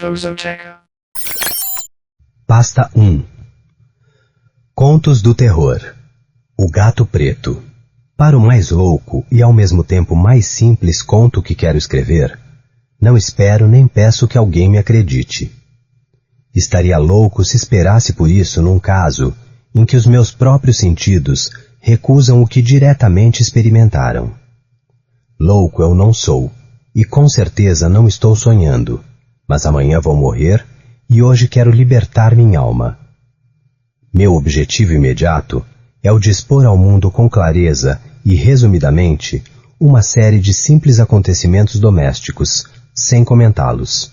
Lusoteca. Pasta 1. Contos do terror. O Gato Preto. Para o mais louco e ao mesmo tempo mais simples conto que quero escrever, não espero nem peço que alguém me acredite. Estaria louco se esperasse por isso num caso em que os meus próprios sentidos recusam o que diretamente experimentaram. Louco eu não sou, e com certeza não estou sonhando, mas amanhã vou morrer e hoje quero libertar minha alma. Meu objetivo imediato é o de expor ao mundo com clareza e, resumidamente, uma série de simples acontecimentos domésticos, sem comentá-los.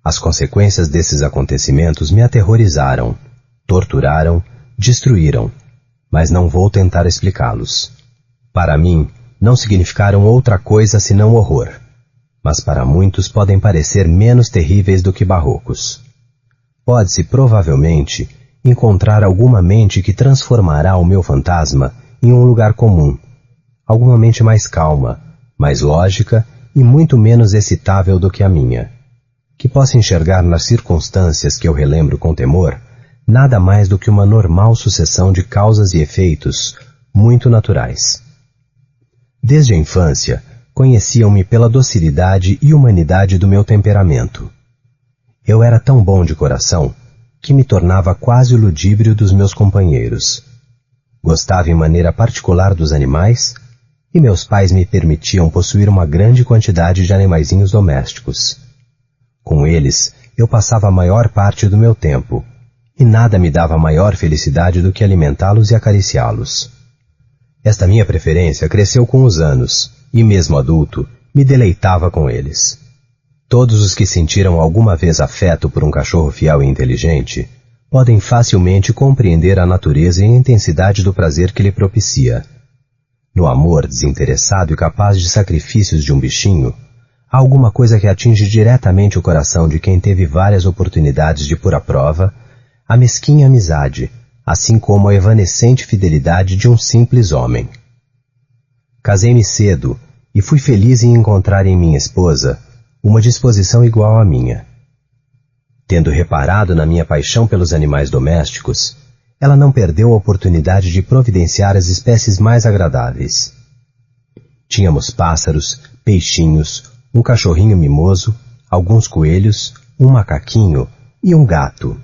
As consequências desses acontecimentos me aterrorizaram, torturaram, destruíram, mas não vou tentar explicá-los. Para mim, não significaram outra coisa senão horror, mas para muitos podem parecer menos terríveis do que barrocos. Pode-se, provavelmente, encontrar alguma mente que transformará o meu fantasma em um lugar comum, alguma mente mais calma, mais lógica e muito menos excitável do que a minha, que possa enxergar nas circunstâncias que eu relembro com temor nada mais do que uma normal sucessão de causas e efeitos muito naturais. Desde a infância, conheciam-me pela docilidade e humanidade do meu temperamento. Eu era tão bom de coração que me tornava quase o ludíbrio dos meus companheiros. Gostava em maneira particular dos animais, e meus pais me permitiam possuir uma grande quantidade de animaizinhos domésticos. Com eles, eu passava a maior parte do meu tempo, e nada me dava maior felicidade do que alimentá-los e acariciá-los. Esta minha preferência cresceu com os anos, e mesmo adulto, me deleitava com eles. Todos os que sentiram alguma vez afeto por um cachorro fiel e inteligente podem facilmente compreender a natureza e a intensidade do prazer que lhe propicia. No amor desinteressado e capaz de sacrifícios de um bichinho, há alguma coisa que atinge diretamente o coração de quem teve várias oportunidades de pôr à prova a mesquinha amizade, assim como a evanescente fidelidade de um simples homem. Casei-me cedo e fui feliz em encontrar em minha esposa uma disposição igual à minha. Tendo reparado na minha paixão pelos animais domésticos, ela não perdeu a oportunidade de providenciar as espécies mais agradáveis. Tínhamos pássaros, peixinhos, um cachorrinho mimoso, alguns coelhos, um macaquinho e um gato.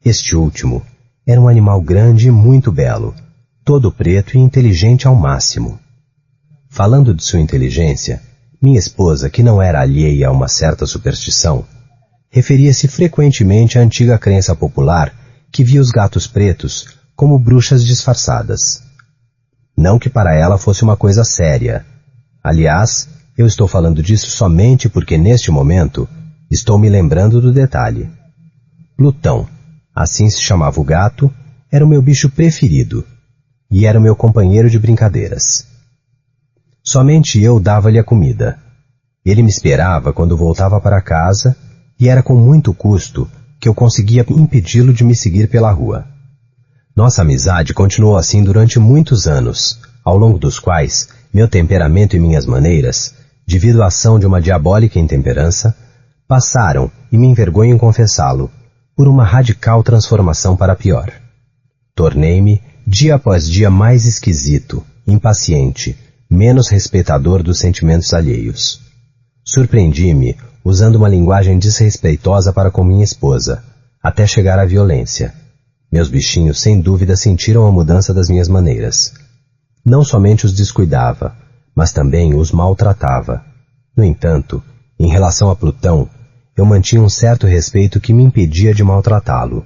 Este último era um animal grande e muito belo, todo preto e inteligente ao máximo. Falando de sua inteligência, minha esposa, que não era alheia a uma certa superstição, referia-se frequentemente à antiga crença popular que via os gatos pretos como bruxas disfarçadas. Não que para ela fosse uma coisa séria. Aliás, eu estou falando disso somente porque neste momento estou me lembrando do detalhe. Plutão, assim se chamava o gato, era o meu bicho preferido e era o meu companheiro de brincadeiras. Somente eu dava-lhe a comida. Ele me esperava quando voltava para casa e era com muito custo que eu conseguia impedi-lo de me seguir pela rua. Nossa amizade continuou assim durante muitos anos, ao longo dos quais meu temperamento e minhas maneiras, devido à ação de uma diabólica intemperança, passaram, e me envergonho em confessá-lo, por uma radical transformação para pior. Tornei-me, dia após dia, mais esquisito, impaciente, menos respeitador dos sentimentos alheios. Surpreendi-me usando uma linguagem desrespeitosa para com minha esposa, até chegar à violência. Meus bichinhos sem dúvida sentiram a mudança das minhas maneiras. Não somente os descuidava, mas também os maltratava. No entanto, em relação a Plutão, eu mantinha um certo respeito que me impedia de maltratá-lo.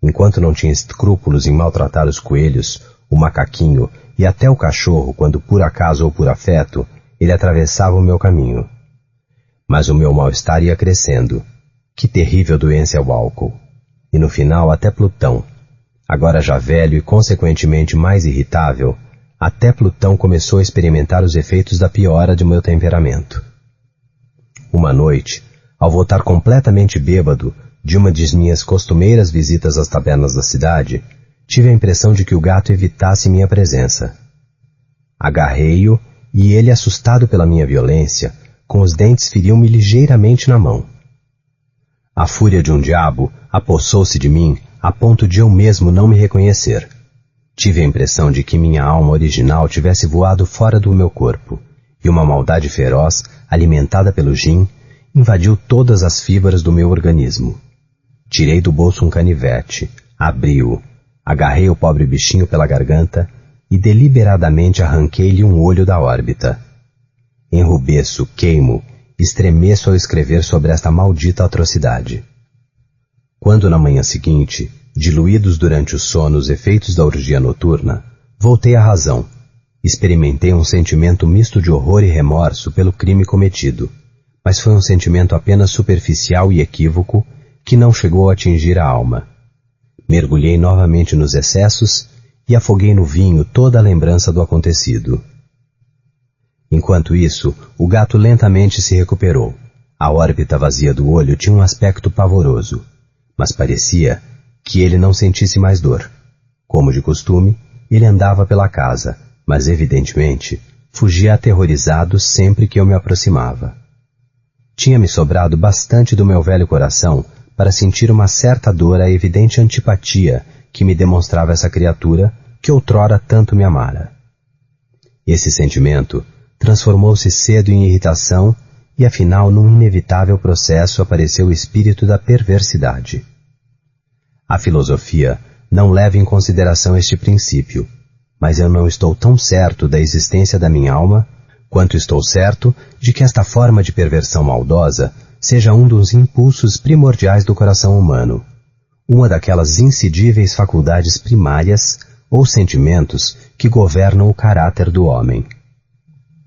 Enquanto não tinha escrúpulos em maltratar os coelhos, o macaquinho e até o cachorro quando por acaso ou por afeto ele atravessava o meu caminho. Mas o meu mal-estar ia crescendo. Que terrível doença é o álcool. E no final até Plutão, agora já velho e consequentemente mais irritável, até Plutão começou a experimentar os efeitos da piora de meu temperamento. Uma noite, ao voltar completamente bêbado de uma de minhas costumeiras visitas às tabernas da cidade, tive a impressão de que o gato evitasse minha presença. Agarrei-o e ele, assustado pela minha violência, com os dentes feriu-me ligeiramente na mão. A fúria de um diabo apossou-se de mim a ponto de eu mesmo não me reconhecer. Tive a impressão de que minha alma original tivesse voado fora do meu corpo, e uma maldade feroz, alimentada pelo gin, invadiu todas as fibras do meu organismo. Tirei do bolso um canivete, abri-o, agarrei o pobre bichinho pela garganta e deliberadamente arranquei-lhe um olho da órbita. Enrubeço, queimo, estremeço ao escrever sobre esta maldita atrocidade. Quando na manhã seguinte, diluídos durante o sono os efeitos da orgia noturna, voltei à razão. Experimentei um sentimento misto de horror e remorso pelo crime cometido, mas foi um sentimento apenas superficial e equívoco que não chegou a atingir a alma. Mergulhei novamente nos excessos e afoguei no vinho toda a lembrança do acontecido. Enquanto isso, o gato lentamente se recuperou. A órbita vazia do olho tinha um aspecto pavoroso, mas parecia que ele não sentisse mais dor. Como de costume, ele andava pela casa, mas evidentemente fugia aterrorizado sempre que eu me aproximava. Tinha-me sobrado bastante do meu velho coração para sentir uma certa dor à evidente antipatia que me demonstrava essa criatura que outrora tanto me amara. Esse sentimento transformou-se cedo em irritação e afinal num inevitável processo apareceu o espírito da perversidade. A filosofia não leva em consideração este princípio, mas eu não estou tão certo da existência da minha alma quanto estou certo de que esta forma de perversão maldosa seja um dos impulsos primordiais do coração humano, uma daquelas incidíveis faculdades primárias ou sentimentos que governam o caráter do homem.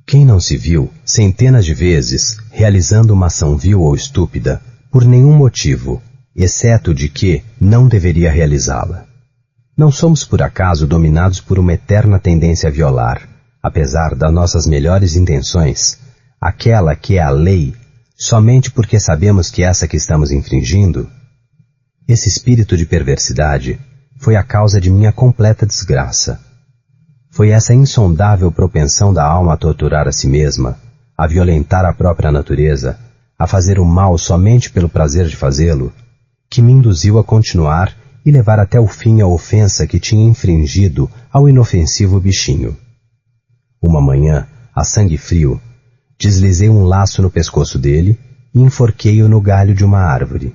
Quem não se viu, centenas de vezes, realizando uma ação vil ou estúpida, por nenhum motivo, exceto de que não deveria realizá-la? Não somos por acaso dominados por uma eterna tendência a violar, apesar das nossas melhores intenções, aquela que é a lei, somente porque sabemos que essa que estamos infringindo? Esse espírito de perversidade foi a causa de minha completa desgraça. Foi essa insondável propensão da alma a torturar a si mesma, a violentar a própria natureza, a fazer o mal somente pelo prazer de fazê-lo, que me induziu a continuar e levar até o fim a ofensa que tinha infringido ao inofensivo bichinho. Uma manhã, a sangue frio, deslizei um laço no pescoço dele e enforquei-o no galho de uma árvore.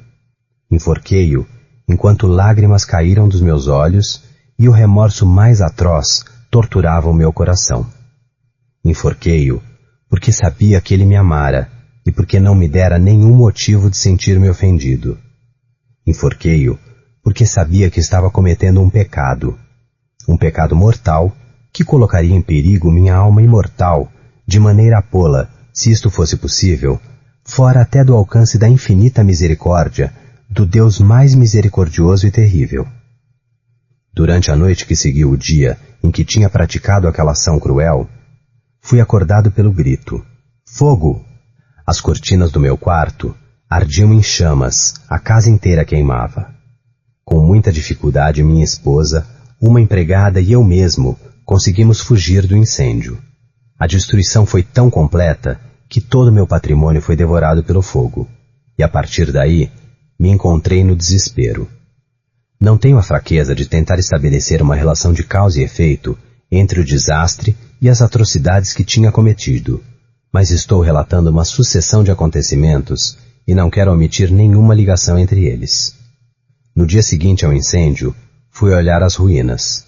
Enforquei-o enquanto lágrimas caíram dos meus olhos e o remorso mais atroz torturava o meu coração. Enforquei-o porque sabia que ele me amara e porque não me dera nenhum motivo de sentir-me ofendido. Enforquei-o porque sabia que estava cometendo um pecado mortal que colocaria em perigo minha alma imortal, de maneira a pô-la, se isto fosse possível, fora até do alcance da infinita misericórdia do Deus mais misericordioso e terrível. Durante a noite que seguiu o dia em que tinha praticado aquela ação cruel, fui acordado pelo grito: "Fogo!" As cortinas do meu quarto ardiam em chamas, a casa inteira queimava. Com muita dificuldade, minha esposa, uma empregada e eu mesmo conseguimos fugir do incêndio. A destruição foi tão completa que todo meu patrimônio foi devorado pelo fogo, e a partir daí me encontrei no desespero. Não tenho a fraqueza de tentar estabelecer uma relação de causa e efeito entre o desastre e as atrocidades que tinha cometido, mas estou relatando uma sucessão de acontecimentos e não quero omitir nenhuma ligação entre eles. No dia seguinte ao incêndio, fui olhar as ruínas.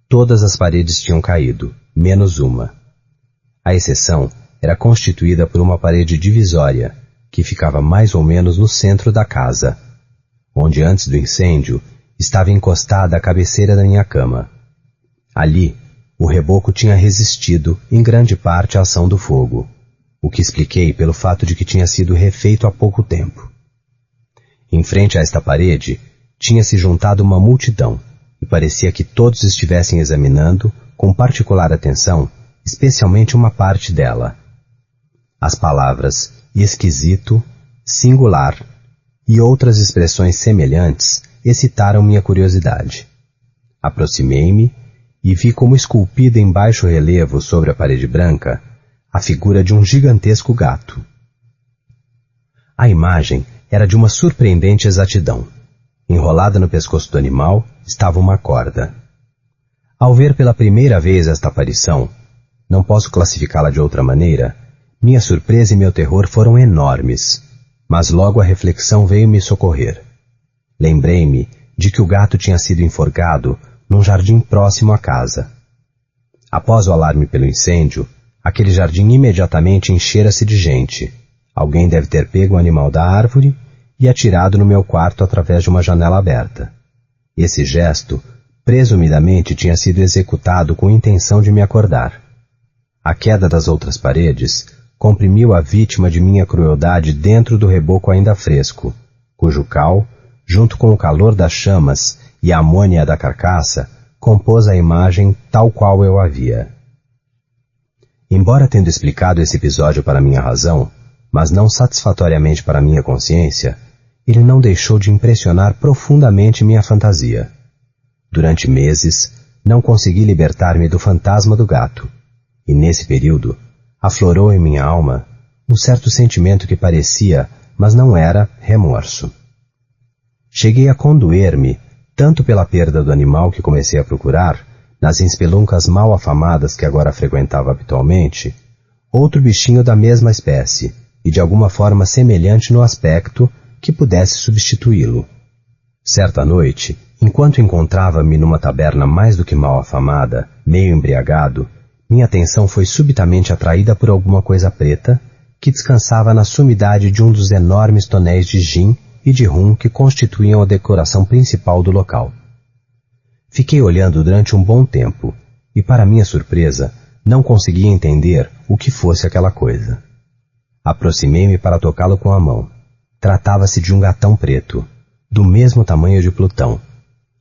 Todas as paredes tinham caído, menos uma. A exceção era constituída por uma parede divisória, que ficava mais ou menos no centro da casa, onde antes do incêndio estava encostada a cabeceira da minha cama. Ali, o reboco tinha resistido, em grande parte, à ação do fogo, o que expliquei pelo fato de que tinha sido refeito há pouco tempo. Em frente a esta parede, tinha-se juntado uma multidão, e parecia que todos estivessem examinando, com particular atenção, especialmente uma parte dela. As palavras esquisito, singular e outras expressões semelhantes excitaram minha curiosidade. Aproximei-me e vi como esculpida em baixo relevo sobre a parede branca a figura de um gigantesco gato. A imagem era de uma surpreendente exatidão. Enrolada no pescoço do animal estava uma corda. Ao ver pela primeira vez esta aparição, não posso classificá-la de outra maneira, minha surpresa e meu terror foram enormes, mas logo a reflexão veio me socorrer. Lembrei-me de que o gato tinha sido enforcado num jardim próximo à casa. Após o alarme pelo incêndio, aquele jardim imediatamente enchera-se de gente. Alguém deve ter pego o animal da árvore e atirado no meu quarto através de uma janela aberta. Esse gesto, presumidamente, tinha sido executado com intenção de me acordar. A queda das outras paredes comprimiu a vítima de minha crueldade dentro do reboco ainda fresco, cujo cal, junto com o calor das chamas e a amônia da carcaça, compôs a imagem tal qual eu a via. Embora tendo explicado esse episódio para minha razão, mas não satisfatoriamente para minha consciência, ele não deixou de impressionar profundamente minha fantasia. Durante meses, não consegui libertar-me do fantasma do gato, e nesse período, aflorou em minha alma um certo sentimento que parecia, mas não era, remorso. Cheguei a condoer-me, tanto pela perda do animal que comecei a procurar, nas espeluncas mal afamadas que agora frequentava habitualmente, outro bichinho da mesma espécie, e de alguma forma semelhante no aspecto, que pudesse substituí-lo. Certa noite, enquanto encontrava-me numa taberna mais do que mal afamada, meio embriagado, minha atenção foi subitamente atraída por alguma coisa preta que descansava na sumidade de um dos enormes tonéis de gin e de rum que constituíam a decoração principal do local. Fiquei olhando durante um bom tempo e, para minha surpresa, não conseguia entender o que fosse aquela coisa. Aproximei-me para tocá-lo com a mão. Tratava-se de um gatão preto, do mesmo tamanho de Plutão,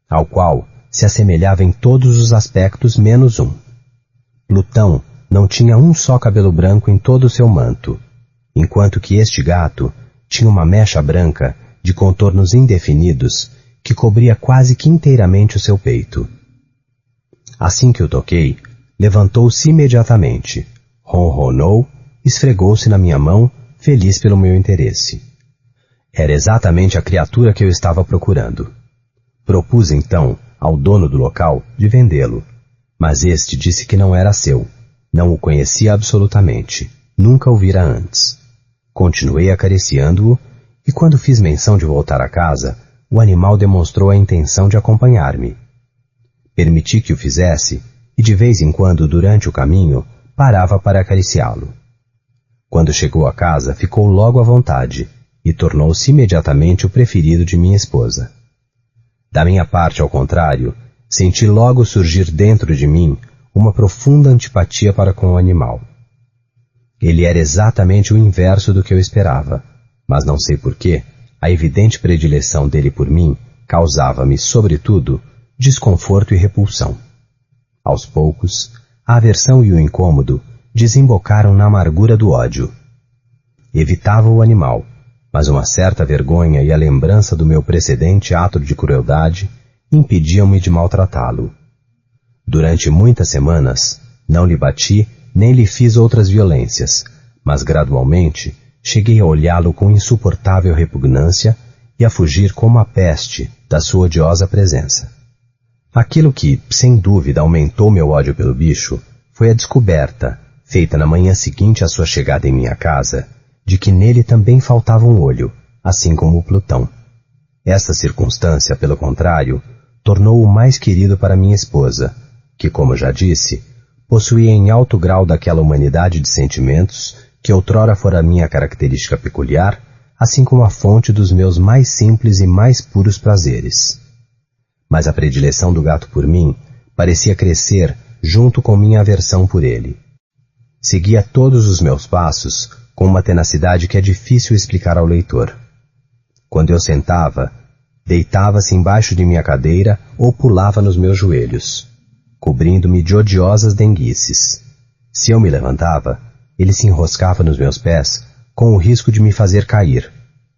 ao qual se assemelhava em todos os aspectos menos um. Plutão não tinha um só cabelo branco em todo o seu manto, enquanto que este gato tinha uma mecha branca de contornos indefinidos que cobria quase que inteiramente o seu peito. Assim que o toquei, levantou-se imediatamente, ronronou, esfregou-se na minha mão, feliz pelo meu interesse. Era exatamente a criatura que eu estava procurando. Propus então ao dono do local de vendê-lo, mas este disse que não era seu, não o conhecia absolutamente, nunca o vira antes. Continuei acariciando-o, e quando fiz menção de voltar a casa, o animal demonstrou a intenção de acompanhar-me. Permiti que o fizesse, e de vez em quando, durante o caminho, parava para acariciá-lo. Quando chegou a casa, ficou logo à vontade, e tornou-se imediatamente o preferido de minha esposa. Da minha parte, ao contrário, senti logo surgir dentro de mim uma profunda antipatia para com o animal. Ele era exatamente o inverso do que eu esperava, mas não sei porquê, a evidente predileção dele por mim causava-me, sobretudo, desconforto e repulsão. Aos poucos, a aversão e o incômodo desembocaram na amargura do ódio. Evitava o animal, mas uma certa vergonha e a lembrança do meu precedente ato de crueldade impediam-me de maltratá-lo. Durante muitas semanas, não lhe bati nem lhe fiz outras violências, mas gradualmente cheguei a olhá-lo com insuportável repugnância e a fugir como a peste da sua odiosa presença. Aquilo que, sem dúvida, aumentou meu ódio pelo bicho foi a descoberta, feita na manhã seguinte à sua chegada em minha casa, de que nele também faltava um olho, assim como o Plutão. Esta circunstância, pelo contrário, tornou-o mais querido para minha esposa, que, como já disse, possuía em alto grau daquela humanidade de sentimentos que outrora fora minha característica peculiar, assim como a fonte dos meus mais simples e mais puros prazeres. Mas a predileção do gato por mim parecia crescer junto com minha aversão por ele. Seguia todos os meus passos com uma tenacidade que é difícil explicar ao leitor. Quando eu sentava, deitava-se embaixo de minha cadeira ou pulava nos meus joelhos, cobrindo-me de odiosas denguices. Se eu me levantava, ele se enroscava nos meus pés com o risco de me fazer cair,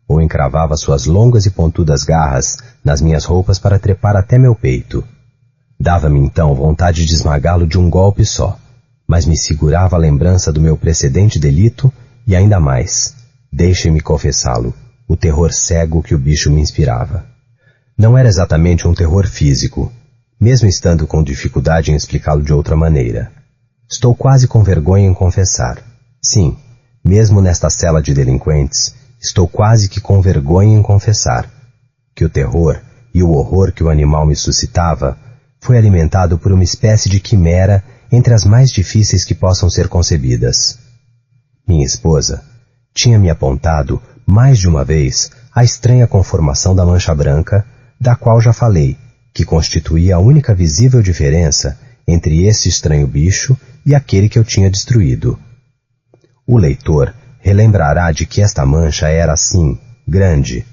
ou encravava suas longas e pontudas garras nas minhas roupas para trepar até meu peito. Dava-me então vontade de esmagá-lo de um golpe só, mas me segurava a lembrança do meu precedente delito e ainda mais, deixe-me confessá-lo, o terror cego que o bicho me inspirava. Não era exatamente um terror físico, mesmo estando com dificuldade em explicá-lo de outra maneira. Estou quase com vergonha em confessar. Sim, mesmo nesta cela de delinquentes, estou quase que com vergonha em confessar que o terror e o horror que o animal me suscitava foi alimentado por uma espécie de quimera entre as mais difíceis que possam ser concebidas. Minha esposa tinha me apontado mais de uma vez a estranha conformação da mancha branca, da qual já falei, que constituía a única visível diferença entre esse estranho bicho e aquele que eu tinha destruído. O leitor relembrará de que esta mancha era, sim, grande,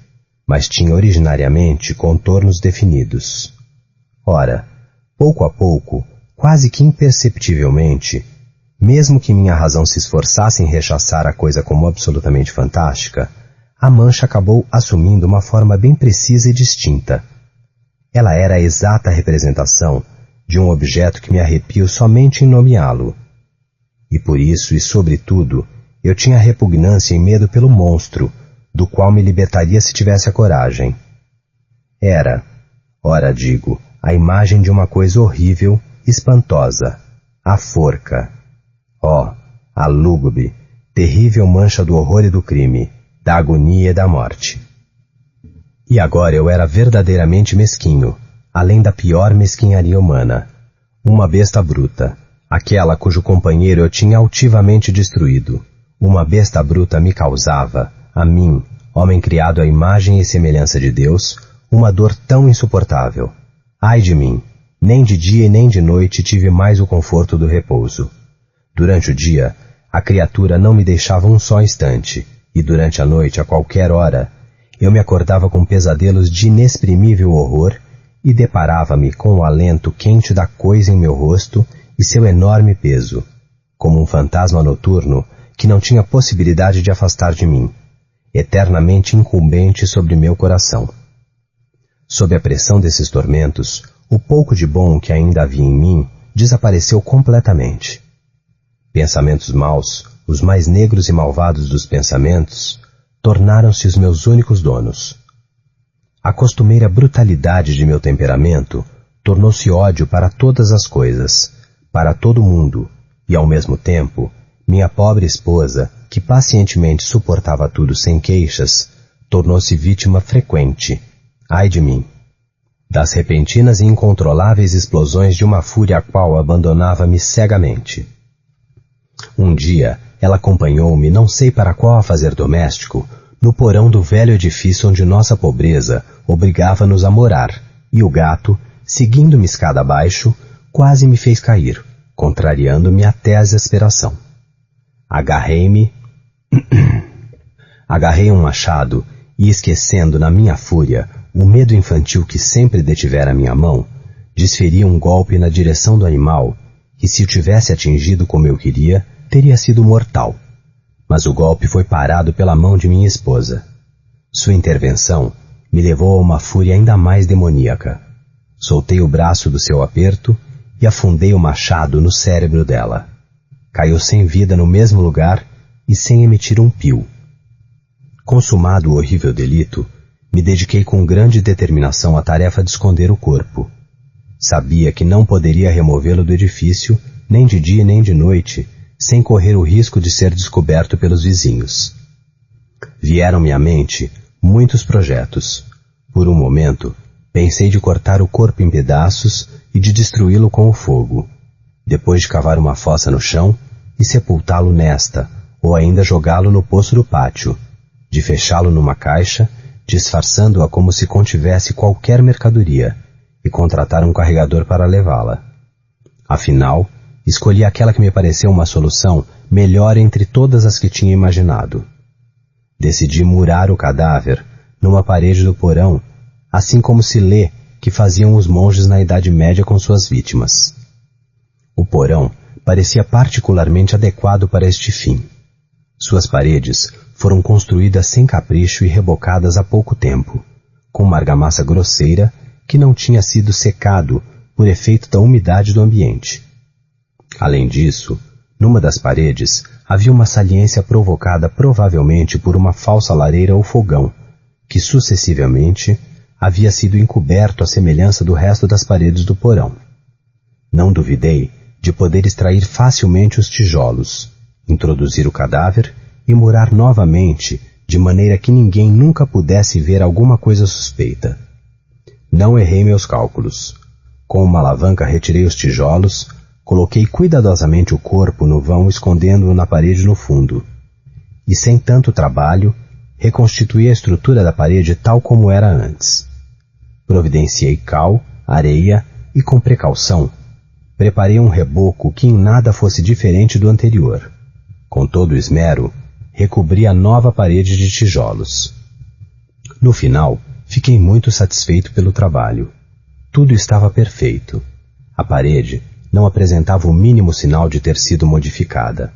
mas tinha originariamente contornos definidos. Ora, pouco a pouco, quase que imperceptivelmente, mesmo que minha razão se esforçasse em rechaçar a coisa como absolutamente fantástica, a mancha acabou assumindo uma forma bem precisa e distinta. Ela era a exata representação de um objeto que me arrepio somente em nomeá-lo. E por isso, e sobretudo, eu tinha repugnância e medo pelo monstro, do qual me libertaria se tivesse a coragem. Era, ora digo, a imagem de uma coisa horrível, espantosa, a forca. Oh, a lúgubre, terrível mancha do horror e do crime, da agonia e da morte. E agora eu era verdadeiramente mesquinho, além da pior mesquinharia humana. Uma besta bruta, aquela cujo companheiro eu tinha altivamente destruído. Uma besta bruta me causava, a mim, homem criado à imagem e semelhança de Deus, uma dor tão insuportável. Ai de mim, nem de dia e nem de noite tive mais o conforto do repouso. Durante o dia, a criatura não me deixava um só instante, e durante a noite, a qualquer hora, eu me acordava com pesadelos de inexprimível horror e deparava-me com o alento quente da coisa em meu rosto e seu enorme peso, como um fantasma noturno que não tinha possibilidade de afastar de mim, eternamente incumbente sobre meu coração. Sob a pressão desses tormentos, o pouco de bom que ainda havia em mim desapareceu completamente. Pensamentos maus, os mais negros e malvados dos pensamentos, tornaram-se os meus únicos donos. A costumeira brutalidade de meu temperamento tornou-se ódio para todas as coisas, para todo mundo, e ao mesmo tempo, minha pobre esposa, que pacientemente suportava tudo sem queixas, tornou-se vítima frequente, ai de mim, das repentinas e incontroláveis explosões de uma fúria a qual abandonava-me cegamente. Um dia, ela acompanhou-me não sei para qual afazer doméstico, no porão do velho edifício onde nossa pobreza obrigava-nos a morar, e o gato, seguindo-me escada abaixo, quase me fez cair, contrariando-me até a exasperação. Agarrei um machado e, esquecendo na minha fúria o medo infantil que sempre detivera minha mão, desferi um golpe na direção do animal que, se o tivesse atingido como eu queria, teria sido mortal. Mas o golpe foi parado pela mão de minha esposa. Sua intervenção me levou a uma fúria ainda mais demoníaca. Soltei o braço do seu aperto e afundei o machado no cérebro dela. Caiu sem vida no mesmo lugar e sem emitir um pio. Consumado o horrível delito, me dediquei com grande determinação à tarefa de esconder o corpo. Sabia que não poderia removê-lo do edifício, nem de dia nem de noite, sem correr o risco de ser descoberto pelos vizinhos. Vieram-me à mente muitos projetos. Por um momento, pensei de cortar o corpo em pedaços e de destruí-lo com o fogo, depois de cavar uma fossa no chão e sepultá-lo nesta, ou ainda jogá-lo no poço do pátio, de fechá-lo numa caixa, disfarçando-a como se contivesse qualquer mercadoria, e contratar um carregador para levá-la. Afinal, escolhi aquela que me pareceu uma solução melhor entre todas as que tinha imaginado. Decidi murar o cadáver numa parede do porão, assim como se lê que faziam os monges na Idade Média com suas vítimas. O porão parecia particularmente adequado para este fim. Suas paredes foram construídas sem capricho e rebocadas há pouco tempo, com uma argamassa grosseira que não tinha sido secado por efeito da umidade do ambiente. Além disso, numa das paredes havia uma saliência provocada provavelmente por uma falsa lareira ou fogão, que sucessivamente havia sido encoberto à semelhança do resto das paredes do porão. Não duvidei de poder extrair facilmente os tijolos, introduzir o cadáver e murar novamente, de maneira que ninguém nunca pudesse ver alguma coisa suspeita. Não errei meus cálculos. Com uma alavanca retirei os tijolos, coloquei cuidadosamente o corpo no vão, escondendo-o na parede no fundo. E sem tanto trabalho, reconstituí a estrutura da parede tal como era antes. Providenciei cal, areia e, com precaução, preparei um reboco que em nada fosse diferente do anterior. Com todo o esmero, recobri a nova parede de tijolos. No final, fiquei muito satisfeito pelo trabalho. Tudo estava perfeito. A parede não apresentava o mínimo sinal de ter sido modificada.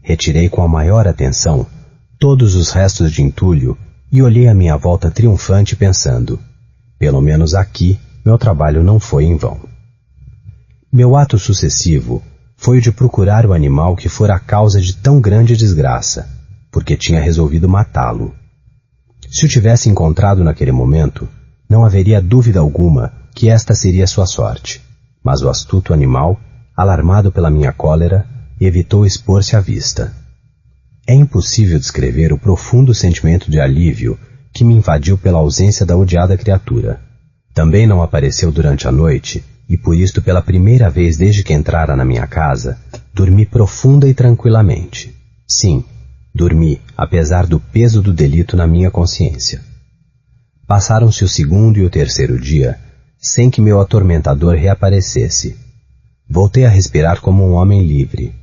Retirei com a maior atenção todos os restos de entulho e olhei à minha volta triunfante pensando: pelo menos aqui meu trabalho não foi em vão. Meu ato sucessivo foi o de procurar o animal que fora a causa de tão grande desgraça, porque tinha resolvido matá-lo. Se o tivesse encontrado naquele momento, não haveria dúvida alguma que esta seria sua sorte, mas o astuto animal, alarmado pela minha cólera, evitou expor-se à vista. É impossível descrever o profundo sentimento de alívio que me invadiu pela ausência da odiada criatura. Também não apareceu durante a noite, e por isto, pela primeira vez desde que entrara na minha casa, dormi profunda e tranquilamente. Sim, dormi, apesar do peso do delito na minha consciência. Passaram-se o segundo e o terceiro dia, sem que meu atormentador reaparecesse. Voltei a respirar como um homem livre.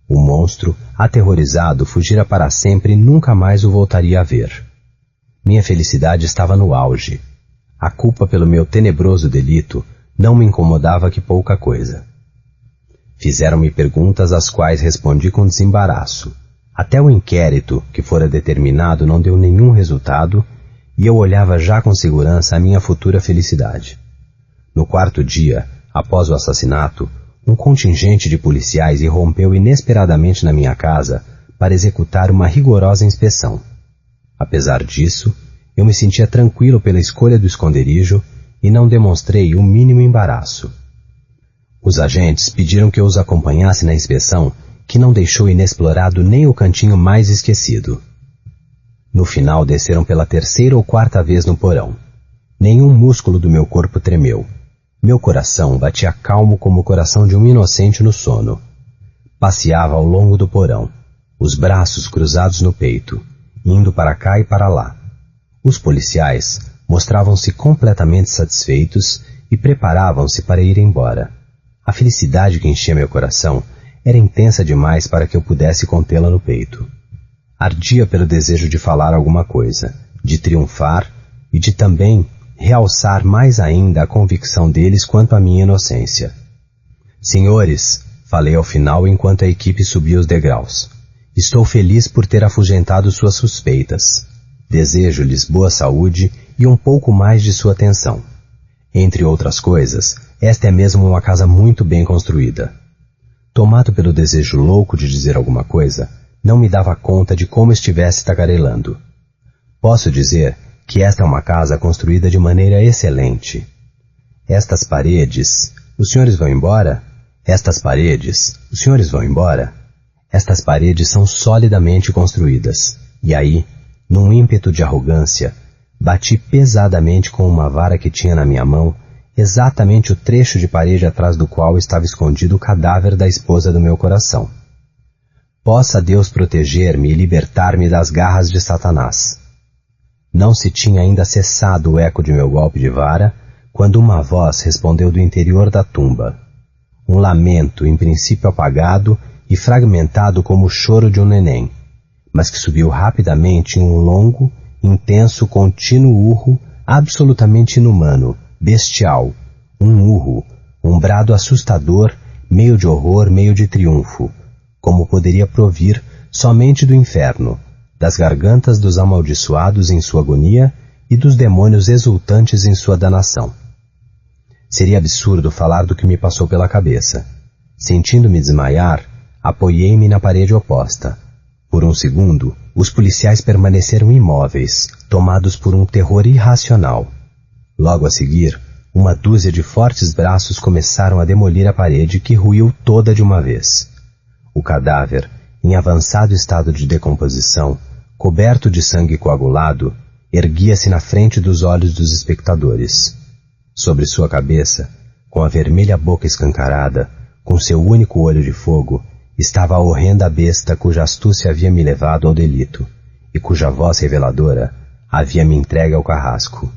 O monstro, aterrorizado, fugira para sempre e nunca mais o voltaria a ver. Minha felicidade estava no auge. A culpa pelo meu tenebroso delito não me incomodava que pouca coisa. Fizeram-me perguntas às quais respondi com desembaraço. Até o inquérito que fora determinado não deu nenhum resultado e eu olhava já com segurança a minha futura felicidade. No quarto dia, após o assassinato, um contingente de policiais irrompeu inesperadamente na minha casa para executar uma rigorosa inspeção. Apesar disso, eu me sentia tranquilo pela escolha do esconderijo e não demonstrei o mínimo embaraço. Os agentes pediram que eu os acompanhasse na inspeção, que não deixou inexplorado nem o cantinho mais esquecido. No final desceram pela terceira ou quarta vez no porão. Nenhum músculo do meu corpo tremeu. Meu coração batia calmo como o coração de um inocente no sono. Passeava ao longo do porão, os braços cruzados no peito, indo para cá e para lá. Os policiais mostravam-se completamente satisfeitos e preparavam-se para ir embora. A felicidade que enchia meu coração era intensa demais para que eu pudesse contê-la no peito. Ardia pelo desejo de falar alguma coisa, de triunfar e de também realçar mais ainda a convicção deles quanto à minha inocência. Senhores, falei ao final enquanto a equipe subia os degraus, estou feliz por ter afugentado suas suspeitas. Desejo-lhes boa saúde e um pouco mais de sua atenção. Entre outras coisas, esta é mesmo uma casa muito bem construída. Tomado pelo desejo louco de dizer alguma coisa, não me dava conta de como estivesse tagarelando. Posso dizer que esta é uma casa construída de maneira excelente. Estas paredes... Os senhores vão embora? Estas paredes... Os senhores vão embora? Estas paredes são solidamente construídas. E aí, num ímpeto de arrogância, bati pesadamente com uma vara que tinha na minha mão exatamente o trecho de parede atrás do qual estava escondido o cadáver da esposa do meu coração. Possa Deus proteger-me e libertar-me das garras de Satanás. Não se tinha ainda cessado o eco de meu golpe de vara, quando uma voz respondeu do interior da tumba. Um lamento, em princípio apagado e fragmentado como o choro de um neném, mas que subiu rapidamente em um longo, intenso, contínuo urro absolutamente inumano, bestial, um urro, um brado assustador, meio de horror, meio de triunfo, como poderia provir somente do inferno, das gargantas dos amaldiçoados em sua agonia e dos demônios exultantes em sua danação. Seria absurdo falar do que me passou pela cabeça. Sentindo-me desmaiar, apoiei-me na parede oposta. Por um segundo, os policiais permaneceram imóveis, tomados por um terror irracional. Logo a seguir, uma dúzia de fortes braços começaram a demolir a parede que ruiu toda de uma vez. O cadáver, em avançado estado de decomposição, coberto de sangue coagulado, erguia-se na frente dos olhos dos espectadores. Sobre sua cabeça, com a vermelha boca escancarada, com seu único olho de fogo, estava a horrenda besta cuja astúcia havia me levado ao delito, e cuja voz reveladora havia me entregue ao carrasco.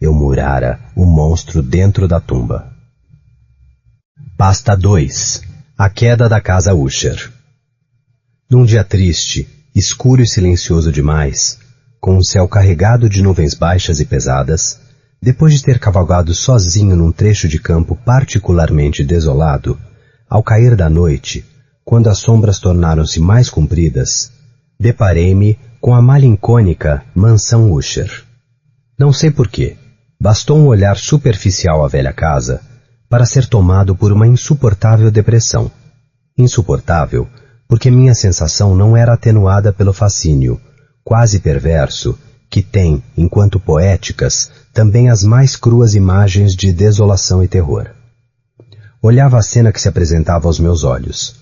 Eu murara o monstro dentro da tumba. Pasta 2. A queda da casa Usher. Num dia triste, escuro e silencioso demais, com o céu carregado de nuvens baixas e pesadas, depois de ter cavalgado sozinho num trecho de campo particularmente desolado, ao cair da noite, quando as sombras tornaram-se mais compridas, deparei-me com a malincônica mansão Usher. Não sei porquê, bastou um olhar superficial à velha casa para ser tomado por uma insuportável depressão. Insuportável, porque minha sensação não era atenuada pelo fascínio, quase perverso, que tem, enquanto poéticas, também as mais cruas imagens de desolação e terror. Olhava a cena que se apresentava aos meus olhos.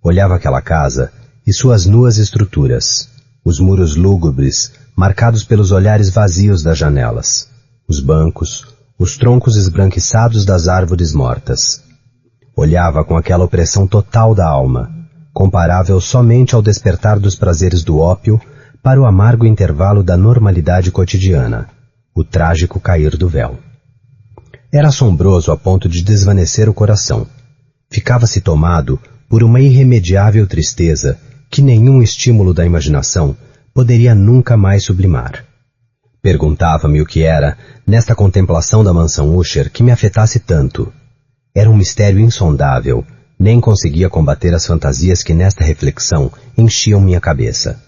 Olhava aquela casa e suas nuas estruturas, os muros lúgubres, marcados pelos olhares vazios das janelas, os bancos, os troncos esbranquiçados das árvores mortas. Olhava com aquela opressão total da alma, comparável somente ao despertar dos prazeres do ópio para o amargo intervalo da normalidade cotidiana, o trágico cair do véu. Era assombroso a ponto de desvanecer o coração. Ficava-se tomado por uma irremediável tristeza que nenhum estímulo da imaginação poderia nunca mais sublimar. Perguntava-me o que era, nesta contemplação da mansão Usher, que me afetasse tanto. Era um mistério insondável, nem conseguia combater as fantasias que nesta reflexão enchiam minha cabeça.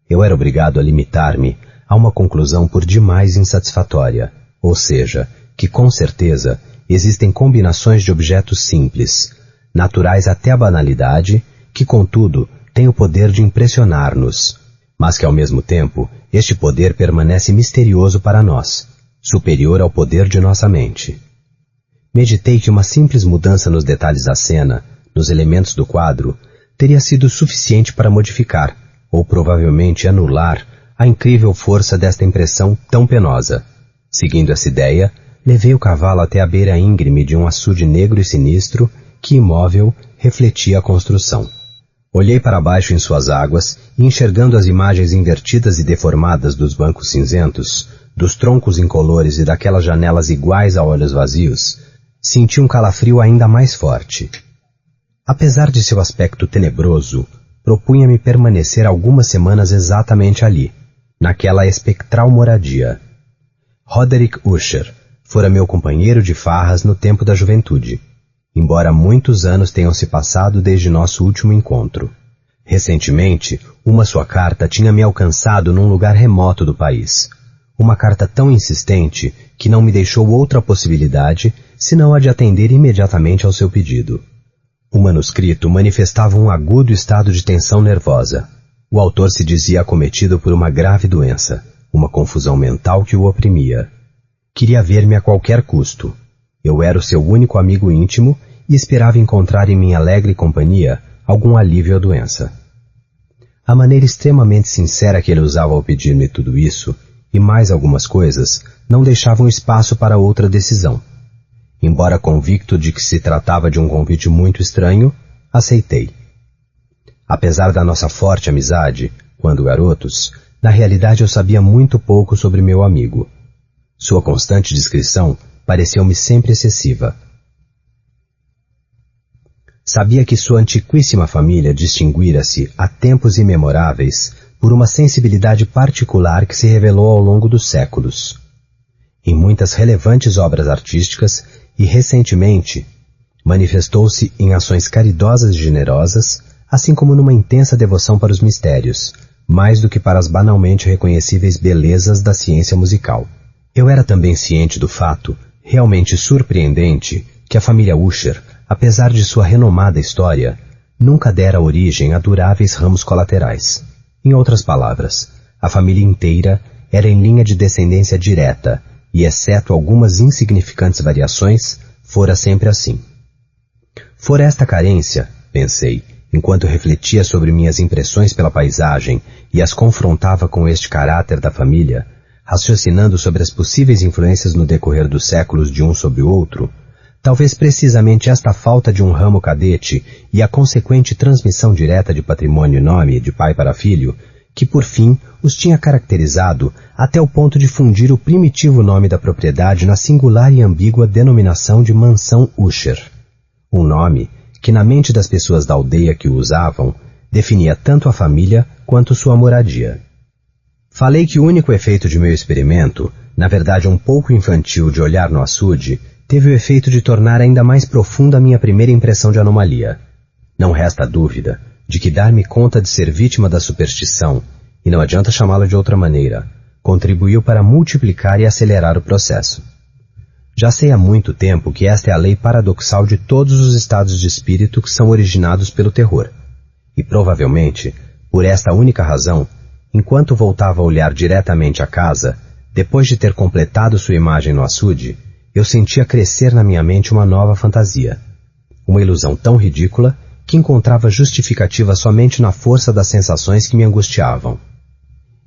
Eu era obrigado a limitar-me a uma conclusão por demais insatisfatória, ou seja, que com certeza existem combinações de objetos simples, naturais até a banalidade, que contudo têm o poder de impressionar-nos, mas que ao mesmo tempo este poder permanece misterioso para nós, superior ao poder de nossa mente. Meditei que uma simples mudança nos detalhes da cena, nos elementos do quadro, teria sido suficiente para modificar, ou provavelmente anular, a incrível força desta impressão tão penosa. Seguindo essa ideia, levei o cavalo até a beira íngreme de um açude negro e sinistro que, imóvel, refletia a construção. Olhei para baixo em suas águas e, enxergando as imagens invertidas e deformadas dos bancos cinzentos, dos troncos incolores e daquelas janelas iguais a olhos vazios, senti um calafrio ainda mais forte. Apesar de seu aspecto tenebroso, propunha-me permanecer algumas semanas exatamente ali, naquela espectral moradia. Roderick Usher fora meu companheiro de farras no tempo da juventude, embora muitos anos tenham se passado desde nosso último encontro. Recentemente, uma sua carta tinha me alcançado num lugar remoto do país. Uma carta tão insistente que não me deixou outra possibilidade senão a de atender imediatamente ao seu pedido. O manuscrito manifestava um agudo estado de tensão nervosa. O autor se dizia acometido por uma grave doença, uma confusão mental que o oprimia. Queria ver-me a qualquer custo. Eu era o seu único amigo íntimo e esperava encontrar em minha alegre companhia algum alívio à doença. A maneira extremamente sincera que ele usava ao pedir-me tudo isso, e mais algumas coisas, não deixavam espaço para outra decisão. Embora convicto de que se tratava de um convite muito estranho, aceitei. Apesar da nossa forte amizade, quando garotos, na realidade eu sabia muito pouco sobre meu amigo. Sua constante discrição pareceu-me sempre excessiva. Sabia que sua antiquíssima família distinguira-se, há tempos imemoráveis, por uma sensibilidade particular que se revelou ao longo dos séculos. Em muitas relevantes obras artísticas e, recentemente, manifestou-se em ações caridosas e generosas, assim como numa intensa devoção para os mistérios, mais do que para as banalmente reconhecíveis belezas da ciência musical. Eu era também ciente do fato, realmente surpreendente, que a família Usher, apesar de sua renomada história, nunca dera origem a duráveis ramos colaterais. Em outras palavras, a família inteira era em linha de descendência direta e, exceto algumas insignificantes variações, fora sempre assim. Fora esta carência, pensei, enquanto refletia sobre minhas impressões pela paisagem e as confrontava com este caráter da família, raciocinando sobre as possíveis influências no decorrer dos séculos de um sobre o outro, talvez precisamente esta falta de um ramo cadete e a consequente transmissão direta de patrimônio e nome de pai para filho, que por fim os tinha caracterizado até o ponto de fundir o primitivo nome da propriedade na singular e ambígua denominação de Mansão Usher, um nome que na mente das pessoas da aldeia que o usavam, definia tanto a família quanto sua moradia. Falei que o único efeito de meu experimento, na verdade um pouco infantil de olhar no açude, teve o efeito de tornar ainda mais profunda a minha primeira impressão de anomalia. Não resta dúvida de que dar-me conta de ser vítima da superstição, e não adianta chamá-lo de outra maneira, contribuiu para multiplicar e acelerar o processo. Já sei há muito tempo que esta é a lei paradoxal de todos os estados de espírito que são originados pelo terror. E provavelmente, por esta única razão, enquanto voltava a olhar diretamente a casa, depois de ter completado sua imagem no açude, eu sentia crescer na minha mente uma nova fantasia. Uma ilusão tão ridícula que encontrava justificativa somente na força das sensações que me angustiavam.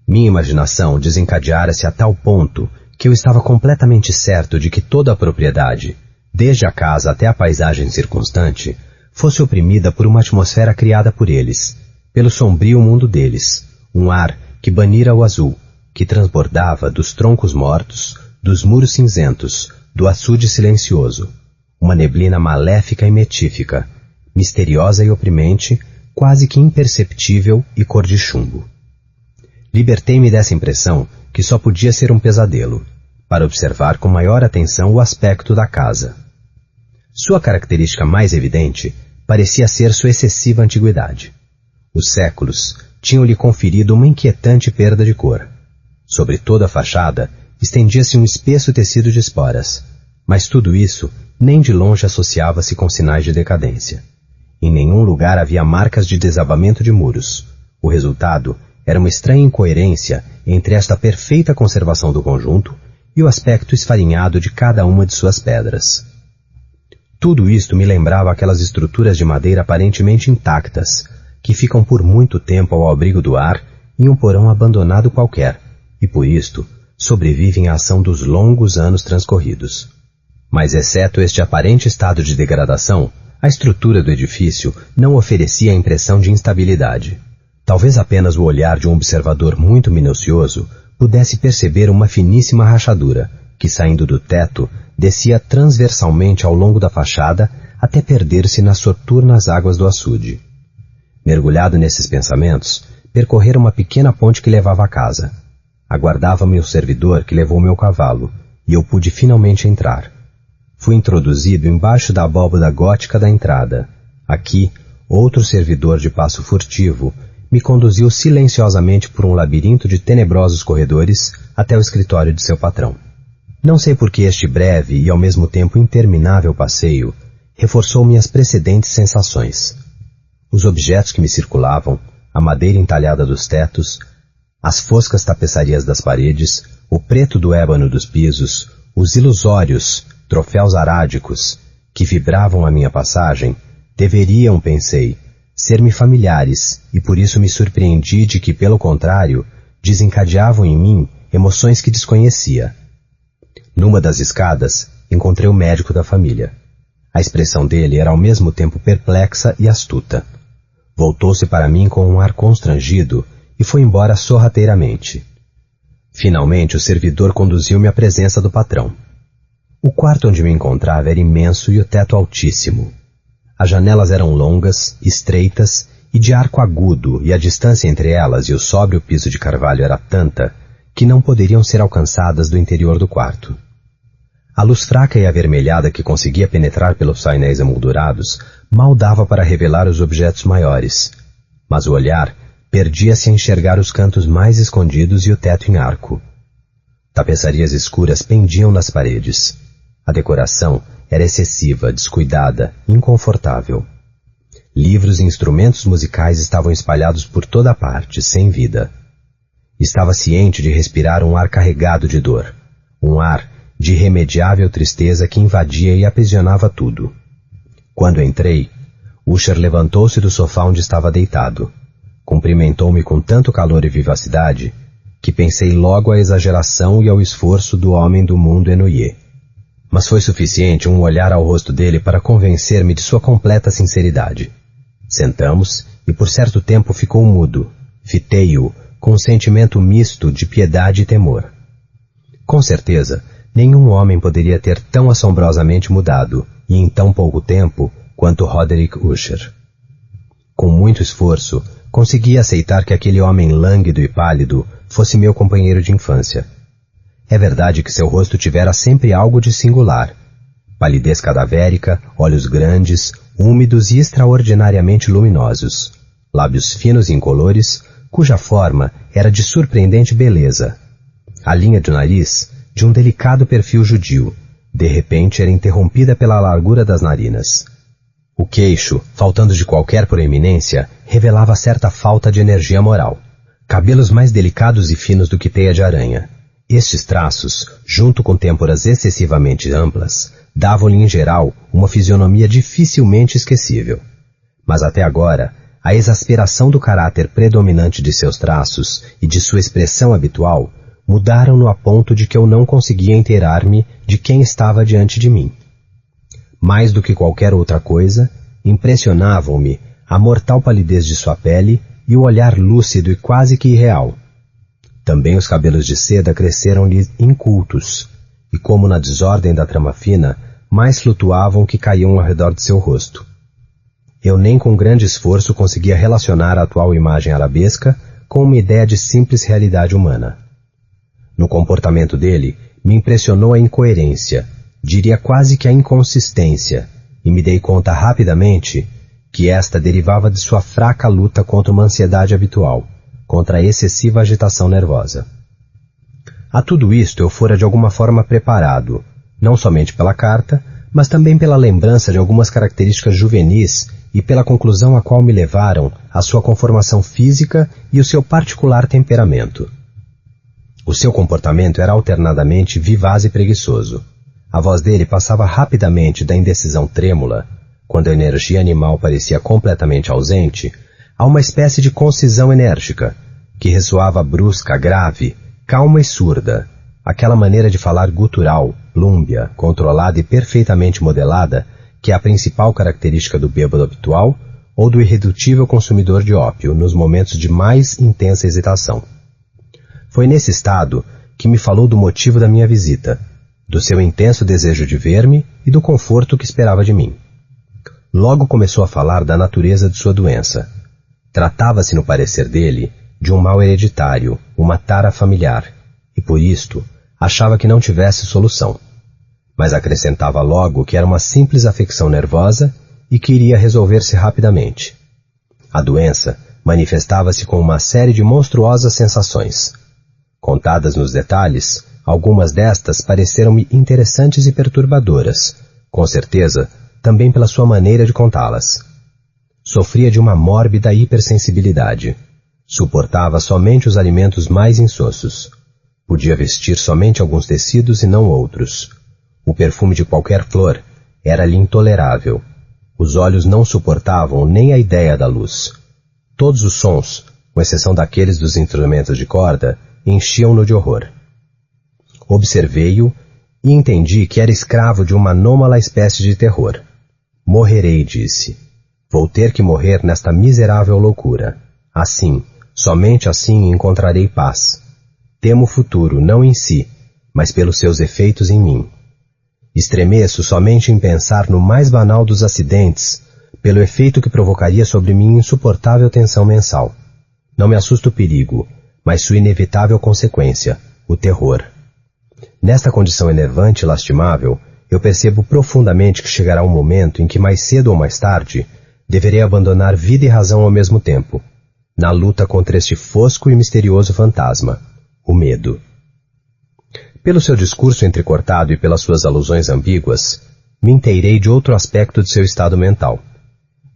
Minha imaginação desencadeara-se a tal ponto que eu estava completamente certo de que toda a propriedade, desde a casa até a paisagem circunstante, fosse oprimida por uma atmosfera criada por eles, pelo sombrio mundo deles, um ar que banira o azul, que transbordava dos troncos mortos, dos muros cinzentos, do açude silencioso, uma neblina maléfica e metífica, misteriosa e oprimente, quase que imperceptível e cor de chumbo. Libertei-me dessa impressão que só podia ser um pesadelo, para observar com maior atenção o aspecto da casa. Sua característica mais evidente parecia ser sua excessiva antiguidade. Os séculos tinham-lhe conferido uma inquietante perda de cor. Sobre toda a fachada estendia-se um espesso tecido de esporas, mas tudo isso nem de longe associava-se com sinais de decadência. Em nenhum lugar havia marcas de desabamento de muros. O resultado era uma estranha incoerência entre esta perfeita conservação do conjunto e o aspecto esfarinhado de cada uma de suas pedras. Tudo isto me lembrava aquelas estruturas de madeira aparentemente intactas, que ficam por muito tempo ao abrigo do ar em um porão abandonado qualquer, e por isto sobrevivem à ação dos longos anos transcorridos. Mas exceto este aparente estado de degradação, a estrutura do edifício não oferecia a impressão de instabilidade. Talvez apenas o olhar de um observador muito minucioso pudesse perceber uma finíssima rachadura, que saindo do teto, descia transversalmente ao longo da fachada até perder-se nas soturnas águas do açude. Mergulhado nesses pensamentos, percorrera uma pequena ponte que levava à casa. Aguardava-me o servidor que levou meu cavalo, e eu pude finalmente entrar. Fui introduzido embaixo da abóbada gótica da entrada. Aqui, outro servidor de passo furtivo me conduziu silenciosamente por um labirinto de tenebrosos corredores até o escritório de seu patrão. Não sei por que este breve e ao mesmo tempo interminável passeio reforçou minhas precedentes sensações. Os objetos que me circulavam, a madeira entalhada dos tetos, as foscas tapeçarias das paredes, o preto do ébano dos pisos, os ilusórios troféus arádicos que vibravam à minha passagem, deveriam, pensei, ser-me familiares, e por isso me surpreendi de que, pelo contrário, desencadeavam em mim emoções que desconhecia. Numa das escadas, encontrei o médico da família. A expressão dele era ao mesmo tempo perplexa e astuta. Voltou-se para mim com um ar constrangido e foi embora sorrateiramente. Finalmente, o servidor conduziu-me à presença do patrão. O quarto onde me encontrava era imenso e o teto altíssimo. As janelas eram longas, estreitas e de arco agudo, e a distância entre elas e o sóbrio piso de carvalho era tanta que não poderiam ser alcançadas do interior do quarto. A luz fraca e avermelhada que conseguia penetrar pelos painéis emoldurados mal dava para revelar os objetos maiores, mas o olhar perdia-se a enxergar os cantos mais escondidos e o teto em arco. Tapeçarias escuras pendiam nas paredes. A decoração era excessiva, descuidada, inconfortável. Livros e instrumentos musicais estavam espalhados por toda parte, sem vida. Estava ciente de respirar um ar carregado de dor, um ar de irremediável tristeza que invadia e aprisionava tudo. Quando entrei, Usher levantou-se do sofá onde estava deitado. Cumprimentou-me com tanto calor e vivacidade que pensei logo à exageração e ao esforço do homem do mundo ennuyé. Mas foi suficiente um olhar ao rosto dele para convencer-me de sua completa sinceridade. Sentamos e por certo tempo ficou mudo. Fitei-o com um sentimento misto de piedade e temor. Com certeza, nenhum homem poderia ter tão assombrosamente mudado, e em tão pouco tempo, quanto Roderick Usher. Com muito esforço, consegui aceitar que aquele homem lânguido e pálido fosse meu companheiro de infância. É verdade que seu rosto tivera sempre algo de singular. Palidez cadavérica, olhos grandes, úmidos e extraordinariamente luminosos, lábios finos e incolores, cuja forma era de surpreendente beleza. A linha do nariz, de um delicado perfil judio, de repente era interrompida pela largura das narinas. O queixo, faltando de qualquer proeminência, revelava certa falta de energia moral. Cabelos mais delicados e finos do que teia de aranha. Estes traços, junto com têmporas excessivamente amplas, davam-lhe em geral uma fisionomia dificilmente esquecível. Mas até agora, a exasperação do caráter predominante de seus traços e de sua expressão habitual mudaram-no a ponto de que eu não conseguia inteirar-me de quem estava diante de mim. Mais do que qualquer outra coisa, impressionavam-me a mortal palidez de sua pele e o olhar lúcido e quase que irreal. Também os cabelos de seda cresceram-lhe incultos, e como na desordem da trama fina, mais flutuavam que caíam ao redor de seu rosto. Eu nem com grande esforço conseguia relacionar a atual imagem arabesca com uma ideia de simples realidade humana. No comportamento dele, me impressionou a incoerência, diria quase que a inconsistência, e me dei conta rapidamente que esta derivava de sua fraca luta contra uma ansiedade habitual, contra a excessiva agitação nervosa. A tudo isto eu fora de alguma forma preparado, não somente pela carta, mas também pela lembrança de algumas características juvenis e pela conclusão a qual me levaram a sua conformação física e o seu particular temperamento. O seu comportamento era alternadamente vivaz e preguiçoso. A voz dele passava rapidamente da indecisão trêmula, quando a energia animal parecia completamente ausente, a uma espécie de concisão enérgica, que ressoava brusca, grave, calma e surda, aquela maneira de falar gutural, lúmbia, controlada e perfeitamente modelada, que é a principal característica do bêbado habitual ou do irredutível consumidor de ópio nos momentos de mais intensa hesitação. Foi nesse estado que me falou do motivo da minha visita, do seu intenso desejo de ver-me e do conforto que esperava de mim. Logo começou a falar da natureza de sua doença. Tratava-se, no parecer dele, de um mal hereditário, uma tara familiar, e por isto achava que não tivesse solução. Mas acrescentava logo que era uma simples afecção nervosa e que iria resolver-se rapidamente. A doença manifestava-se com uma série de monstruosas sensações. Contadas nos detalhes, algumas destas pareceram-me interessantes e perturbadoras, com certeza também pela sua maneira de contá-las. Sofria de uma mórbida hipersensibilidade. Suportava somente os alimentos mais insossos. Podia vestir somente alguns tecidos e não outros. O perfume de qualquer flor era-lhe intolerável. Os olhos não suportavam nem a ideia da luz. Todos os sons, com exceção daqueles dos instrumentos de corda, enchiam-no de horror. Observei-o e entendi que era escravo de uma anômala espécie de terror. Morrerei, disse. Vou ter que morrer nesta miserável loucura. Assim, somente assim encontrarei paz. Temo o futuro, não em si, mas pelos seus efeitos em mim. Estremeço somente em pensar no mais banal dos acidentes, pelo efeito que provocaria sobre mim insuportável tensão mensal. Não me assusta o perigo, mas sua inevitável consequência, o terror. Nesta condição enervante e lastimável, eu percebo profundamente que chegará um momento em que mais cedo ou mais tarde, deverei abandonar vida e razão ao mesmo tempo, na luta contra este fosco e misterioso fantasma, o medo. Pelo seu discurso entrecortado e pelas suas alusões ambíguas, me inteirei de outro aspecto de seu estado mental.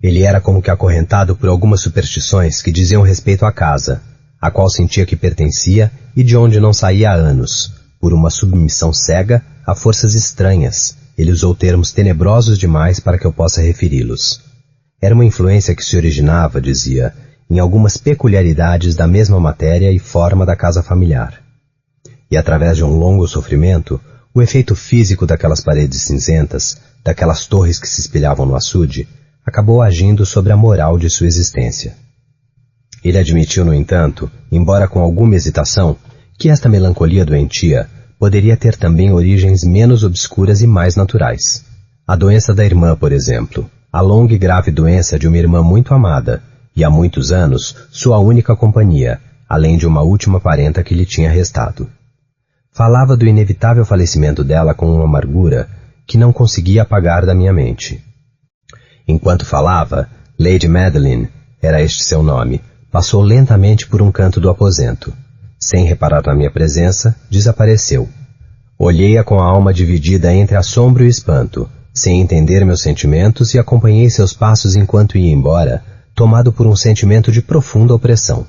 Ele era como que acorrentado por algumas superstições que diziam respeito à casa, a qual sentia que pertencia e de onde não saía há anos, por uma submissão cega a forças estranhas. Ele usou termos tenebrosos demais para que eu possa referi-los. Era uma influência que se originava, dizia, em algumas peculiaridades da mesma matéria e forma da casa familiar. E através de um longo sofrimento, o efeito físico daquelas paredes cinzentas, daquelas torres que se espelhavam no açude, acabou agindo sobre a moral de sua existência. Ele admitiu, no entanto, embora com alguma hesitação, que esta melancolia doentia poderia ter também origens menos obscuras e mais naturais. A doença da irmã, por exemplo, a longa e grave doença de uma irmã muito amada, e há muitos anos sua única companhia, além de uma última parenta que lhe tinha restado. Falava do inevitável falecimento dela com uma amargura que não conseguia apagar da minha mente. Enquanto falava, Lady Madeline, era este seu nome, passou lentamente por um canto do aposento. Sem reparar na minha presença, desapareceu. Olhei-a com a alma dividida entre assombro e espanto, sem entender meus sentimentos, e acompanhei seus passos enquanto ia embora, tomado por um sentimento de profunda opressão.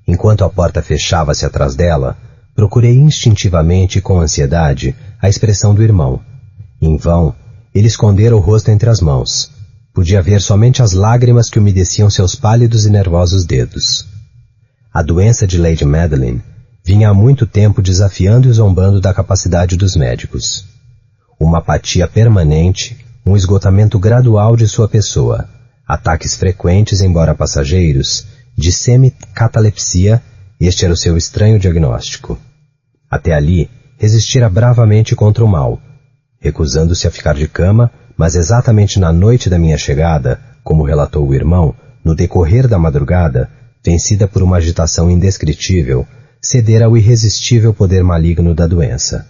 Enquanto a porta fechava-se atrás dela, procurei instintivamente e com ansiedade a expressão do irmão. Em vão, ele escondera o rosto entre as mãos. Podia ver somente as lágrimas que umedeciam seus pálidos e nervosos dedos. A doença de Lady Madeline vinha há muito tempo desafiando e zombando da capacidade dos médicos. Uma apatia permanente, um esgotamento gradual de sua pessoa, ataques frequentes, embora passageiros, de semi-catalepsia, este era o seu estranho diagnóstico. Até ali, resistira bravamente contra o mal, recusando-se a ficar de cama, mas exatamente na noite da minha chegada, como relatou o irmão, no decorrer da madrugada, vencida por uma agitação indescritível, cedera ao irresistível poder maligno da doença.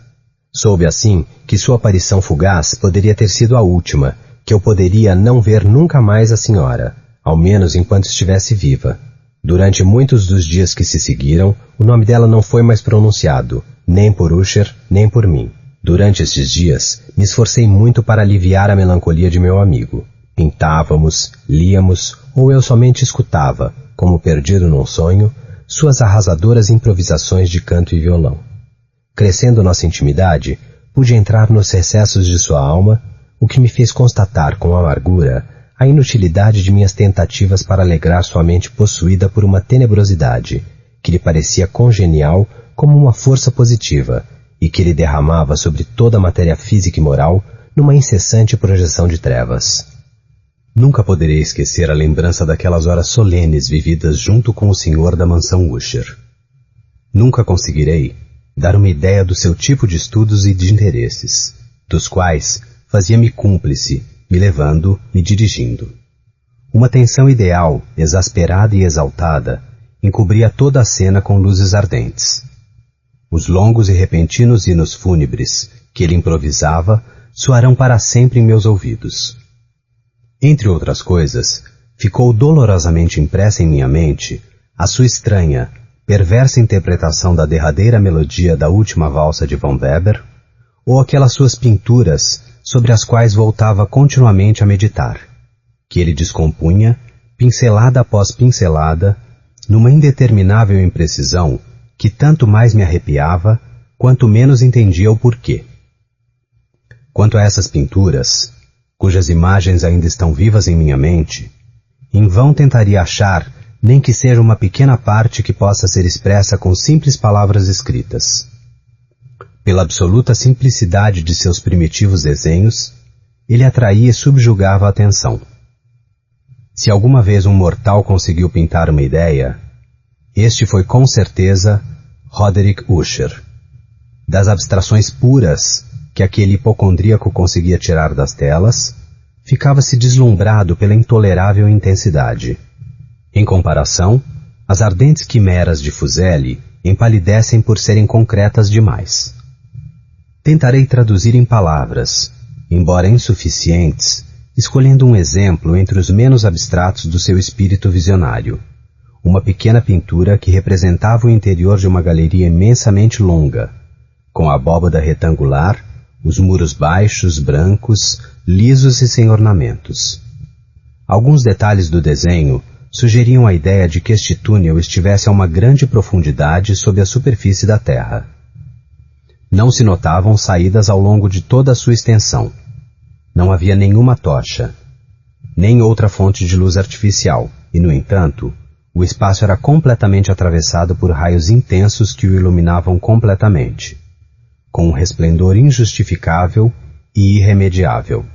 Soube assim que sua aparição fugaz poderia ter sido a última, que eu poderia não ver nunca mais a senhora, ao menos enquanto estivesse viva. Durante muitos dos dias que se seguiram, o nome dela não foi mais pronunciado, nem por Usher, nem por mim. Durante estes dias, me esforcei muito para aliviar a melancolia de meu amigo. Pintávamos, líamos, ou eu somente escutava, como perdido num sonho, suas arrasadoras improvisações de canto e violão. Crescendo nossa intimidade, pude entrar nos recessos de sua alma, o que me fez constatar com amargura a inutilidade de minhas tentativas para alegrar sua mente possuída por uma tenebrosidade, que lhe parecia congenial como uma força positiva, e que ele derramava sobre toda a matéria física e moral numa incessante projeção de trevas. Nunca poderei esquecer a lembrança daquelas horas solenes vividas junto com o senhor da mansão Usher. Nunca conseguirei dar uma ideia do seu tipo de estudos e de interesses, dos quais fazia-me cúmplice, me levando, me dirigindo. Uma tensão ideal, exasperada e exaltada, encobria toda a cena com luzes ardentes. Os longos e repentinos hinos fúnebres que ele improvisava soarão para sempre em meus ouvidos. Entre outras coisas, ficou dolorosamente impressa em minha mente a sua estranha, perversa interpretação da derradeira melodia da última valsa de Von Weber, ou aquelas suas pinturas sobre as quais voltava continuamente a meditar, que ele descompunha, pincelada após pincelada, numa indeterminável imprecisão que tanto mais me arrepiava, quanto menos entendia o porquê. Quanto a essas pinturas, cujas imagens ainda estão vivas em minha mente, em vão tentaria achar nem que seja uma pequena parte que possa ser expressa com simples palavras escritas. Pela absoluta simplicidade de seus primitivos desenhos, ele atraía e subjugava a atenção. Se alguma vez um mortal conseguiu pintar uma ideia, este foi com certeza Roderick Usher. Das abstrações puras que aquele hipocondríaco conseguia tirar das telas, ficava-se deslumbrado pela intolerável intensidade. Em comparação, as ardentes quimeras de Fuseli empalidecem por serem concretas demais. Tentarei traduzir em palavras, embora insuficientes, escolhendo um exemplo entre os menos abstratos do seu espírito visionário. Uma pequena pintura que representava o interior de uma galeria imensamente longa, com a abóbada retangular, os muros baixos, brancos, lisos e sem ornamentos. Alguns detalhes do desenho sugeriam a ideia de que este túnel estivesse a uma grande profundidade sob a superfície da Terra. Não se notavam saídas ao longo de toda a sua extensão. Não havia nenhuma tocha, nem outra fonte de luz artificial, e, no entanto, o espaço era completamente atravessado por raios intensos que o iluminavam completamente, com um resplendor injustificável e irremediável.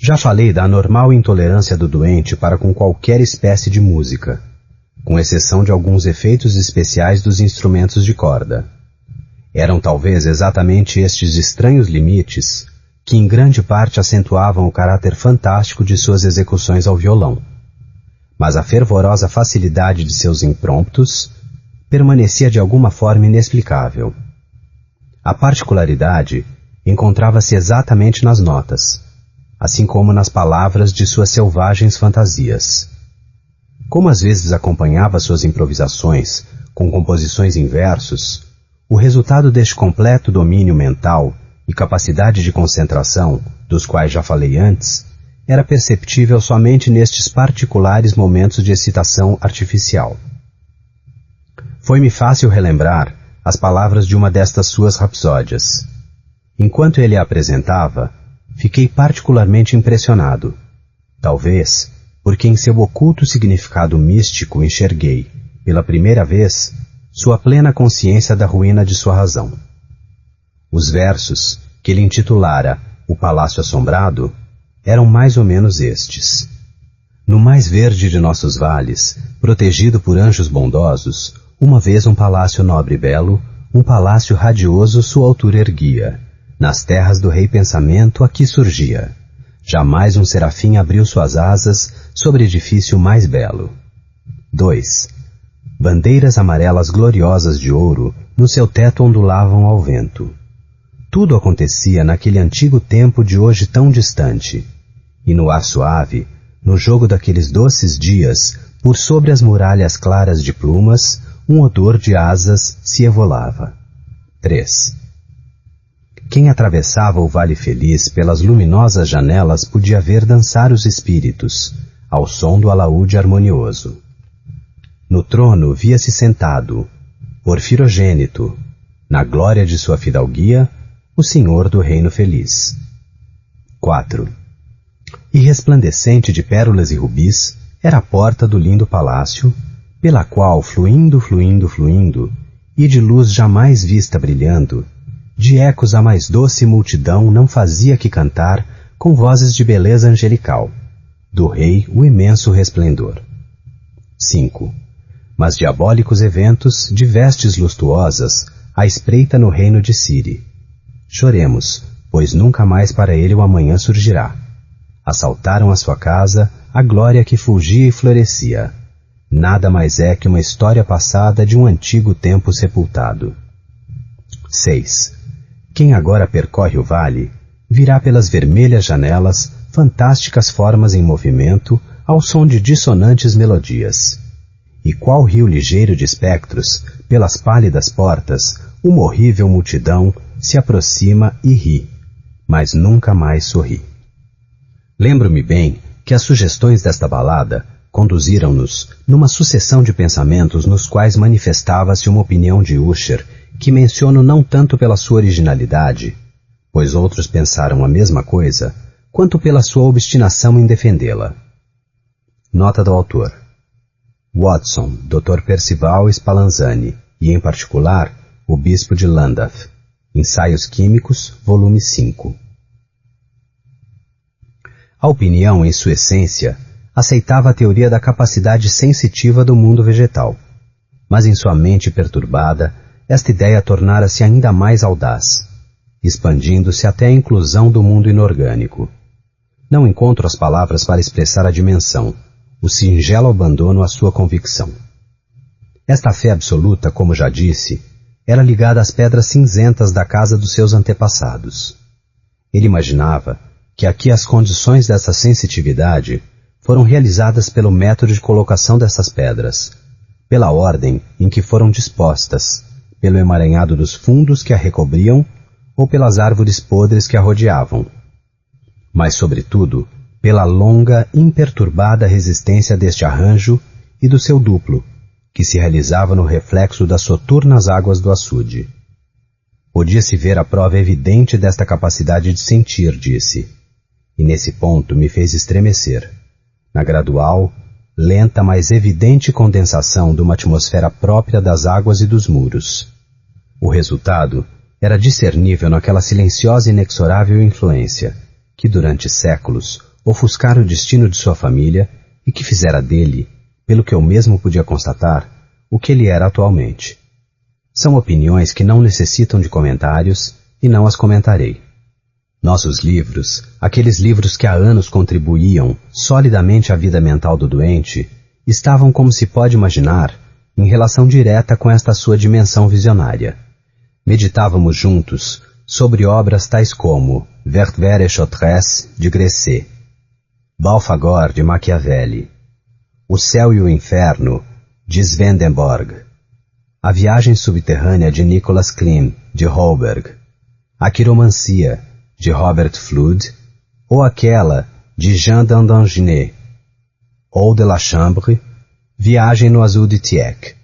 Já falei da anormal intolerância do doente para com qualquer espécie de música, com exceção de alguns efeitos especiais dos instrumentos de corda. Eram talvez exatamente estes estranhos limites que em grande parte acentuavam o caráter fantástico de suas execuções ao violão. Mas a fervorosa facilidade de seus impromptus permanecia de alguma forma inexplicável. A particularidade encontrava-se exatamente nas notas, assim como nas palavras de suas selvagens fantasias. Como às vezes acompanhava suas improvisações com composições em versos, o resultado deste completo domínio mental e capacidade de concentração, dos quais já falei antes, era perceptível somente nestes particulares momentos de excitação artificial. Foi-me fácil relembrar as palavras de uma destas suas rapsódias. Enquanto ele a apresentava, fiquei particularmente impressionado, talvez porque em seu oculto significado místico enxerguei, pela primeira vez, sua plena consciência da ruína de sua razão. Os versos, que ele intitulara O Palácio Assombrado, eram mais ou menos estes. No mais verde de nossos vales, protegido por anjos bondosos, uma vez um palácio nobre e belo, um palácio radioso sua altura erguia. Nas terras do rei pensamento aqui surgia. Jamais um serafim abriu suas asas sobre edifício mais belo. 2. Bandeiras amarelas gloriosas de ouro no seu teto ondulavam ao vento. Tudo acontecia naquele antigo tempo de hoje tão distante. E no ar suave, no jogo daqueles doces dias, por sobre as muralhas claras de plumas, um odor de asas se evolava. 3. Quem atravessava o Vale Feliz pelas luminosas janelas podia ver dançar os espíritos, ao som do alaúde harmonioso. No trono via-se sentado, porfirogênito, na glória de sua fidalguia, o Senhor do Reino Feliz. 4. E resplandecente de pérolas e rubis, era a porta do lindo palácio, pela qual, fluindo, e de luz jamais vista brilhando, de ecos a mais doce multidão não fazia que cantar com vozes de beleza angelical, do rei o imenso resplendor. 5. Mas diabólicos eventos, de vestes lustuosas, à espreita no reino de Ciri. Choremos, pois nunca mais para ele o amanhã surgirá. Assaltaram a sua casa a glória que fulgia e florescia. Nada mais é que uma história passada de um antigo tempo sepultado. 6. Quem agora percorre o vale, virá pelas vermelhas janelas fantásticas formas em movimento ao som de dissonantes melodias. E qual rio ligeiro de espectros, pelas pálidas portas, uma horrível multidão se aproxima e ri, mas nunca mais sorri. Lembro-me bem que as sugestões desta balada conduziram-nos numa sucessão de pensamentos nos quais manifestava-se uma opinião de Usher que menciono não tanto pela sua originalidade, pois outros pensaram a mesma coisa, quanto pela sua obstinação em defendê-la. Nota do autor. Watson, Dr. Percival Spallanzani, e em particular, o Bispo de Llandaff. Ensaios Químicos, volume 5. A opinião, em sua essência, aceitava a teoria da capacidade sensitiva do mundo vegetal, mas em sua mente perturbada, esta ideia tornara-se ainda mais audaz, expandindo-se até a inclusão do mundo inorgânico. Não encontro as palavras para expressar a dimensão, o singelo abandono à sua convicção. Esta fé absoluta, como já disse, era ligada às pedras cinzentas da casa dos seus antepassados. Ele imaginava que aqui as condições dessa sensitividade foram realizadas pelo método de colocação dessas pedras, pela ordem em que foram dispostas, pelo emaranhado dos fundos que a recobriam ou pelas árvores podres que a rodeavam. Mas, sobretudo, pela longa, imperturbada resistência deste arranjo e do seu duplo, que se realizava no reflexo das soturnas águas do açude. Podia-se ver a prova evidente desta capacidade de sentir, disse, e nesse ponto me fez estremecer, na gradual, lenta, mas evidente condensação de uma atmosfera própria das águas e dos muros. O resultado era discernível naquela silenciosa e inexorável influência, que durante séculos ofuscara o destino de sua família e que fizera dele, pelo que eu mesmo podia constatar, o que ele era atualmente. São opiniões que não necessitam de comentários e não as comentarei. Nossos livros, aqueles livros que há anos contribuíam solidamente à vida mental do doente, estavam, como se pode imaginar, em relação direta com esta sua dimensão visionária. Meditávamos juntos sobre obras tais como Vertver et Chautresse, de Gresset, Balfagor, de Machiavelli, O Céu e o Inferno, de Swedenborg, A Viagem Subterrânea de Nicholas Klimt, de Holberg, A Quiromancia, de Robert Fludd, ou aquela de Jean d'Andanginet, ou de La Chambre, Viagem no Azul de Tieck,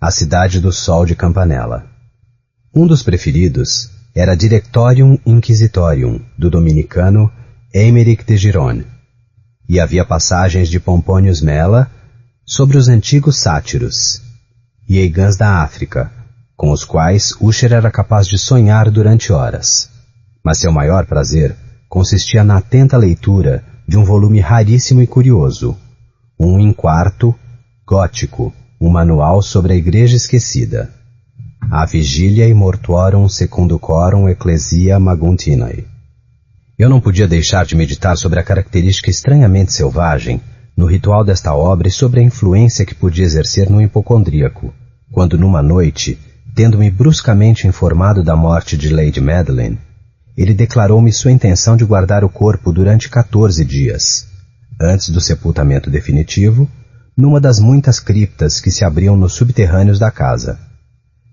A Cidade do Sol, de Campanella. Um dos preferidos era Directorium Inquisitorium, do dominicano Aymeric de Gironne, e havia passagens de Pomponius Mela sobre os antigos sátiros e eigãs da África, com os quais Usher era capaz de sonhar durante horas. Mas seu maior prazer consistia na atenta leitura de um volume raríssimo e curioso, um in quarto, gótico, um manual sobre a Igreja Esquecida, A Vigilia e Mortuorum Secundocorum Ecclesia Maguntinae. Eu não podia deixar de meditar sobre a característica estranhamente selvagem no ritual desta obra e sobre a influência que podia exercer no hipocondríaco, quando numa noite, tendo-me bruscamente informado da morte de Lady Madeleine, ele declarou-me sua intenção de guardar o corpo durante 14 dias, antes do sepultamento definitivo, numa das muitas criptas que se abriam nos subterrâneos da casa.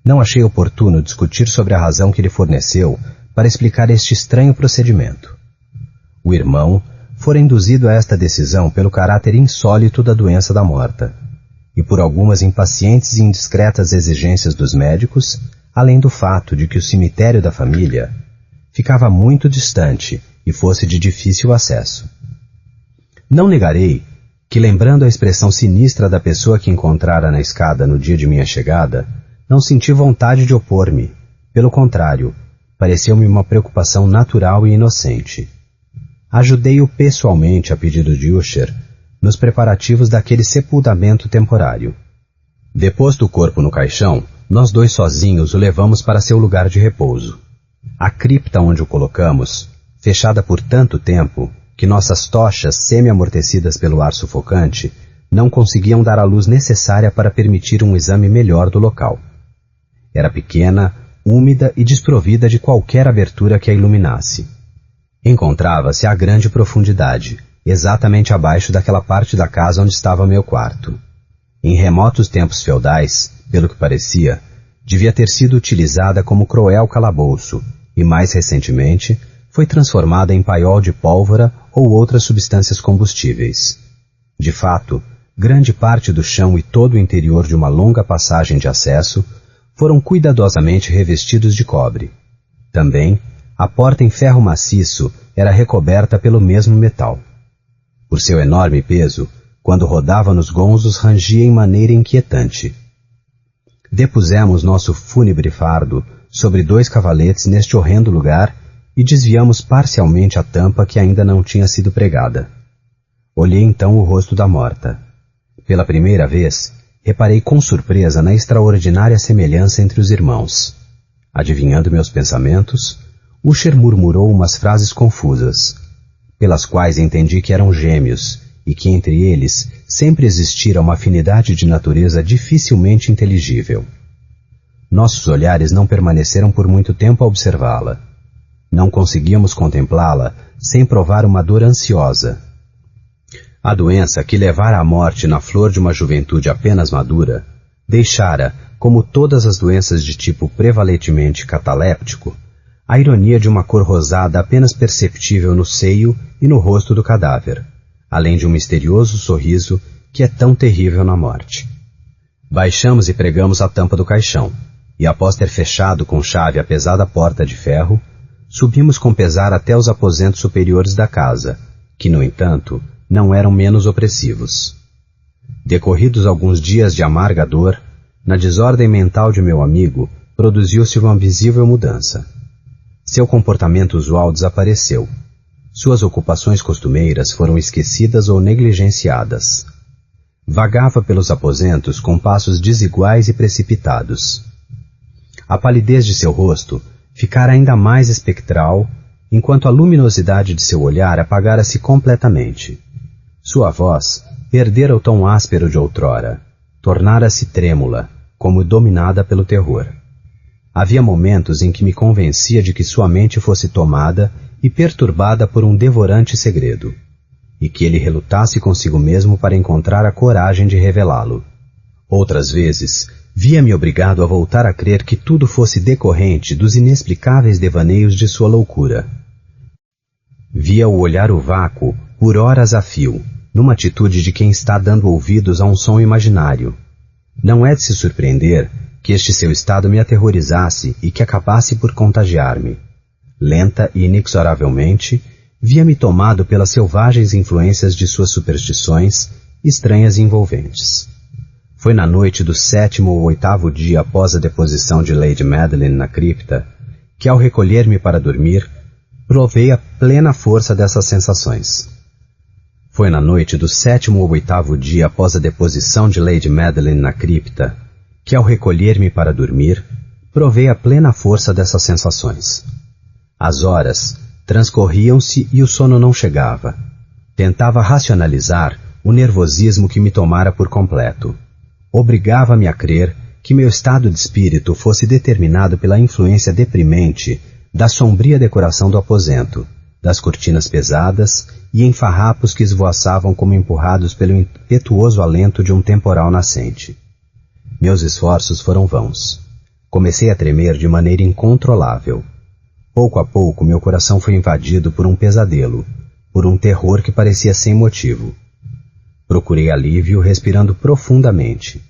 Não achei oportuno discutir sobre a razão que ele forneceu para explicar este estranho procedimento. O irmão fora induzido a esta decisão pelo caráter insólito da doença da morta, e por algumas impacientes e indiscretas exigências dos médicos, além do fato de que o cemitério da família ficava muito distante e fosse de difícil acesso. Não negarei que, lembrando a expressão sinistra da pessoa que encontrara na escada no dia de minha chegada, não senti vontade de opor-me. Pelo contrário, pareceu-me uma preocupação natural e inocente. Ajudei-o pessoalmente, a pedido de Usher, nos preparativos daquele sepultamento temporário. Deposto o corpo no caixão, nós dois sozinhos o levamos para seu lugar de repouso. A cripta onde o colocamos, fechada por tanto tempo que nossas tochas, semi-amortecidas pelo ar sufocante, não conseguiam dar a luz necessária para permitir um exame melhor do local. Era pequena, úmida e desprovida de qualquer abertura que a iluminasse. Encontrava-se a grande profundidade, exatamente abaixo daquela parte da casa onde estava meu quarto. Em remotos tempos feudais, pelo que parecia, devia ter sido utilizada como cruel calabouço e, mais recentemente, foi transformada em paiol de pólvora ou outras substâncias combustíveis. De fato, grande parte do chão e todo o interior de uma longa passagem de acesso foram cuidadosamente revestidos de cobre. Também, a porta em ferro maciço era recoberta pelo mesmo metal. Por seu enorme peso, quando rodava nos gonzos, rangia em maneira inquietante. Depusemos nosso fúnebre fardo sobre 2 cavaletes neste horrendo lugar e desviamos parcialmente a tampa que ainda não tinha sido pregada. Olhei então o rosto da morta. Pela primeira vez, reparei com surpresa na extraordinária semelhança entre os irmãos. Adivinhando meus pensamentos, Usher murmurou umas frases confusas, pelas quais entendi que eram gêmeos e que entre eles sempre existira uma afinidade de natureza dificilmente inteligível. Nossos olhares não permaneceram por muito tempo a observá-la. Não conseguíamos contemplá-la sem provar uma dor ansiosa. A doença que levara à morte na flor de uma juventude apenas madura, deixara, como todas as doenças de tipo prevalentemente cataléptico, a ironia de uma cor rosada apenas perceptível no seio e no rosto do cadáver, além de um misterioso sorriso que é tão terrível na morte. Baixamos e pregamos a tampa do caixão, e após ter fechado com chave a pesada porta de ferro, subimos com pesar até os aposentos superiores da casa, que, no entanto, não eram menos opressivos. Decorridos alguns dias de amarga dor, na desordem mental de meu amigo, produziu-se uma visível mudança. Seu comportamento usual desapareceu. Suas ocupações costumeiras foram esquecidas ou negligenciadas. Vagava pelos aposentos com passos desiguais e precipitados. A palidez de seu rosto ficara ainda mais espectral, enquanto a luminosidade de seu olhar apagara-se completamente. Sua voz perdera o tom áspero de outrora, tornara-se trêmula, como dominada pelo terror. Havia momentos em que me convencia de que sua mente fosse tomada e perturbada por um devorante segredo, e que ele relutasse consigo mesmo para encontrar a coragem de revelá-lo. Outras vezes, via-me obrigado a voltar a crer que tudo fosse decorrente dos inexplicáveis devaneios de sua loucura. Via-o olhar o vácuo por horas a fio, numa atitude de quem está dando ouvidos a um som imaginário. Não é de se surpreender que este seu estado me aterrorizasse e que acabasse por contagiar-me. Lenta e inexoravelmente, via-me tomado pelas selvagens influências de suas superstições, estranhas e envolventes. Foi na noite do 7º ou 8º dia após a deposição de Lady Madeline na cripta, que ao recolher-me para dormir, provei a plena força dessas sensações. Foi na noite do 7º ou 8º dia após a deposição de Lady Madeline na cripta, que ao recolher-me para dormir, provei a plena força dessas sensações. As horas transcorriam-se e o sono não chegava. Tentava racionalizar o nervosismo que me tomara por completo. Obrigava-me a crer que meu estado de espírito fosse determinado pela influência deprimente da sombria decoração do aposento, das cortinas pesadas e em farrapos que esvoaçavam como empurrados pelo impetuoso alento de um temporal nascente. Meus esforços foram vãos. Comecei a tremer de maneira incontrolável. Pouco a pouco meu coração foi invadido por um pesadelo, por um terror que parecia sem motivo. Procurei alívio respirando profundamente.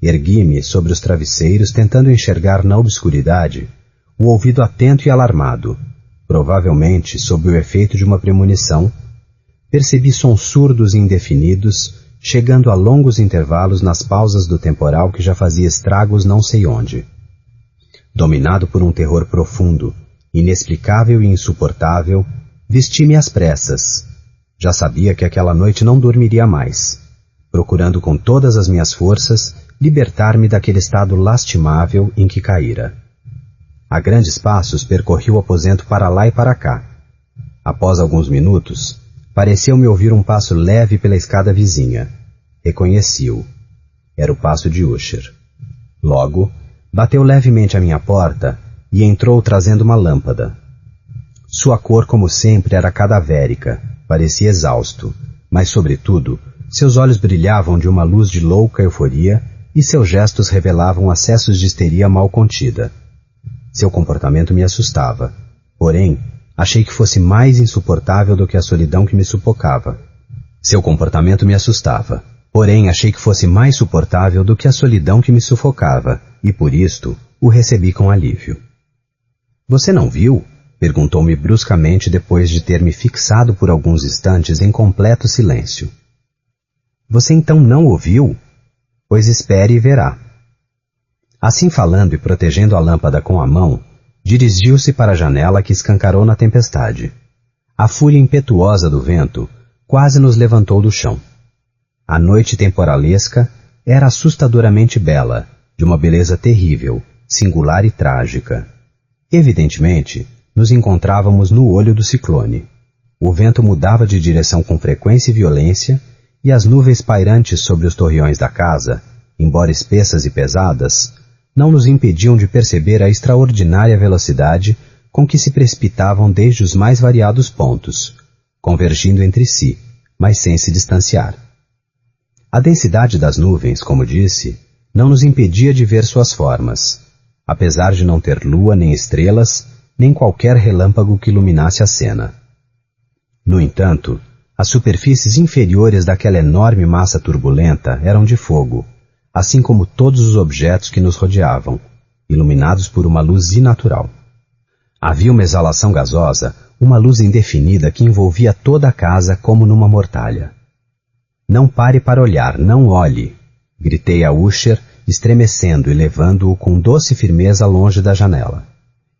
Ergui-me sobre os travesseiros tentando enxergar na obscuridade o ouvido atento e alarmado. Provavelmente, sob o efeito de uma premonição, percebi sons surdos e indefinidos, chegando a longos intervalos nas pausas do temporal que já fazia estragos não sei onde. Dominado por um terror profundo, inexplicável e insuportável, vesti-me às pressas. Já sabia que aquela noite não dormiria mais, procurando com todas as minhas forças libertar-me daquele estado lastimável em que caíra. A grandes passos percorri o aposento para lá e para cá. Após alguns minutos, pareceu-me ouvir um passo leve pela escada vizinha. Reconheci-o. Era o passo de Usher. Logo, bateu levemente à minha porta e entrou trazendo uma lâmpada. Sua cor, como sempre, era cadavérica, parecia exausto, mas, sobretudo, seus olhos brilhavam de uma luz de louca euforia e seus gestos revelavam acessos de histeria mal contida. Seu comportamento me assustava, porém, achei que fosse mais insuportável do que a solidão que me sufocava. Seu comportamento me assustava, porém, achei que fosse mais suportável do que a solidão que me sufocava, e por isto, o recebi com alívio. Você não viu? Perguntou-me bruscamente depois de ter me fixado por alguns instantes em completo silêncio. Você então não ouviu? Pois espere e verá. Assim falando e protegendo a lâmpada com a mão, dirigiu-se para a janela que escancarou na tempestade. A fúria impetuosa do vento quase nos levantou do chão. A noite temporalesca era assustadoramente bela, de uma beleza terrível, singular e trágica. Evidentemente, nos encontrávamos no olho do ciclone. O vento mudava de direção com frequência e violência, e as nuvens pairantes sobre os torreões da casa, embora espessas e pesadas, não nos impediam de perceber a extraordinária velocidade com que se precipitavam desde os mais variados pontos, convergindo entre si, mas sem se distanciar. A densidade das nuvens, como disse, não nos impedia de ver suas formas. Apesar de não ter lua nem estrelas, nem qualquer relâmpago que iluminasse a cena. No entanto, as superfícies inferiores daquela enorme massa turbulenta eram de fogo, assim como todos os objetos que nos rodeavam, iluminados por uma luz inatural. Havia uma exalação gasosa, uma luz indefinida que envolvia toda a casa como numa mortalha. "Não pare para olhar, não olhe!" gritei a Usher, estremecendo e levando-o com doce firmeza longe da janela.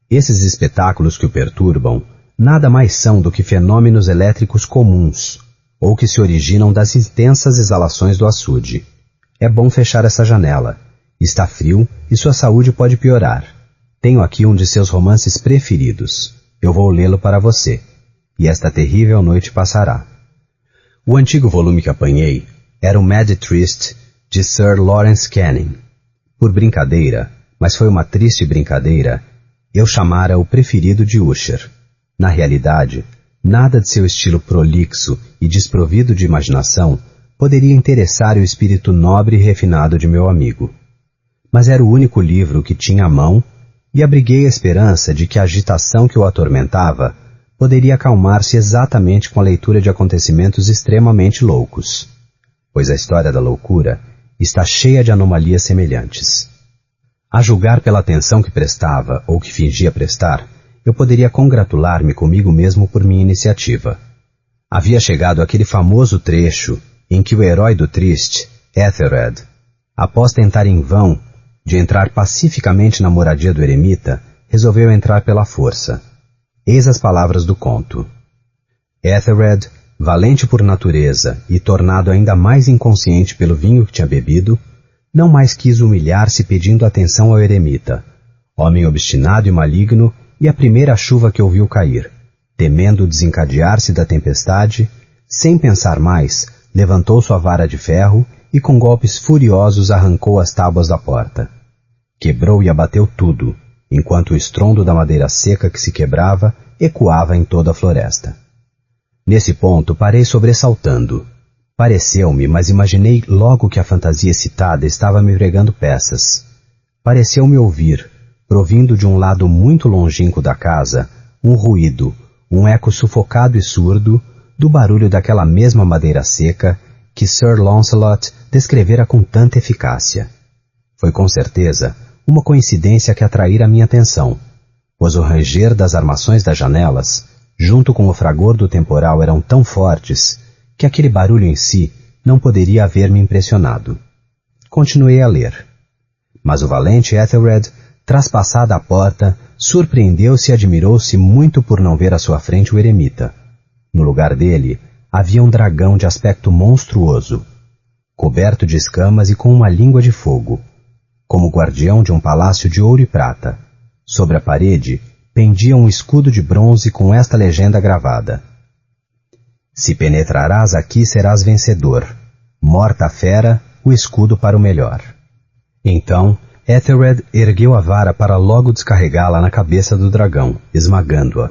Esses espetáculos que o perturbam nada mais são do que fenômenos elétricos comuns, ou que se originam das intensas exalações do açude. É bom fechar essa janela. Está frio e sua saúde pode piorar. Tenho aqui um de seus romances preferidos. Eu vou lê-lo para você. E esta terrível noite passará. O antigo volume que apanhei era o Mad Trist, de Sir Lawrence Canning. Por brincadeira, mas foi uma triste brincadeira, eu chamara o preferido de Usher. Na realidade, nada de seu estilo prolixo e desprovido de imaginação poderia interessar o espírito nobre e refinado de meu amigo. Mas era o único livro que tinha à mão e abriguei a esperança de que a agitação que o atormentava poderia acalmar-se exatamente com a leitura de acontecimentos extremamente loucos, pois a história da loucura está cheia de anomalias semelhantes. A julgar pela atenção que prestava ou que fingia prestar, eu poderia congratular-me comigo mesmo por minha iniciativa. Havia chegado aquele famoso trecho em que o herói do triste, Ethelred, após tentar em vão de entrar pacificamente na moradia do eremita, resolveu entrar pela força. Eis as palavras do conto. Ethelred, valente por natureza e tornado ainda mais inconsciente pelo vinho que tinha bebido, não mais quis humilhar-se pedindo atenção ao eremita, homem obstinado e maligno, e a primeira chuva que ouviu cair, temendo desencadear-se da tempestade, sem pensar mais, levantou sua vara de ferro e com golpes furiosos arrancou as tábuas da porta. Quebrou e abateu tudo, enquanto o estrondo da madeira seca que se quebrava ecoava em toda a floresta. Nesse ponto parei sobressaltando. Pareceu-me, mas imaginei logo que a fantasia excitada estava me pregando peças. Pareceu-me ouvir, provindo de um lado muito longínquo da casa, um ruído, um eco sufocado e surdo, do barulho daquela mesma madeira seca que Sir Launcelot descrevera com tanta eficácia. Foi com certeza uma coincidência que atraíra minha atenção, pois o ranger das armações das janelas, junto com o fragor do temporal, eram tão fortes que aquele barulho em si não poderia haver me impressionado. Continuei a ler. Mas o valente Ethelred, traspassada a porta, surpreendeu-se e admirou-se muito por não ver à sua frente o eremita. No lugar dele, havia um dragão de aspecto monstruoso, coberto de escamas e com uma língua de fogo, como guardião de um palácio de ouro e prata. Sobre a parede, pendia um escudo de bronze com esta legenda gravada: "Se penetrarás aqui, serás vencedor. Morta a fera, o escudo para o melhor." Então, Ethelred ergueu a vara para logo descarregá-la na cabeça do dragão, esmagando-a.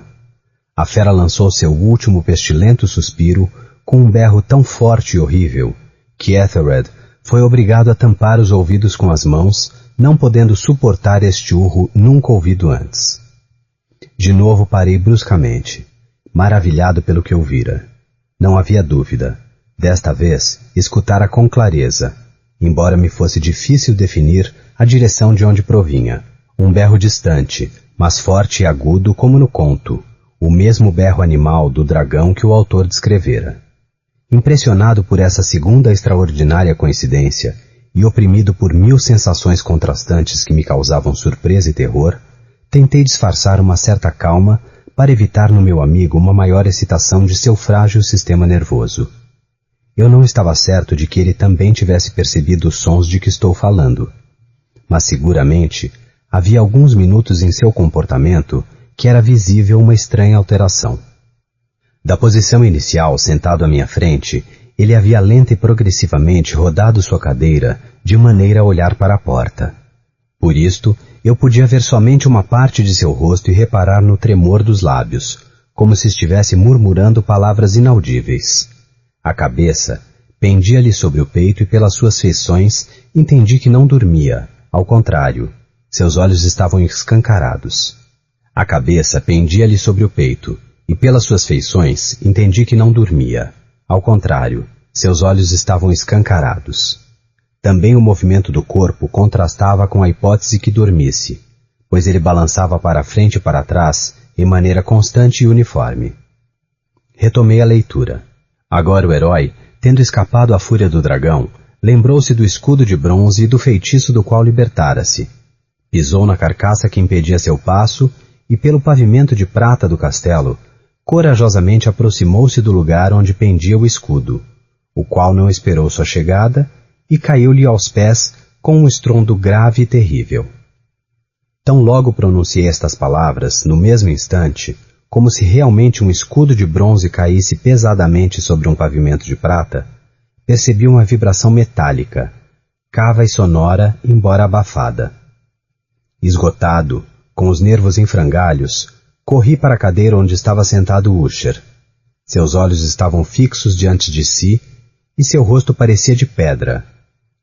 A fera lançou seu último pestilento suspiro com um berro tão forte e horrível que Ethelred foi obrigado a tampar os ouvidos com as mãos, não podendo suportar este urro nunca ouvido antes. De novo parei bruscamente, maravilhado pelo que ouvira. Não havia dúvida. Desta vez, escutara com clareza, embora me fosse difícil definir a direção de onde provinha. Um berro distante, mas forte e agudo como no conto, o mesmo berro animal do dragão que o autor descrevera. Impressionado por essa segunda extraordinária coincidência e oprimido por 1000 sensações contrastantes que me causavam surpresa e terror, tentei disfarçar uma certa calma para evitar no meu amigo uma maior excitação de seu frágil sistema nervoso. Eu não estava certo de que ele também tivesse percebido os sons de que estou falando, mas seguramente havia alguns minutos em seu comportamento que era visível uma estranha alteração. Da posição inicial, sentado à minha frente, ele havia lenta e progressivamente rodado sua cadeira de maneira a olhar para a porta. Por isto, eu podia ver somente uma parte de seu rosto e reparar no tremor dos lábios, como se estivesse murmurando palavras inaudíveis. A cabeça pendia-lhe sobre o peito e pelas suas feições entendi que não dormia. Ao contrário, seus olhos estavam escancarados. A cabeça pendia-lhe sobre o peito, e pelas suas feições entendi que não dormia. Ao contrário, seus olhos estavam escancarados. Também o movimento do corpo contrastava com a hipótese que dormisse, pois ele balançava para frente e para trás em maneira constante e uniforme. Retomei a leitura. Agora o herói, tendo escapado à fúria do dragão, lembrou-se do escudo de bronze e do feitiço do qual libertara-se. Pisou na carcaça que impedia seu passo e, pelo pavimento de prata do castelo, corajosamente aproximou-se do lugar onde pendia o escudo, o qual não esperou sua chegada e caiu-lhe aos pés com um estrondo grave e terrível. Tão logo pronunciei estas palavras, no mesmo instante, como se realmente um escudo de bronze caísse pesadamente sobre um pavimento de prata, percebi uma vibração metálica, cava e sonora, embora abafada. Esgotado, com os nervos em frangalhos, corri para a cadeira onde estava sentado Usher. Seus olhos estavam fixos diante de si e seu rosto parecia de pedra.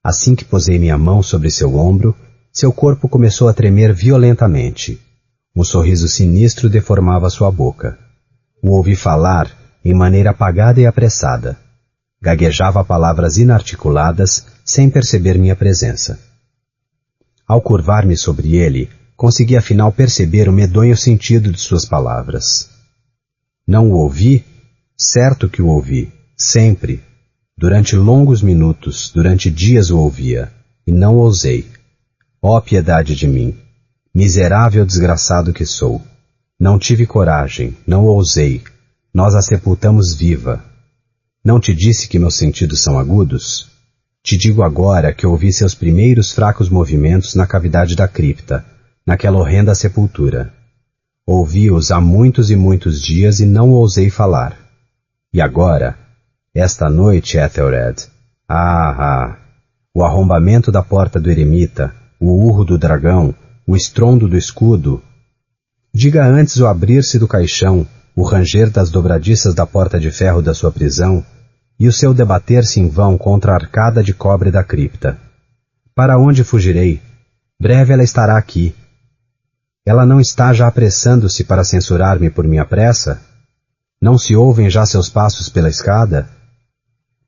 Assim que posei minha mão sobre seu ombro, seu corpo começou a tremer violentamente. Um sorriso sinistro deformava sua boca. O ouvi falar em maneira apagada e apressada. Gaguejava palavras inarticuladas, sem perceber minha presença. Ao curvar-me sobre ele, consegui afinal perceber o medonho sentido de suas palavras. Não o ouvi? Certo que o ouvi, sempre. Durante longos minutos, durante dias o ouvia, e não ousei. Ó piedade de mim! Miserável desgraçado que sou! Não tive coragem, não ousei. Nós a sepultamos viva. Não te disse que meus sentidos são agudos? Te digo agora que ouvi seus primeiros fracos movimentos na cavidade da cripta, naquela horrenda sepultura. Ouvi-os há muitos e muitos dias e não ousei falar. E agora, esta noite, Ethelred, o arrombamento da porta do eremita, o urro do dragão, o estrondo do escudo. Diga antes o abrir-se do caixão, o ranger das dobradiças da porta de ferro da sua prisão, e o seu debater-se em vão contra a arcada de cobre da cripta. Para onde fugirei? Breve ela estará aqui. Ela não está já apressando-se para censurar-me por minha pressa? Não se ouvem já seus passos pela escada?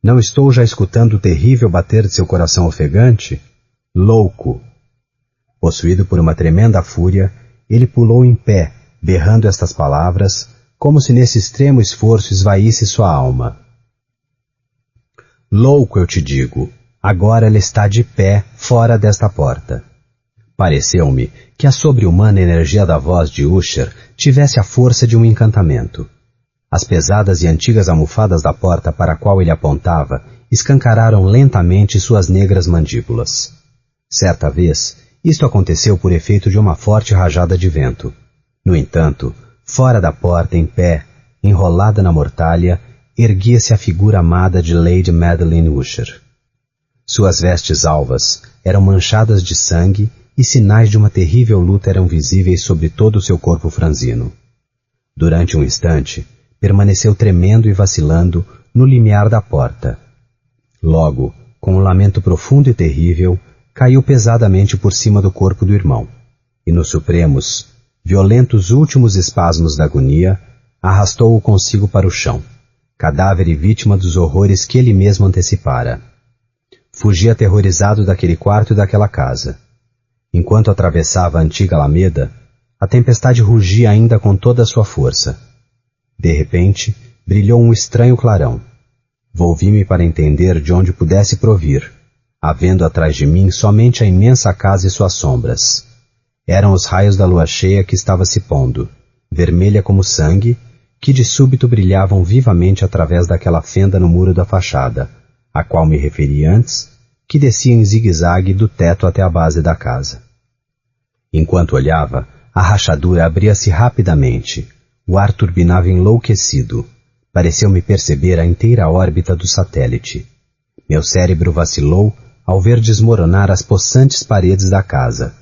Não estou já escutando o terrível bater de seu coração ofegante? Louco! Possuído por uma tremenda fúria, ele pulou em pé, berrando estas palavras, como se nesse extremo esforço esvaísse sua alma. Louco, eu te digo, agora ela está de pé, fora desta porta. Pareceu-me que a sobre-humana energia da voz de Usher tivesse a força de um encantamento. As pesadas e antigas almofadas da porta para a qual ele apontava escancararam lentamente suas negras mandíbulas. Certa vez, isto aconteceu por efeito de uma forte rajada de vento. No entanto, fora da porta, em pé, enrolada na mortalha, erguia-se a figura amada de Lady Madeline Usher. Suas vestes alvas eram manchadas de sangue e sinais de uma terrível luta eram visíveis sobre todo o seu corpo franzino. Durante um instante, permaneceu tremendo e vacilando no limiar da porta. Logo, com um lamento profundo e terrível, caiu pesadamente por cima do corpo do irmão, e nos supremos, violentos últimos espasmos da agonia, arrastou-o consigo para o chão, cadáver e vítima dos horrores que ele mesmo antecipara. Fugi aterrorizado daquele quarto e daquela casa. Enquanto atravessava a antiga alameda, a tempestade rugia ainda com toda a sua força. De repente, brilhou um estranho clarão. Volvi-me para entender de onde pudesse provir, havendo atrás de mim somente a imensa casa e suas sombras. Eram os raios da lua cheia que estava se pondo, vermelha como sangue, que de súbito brilhavam vivamente através daquela fenda no muro da fachada, a qual me referi antes, que descia em zigue-zague do teto até a base da casa. Enquanto olhava, a rachadura abria-se rapidamente. O ar turbinava enlouquecido. Pareceu-me perceber a inteira órbita do satélite. Meu cérebro vacilou ao ver desmoronar as possantes paredes da casa.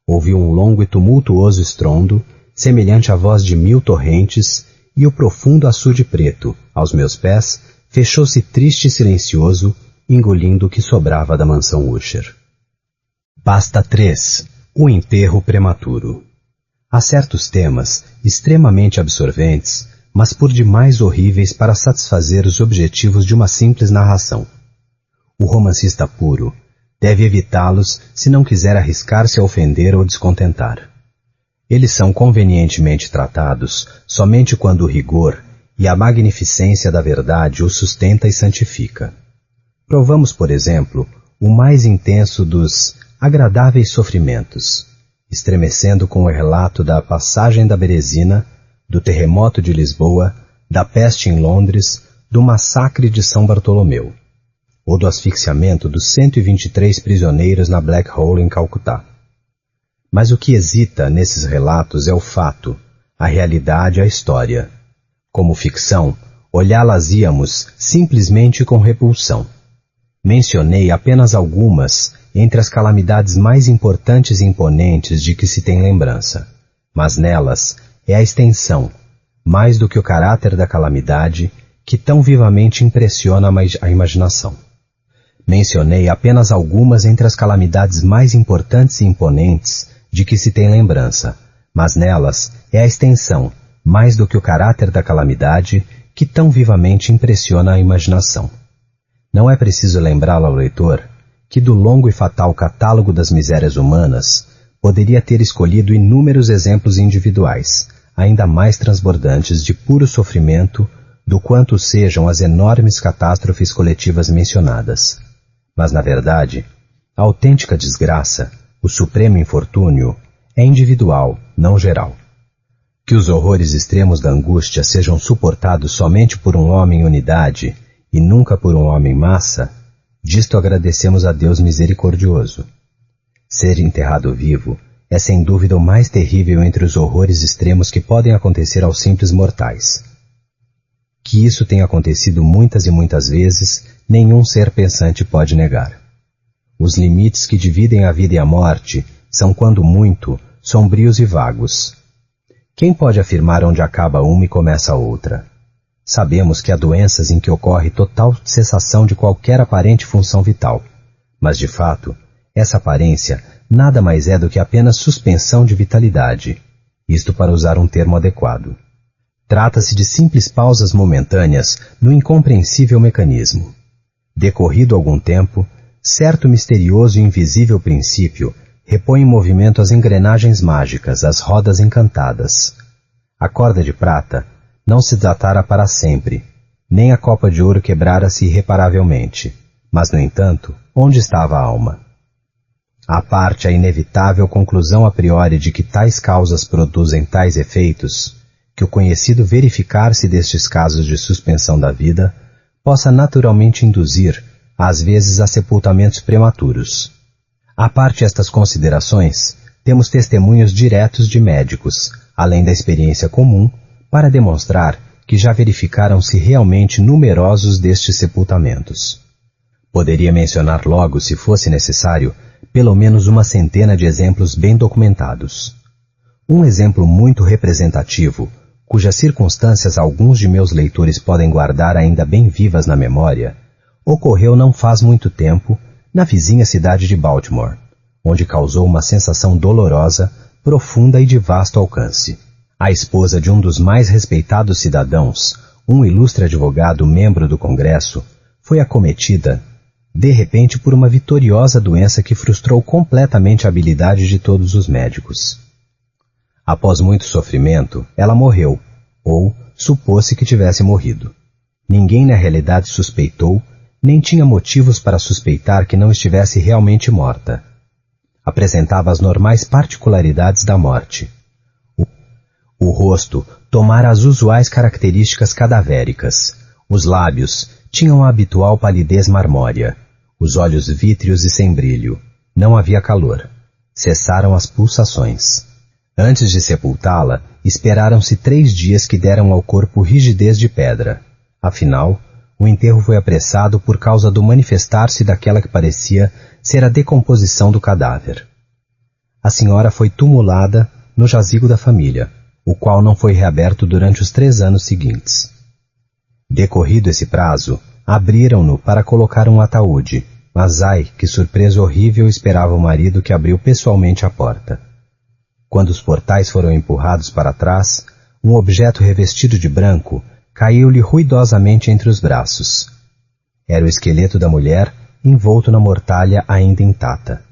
Ouvi um longo e tumultuoso estrondo, semelhante à voz de 1000 torrentes, e o profundo açude preto, aos meus pés, fechou-se triste e silencioso, engolindo o que sobrava da mansão Usher. Pasta 3. O enterro prematuro. Há certos temas extremamente absorventes, mas por demais horríveis para satisfazer os objetivos de uma simples narração. O romancista puro deve evitá-los se não quiser arriscar-se a ofender ou descontentar. Eles são convenientemente tratados somente quando o rigor e a magnificência da verdade o sustenta e santifica. Provamos, por exemplo, o mais intenso dos agradáveis sofrimentos, estremecendo com o relato da passagem da Berezina, do terremoto de Lisboa, da peste em Londres, do massacre de São Bartolomeu, ou do asfixiamento dos 123 prisioneiros na Black Hole em Calcutá. Mas o que hesita nesses relatos é o fato, a realidade, a história. Como ficção, olhá-las-íamos simplesmente com repulsão. Mencionei apenas algumas entre as calamidades mais importantes e imponentes de que se tem lembrança, mas nelas é a extensão, mais do que o caráter da calamidade, que tão vivamente impressiona a imaginação. Mencionei apenas algumas entre as calamidades mais importantes e imponentes de que se tem lembrança, mas nelas é a extensão, mais do que o caráter da calamidade, que tão vivamente impressiona a imaginação. Não é preciso lembrá-lo ao leitor que do longo e fatal catálogo das misérias humanas poderia ter escolhido inúmeros exemplos individuais, ainda mais transbordantes de puro sofrimento do quanto sejam as enormes catástrofes coletivas mencionadas. Mas, na verdade, a autêntica desgraça, o supremo infortúnio, é individual, não geral. Que os horrores extremos da angústia sejam suportados somente por um homem em unidade e nunca por um homem massa, disto agradecemos a Deus misericordioso. Ser enterrado vivo é sem dúvida o mais terrível entre os horrores extremos que podem acontecer aos simples mortais. Que isso tenha acontecido muitas e muitas vezes, nenhum ser pensante pode negar. Os limites que dividem a vida e a morte são, quando muito, sombrios e vagos. Quem pode afirmar onde acaba uma e começa a outra? Sabemos que há doenças em que ocorre total cessação de qualquer aparente função vital, mas, de fato, essa aparência nada mais é do que apenas suspensão de vitalidade, isto para usar um termo adequado. Trata-se de simples pausas momentâneas no incompreensível mecanismo. Decorrido algum tempo, certo misterioso e invisível princípio repõe em movimento as engrenagens mágicas, as rodas encantadas. A corda de prata não se desatara para sempre, nem a copa de ouro quebrara-se irreparavelmente. Mas, no entanto, onde estava a alma? À parte a inevitável conclusão a priori de que tais causas produzem tais efeitos, que o conhecido verificar-se destes casos de suspensão da vida possa naturalmente induzir, às vezes, a sepultamentos prematuros. À parte estas considerações, temos testemunhos diretos de médicos, além da experiência comum, para demonstrar que já verificaram-se realmente numerosos destes sepultamentos. Poderia mencionar logo, se fosse necessário, pelo menos uma centena de exemplos bem documentados. Um exemplo muito representativo, cujas circunstâncias alguns de meus leitores podem guardar ainda bem vivas na memória, ocorreu não faz muito tempo na vizinha cidade de Baltimore, onde causou uma sensação dolorosa, profunda e de vasto alcance. A esposa de um dos mais respeitados cidadãos, um ilustre advogado membro do Congresso, foi acometida, de repente, por uma vitoriosa doença que frustrou completamente a habilidade de todos os médicos. Após muito sofrimento, ela morreu, ou supôs-se que tivesse morrido. Ninguém na realidade suspeitou, nem tinha motivos para suspeitar que não estivesse realmente morta. Apresentava as normais particularidades da morte. O rosto tomara as usuais características cadavéricas. Os lábios tinham a habitual palidez marmórea. Os olhos vítreos e sem brilho. Não havia calor. Cessaram as pulsações. Antes de sepultá-la, esperaram-se 3 dias que deram ao corpo rigidez de pedra. Afinal, o enterro foi apressado por causa do manifestar-se daquela que parecia ser a decomposição do cadáver. A senhora foi tumulada no jazigo da família, o qual não foi reaberto durante os 3 anos seguintes. Decorrido esse prazo, abriram-no para colocar um ataúde, mas ai, que surpresa horrível esperava o marido que abriu pessoalmente a porta. Quando os portais foram empurrados para trás, um objeto revestido de branco caiu-lhe ruidosamente entre os braços. Era o esqueleto da mulher, envolto na mortalha ainda intacta.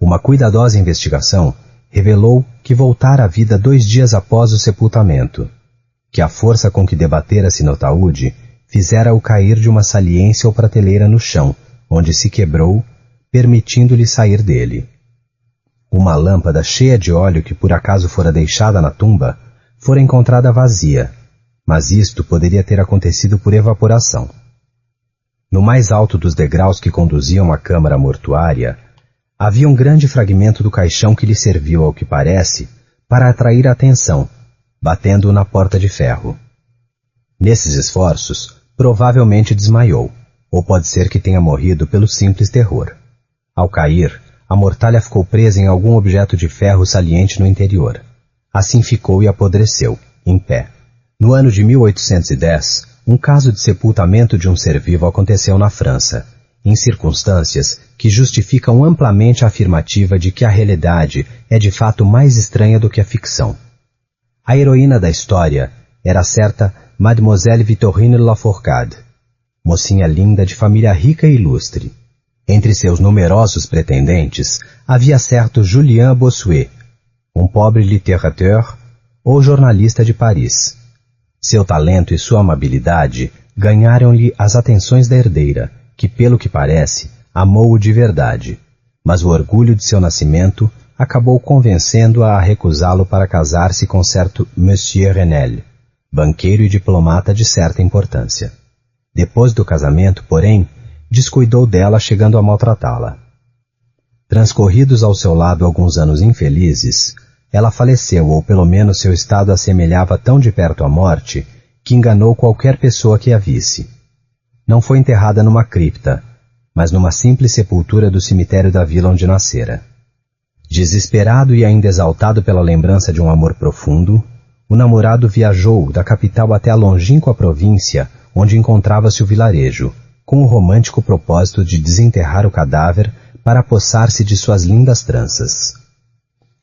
Uma cuidadosa investigação revelou que voltara à vida 2 dias após o sepultamento, que a força com que debatera-se no taúde fizera-o cair de uma saliência ou prateleira no chão, onde se quebrou, permitindo-lhe sair dele. Uma lâmpada cheia de óleo que por acaso fora deixada na tumba fora encontrada vazia, mas isto poderia ter acontecido por evaporação. No mais alto dos degraus que conduziam à câmara mortuária, havia um grande fragmento do caixão que lhe serviu, ao que parece, para atrair a atenção, batendo-o na porta de ferro. Nesses esforços, provavelmente desmaiou, ou pode ser que tenha morrido pelo simples terror. Ao cair, a mortalha ficou presa em algum objeto de ferro saliente no interior. Assim ficou e apodreceu, em pé. No ano de 1810, um caso de sepultamento de um ser vivo aconteceu na França, em circunstâncias que justificam amplamente a afirmativa de que a realidade é de fato mais estranha do que a ficção. A heroína da história era certa Mademoiselle Victorine Lafourcade, mocinha linda de família rica e ilustre. Entre seus numerosos pretendentes havia certo Julien Bossuet, um pobre littérateur ou jornalista de Paris. Seu talento e sua amabilidade ganharam-lhe as atenções da herdeira, que, pelo que parece, amou-o de verdade, mas o orgulho de seu nascimento acabou convencendo-a a recusá-lo para casar-se com certo Monsieur Renel, banqueiro e diplomata de certa importância. Depois do casamento, porém, descuidou dela, chegando a maltratá-la. Transcorridos ao seu lado alguns anos infelizes, ela faleceu, ou pelo menos seu estado assemelhava tão de perto à morte, que enganou qualquer pessoa que a visse. Não foi enterrada numa cripta, mas numa simples sepultura do cemitério da vila onde nascera. Desesperado e ainda exaltado pela lembrança de um amor profundo, o namorado viajou da capital até a longínqua província onde encontrava-se o vilarejo, com o romântico propósito de desenterrar o cadáver para apossar-se de suas lindas tranças.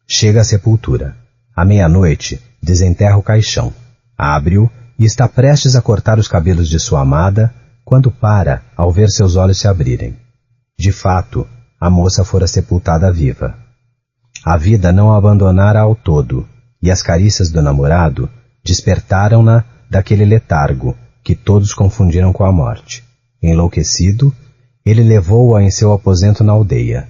Chega à sepultura. À meia-noite, desenterra o caixão, abre-o e está prestes a cortar os cabelos de sua amada, quando para ao ver seus olhos se abrirem. De fato, a moça fora sepultada viva. A vida não a abandonara ao todo, e as carícias do namorado despertaram-na daquele letargo que todos confundiram com a morte. Enlouquecido, ele levou-a em seu aposento na aldeia.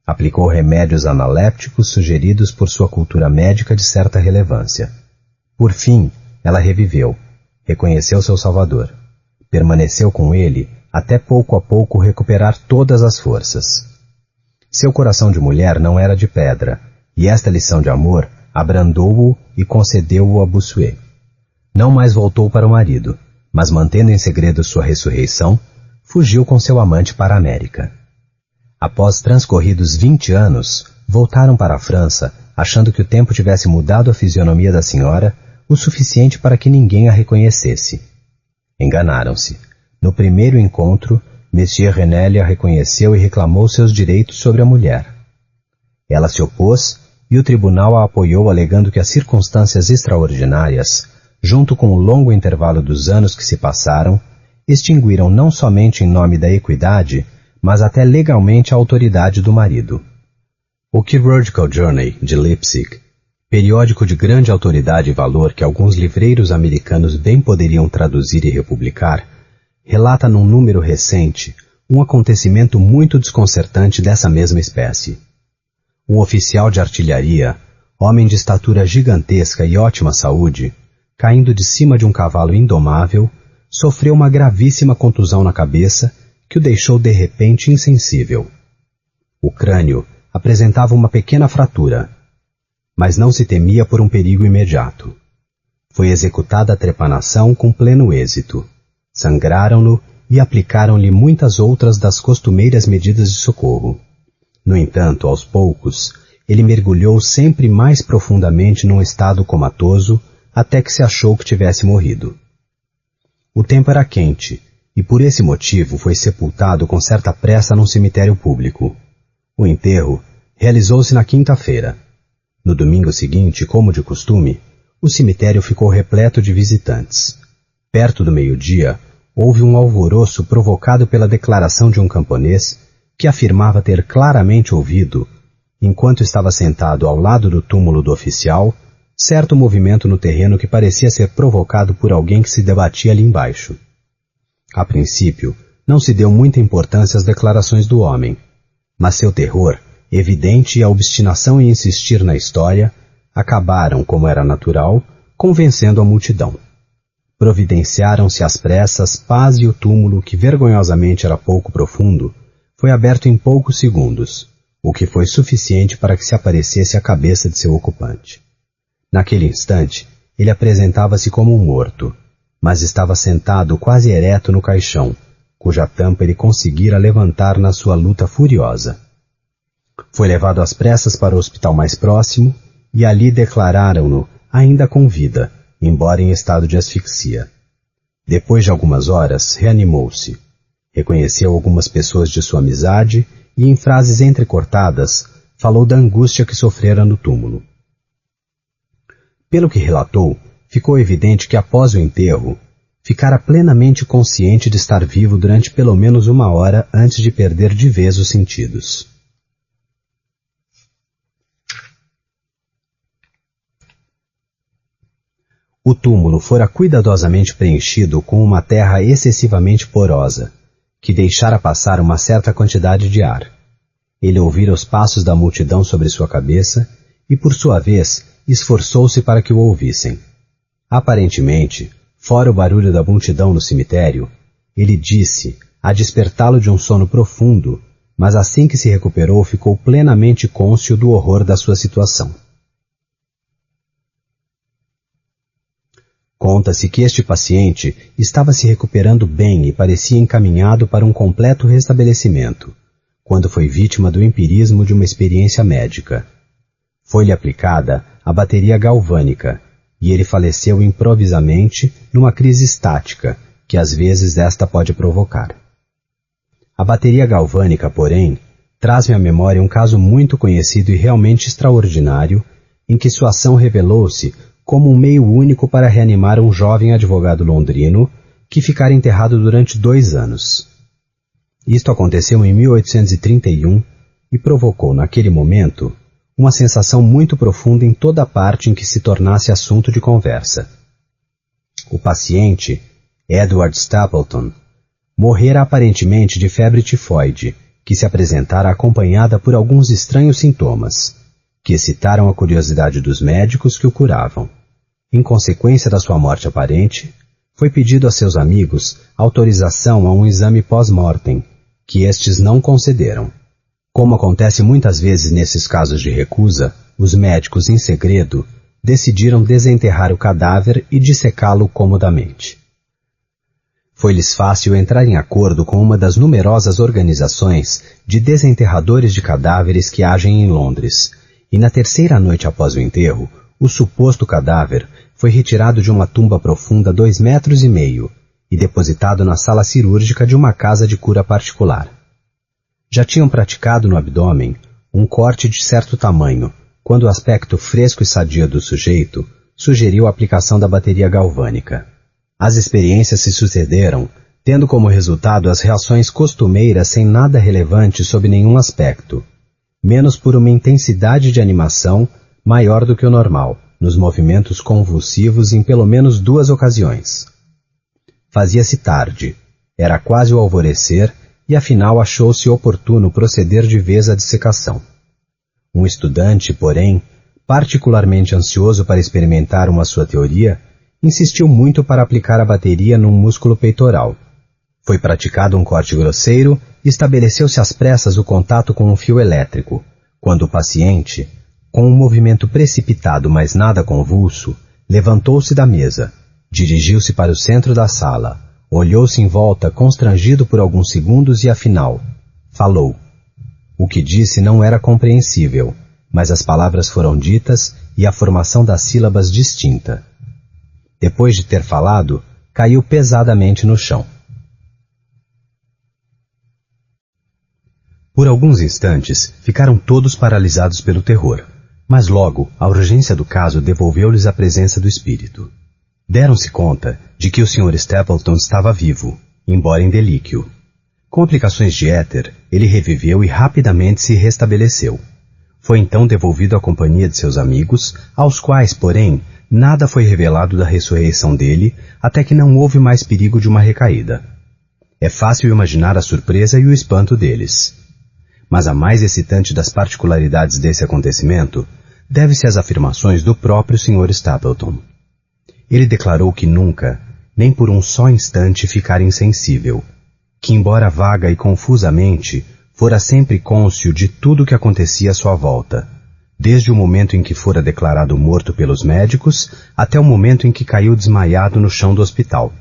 Aplicou remédios analépticos sugeridos por sua cultura médica de certa relevância. Por fim, ela reviveu, reconheceu seu salvador. Permaneceu com ele até pouco a pouco recuperar todas as forças. Seu coração de mulher não era de pedra, e esta lição de amor abrandou-o e concedeu-o a Bossuet. Não mais voltou para o marido, mas mantendo em segredo sua ressurreição, fugiu com seu amante para a América. Após transcorridos 20 anos, voltaram para a França, achando que o tempo tivesse mudado a fisionomia da senhora o suficiente para que ninguém a reconhecesse. Enganaram-se. No primeiro encontro, Monsieur Renel a reconheceu e reclamou seus direitos sobre a mulher. Ela se opôs e o tribunal a apoiou, alegando que as circunstâncias extraordinárias, junto com o longo intervalo dos anos que se passaram, extinguiram não somente em nome da equidade, mas até legalmente a autoridade do marido. O Chirurgical Journey, de Leipzig, periódico de grande autoridade e valor que alguns livreiros americanos bem poderiam traduzir e republicar, relata num número recente um acontecimento muito desconcertante dessa mesma espécie. Um oficial de artilharia, homem de estatura gigantesca e ótima saúde, caindo de cima de um cavalo indomável, sofreu uma gravíssima contusão na cabeça que o deixou de repente insensível. O crânio apresentava uma pequena fratura, mas não se temia por um perigo imediato. Foi executada a trepanação com pleno êxito. Sangraram-no e aplicaram-lhe muitas outras das costumeiras medidas de socorro. No entanto, aos poucos, ele mergulhou sempre mais profundamente num estado comatoso até que se achou que tivesse morrido. O tempo era quente, e por esse motivo foi sepultado com certa pressa num cemitério público. O enterro realizou-se na quinta-feira. No domingo seguinte, como de costume, o cemitério ficou repleto de visitantes. Perto do meio-dia, houve um alvoroço provocado pela declaração de um camponês que afirmava ter claramente ouvido, enquanto estava sentado ao lado do túmulo do oficial, certo movimento no terreno que parecia ser provocado por alguém que se debatia ali embaixo. A princípio, não se deu muita importância às declarações do homem, mas seu terror, evidente, e a obstinação em insistir na história acabaram, como era natural, convencendo a multidão. Providenciaram-se às pressas pás e o túmulo, que vergonhosamente era pouco profundo, foi aberto em poucos segundos, o que foi suficiente para que se aparecesse a cabeça de seu ocupante. Naquele instante, ele apresentava-se como um morto, mas estava sentado quase ereto no caixão, cuja tampa ele conseguira levantar na sua luta furiosa. Foi levado às pressas para o hospital mais próximo e ali declararam-no ainda com vida, embora em estado de asfixia. Depois de algumas horas, reanimou-se. Reconheceu algumas pessoas de sua amizade e, em frases entrecortadas, falou da angústia que sofrera no túmulo. Pelo que relatou, ficou evidente que após o enterro, ficara plenamente consciente de estar vivo durante pelo menos 1 hora antes de perder de vez os sentidos. O túmulo fora cuidadosamente preenchido com uma terra excessivamente porosa, que deixara passar uma certa quantidade de ar. Ele ouvira os passos da multidão sobre sua cabeça e, por sua vez, esforçou-se para que o ouvissem. Aparentemente, fora o barulho da multidão no cemitério, ele disse, a despertá-lo de um sono profundo, mas assim que se recuperou ficou plenamente cônscio do horror da sua situação. Conta-se que este paciente estava se recuperando bem e parecia encaminhado para um completo restabelecimento, quando foi vítima do empirismo de uma experiência médica. Foi-lhe aplicada a bateria galvânica, e ele faleceu improvisamente numa crise estática, que às vezes esta pode provocar. A bateria galvânica, porém, traz-me à memória um caso muito conhecido e realmente extraordinário, em que sua ação revelou-se como um meio único para reanimar um jovem advogado londrino que ficara enterrado durante 2 anos. Isto aconteceu em 1831 e provocou, naquele momento, uma sensação muito profunda em toda a parte em que se tornasse assunto de conversa. O paciente, Edward Stapleton, morrera aparentemente de febre tifoide, que se apresentara acompanhada por alguns estranhos sintomas, que excitaram a curiosidade dos médicos que o curavam. Em consequência da sua morte aparente, foi pedido a seus amigos autorização a um exame pós-mortem, que estes não concederam. Como acontece muitas vezes nesses casos de recusa, os médicos, em segredo, decidiram desenterrar o cadáver e dissecá-lo comodamente. Foi-lhes fácil entrar em acordo com uma das numerosas organizações de desenterradores de cadáveres que agem em Londres, e na 3ª noite após o enterro, o suposto cadáver foi retirado de uma tumba profunda 2,5 metros e depositado na sala cirúrgica de uma casa de cura particular. Já tinham praticado no abdômen um corte de certo tamanho, quando o aspecto fresco e sadio do sujeito sugeriu a aplicação da bateria galvânica. As experiências se sucederam, tendo como resultado as reações costumeiras sem nada relevante sob nenhum aspecto, menos por uma intensidade de animação maior do que o normal, nos movimentos convulsivos em pelo menos 2 ocasiões. Fazia-se tarde, era quase o alvorecer, e afinal achou-se oportuno proceder de vez à dissecação. Um estudante, porém, particularmente ansioso para experimentar uma sua teoria, insistiu muito para aplicar a bateria num músculo peitoral. Foi praticado um corte grosseiro e estabeleceu-se às pressas o contato com um fio elétrico, quando o paciente, com um movimento precipitado mas nada convulso, levantou-se da mesa, dirigiu-se para o centro da sala, olhou-se em volta constrangido por alguns segundos e afinal, falou. O que disse não era compreensível, mas as palavras foram ditas e a formação das sílabas distinta. Depois de ter falado, caiu pesadamente no chão. Por alguns instantes, ficaram todos paralisados pelo terror. Mas logo, a urgência do caso devolveu-lhes a presença do espírito. Deram-se conta de que o Sr. Stapleton estava vivo, embora em delíquio. Com aplicações de éter, ele reviveu e rapidamente se restabeleceu. Foi então devolvido à companhia de seus amigos, aos quais, porém, nada foi revelado da ressurreição dele, até que não houve mais perigo de uma recaída. É fácil imaginar a surpresa e o espanto deles. Mas a mais excitante das particularidades desse acontecimento deve-se às afirmações do próprio Sr. Stapleton. Ele declarou que nunca, nem por um só instante, ficara insensível, que embora vaga e confusamente, fora sempre cônscio de tudo o que acontecia à sua volta, desde o momento em que fora declarado morto pelos médicos até o momento em que caiu desmaiado no chão do hospital.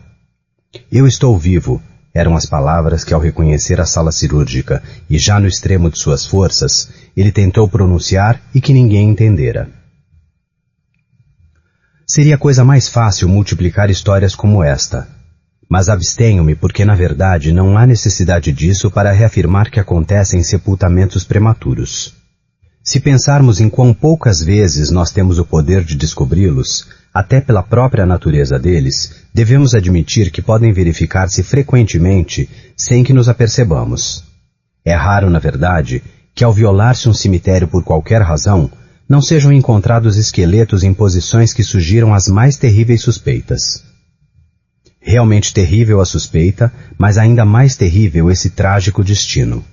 "Eu estou vivo", eram as palavras que, ao reconhecer a sala cirúrgica e já no extremo de suas forças, ele tentou pronunciar e que ninguém entendera. Seria coisa mais fácil multiplicar histórias como esta, mas abstenho-me porque, na verdade, não há necessidade disso para reafirmar que acontecem sepultamentos prematuros. Se pensarmos em quão poucas vezes nós temos o poder de descobri-los, até pela própria natureza deles, devemos admitir que podem verificar-se frequentemente sem que nos apercebamos. É raro, na verdade, que ao violar-se um cemitério por qualquer razão, não sejam encontrados esqueletos em posições que sugiram as mais terríveis suspeitas. Realmente terrível a suspeita, mas ainda mais terrível esse trágico destino.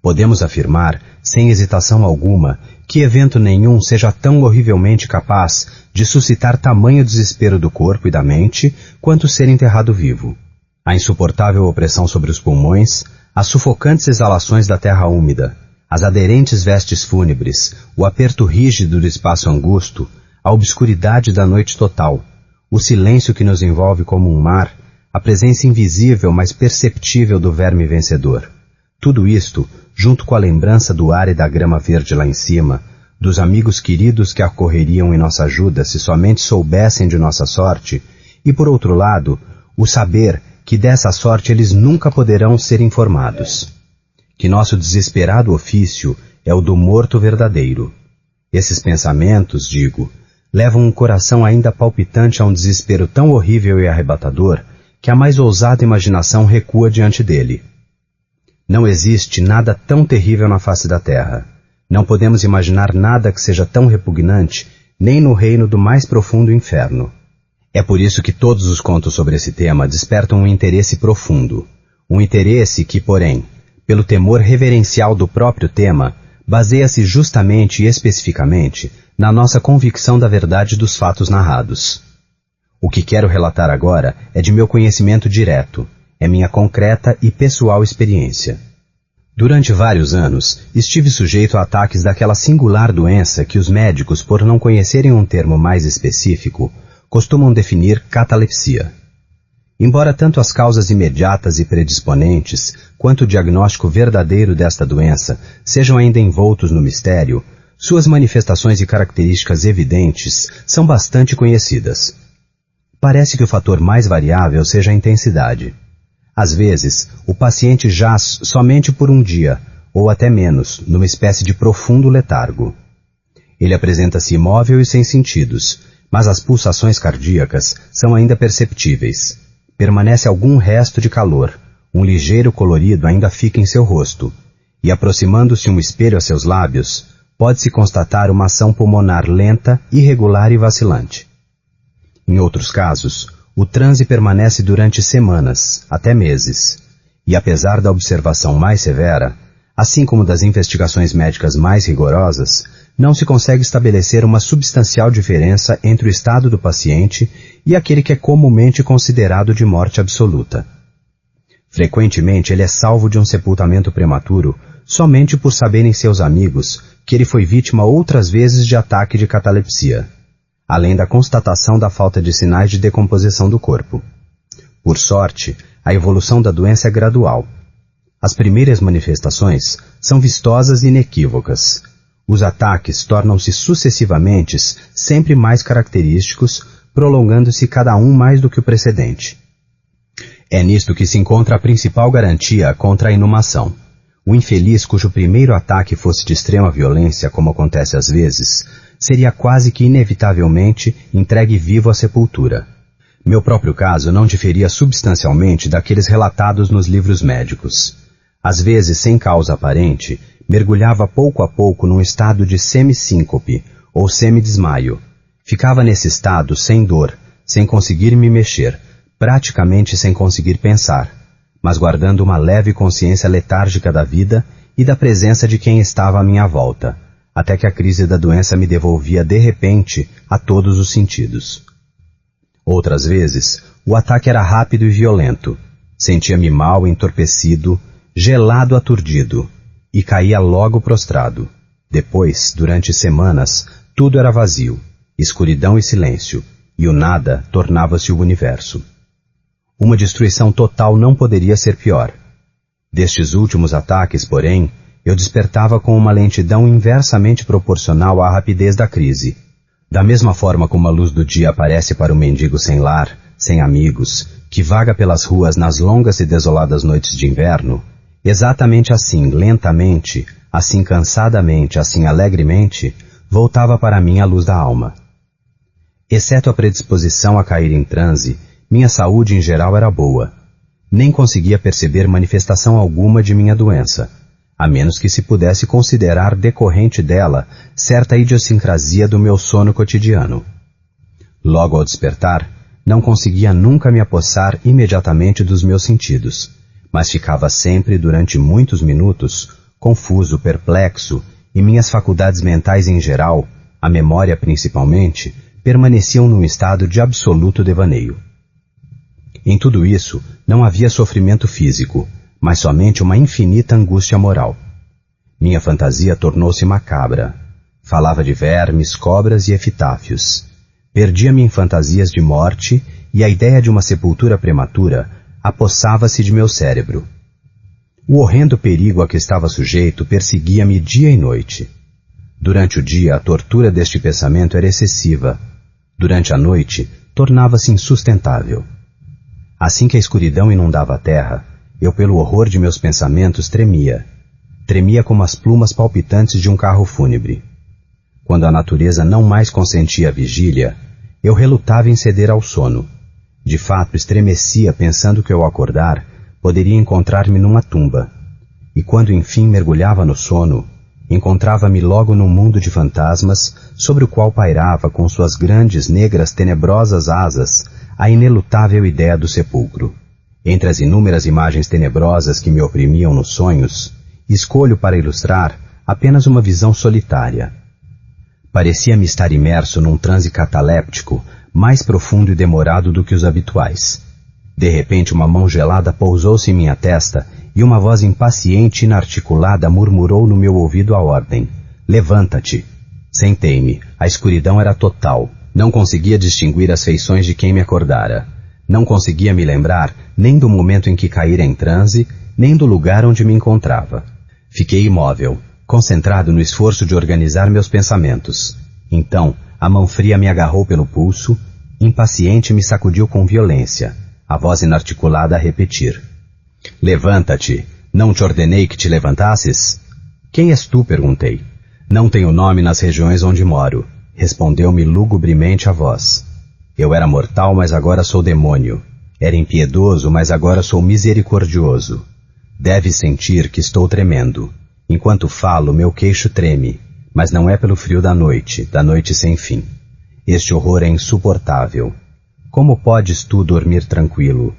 Podemos afirmar, sem hesitação alguma, que evento nenhum seja tão horrivelmente capaz de suscitar tamanho desespero do corpo e da mente quanto ser enterrado vivo. A insuportável opressão sobre os pulmões, as sufocantes exalações da terra úmida, as aderentes vestes fúnebres, o aperto rígido do espaço angusto, a obscuridade da noite total, o silêncio que nos envolve como um mar, a presença invisível mas perceptível do verme vencedor. Tudo isto, junto com a lembrança do ar e da grama verde lá em cima, dos amigos queridos que acorreriam em nossa ajuda se somente soubessem de nossa sorte, e por outro lado, o saber que dessa sorte eles nunca poderão ser informados. Que nosso desesperado ofício é o do morto verdadeiro. Esses pensamentos, digo, levam um coração ainda palpitante a um desespero tão horrível e arrebatador que a mais ousada imaginação recua diante dele. Não existe nada tão terrível na face da terra. Não podemos imaginar nada que seja tão repugnante, nem no reino do mais profundo inferno. É por isso que todos os contos sobre esse tema despertam um interesse profundo. Um interesse que, porém, pelo temor reverencial do próprio tema, baseia-se justamente e especificamente na nossa convicção da verdade dos fatos narrados. O que quero relatar agora é de meu conhecimento direto, é minha concreta e pessoal experiência. Durante vários anos, estive sujeito a ataques daquela singular doença que os médicos, por não conhecerem um termo mais específico, costumam definir catalepsia. Embora tanto as causas imediatas e predisponentes, quanto o diagnóstico verdadeiro desta doença sejam ainda envoltos no mistério, suas manifestações e características evidentes são bastante conhecidas. Parece que o fator mais variável seja a intensidade. Às vezes, o paciente jaz somente por um dia, ou até menos, numa espécie de profundo letargo. Ele apresenta-se imóvel e sem sentidos, mas as pulsações cardíacas são ainda perceptíveis. Permanece algum resto de calor, um ligeiro colorido ainda fica em seu rosto, e aproximando-se um espelho a seus lábios, pode-se constatar uma ação pulmonar lenta, irregular e vacilante. Em outros casos, o transe permanece durante semanas, até meses, e apesar da observação mais severa, assim como das investigações médicas mais rigorosas, não se consegue estabelecer uma substancial diferença entre o estado do paciente e aquele que é comumente considerado de morte absoluta. Frequentemente ele é salvo de um sepultamento prematuro somente por saberem seus amigos que ele foi vítima outras vezes de ataque de catalepsia, além da constatação da falta de sinais de decomposição do corpo. Por sorte, a evolução da doença é gradual. As primeiras manifestações são vistosas e inequívocas. Os ataques tornam-se sucessivamente sempre mais característicos, prolongando-se cada um mais do que o precedente. É nisto que se encontra a principal garantia contra a inumação. O infeliz cujo primeiro ataque fosse de extrema violência, como acontece às vezes, seria quase que inevitavelmente entregue vivo à sepultura. Meu próprio caso não diferia substancialmente daqueles relatados nos livros médicos. Às vezes, sem causa aparente, mergulhava pouco a pouco num estado de semissíncope ou semidesmaio. Ficava nesse estado sem dor, sem conseguir me mexer, praticamente sem conseguir pensar, mas guardando uma leve consciência letárgica da vida e da presença de quem estava à minha volta, até que a crise da doença me devolvia de repente a todos os sentidos. Outras vezes, o ataque era rápido e violento. Sentia-me mal, entorpecido, gelado, aturdido, e caía logo prostrado. Depois, durante semanas, tudo era vazio, escuridão e silêncio, e o nada tornava-se o universo. Uma destruição total não poderia ser pior. Destes últimos ataques, porém, eu despertava com uma lentidão inversamente proporcional à rapidez da crise. Da mesma forma como a luz do dia aparece para o mendigo sem lar, sem amigos, que vaga pelas ruas nas longas e desoladas noites de inverno, exatamente assim, lentamente, assim cansadamente, assim alegremente, voltava para mim a luz da alma. Exceto a predisposição a cair em transe, minha saúde em geral era boa. Nem conseguia perceber manifestação alguma de minha doença, a menos que se pudesse considerar decorrente dela certa idiosincrasia do meu sono cotidiano. Logo ao despertar, não conseguia nunca me apossar imediatamente dos meus sentidos, mas ficava sempre, durante muitos minutos, confuso, perplexo, e minhas faculdades mentais em geral, a memória principalmente, permaneciam num estado de absoluto devaneio. Em tudo isso, não havia sofrimento físico, mas somente uma infinita angústia moral. Minha fantasia tornou-se macabra. Falava de vermes, cobras e epitáfios. Perdia-me em fantasias de morte e a ideia de uma sepultura prematura apossava-se de meu cérebro. O horrendo perigo a que estava sujeito perseguia-me dia e noite. Durante o dia, a tortura deste pensamento era excessiva. Durante a noite, tornava-se insustentável. Assim que a escuridão inundava a terra, eu pelo horror de meus pensamentos tremia. Tremia como as plumas palpitantes de um carro fúnebre. Quando a natureza não mais consentia a vigília, eu relutava em ceder ao sono. De fato, estremecia pensando que ao acordar, poderia encontrar-me numa tumba. E quando enfim mergulhava no sono, encontrava-me logo num mundo de fantasmas, sobre o qual pairava com suas grandes, negras, tenebrosas asas, a inelutável ideia do sepulcro. Entre as inúmeras imagens tenebrosas que me oprimiam nos sonhos, escolho para ilustrar apenas uma visão solitária. Parecia-me estar imerso num transe cataléptico mais profundo e demorado do que os habituais. De repente uma mão gelada pousou-se em minha testa e uma voz impaciente e inarticulada murmurou no meu ouvido a ordem: "Levanta-te!" Sentei-me. A escuridão era total. Não conseguia distinguir as feições de quem me acordara. Não conseguia me lembrar nem do momento em que caíra em transe, nem do lugar onde me encontrava. Fiquei imóvel, concentrado no esforço de organizar meus pensamentos. Então, a mão fria me agarrou pelo pulso, impaciente me sacudiu com violência, a voz inarticulada a repetir: "Levanta-te! Não te ordenei que te levantasses?" "Quem és tu?" perguntei. "Não tenho nome nas regiões onde moro", respondeu-me lugubremente a voz. Eu era mortal, mas agora sou demônio. Era impiedoso, mas agora sou misericordioso. Deves sentir que estou tremendo. Enquanto falo, meu queixo treme, mas não é pelo frio da noite sem fim. Este horror é insuportável. Como podes tu dormir tranquilo?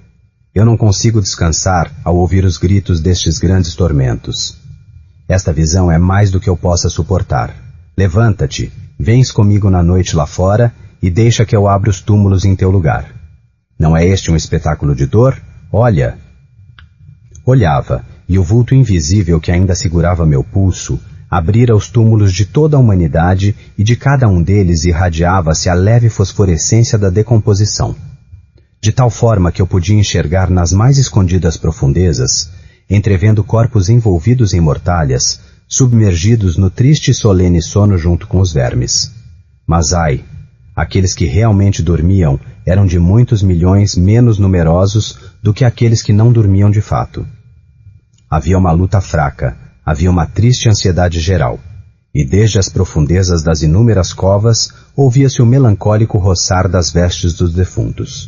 Eu não consigo descansar ao ouvir os gritos destes grandes tormentos. Esta visão é mais do que eu possa suportar. Levanta-te, vens comigo na noite lá fora e deixa que eu abra os túmulos em teu lugar. Não é este um espetáculo de dor? Olha!" Olhava, e o vulto invisível que ainda segurava meu pulso abrira os túmulos de toda a humanidade e de cada um deles irradiava-se a leve fosforescência da decomposição. De tal forma que eu podia enxergar nas mais escondidas profundezas, entrevendo corpos envolvidos em mortalhas, submergidos no triste e solene sono junto com os vermes. Mas ai, aqueles que realmente dormiam eram de muitos milhões menos numerosos do que aqueles que não dormiam de fato. Havia uma luta fraca, havia uma triste ansiedade geral, e desde as profundezas das inúmeras covas ouvia-se o melancólico roçar das vestes dos defuntos.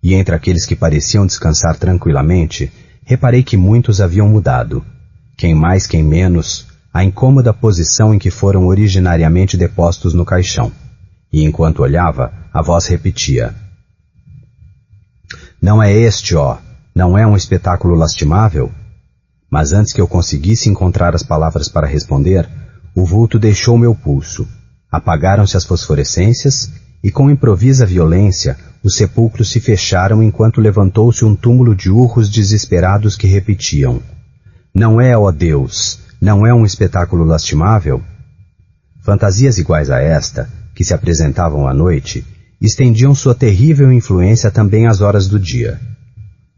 E entre aqueles que pareciam descansar tranquilamente, reparei que muitos haviam mudado. Quem mais, quem menos, a incômoda posição em que foram originariamente depostos no caixão. E enquanto olhava, a voz repetia: "Não é este, ó, não é um espetáculo lastimável?" Mas antes que eu conseguisse encontrar as palavras para responder, o vulto deixou meu pulso. Apagaram-se as fosforescências e, com improvisa violência, os sepulcros se fecharam enquanto levantou-se um túmulo de urros desesperados que repetiam: "Não é, ó Deus, não é um espetáculo lastimável?" Fantasias iguais a esta, que se apresentavam à noite, estendiam sua terrível influência também às horas do dia.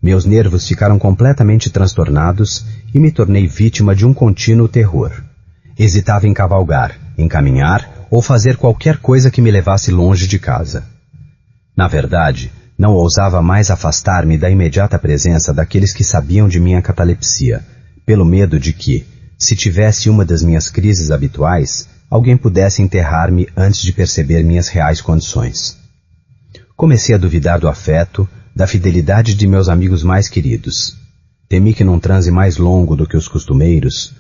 Meus nervos ficaram completamente transtornados e me tornei vítima de um contínuo terror. Hesitava em cavalgar, em caminhar ou fazer qualquer coisa que me levasse longe de casa. Na verdade, não ousava mais afastar-me da imediata presença daqueles que sabiam de minha catalepsia, pelo medo de que, se tivesse uma das minhas crises habituais, alguém pudesse enterrar-me antes de perceber minhas reais condições. Comecei a duvidar do afeto, da fidelidade de meus amigos mais queridos. Temi que num transe mais longo do que os costumeiros,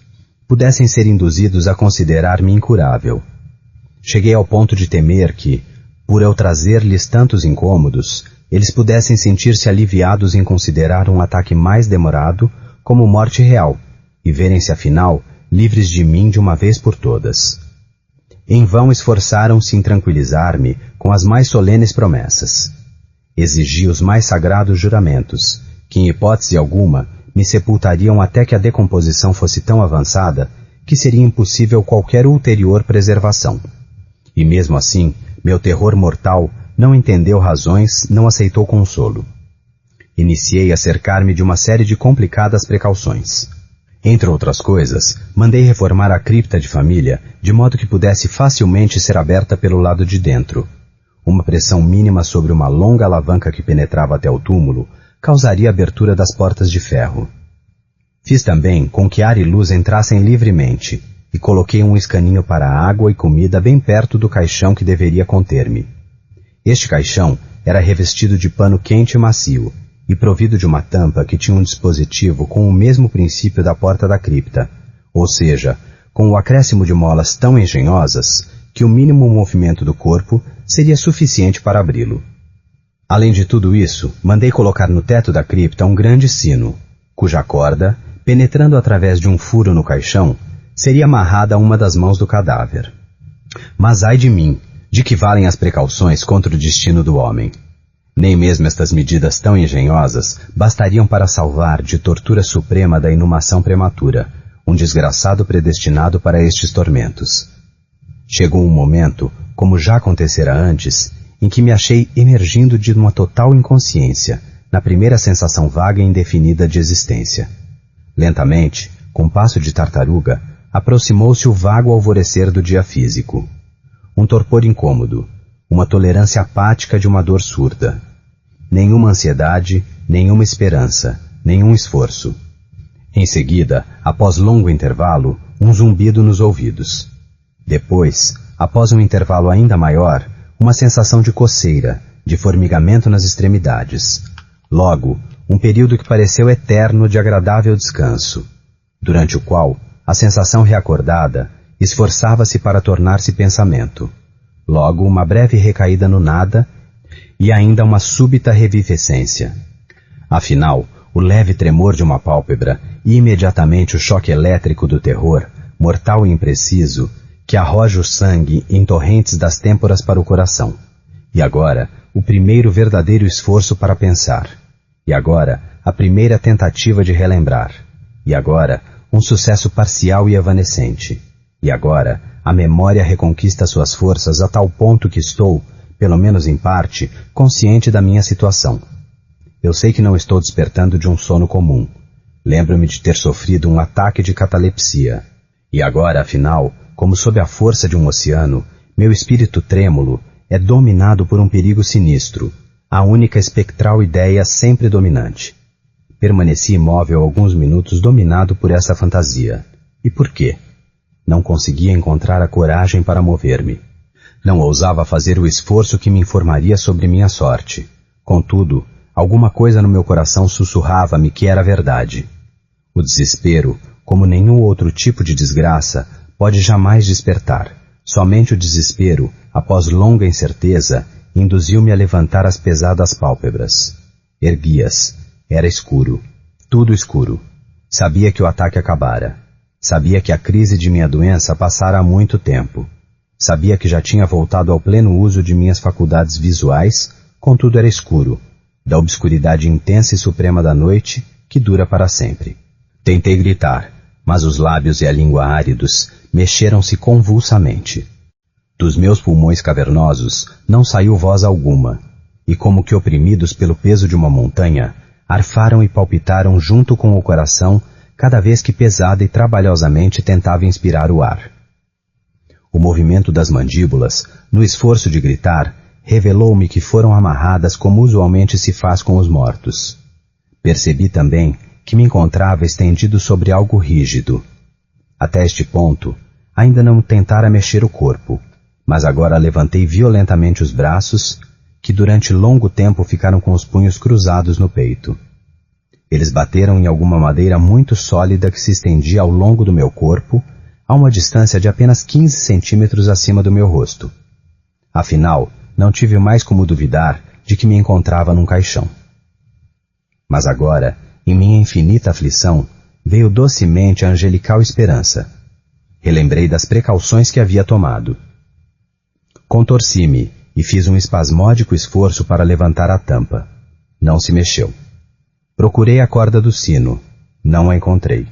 pudessem ser induzidos a considerar-me incurável. Cheguei ao ponto de temer que, por eu trazer-lhes tantos incômodos, eles pudessem sentir-se aliviados em considerar um ataque mais demorado como morte real, e verem-se afinal livres de mim de uma vez por todas. Em vão esforçaram-se em tranquilizar-me com as mais solenes promessas. Exigi os mais sagrados juramentos, que em hipótese alguma me sepultariam até que a decomposição fosse tão avançada que seria impossível qualquer ulterior preservação. E mesmo assim, meu terror mortal não entendeu razões, não aceitou consolo. Iniciei a cercar-me de uma série de complicadas precauções. Entre outras coisas, mandei reformar a cripta de família de modo que pudesse facilmente ser aberta pelo lado de dentro. Uma pressão mínima sobre uma longa alavanca que penetrava até o túmulo causaria a abertura das portas de ferro. Fiz também com que ar e luz entrassem livremente e coloquei um escaninho para água e comida bem perto do caixão que deveria conter-me. Este caixão era revestido de pano quente e macio e provido de uma tampa que tinha um dispositivo com o mesmo princípio da porta da cripta, ou seja, com o acréscimo de molas tão engenhosas que o mínimo movimento do corpo seria suficiente para abri-lo. Além de tudo isso, mandei colocar no teto da cripta um grande sino, cuja corda, penetrando através de um furo no caixão, seria amarrada a uma das mãos do cadáver. Mas ai de mim, de que valem as precauções contra o destino do homem? Nem mesmo estas medidas tão engenhosas bastariam para salvar de tortura suprema da inumação prematura um desgraçado predestinado para estes tormentos. Chegou um momento, como já acontecera antes, em que me achei emergindo de uma total inconsciência, na primeira sensação vaga e indefinida de existência. Lentamente, com passo de tartaruga, aproximou-se o vago alvorecer do dia físico. Um torpor incômodo, uma tolerância apática de uma dor surda. Nenhuma ansiedade, nenhuma esperança, nenhum esforço. Em seguida, após longo intervalo, um zumbido nos ouvidos. Depois, após um intervalo ainda maior, uma sensação de coceira, de formigamento nas extremidades. Logo, um período que pareceu eterno de agradável descanso, durante o qual a sensação reacordada esforçava-se para tornar-se pensamento. Logo, uma breve recaída no nada e ainda uma súbita revivescência. Afinal, o leve tremor de uma pálpebra e imediatamente o choque elétrico do terror, mortal e impreciso, que arroja o sangue em torrentes das têmporas para o coração. E agora, o primeiro verdadeiro esforço para pensar. E agora, a primeira tentativa de relembrar. E agora, um sucesso parcial e evanescente. E agora, a memória reconquista suas forças a tal ponto que estou, pelo menos em parte, consciente da minha situação. Eu sei que não estou despertando de um sono comum. Lembro-me de ter sofrido um ataque de catalepsia. E agora, afinal, como sob a força de um oceano, meu espírito trêmulo é dominado por um perigo sinistro, a única espectral ideia sempre dominante. Permaneci imóvel alguns minutos, dominado por essa fantasia. E por quê? Não conseguia encontrar a coragem para mover-me. Não ousava fazer o esforço que me informaria sobre minha sorte. Contudo, alguma coisa no meu coração sussurrava-me que era verdade. O desespero, como nenhum outro tipo de desgraça, pode jamais despertar. Somente o desespero, após longa incerteza, induziu-me a levantar as pesadas pálpebras. Ergui-as. Era escuro. Tudo escuro. Sabia que o ataque acabara. Sabia que a crise de minha doença passara há muito tempo. Sabia que já tinha voltado ao pleno uso de minhas faculdades visuais, contudo era escuro, da obscuridade intensa e suprema da noite, que dura para sempre. Tentei gritar, mas os lábios e a língua áridos mexeram-se convulsamente. Dos meus pulmões cavernosos não saiu voz alguma, e como que oprimidos pelo peso de uma montanha, arfaram e palpitaram junto com o coração cada vez que pesada e trabalhosamente tentava inspirar o ar. O movimento das mandíbulas, no esforço de gritar, revelou-me que foram amarradas como usualmente se faz com os mortos. Percebi também que me encontrava estendido sobre algo rígido. Até este ponto, ainda não tentara mexer o corpo, mas agora levantei violentamente os braços, que durante longo tempo ficaram com os punhos cruzados no peito. Eles bateram em alguma madeira muito sólida que se estendia ao longo do meu corpo, a uma distância de apenas 15 centímetros acima do meu rosto. Afinal, não tive mais como duvidar de que me encontrava num caixão. Mas agora, em minha infinita aflição, veio docemente a angelical esperança. Relembrei das precauções que havia tomado. Contorci-me e fiz um espasmódico esforço para levantar a tampa. Não se mexeu. Procurei a corda do sino. Não a encontrei.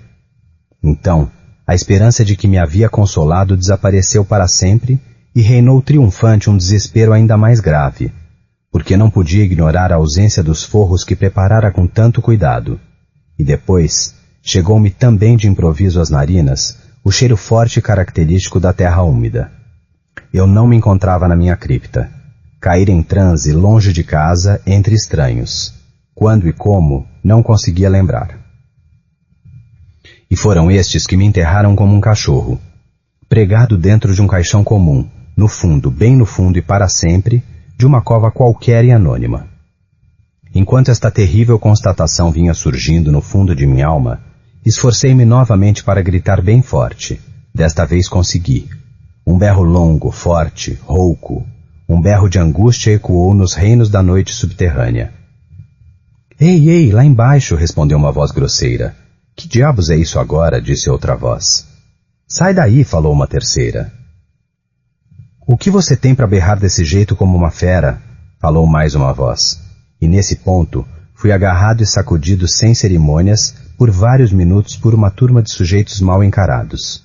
Então, a esperança de que me havia consolado desapareceu para sempre e reinou triunfante um desespero ainda mais grave, porque não podia ignorar a ausência dos forros que preparara com tanto cuidado. E depois, chegou-me também de improviso às narinas o cheiro forte e característico da terra úmida. Eu não me encontrava na minha cripta. Caíra em transe longe de casa, entre estranhos. Quando e como, não conseguia lembrar. E foram estes que me enterraram como um cachorro, pregado dentro de um caixão comum, no fundo, bem no fundo e para sempre, de uma cova qualquer e anônima. Enquanto esta terrível constatação vinha surgindo no fundo de minha alma, esforcei-me novamente para gritar bem forte. Desta vez consegui. Um berro longo, forte, rouco, um berro de angústia ecoou nos reinos da noite subterrânea. Ei, ei, lá embaixo, respondeu uma voz grosseira. Que diabos é isso agora? Disse outra voz. Sai daí, falou uma terceira. O que você tem para berrar desse jeito como uma fera? Falou mais uma voz. E nesse ponto, fui agarrado e sacudido sem cerimônias por vários minutos por uma turma de sujeitos mal encarados.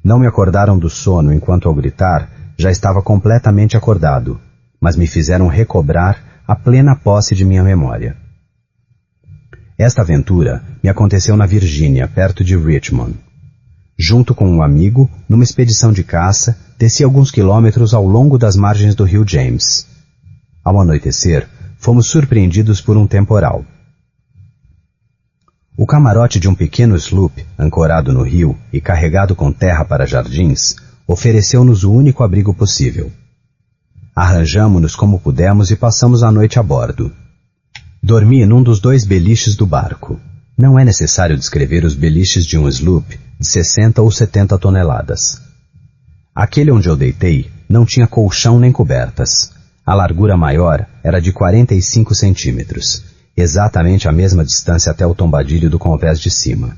Não me acordaram do sono enquanto ao gritar já estava completamente acordado, mas me fizeram recobrar a plena posse de minha memória. Esta aventura me aconteceu na Virgínia, perto de Richmond. Junto com um amigo, numa expedição de caça, desci alguns quilômetros ao longo das margens do rio James. Ao anoitecer, fomos surpreendidos por um temporal. O camarote de um pequeno sloop, ancorado no rio e carregado com terra para jardins, ofereceu-nos o único abrigo possível. Arranjamo-nos como pudemos e passamos a noite a bordo. Dormi num dos 2 beliches do barco. Não é necessário descrever os beliches de um sloop de 60 ou 70 toneladas. Aquele onde eu deitei não tinha colchão nem cobertas. A largura maior era de 45 centímetros, exatamente a mesma distância até o tombadilho do convés de cima.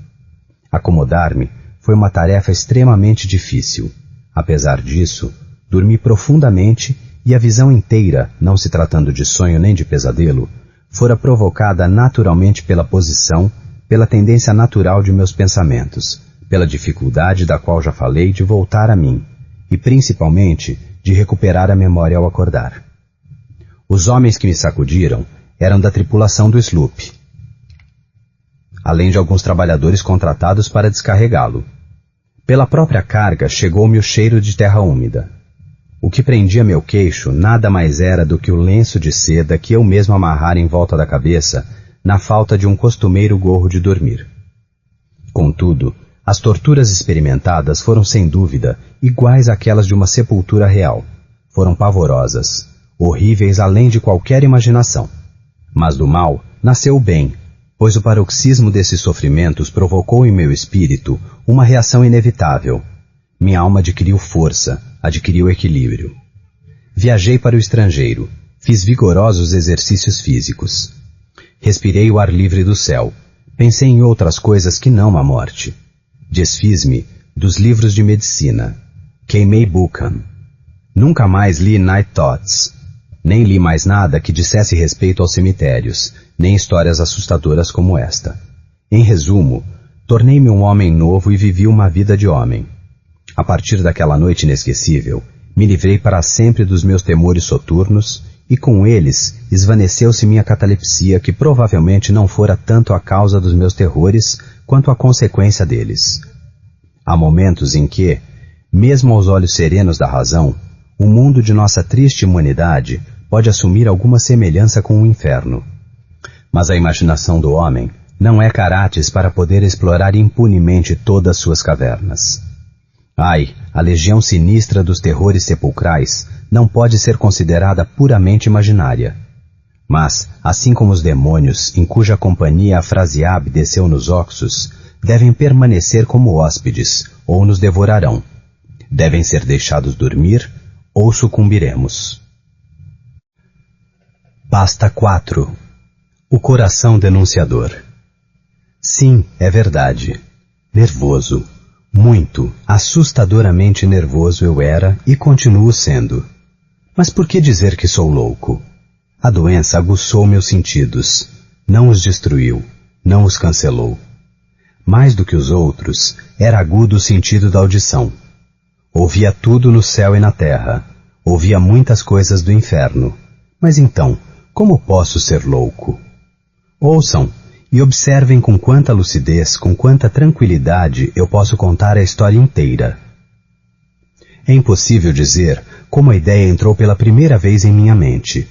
Acomodar-me foi uma tarefa extremamente difícil. Apesar disso, dormi profundamente e a visão inteira, não se tratando de sonho nem de pesadelo, fora provocada naturalmente pela posição, pela tendência natural de meus pensamentos, pela dificuldade da qual já falei de voltar a mim, e principalmente de recuperar a memória ao acordar. Os homens que me sacudiram eram da tripulação do sloop, além de alguns trabalhadores contratados para descarregá-lo. Pela própria carga chegou-me o cheiro de terra úmida. O que prendia meu queixo nada mais era do que o lenço de seda que eu mesmo amarrara em volta da cabeça na falta de um costumeiro gorro de dormir. Contudo, as torturas experimentadas foram sem dúvida iguais àquelas de uma sepultura real. Foram pavorosas, horríveis além de qualquer imaginação. Mas do mal nasceu o bem, pois o paroxismo desses sofrimentos provocou em meu espírito uma reação inevitável. Minha alma adquiriu força, adquiriu equilíbrio. Viajei para o estrangeiro, fiz vigorosos exercícios físicos. Respirei o ar livre do céu, pensei em outras coisas que não a morte. Desfiz-me dos livros de medicina. Queimei Buchan. Nunca mais li Night Thoughts. Nem li mais nada que dissesse respeito aos cemitérios, nem histórias assustadoras como esta. Em resumo, tornei-me um homem novo e vivi uma vida de homem. A partir daquela noite inesquecível, me livrei para sempre dos meus temores soturnos e com eles esvaneceu-se minha catalepsia, que provavelmente não fora tanto a causa dos meus terrores quanto a consequência deles. Há momentos em que, mesmo aos olhos serenos da razão, o mundo de nossa triste humanidade pode assumir alguma semelhança com o inferno. Mas a imaginação do homem não é carátis para poder explorar impunemente todas suas cavernas. Ai, a legião sinistra dos terrores sepulcrais não pode ser considerada puramente imaginária. Mas, assim como os demônios, em cuja companhia a Frasiabe desceu nos Oxus, devem permanecer como hóspedes, ou nos devorarão. Devem ser deixados dormir, ou sucumbiremos. Pasta 4. O coração denunciador. Sim, é verdade. Nervoso. Muito, assustadoramente nervoso eu era e continuo sendo. Mas por que dizer que sou louco? A doença aguçou meus sentidos, não os destruiu, não os cancelou. Mais do que os outros, era agudo o sentido da audição. Ouvia tudo no céu e na terra, ouvia muitas coisas do inferno. Mas então, como posso ser louco? Ouçam e observem com quanta lucidez, com quanta tranquilidade eu posso contar a história inteira. É impossível dizer como a ideia entrou pela primeira vez em minha mente.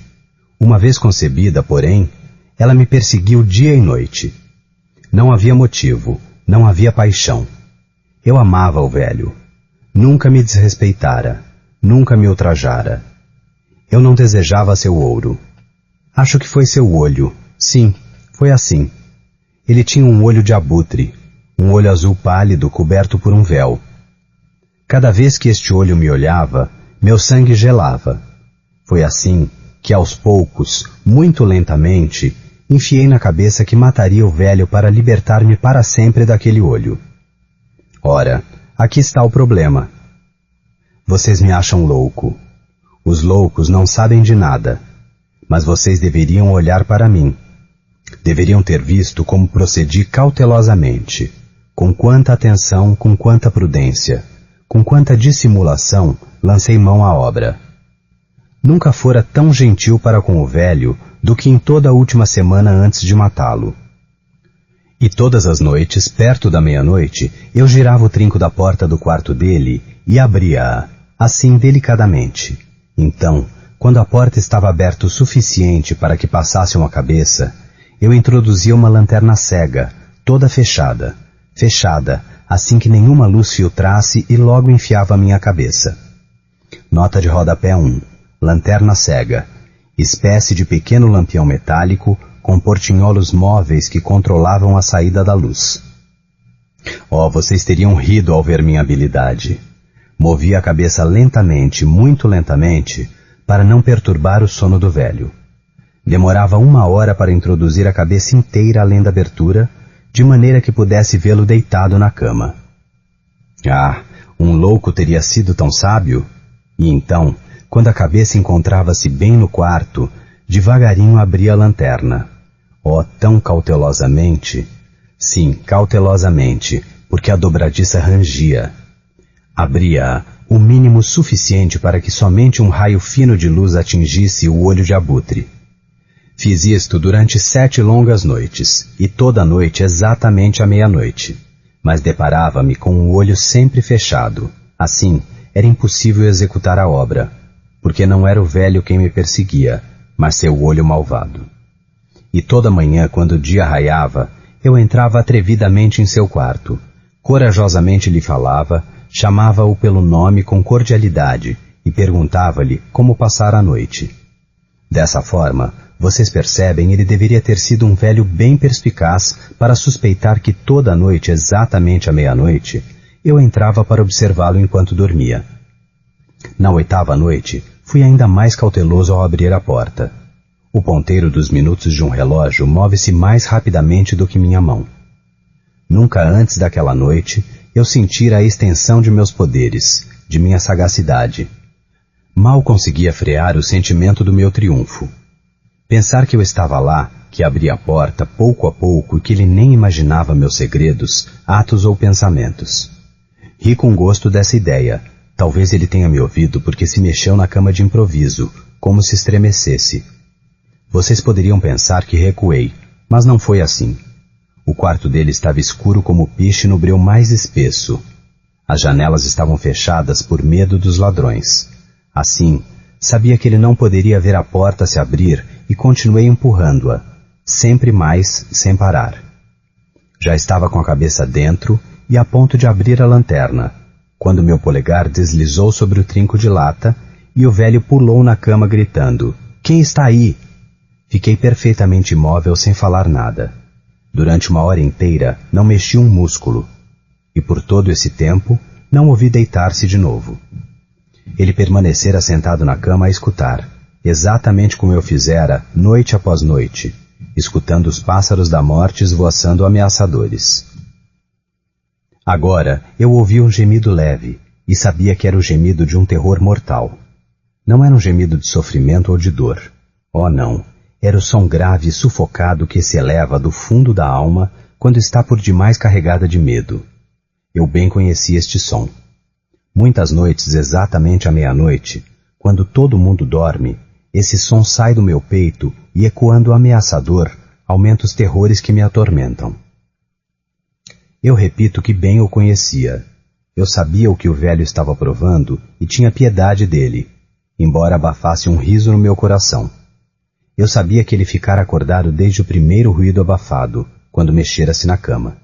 Uma vez concebida, porém, ela me perseguiu dia e noite. Não havia motivo, não havia paixão. Eu amava o velho. Nunca me desrespeitara, nunca me ultrajara. Eu não desejava seu ouro. Acho que foi seu olho. Sim, foi assim. Ele tinha um olho de abutre, um olho azul pálido coberto por um véu. Cada vez que este olho me olhava, meu sangue gelava. Foi assim que, aos poucos, muito lentamente, enfiei na cabeça que mataria o velho para libertar-me para sempre daquele olho. Ora, aqui está o problema. Vocês me acham louco. Os loucos não sabem de nada, mas vocês deveriam olhar para mim. Deveriam ter visto como procedi cautelosamente, com quanta atenção, com quanta prudência, com quanta dissimulação lancei mão à obra. Nunca fora tão gentil para com o velho do que em toda a última semana antes de matá-lo. E todas as noites, perto da meia-noite, eu girava o trinco da porta do quarto dele e abria-a, assim delicadamente. Então, quando a porta estava aberta o suficiente para que passasse uma cabeça, eu introduzia uma lanterna cega, toda fechada, assim que nenhuma luz filtrasse, e logo enfiava a minha cabeça. Nota de rodapé 1. Lanterna cega. Espécie de pequeno lampião metálico com portinholos móveis que controlavam a saída da luz. Oh, vocês teriam rido ao ver minha habilidade. Movia a cabeça lentamente, muito lentamente, para não perturbar o sono do velho. Demorava 1 hora para introduzir a cabeça inteira além da abertura, de maneira que pudesse vê-lo deitado na cama. Ah, um louco teria sido tão sábio? E então, quando a cabeça encontrava-se bem no quarto, devagarinho abria a lanterna. Oh, tão cautelosamente! Sim, cautelosamente, porque a dobradiça rangia. Abria-a o mínimo suficiente para que somente um raio fino de luz atingisse o olho de abutre. Fiz isto durante 7 longas noites, e toda noite exatamente à meia-noite. Mas deparava-me com o olho sempre fechado. Assim, era impossível executar a obra, porque não era o velho quem me perseguia, mas seu olho malvado. E toda manhã, quando o dia raiava, eu entrava atrevidamente em seu quarto, corajosamente lhe falava, chamava-o pelo nome com cordialidade e perguntava-lhe como passara a noite. Dessa forma, vocês percebem, ele deveria ter sido um velho bem perspicaz para suspeitar que toda noite, exatamente à meia-noite, eu entrava para observá-lo enquanto dormia. Na 8ª noite, fui ainda mais cauteloso ao abrir a porta. O ponteiro dos minutos de um relógio move-se mais rapidamente do que minha mão. Nunca antes daquela noite eu sentira a extensão de meus poderes, de minha sagacidade. Mal conseguia frear o sentimento do meu triunfo. Pensar que eu estava lá, que abria a porta pouco a pouco e que ele nem imaginava meus segredos, atos ou pensamentos. Ri com gosto dessa ideia. Talvez ele tenha me ouvido porque se mexeu na cama de improviso, como se estremecesse. Vocês poderiam pensar que recuei, mas não foi assim. O quarto dele estava escuro como piche no breu mais espesso. As janelas estavam fechadas por medo dos ladrões. Assim, sabia que ele não poderia ver a porta se abrir e continuei empurrando-a, sempre mais, sem parar. Já estava com a cabeça dentro e a ponto de abrir a lanterna, quando meu polegar deslizou sobre o trinco de lata e o velho pulou na cama gritando: "Quem está aí?" Fiquei perfeitamente imóvel sem falar nada. Durante 1 hora inteira não mexi um músculo, e por todo esse tempo não ouvi deitar-se de novo. Ele permanecera sentado na cama a escutar, exatamente como eu fizera noite após noite, escutando os pássaros da morte esvoaçando ameaçadores. Agora eu ouvi um gemido leve, e sabia que era o gemido de um terror mortal. Não era um gemido de sofrimento ou de dor. Oh, não! Era o som grave e sufocado que se eleva do fundo da alma quando está por demais carregada de medo. Eu bem conheci este som. Muitas noites, exatamente à meia-noite, quando todo mundo dorme, esse som sai do meu peito e, ecoando ameaçador, aumenta os terrores que me atormentam. Eu repito que bem o conhecia. Eu sabia o que o velho estava provando e tinha piedade dele, embora abafasse um riso no meu coração. Eu sabia que ele ficara acordado desde o primeiro ruído abafado, quando mexera-se na cama.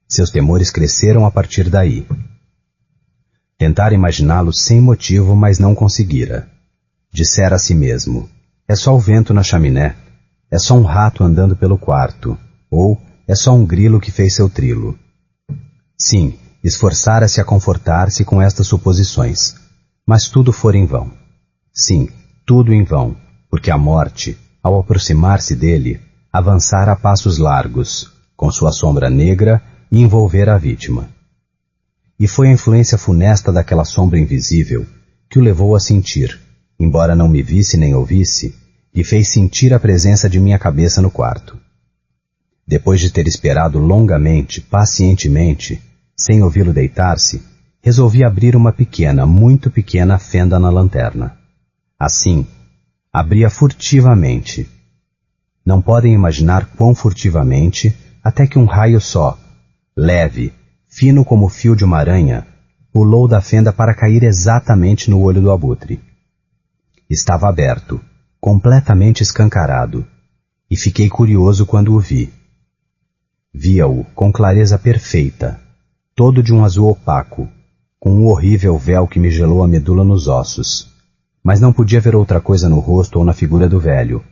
Seus temores cresceram a partir daí. Tentara imaginá-lo sem motivo, mas não conseguira. Dissera a si mesmo: é só o vento na chaminé, é só um rato andando pelo quarto, ou é só um grilo que fez seu trilo. Sim, esforçara-se a confortar-se com estas suposições, mas tudo fora em vão. Sim, tudo em vão, porque a morte, ao aproximar-se dele, avançara a passos largos, com sua sombra negra, e envolvera a vítima. E foi a influência funesta daquela sombra invisível que o levou a sentir, embora não me visse nem ouvisse, e fez sentir a presença de minha cabeça no quarto. Depois de ter esperado longamente, pacientemente, sem ouvi-lo deitar-se, resolvi abrir uma pequena, muito pequena fenda na lanterna. Assim, abria furtivamente. Não podem imaginar quão furtivamente, até que um raio só, leve, fino como o fio de uma aranha, pulou da fenda para cair exatamente no olho do abutre. Estava aberto, completamente escancarado, e fiquei curioso quando o vi. Via-o com clareza perfeita, todo de um azul opaco, com um horrível véu que me gelou a medula nos ossos, mas não podia ver outra coisa no rosto ou na figura do velho,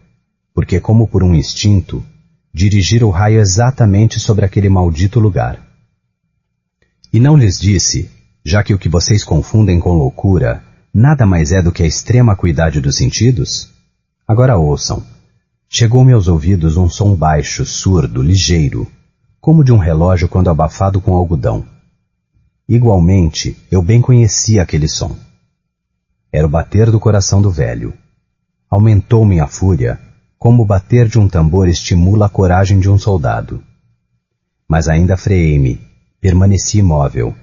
porque, como por um instinto, dirigira o raio exatamente sobre aquele maldito lugar. E não lhes disse, já que o que vocês confundem com loucura nada mais é do que a extrema acuidade dos sentidos? Agora ouçam. Chegou-me aos ouvidos um som baixo, surdo, ligeiro, como de um relógio quando abafado com algodão. Igualmente, eu bem conhecia aquele som. Era o bater do coração do velho. Aumentou minha fúria, como o bater de um tambor estimula a coragem de um soldado. Mas ainda freiei-me, permaneci imóvel.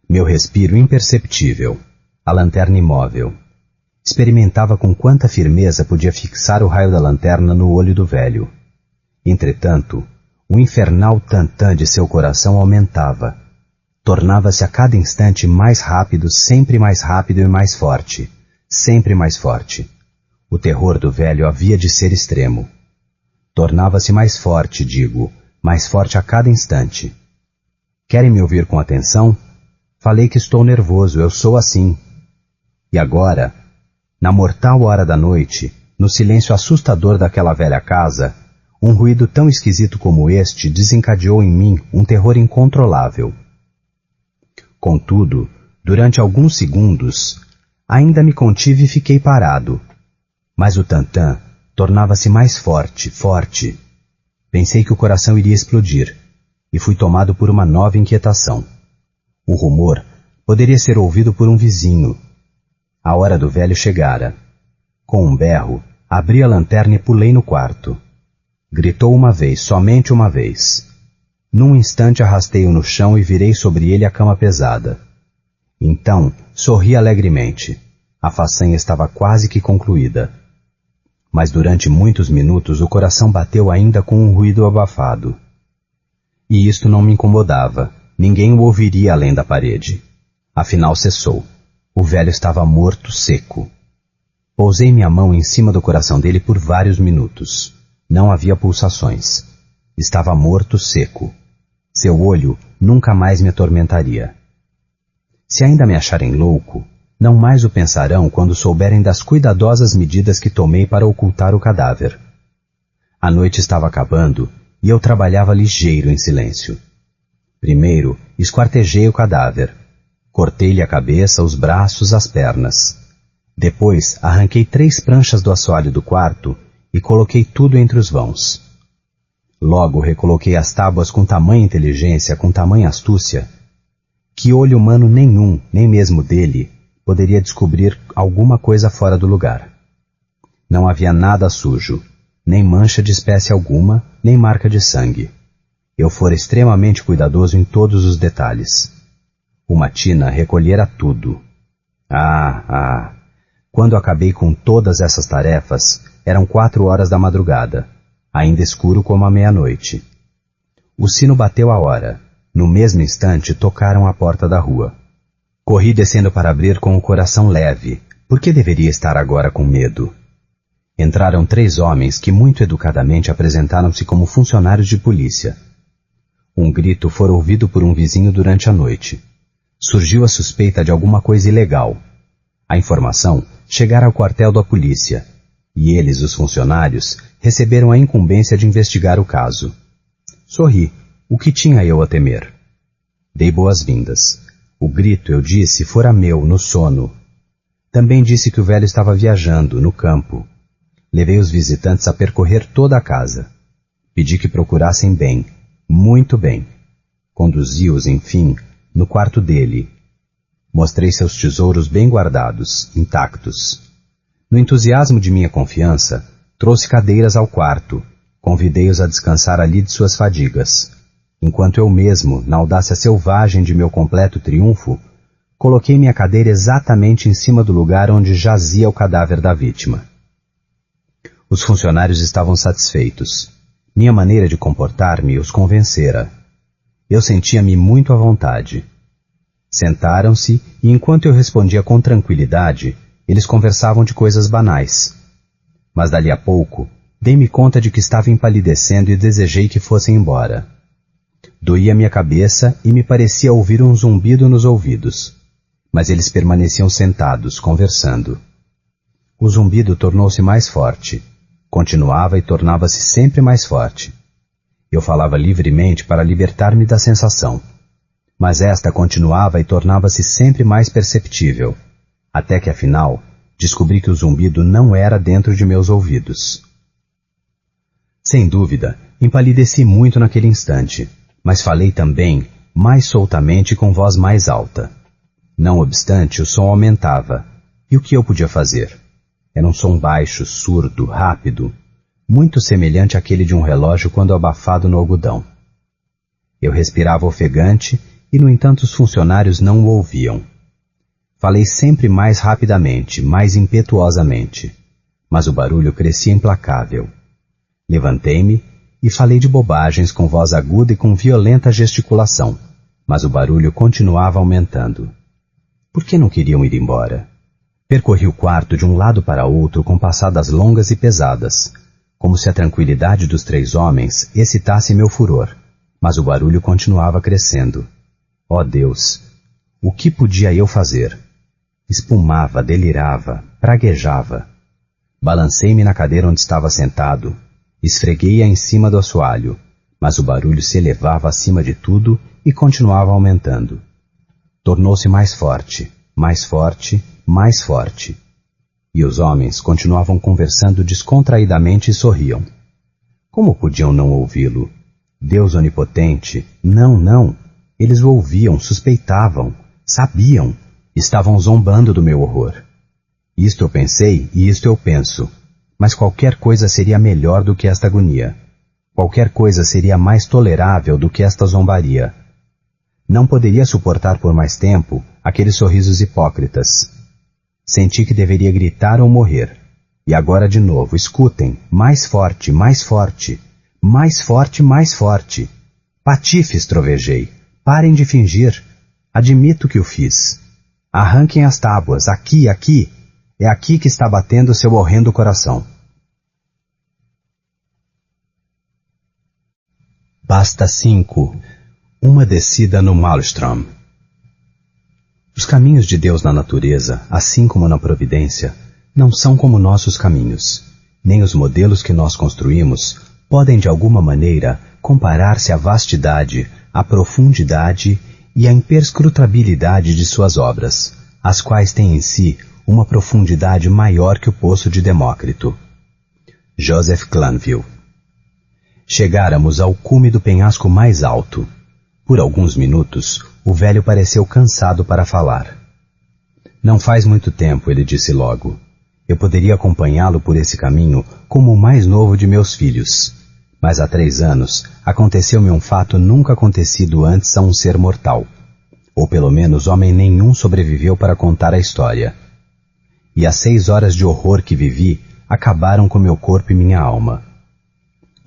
Meu respiro imperceptível, a lanterna imóvel. Experimentava com quanta firmeza podia fixar o raio da lanterna no olho do velho. Entretanto, o infernal tantã de seu coração aumentava. Tornava-se a cada instante mais rápido, sempre mais rápido e mais forte, sempre mais forte. O terror do velho havia de ser extremo. Tornava-se mais forte, digo, mais forte a cada instante. Querem me ouvir com atenção? Falei que estou nervoso, eu sou assim. E agora, na mortal hora da noite, no silêncio assustador daquela velha casa, um ruído tão esquisito como este desencadeou em mim um terror incontrolável. Contudo, durante alguns segundos, ainda me contive e fiquei parado. Mas o tantã tornava-se mais forte, forte. Pensei que o coração iria explodir, e fui tomado por uma nova inquietação. O rumor poderia ser ouvido por um vizinho. A hora do velho chegara. Com um berro, abri a lanterna e pulei no quarto. Gritou uma vez, somente uma vez. Num instante arrastei-o no chão e virei sobre ele a cama pesada. Então, sorri alegremente. A façanha estava quase que concluída. Mas durante muitos minutos o coração bateu ainda com um ruído abafado. E isto não me incomodava. Ninguém o ouviria além da parede. Afinal cessou. O velho estava morto, seco. Pousei minha mão em cima do coração dele por vários minutos. Não havia pulsações. Estava morto, seco. Seu olho nunca mais me atormentaria. Se ainda me acharem louco, não mais o pensarão quando souberem das cuidadosas medidas que tomei para ocultar o cadáver. A noite estava acabando e eu trabalhava ligeiro em silêncio. Primeiro, esquartejei o cadáver. Cortei-lhe a cabeça, os braços, as pernas. Depois, arranquei 3 pranchas do assoalho do quarto e coloquei tudo entre os vãos. Logo recoloquei as tábuas com tamanha inteligência, com tamanha astúcia, que olho humano nenhum, nem mesmo dele, poderia descobrir alguma coisa fora do lugar. Não havia nada sujo, nem mancha de espécie alguma, nem marca de sangue. Eu fora extremamente cuidadoso em todos os detalhes. Uma tina recolhera tudo. Quando acabei com todas essas tarefas, eram 4 horas da madrugada, ainda escuro como a meia-noite. O sino bateu a hora. No mesmo instante, tocaram à porta da rua. Corri descendo para abrir com o coração leve. Por que deveria estar agora com medo? Entraram 3 homens que muito educadamente apresentaram-se como funcionários de polícia. Um grito fora ouvido por um vizinho durante a noite. Surgiu a suspeita de alguma coisa ilegal. A informação chegara ao quartel da polícia, e eles, os funcionários, receberam a incumbência de investigar o caso. Sorri. O que tinha eu a temer? Dei boas-vindas. O grito, eu disse, fora meu, no sono. Também disse que o velho estava viajando, no campo. Levei os visitantes a percorrer toda a casa. Pedi que procurassem bem, muito bem. Conduzi-os, enfim, no quarto dele. Mostrei seus tesouros bem guardados, intactos. No entusiasmo de minha confiança, trouxe cadeiras ao quarto, convidei-os a descansar ali de suas fadigas. Enquanto eu mesmo, na audácia selvagem de meu completo triunfo, coloquei minha cadeira exatamente em cima do lugar onde jazia o cadáver da vítima. Os funcionários estavam satisfeitos. Minha maneira de comportar-me os convencera. Eu sentia-me muito à vontade. Sentaram-se e, enquanto eu respondia com tranquilidade, eles conversavam de coisas banais. Mas dali a pouco, dei-me conta de que estava empalidecendo e desejei que fossem embora. Doía minha cabeça e me parecia ouvir um zumbido nos ouvidos. Mas eles permaneciam sentados, conversando. O zumbido tornou-se mais forte. Continuava e tornava-se sempre mais forte. Eu falava livremente para libertar-me da sensação. Mas esta continuava e tornava-se sempre mais perceptível. Até que, afinal, descobri que o zumbido não era dentro de meus ouvidos. Sem dúvida, empalideci muito naquele instante, mas falei também, mais soltamente e com voz mais alta. Não obstante, o som aumentava. E o que eu podia fazer? Era um som baixo, surdo, rápido, muito semelhante àquele de um relógio quando abafado no algodão. Eu respirava ofegante e, no entanto, os funcionários não o ouviam. Falei sempre mais rapidamente, mais impetuosamente, mas o barulho crescia implacável. Levantei-me e falei de bobagens com voz aguda e com violenta gesticulação, mas o barulho continuava aumentando. Por que não queriam ir embora? Percorri o quarto de um lado para outro com passadas longas e pesadas, como se a tranquilidade dos 3 homens excitasse meu furor, mas o barulho continuava crescendo. Ó Deus! O que podia eu fazer? Espumava, delirava, praguejava. Balancei-me na cadeira onde estava sentado, esfreguei-a em cima do assoalho, mas o barulho se elevava acima de tudo e continuava aumentando. Tornou-se mais forte, mais forte, mais forte. E os homens continuavam conversando descontraidamente e sorriam. Como podiam não ouvi-lo? Deus onipotente? Não, não. Eles o ouviam, suspeitavam, sabiam, estavam zombando do meu horror. Isto eu pensei e isto eu penso, mas qualquer coisa seria melhor do que esta agonia. Qualquer coisa seria mais tolerável do que esta zombaria. Não poderia suportar por mais tempo aqueles sorrisos hipócritas. Senti que deveria gritar ou morrer. E agora de novo, escutem, mais forte, mais forte, mais forte, mais forte. Patifes, trovejei. Parem de fingir. Admito que o fiz. Arranquem as tábuas, aqui, aqui. É aqui que está batendo seu horrendo coração. Pasta 5. Uma descida no Maelstrom. Os caminhos de Deus na natureza, assim como na providência, não são como nossos caminhos. Nem os modelos que nós construímos podem de alguma maneira comparar-se à vastidade, à profundidade e à imperscrutabilidade de suas obras, as quais têm em si uma profundidade maior que o poço de Demócrito. Joseph Glanville. Chegáramos ao cume do penhasco mais alto. Por alguns minutos, o velho pareceu cansado para falar. Não faz muito tempo, ele disse logo. Eu poderia acompanhá-lo por esse caminho como o mais novo de meus filhos. Mas há 3 anos, aconteceu-me um fato nunca acontecido antes a um ser mortal. Ou pelo menos homem nenhum sobreviveu para contar a história. E as 6 horas de horror que vivi acabaram com meu corpo e minha alma.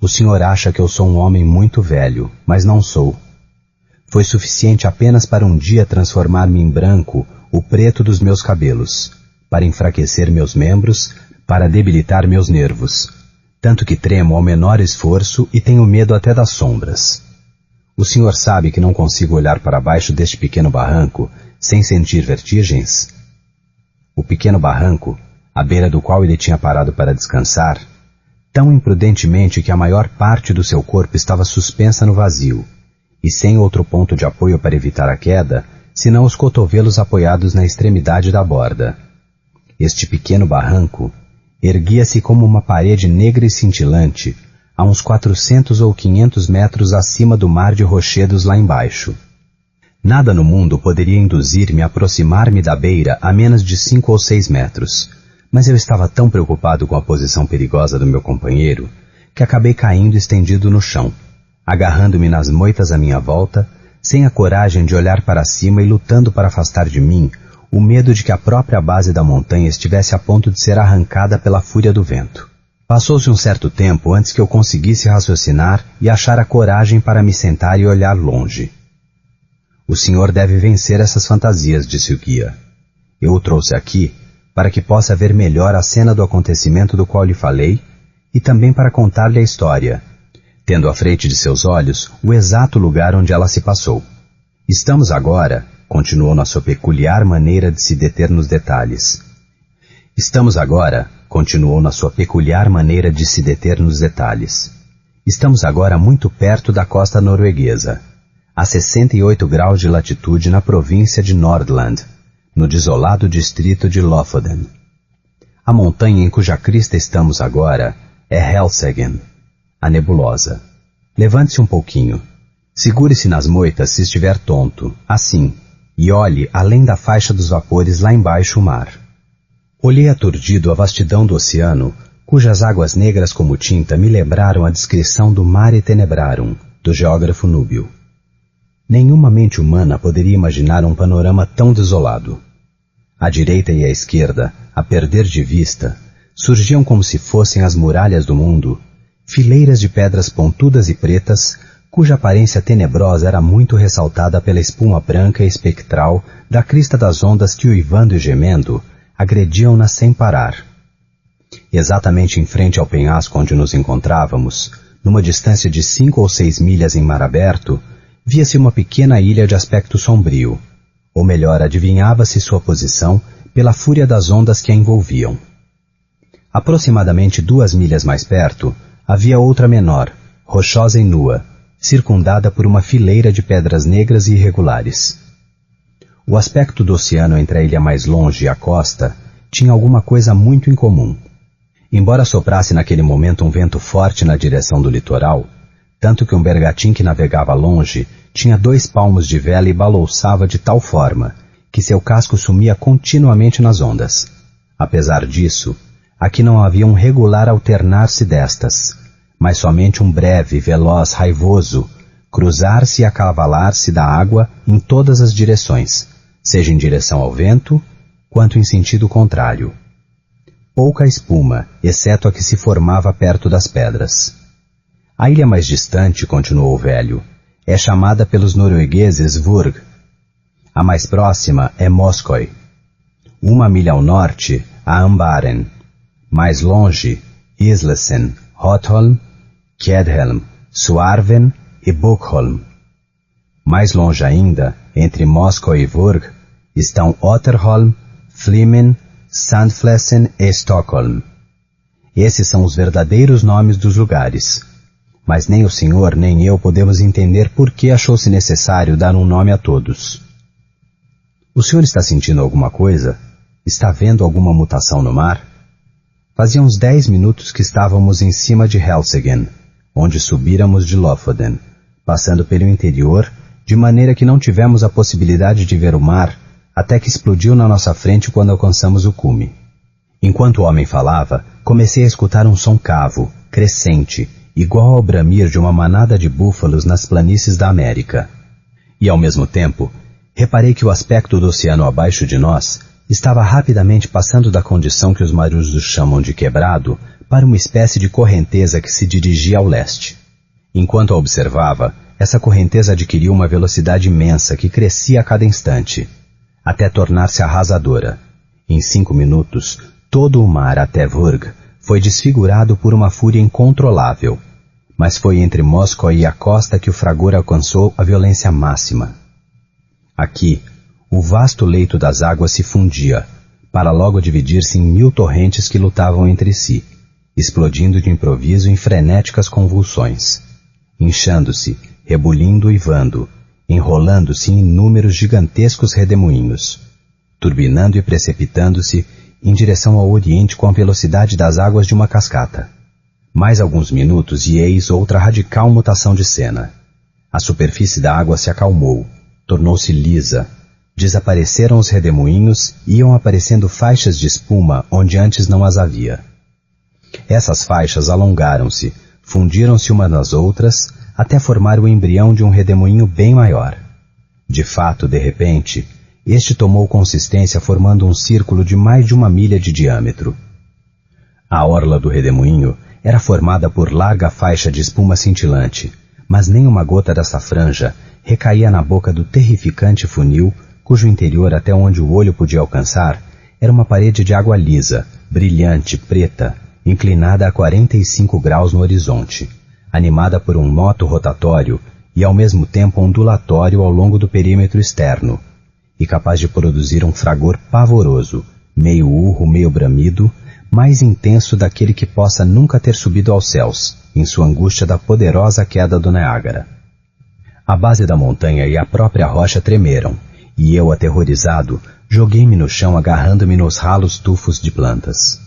O senhor acha que eu sou um homem muito velho, mas não sou. Foi suficiente apenas para um dia transformar-me em branco o preto dos meus cabelos, para enfraquecer meus membros, para debilitar meus nervos, tanto que tremo ao menor esforço e tenho medo até das sombras. O senhor sabe que não consigo olhar para baixo deste pequeno barranco sem sentir vertigens? O pequeno barranco, à beira do qual ele tinha parado para descansar, tão imprudentemente que a maior parte do seu corpo estava suspensa no vazio, e sem outro ponto de apoio para evitar a queda, senão os cotovelos apoiados na extremidade da borda. Este pequeno barranco erguia-se como uma parede negra e cintilante, a uns 400 ou 500 metros acima do mar de rochedos lá embaixo. Nada no mundo poderia induzir-me a aproximar-me da beira a menos de 5 ou 6 metros, mas eu estava tão preocupado com a posição perigosa do meu companheiro que acabei caindo estendido no chão, agarrando-me nas moitas à minha volta, sem a coragem de olhar para cima e lutando para afastar de mim o medo de que a própria base da montanha estivesse a ponto de ser arrancada pela fúria do vento. Passou-se um certo tempo antes que eu conseguisse raciocinar e achar a coragem para me sentar e olhar longe. O senhor deve vencer essas fantasias, disse o guia. Eu o trouxe aqui para que possa ver melhor a cena do acontecimento do qual lhe falei e também para contar-lhe a história, tendo à frente de seus olhos o exato lugar onde ela se passou. Estamos agora, continuou na sua peculiar maneira de se deter nos detalhes. Estamos agora, continuou na sua peculiar maneira de se deter nos detalhes. Estamos agora muito perto da costa norueguesa, a 68 graus de latitude na província de Nordland, no desolado distrito de Lofoten. A montanha em cuja crista estamos agora é Helseggen, a nebulosa. Levante-se um pouquinho. Segure-se nas moitas se estiver tonto, assim, e olhe além da faixa dos vapores lá embaixo o mar. Olhei aturdido a vastidão do oceano, cujas águas negras como tinta me lembraram a descrição do Mare Tenebrarum, do geógrafo núbio. Nenhuma mente humana poderia imaginar um panorama tão desolado. À direita e à esquerda, a perder de vista, surgiam como se fossem as muralhas do mundo, fileiras de pedras pontudas e pretas, cuja aparência tenebrosa era muito ressaltada pela espuma branca e espectral da crista das ondas que, uivando e gemendo, agrediam-na sem parar. exatamente em frente ao penhasco onde nos encontrávamos, numa distância de 5 ou 6 milhas em mar aberto, via-se uma pequena ilha de aspecto sombrio, ou melhor, adivinhava-se sua posição pela fúria das ondas que a envolviam. Aproximadamente 2 milhas mais perto, havia outra menor, rochosa e nua, circundada por uma fileira de pedras negras e irregulares. O aspecto do oceano entre a ilha mais longe e a costa tinha alguma coisa muito em comum. Embora soprasse naquele momento um vento forte na direção do litoral, tanto que um bergatim que navegava longe tinha 2 palmos de vela e balouçava de tal forma que seu casco sumia continuamente nas ondas. Apesar disso, aqui não havia um regular alternar-se destas, mas somente um breve, veloz, raivoso, cruzar-se e acavalar-se da água em todas as direções, seja em direção ao vento, quanto em sentido contrário. Pouca espuma, exceto a que se formava perto das pedras. A ilha mais distante, continuou o velho, é chamada pelos noruegueses Vurg. A mais próxima é Moskoe. 1 milha ao norte, a Ambaren. Mais longe, Islesen, Hotholm, Kjedhelm, Suarven e Bukholm. Mais longe ainda, entre Moskoe e Vurg, estão Otterholm, Flimen, Sandflessen e Stockholm. Esses são os verdadeiros nomes dos lugares. Mas nem o senhor nem eu podemos entender por que achou-se necessário dar um nome a todos. O senhor está sentindo alguma coisa? Está vendo alguma mutação no mar? Fazia uns 10 minutos que estávamos em cima de Helseggen, onde subíramos de Lofoden, passando pelo interior, de maneira que não tivemos a possibilidade de ver o mar até que explodiu na nossa frente quando alcançamos o cume. Enquanto o homem falava, comecei a escutar um som cavo, crescente, igual ao bramir de uma manada de búfalos nas planícies da América. E, ao mesmo tempo, reparei que o aspecto do oceano abaixo de nós estava rapidamente passando da condição que os marujos chamam de quebrado para uma espécie de correnteza que se dirigia ao leste. Enquanto a observava, essa correnteza adquiriu uma velocidade imensa que crescia a cada instante, até tornar-se arrasadora. Em 5 minutos, todo o mar até Vurg foi desfigurado por uma fúria incontrolável, mas foi entre Moskoe e a costa que o fragor alcançou a violência máxima. Aqui, o vasto leito das águas se fundia, para logo dividir-se em 1000 torrentes que lutavam entre si, explodindo de improviso em frenéticas convulsões, inchando-se, rebulindo e uivando, enrolando-se em inúmeros gigantescos redemoinhos, turbinando e precipitando-se em direção ao oriente com a velocidade das águas de uma cascata. Mais alguns minutos e eis outra radical mutação de cena. A superfície da água se acalmou, tornou-se lisa, desapareceram os redemoinhos e iam aparecendo faixas de espuma onde antes não as havia. Essas faixas alongaram-se, fundiram-se umas nas outras, até formar o embrião de um redemoinho bem maior. De fato, de repente, este tomou consistência formando um círculo de mais de 1 milha de diâmetro. A orla do redemoinho era formada por larga faixa de espuma cintilante, mas nem uma gota dessa franja recaía na boca do terrificante funil, cujo interior, até onde o olho podia alcançar, era uma parede de água lisa, brilhante, preta, inclinada a 45 graus no horizonte, animada por um moto rotatório e ao mesmo tempo ondulatório ao longo do perímetro externo, e capaz de produzir um fragor pavoroso, meio urro, meio bramido, mais intenso daquele que possa nunca ter subido aos céus, em sua angústia da poderosa queda do Niágara. A base da montanha e a própria rocha tremeram, e eu, aterrorizado, joguei-me no chão agarrando-me nos ralos tufos de plantas.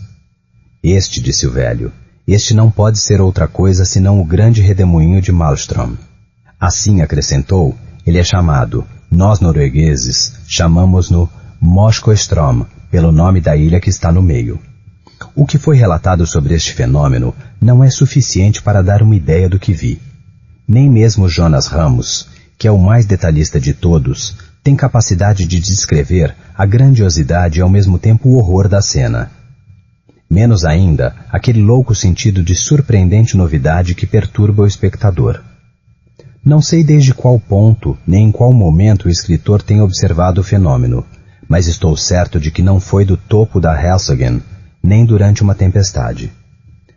Este, disse o velho, este não pode ser outra coisa senão o grande redemoinho de Malmström. Assim, acrescentou, ele é chamado, nós noruegueses, chamamos-no Moskoeström, pelo nome da ilha que está no meio. O que foi relatado sobre este fenômeno não é suficiente para dar uma ideia do que vi. Nem mesmo Jonas Ramos, que é o mais detalhista de todos, tem capacidade de descrever a grandiosidade e ao mesmo tempo o horror da cena. Menos ainda, aquele louco sentido de surpreendente novidade que perturba o espectador. Não sei desde qual ponto, nem em qual momento o escritor tem observado o fenômeno, mas estou certo de que não foi do topo da Helseggen, nem durante uma tempestade.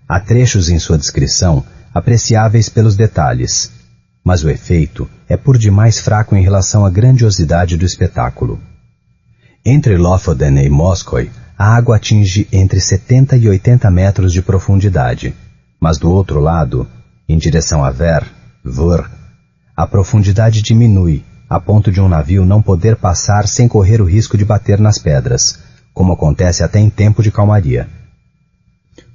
Há trechos em sua descrição apreciáveis pelos detalhes, mas o efeito é por demais fraco em relação à grandiosidade do espetáculo. Entre Lofoden e Moskoe, a água atinge entre 70 e 80 metros de profundidade, mas do outro lado, em direção a Vr, a profundidade diminui, a ponto de um navio não poder passar sem correr o risco de bater nas pedras, como acontece até em tempo de calmaria.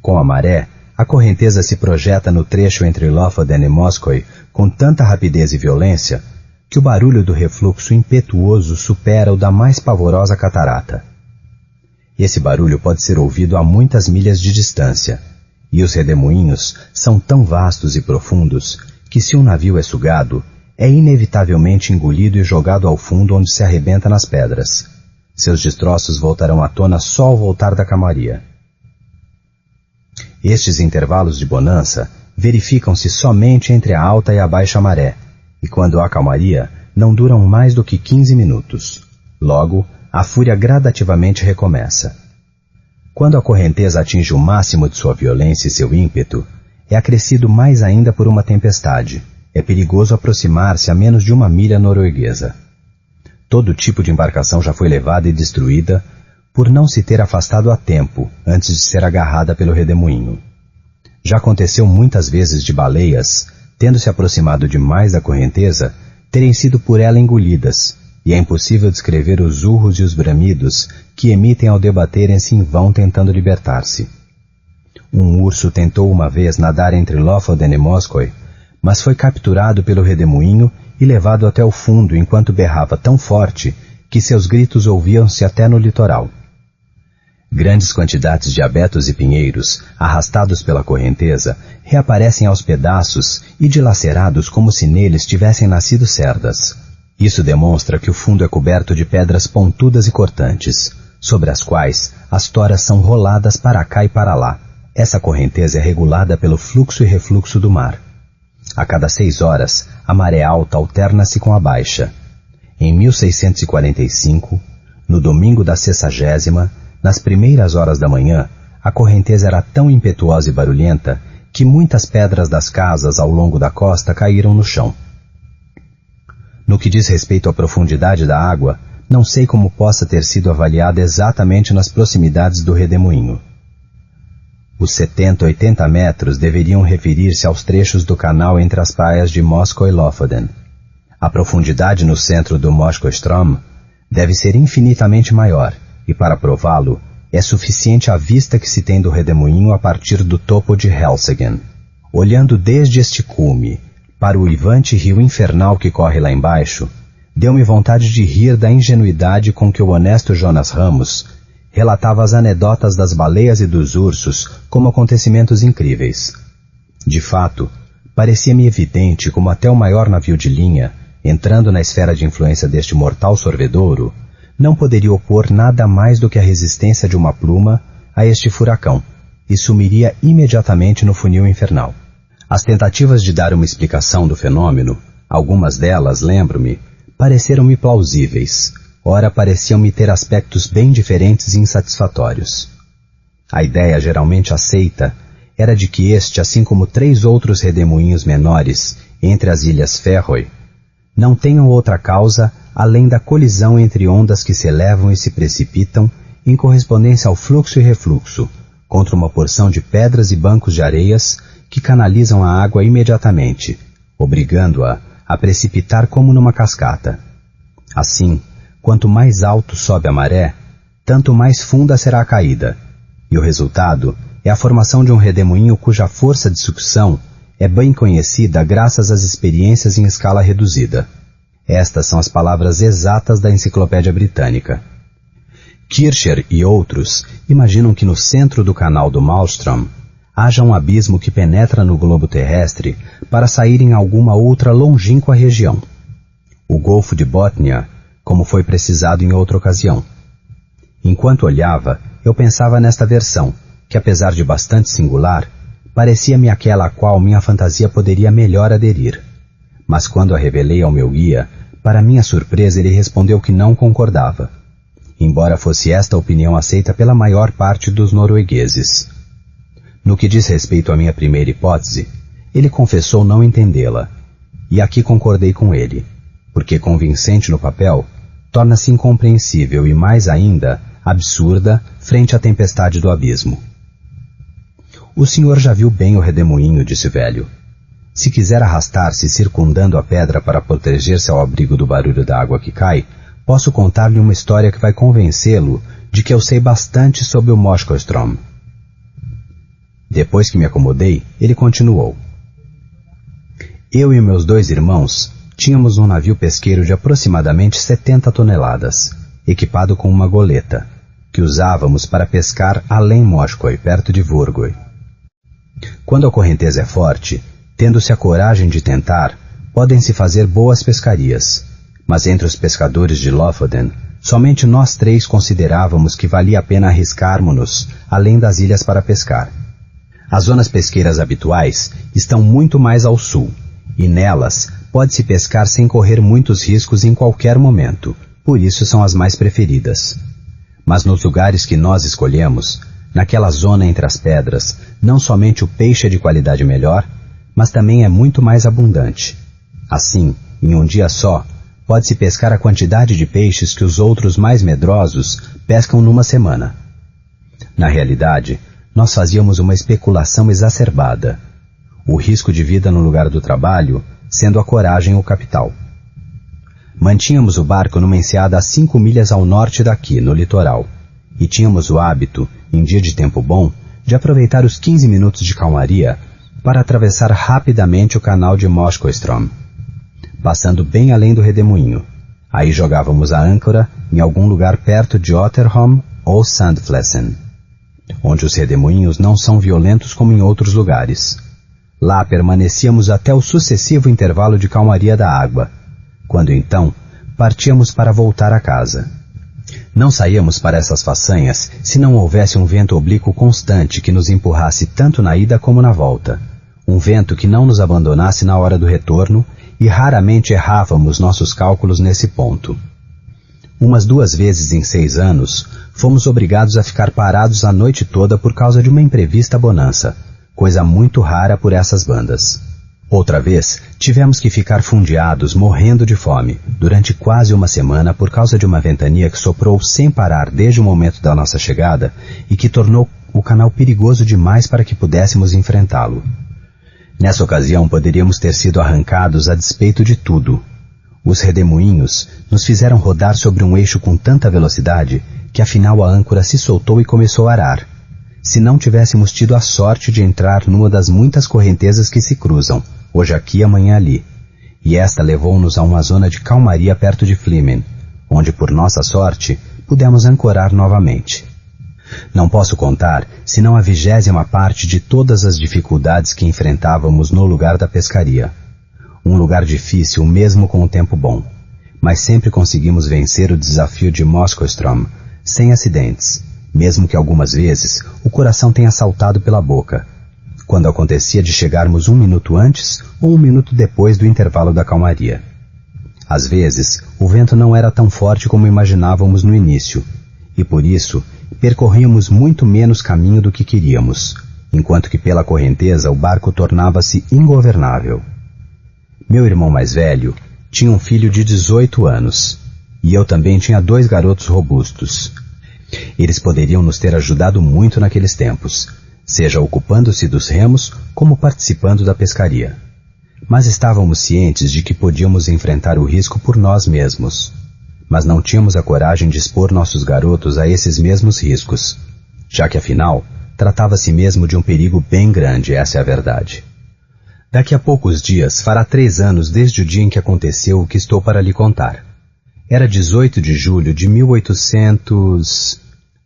Com a maré, a correnteza se projeta no trecho entre Lofoden e Moskoe com tanta rapidez e violência que o barulho do refluxo impetuoso supera o da mais pavorosa catarata. Esse barulho pode ser ouvido a muitas milhas de distância, e os redemoinhos são tão vastos e profundos que, se um navio é sugado, é inevitavelmente engolido e jogado ao fundo, onde se arrebenta nas pedras. Seus destroços voltarão à tona só ao voltar da calmaria. Estes intervalos de bonança verificam-se somente entre a alta e a baixa maré, e quando há calmaria, não duram mais do que 15 minutos. Logo, a fúria gradativamente recomeça. Quando a correnteza atinge o máximo de sua violência e seu ímpeto, é acrescido mais ainda por uma tempestade. É perigoso aproximar-se a menos de 1 milha norueguesa. Todo tipo de embarcação já foi levada e destruída por não se ter afastado a tempo antes de ser agarrada pelo redemoinho. Já aconteceu muitas vezes de baleias, tendo se aproximado demais da correnteza, terem sido por ela engolidas, e é impossível descrever os urros e os bramidos que emitem ao debaterem-se em vão tentando libertar-se. Um urso tentou uma vez nadar entre Lofoden e Moskoe, mas foi capturado pelo redemoinho e levado até o fundo enquanto berrava tão forte que seus gritos ouviam-se até no litoral. Grandes quantidades de abetos e pinheiros, arrastados pela correnteza, reaparecem aos pedaços e dilacerados como se neles tivessem nascido cerdas. Isso demonstra que o fundo é coberto de pedras pontudas e cortantes, sobre as quais as toras são roladas para cá e para lá. Essa correnteza é regulada pelo fluxo e refluxo do mar. A cada 6 horas, a maré alta alterna-se com a baixa. Em 1645, no domingo da 60ª, nas primeiras horas da manhã, a correnteza era tão impetuosa e barulhenta que muitas pedras das casas ao longo da costa caíram no chão. No que diz respeito à profundidade da água, não sei como possa ter sido avaliada exatamente nas proximidades do redemoinho. Os 70 a 80 metros deveriam referir-se aos trechos do canal entre as praias de Moskoe e Lofoden. A profundidade no centro do Moskoestrom deve ser infinitamente maior, e para prová-lo, é suficiente a vista que se tem do redemoinho a partir do topo de Helseggen. Olhando desde este cume para o uivante rio infernal que corre lá embaixo, deu-me vontade de rir da ingenuidade com que o honesto Jonas Ramos relatava as anedotas das baleias e dos ursos como acontecimentos incríveis. De fato, parecia-me evidente como até o maior navio de linha, entrando na esfera de influência deste mortal sorvedouro, não poderia opor nada mais do que a resistência de uma pluma a este furacão, e sumiria imediatamente no funil infernal. As tentativas de dar uma explicação do fenômeno, algumas delas, lembro-me, pareceram-me plausíveis, ora pareciam-me ter aspectos bem diferentes e insatisfatórios. A ideia geralmente aceita era de que este, assim como 3 outros redemoinhos menores entre as ilhas Feroe, não tenham outra causa além da colisão entre ondas que se elevam e se precipitam em correspondência ao fluxo e refluxo, contra uma porção de pedras e bancos de areias que canalizam a água imediatamente, obrigando-a a precipitar como numa cascata. Assim, quanto mais alto sobe a maré, tanto mais funda será a caída, e o resultado é a formação de um redemoinho cuja força de sucção é bem conhecida graças às experiências em escala reduzida. Estas são as palavras exatas da Enciclopédia Britânica. Kircher e outros imaginam que no centro do canal do Maelstrom haja um abismo que penetra no globo terrestre para sair em alguma outra longínqua região. O Golfo de Bótnia, como foi precisado em outra ocasião. Enquanto olhava, eu pensava nesta versão, que apesar de bastante singular, parecia-me aquela a qual minha fantasia poderia melhor aderir. Mas quando a revelei ao meu guia, para minha surpresa ele respondeu que não concordava. embora fosse esta a opinião aceita pela maior parte dos noruegueses. No que diz respeito à minha primeira hipótese, ele confessou não entendê-la, e aqui concordei com ele, porque convincente no papel, torna-se incompreensível e, mais ainda, absurda frente à tempestade do abismo. O senhor já viu bem o redemoinho, disse o velho. Se quiser arrastar-se circundando a pedra para proteger-se ao abrigo do barulho da água que cai, posso contar-lhe uma história que vai convencê-lo de que eu sei bastante sobre o Moskostrom. Depois que me acomodei, ele continuou. Eu e meus 2 irmãos tínhamos um navio pesqueiro de aproximadamente 70 toneladas, equipado com uma goleta, que usávamos para pescar além Moskoi, perto de Vurgoi. Quando a correnteza é forte, tendo-se a coragem de tentar, podem-se fazer boas pescarias, mas entre os pescadores de Lofoden, somente nós 3 considerávamos que valia a pena arriscarmos-nos além das ilhas para pescar. As zonas pesqueiras habituais estão muito mais ao sul, e nelas pode-se pescar sem correr muitos riscos em qualquer momento, por isso são as mais preferidas. Mas nos lugares que nós escolhemos, naquela zona entre as pedras, não somente o peixe é de qualidade melhor, mas também é muito mais abundante. Assim, em um dia só, pode-se pescar a quantidade de peixes que os outros mais medrosos pescam numa semana. Na realidade, nós fazíamos uma especulação exacerbada. O risco de vida no lugar do trabalho, sendo a coragem o capital. Mantínhamos o barco numa enseada a 5 milhas ao norte daqui, no litoral, e tínhamos o hábito, em dia de tempo bom, de aproveitar os 15 minutos de calmaria para atravessar rapidamente o canal de Moskostrom, passando bem além do redemoinho. Aí jogávamos a âncora em algum lugar perto de Otterholm ou Sandflessen, onde os redemoinhos não são violentos como em outros lugares. Lá permanecíamos até o sucessivo intervalo de calmaria da água, quando então partíamos para voltar a casa. Não saíamos para essas façanhas se não houvesse um vento oblíquo constante que nos empurrasse tanto na ida como na volta, um vento que não nos abandonasse na hora do retorno, e raramente errávamos nossos cálculos nesse ponto. Umas 2 vezes em 6 anos, fomos obrigados a ficar parados a noite toda por causa de uma imprevista bonança, coisa muito rara por essas bandas. Outra vez, tivemos que ficar fundeados, morrendo de fome, durante quase uma semana por causa de uma ventania que soprou sem parar desde o momento da nossa chegada e que tornou o canal perigoso demais para que pudéssemos enfrentá-lo. Nessa ocasião, poderíamos ter sido arrancados a despeito de tudo. Os redemoinhos nos fizeram rodar sobre um eixo com tanta velocidade que afinal a âncora se soltou e começou a arar. Se não tivéssemos tido a sorte de entrar numa das muitas correntezas que se cruzam, hoje aqui e amanhã ali, e esta levou-nos a uma zona de calmaria perto de Flimen, onde por nossa sorte pudemos ancorar novamente. Não posso contar senão a 20ª parte de todas as dificuldades que enfrentávamos no lugar da pescaria. Um lugar difícil mesmo com o tempo bom, mas sempre conseguimos vencer o desafio de Moskostrom sem acidentes, mesmo que algumas vezes o coração tenha saltado pela boca, quando acontecia de chegarmos 1 minuto antes ou 1 minuto depois do intervalo da calmaria. Às vezes, o vento não era tão forte como imaginávamos no início, e por isso percorríamos muito menos caminho do que queríamos, enquanto que pela correnteza o barco tornava-se ingovernável. Meu irmão mais velho tinha um filho de 18 anos, e eu também tinha 2 garotos robustos. Eles poderiam nos ter ajudado muito naqueles tempos, seja ocupando-se dos remos como participando da pescaria. Mas estávamos cientes de que podíamos enfrentar o risco por nós mesmos. Mas não tínhamos a coragem de expor nossos garotos a esses mesmos riscos, já que afinal tratava-se mesmo de um perigo bem grande, essa é a verdade. Daqui a poucos dias fará 3 anos desde o dia em que aconteceu o que estou para lhe contar. Era 18 de julho de 1800...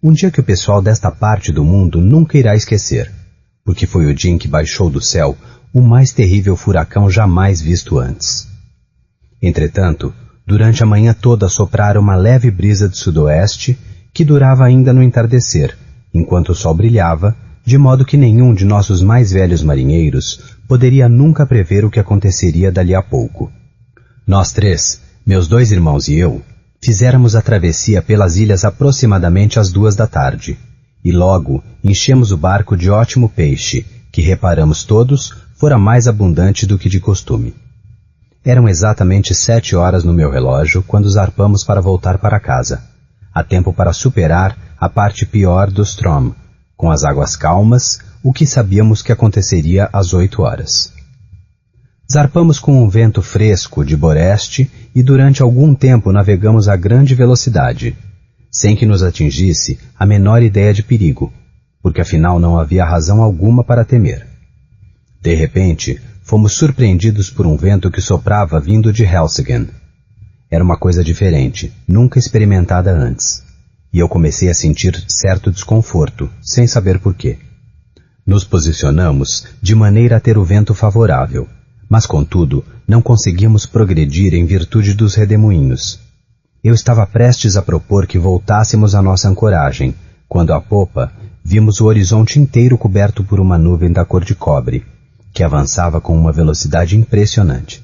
Um dia que o pessoal desta parte do mundo nunca irá esquecer, porque foi o dia em que baixou do céu o mais terrível furacão jamais visto antes. Entretanto, durante a manhã toda soprara uma leve brisa de sudoeste que durava ainda no entardecer, enquanto o sol brilhava, de modo que nenhum de nossos mais velhos marinheiros poderia nunca prever o que aconteceria dali a pouco. Nós 3, meus 2 irmãos e eu, Fizéramos a travessia pelas ilhas aproximadamente às 2 da tarde, e logo enchemos o barco de ótimo peixe, que reparamos todos fora mais abundante do que de costume. Eram exatamente 7 horas no meu relógio quando zarpamos para voltar para casa, a tempo para superar a parte pior do Strom, com as águas calmas, o que sabíamos que aconteceria às 8 horas. Zarpamos com um vento fresco de boreste e durante algum tempo navegamos a grande velocidade, sem que nos atingisse a menor ideia de perigo, porque afinal não havia razão alguma para temer. De repente, fomos surpreendidos por um vento que soprava vindo de Helseggen. Era uma coisa diferente, nunca experimentada antes, e eu comecei a sentir certo desconforto, sem saber por quê. Nos posicionamos de maneira a ter o vento favorável, mas contudo não conseguimos progredir em virtude dos redemoinhos. Eu estava prestes a propor que voltássemos à nossa ancoragem, quando à popa vimos o horizonte inteiro coberto por uma nuvem da cor de cobre, que avançava com uma velocidade impressionante.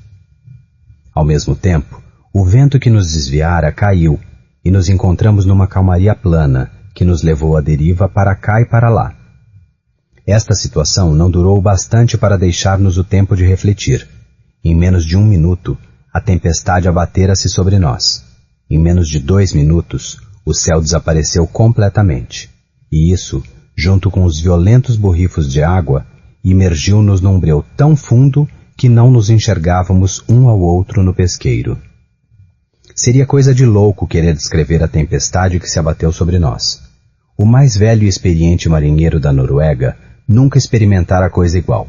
Ao mesmo tempo, o vento que nos desviara caiu e nos encontramos numa calmaria plana que nos levou à deriva para cá e para lá. Esta situação não durou bastante para deixar-nos o tempo de refletir. Em menos de 1 minuto, a tempestade abatera-se sobre nós. Em menos de 2 minutos, o céu desapareceu completamente. E isso, junto com os violentos borrifos de água, imergiu-nos num breu tão fundo que não nos enxergávamos um ao outro no pesqueiro. Seria coisa de louco querer descrever a tempestade que se abateu sobre nós. O mais velho e experiente marinheiro da Noruega nunca experimentara coisa igual.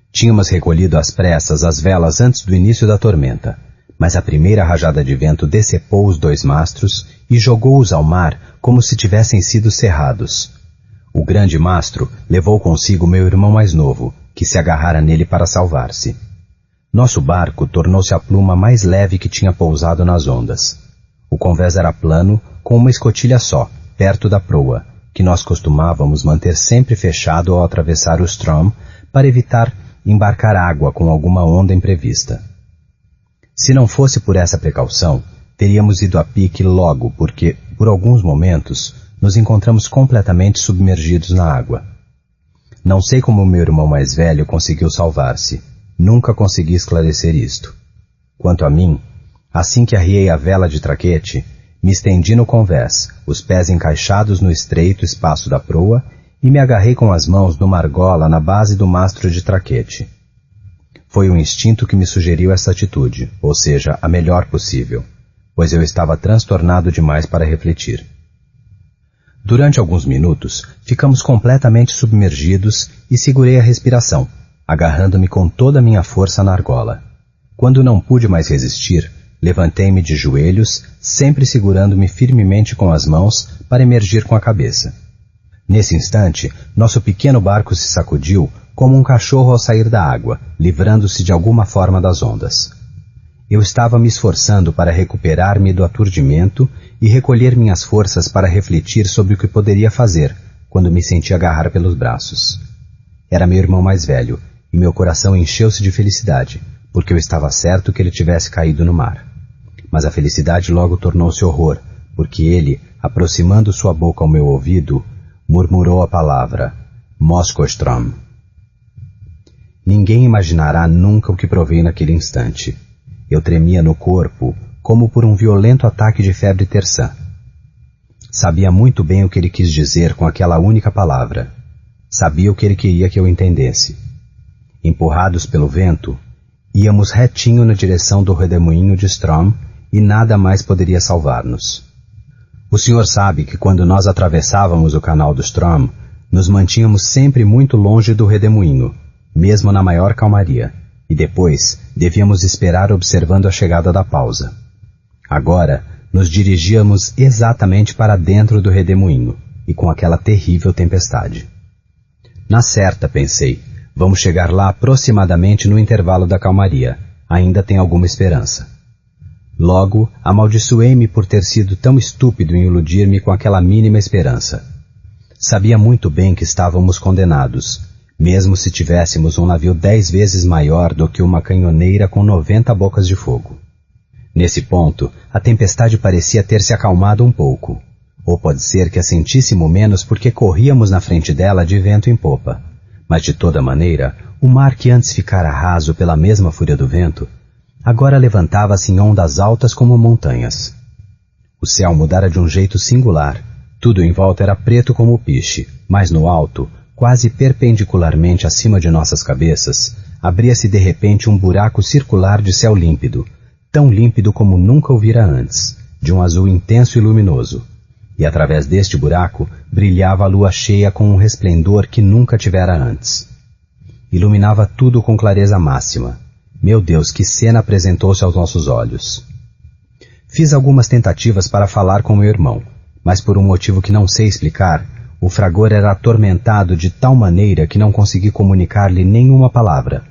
Tínhamos recolhido às pressas as velas antes do início da tormenta, mas a primeira rajada de vento decepou os 2 mastros e jogou-os ao mar como se tivessem sido cerrados. O grande mastro levou consigo meu irmão mais novo, que se agarrara nele para salvar-se. Nosso barco tornou-se a pluma mais leve que tinha pousado nas ondas. O convés era plano, com uma escotilha só, perto da proa, que nós costumávamos manter sempre fechado ao atravessar o Strom para evitar embarcar água com alguma onda imprevista. Se não fosse por essa precaução, teríamos ido a pique logo, porque, por alguns momentos, nos encontramos completamente submergidos na água. Não sei como meu irmão mais velho conseguiu salvar-se. Nunca consegui esclarecer isto. Quanto a mim, assim que arriei a vela de traquete, me estendi no convés, os pés encaixados no estreito espaço da proa, e me agarrei com as mãos numa argola na base do mastro de traquete. Foi o instinto que me sugeriu essa atitude, ou seja, a melhor possível, pois eu estava transtornado demais para refletir. Durante alguns minutos, ficamos completamente submergidos e segurei a respiração, agarrando-me com toda a minha força na argola. Quando não pude mais resistir, levantei-me de joelhos, sempre segurando-me firmemente com as mãos para emergir com a cabeça. Nesse instante, nosso pequeno barco se sacudiu como um cachorro ao sair da água, livrando-se de alguma forma das ondas. Eu estava me esforçando para recuperar-me do aturdimento e recolher minhas forças para refletir sobre o que poderia fazer, quando me senti agarrar pelos braços. Era meu irmão mais velho, e meu coração encheu-se de felicidade, porque eu estava certo que ele tivesse caído no mar. Mas a felicidade logo tornou-se horror, porque ele, aproximando sua boca ao meu ouvido, murmurou a palavra Moskostrom. Ninguém imaginará nunca o que provei naquele instante. Eu tremia no corpo, como por um violento ataque de febre terçã. Sabia muito bem o que ele quis dizer com aquela única palavra. Sabia o que ele queria que eu entendesse. Empurrados pelo vento, íamos retinho na direção do redemoinho de Strom e nada mais poderia salvar-nos. O senhor sabe que quando nós atravessávamos o canal do Strom, nos mantínhamos sempre muito longe do redemoinho, mesmo na maior calmaria, e depois devíamos esperar observando a chegada da pausa. Agora, nos dirigíamos exatamente para dentro do redemoinho, e com aquela terrível tempestade. Na certa, pensei, vamos chegar lá aproximadamente no intervalo da calmaria. Ainda tem alguma esperança. Logo, amaldiçoei-me por ter sido tão estúpido em iludir-me com aquela mínima esperança. Sabia muito bem que estávamos condenados, mesmo se tivéssemos um navio 10 vezes maior do que uma canhoneira com 90 bocas de fogo. Nesse ponto, a tempestade parecia ter se acalmado um pouco. Ou pode ser que a sentíssemos menos porque corríamos na frente dela de vento em popa. Mas de toda maneira, o mar que antes ficara raso pela mesma fúria do vento, agora levantava-se em ondas altas como montanhas. O céu mudara de um jeito singular. Tudo em volta era preto como piche, mas no alto, quase perpendicularmente acima de nossas cabeças, abria-se de repente um buraco circular de céu límpido, tão límpido como nunca o vira antes, de um azul intenso e luminoso. E através deste buraco brilhava a lua cheia com um resplendor que nunca tivera antes. Iluminava tudo com clareza máxima. Meu Deus, que cena apresentou-se aos nossos olhos! Fiz algumas tentativas para falar com meu irmão, mas por um motivo que não sei explicar, o fragor era atormentado de tal maneira que não consegui comunicar-lhe nenhuma palavra,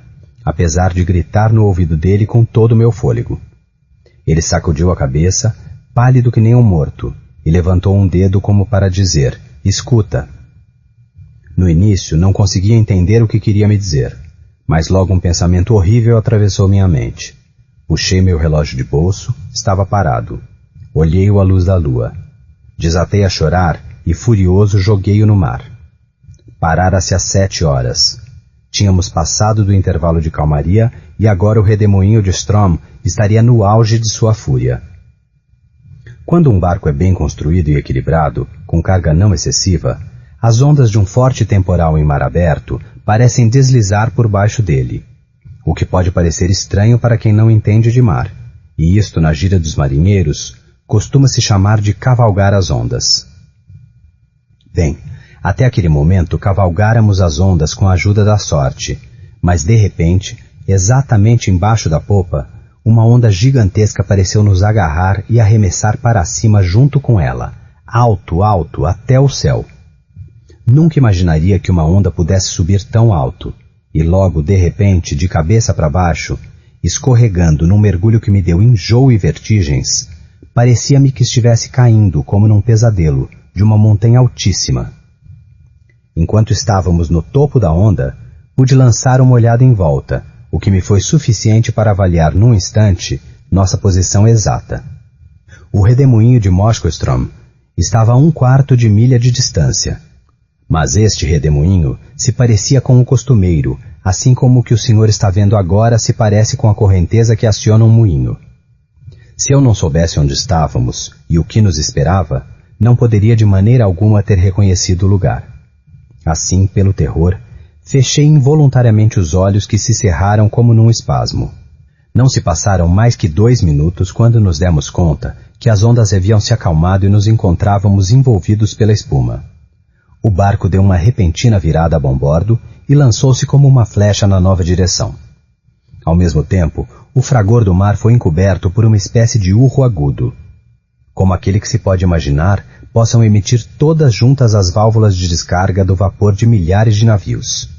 apesar de gritar no ouvido dele com todo o meu fôlego. Ele sacudiu a cabeça, pálido que nem um morto, e levantou um dedo como para dizer, escuta. No início não conseguia entender o que queria me dizer, mas logo um pensamento horrível atravessou minha mente. Puxei meu relógio de bolso, estava parado. Olhei-o à luz da lua. Desatei a chorar e, furioso, joguei-o no mar. Parara-se às 7 horas. Tínhamos passado do intervalo de calmaria e agora o redemoinho de Strom estaria no auge de sua fúria. Quando um barco é bem construído e equilibrado, com carga não excessiva, as ondas de um forte temporal em mar aberto parecem deslizar por baixo dele, o que pode parecer estranho para quem não entende de mar, e isto, na gíria dos marinheiros, costuma-se chamar de cavalgar as ondas. Bem, até aquele momento cavalgáramos as ondas com a ajuda da sorte, mas de repente, exatamente embaixo da popa, uma onda gigantesca pareceu nos agarrar e arremessar para cima junto com ela, alto, alto, até o céu. Nunca imaginaria que uma onda pudesse subir tão alto, e logo, de repente, de cabeça para baixo, escorregando num mergulho que me deu enjoo e vertigens, parecia-me que estivesse caindo, como num pesadelo, de uma montanha altíssima. Enquanto estávamos no topo da onda, pude lançar uma olhada em volta, o que me foi suficiente para avaliar num instante nossa posição exata. O redemoinho de Moskostrom estava a 1/4 de milha de distância, mas este redemoinho se parecia com o costumeiro, assim como o que o senhor está vendo agora se parece com a correnteza que aciona um moinho. Se eu não soubesse onde estávamos e o que nos esperava, não poderia de maneira alguma ter reconhecido o lugar. Assim, pelo terror, fechei involuntariamente os olhos que se cerraram como num espasmo. Não se passaram mais que 2 minutos quando nos demos conta que as ondas haviam se acalmado e nos encontrávamos envolvidos pela espuma. O barco deu uma repentina virada a bombordo e lançou-se como uma flecha na nova direção. Ao mesmo tempo, o fragor do mar foi encoberto por uma espécie de urro agudo, como aquele que se pode imaginar possam emitir todas juntas as válvulas de descarga do vapor de milhares de navios.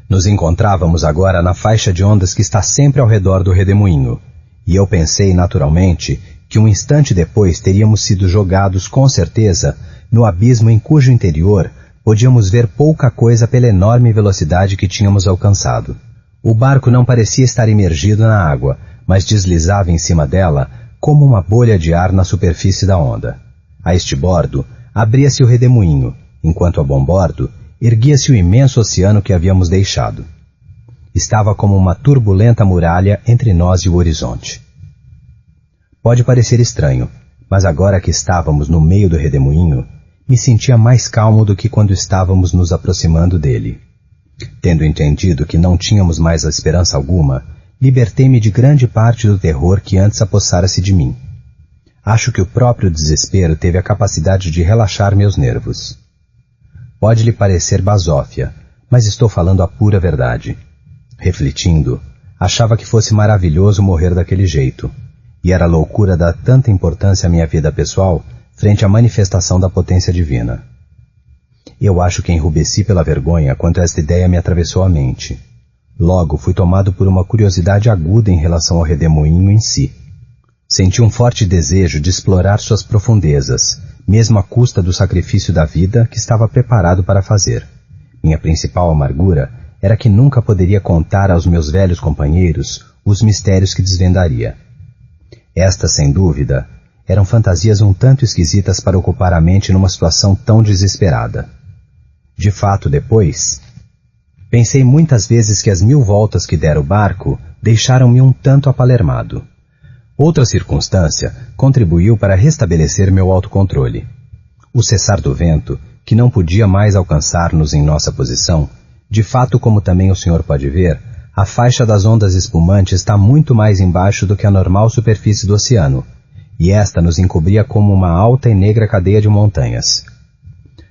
Nos encontrávamos agora na faixa de ondas que está sempre ao redor do redemoinho, e eu pensei, naturalmente, que um instante depois teríamos sido jogados, com certeza, no abismo em cujo interior podíamos ver pouca coisa pela enorme velocidade que tínhamos alcançado. O barco não parecia estar imergido na água, mas deslizava em cima dela como uma bolha de ar na superfície da onda. A este bordo, abria-se o redemoinho, enquanto a bombordo, erguia-se o imenso oceano que havíamos deixado. Estava como uma turbulenta muralha entre nós e o horizonte. Pode parecer estranho, mas agora que estávamos no meio do redemoinho, me sentia mais calmo do que quando estávamos nos aproximando dele. Tendo entendido que não tínhamos mais esperança alguma, libertei-me de grande parte do terror que antes apossara-se de mim. Acho que o próprio desespero teve a capacidade de relaxar meus nervos. Pode lhe parecer basófia, mas estou falando a pura verdade. Refletindo, achava que fosse maravilhoso morrer daquele jeito, e era loucura dar tanta importância à minha vida pessoal frente à manifestação da potência divina. Eu acho que enrubesci pela vergonha quando esta ideia me atravessou a mente. Logo fui tomado por uma curiosidade aguda em relação ao redemoinho em si. Senti um forte desejo de explorar suas profundezas, mesmo à custa do sacrifício da vida que estava preparado para fazer. Minha principal amargura era que nunca poderia contar aos meus velhos companheiros os mistérios que desvendaria. Estas, sem dúvida, eram fantasias um tanto esquisitas para ocupar a mente numa situação tão desesperada. De fato, depois, pensei muitas vezes que as 1000 voltas que dera o barco deixaram-me um tanto apalermado. Outra circunstância contribuiu para restabelecer meu autocontrole. O cessar do vento, que não podia mais alcançar-nos em nossa posição, de fato, como também o senhor pode ver, a faixa das ondas espumantes está muito mais embaixo do que a normal superfície do oceano, e esta nos encobria como uma alta e negra cadeia de montanhas.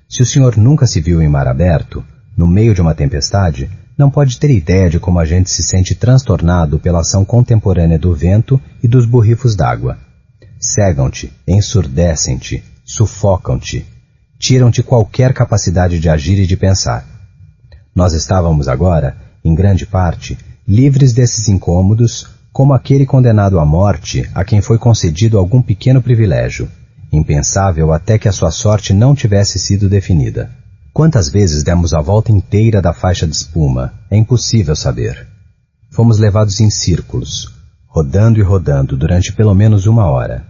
Se o senhor nunca se viu em mar aberto, no meio de uma tempestade, não pode ter ideia de como a gente se sente transtornado pela ação contemporânea do vento e dos borrifos d'água. Cegam-te, ensurdecem-te, sufocam-te, tiram-te qualquer capacidade de agir e de pensar. Nós estávamos agora, em grande parte, livres desses incômodos, como aquele condenado à morte a quem foi concedido algum pequeno privilégio, impensável até que a sua sorte não tivesse sido definida. Quantas vezes demos a volta inteira da faixa de espuma, é impossível saber. Fomos levados em círculos, rodando e rodando durante pelo menos 1 hora.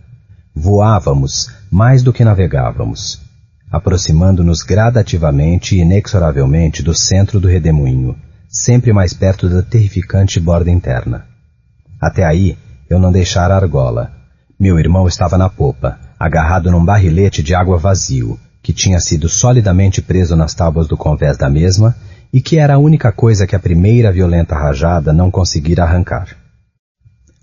Voávamos mais do que navegávamos, aproximando-nos gradativamente e inexoravelmente do centro do redemoinho, sempre mais perto da terrificante borda interna. Até aí, eu não deixara a argola. Meu irmão estava na popa, agarrado num barrilete de água vazio, que tinha sido solidamente preso nas tábuas do convés da mesma e que era a única coisa que a primeira violenta rajada não conseguira arrancar.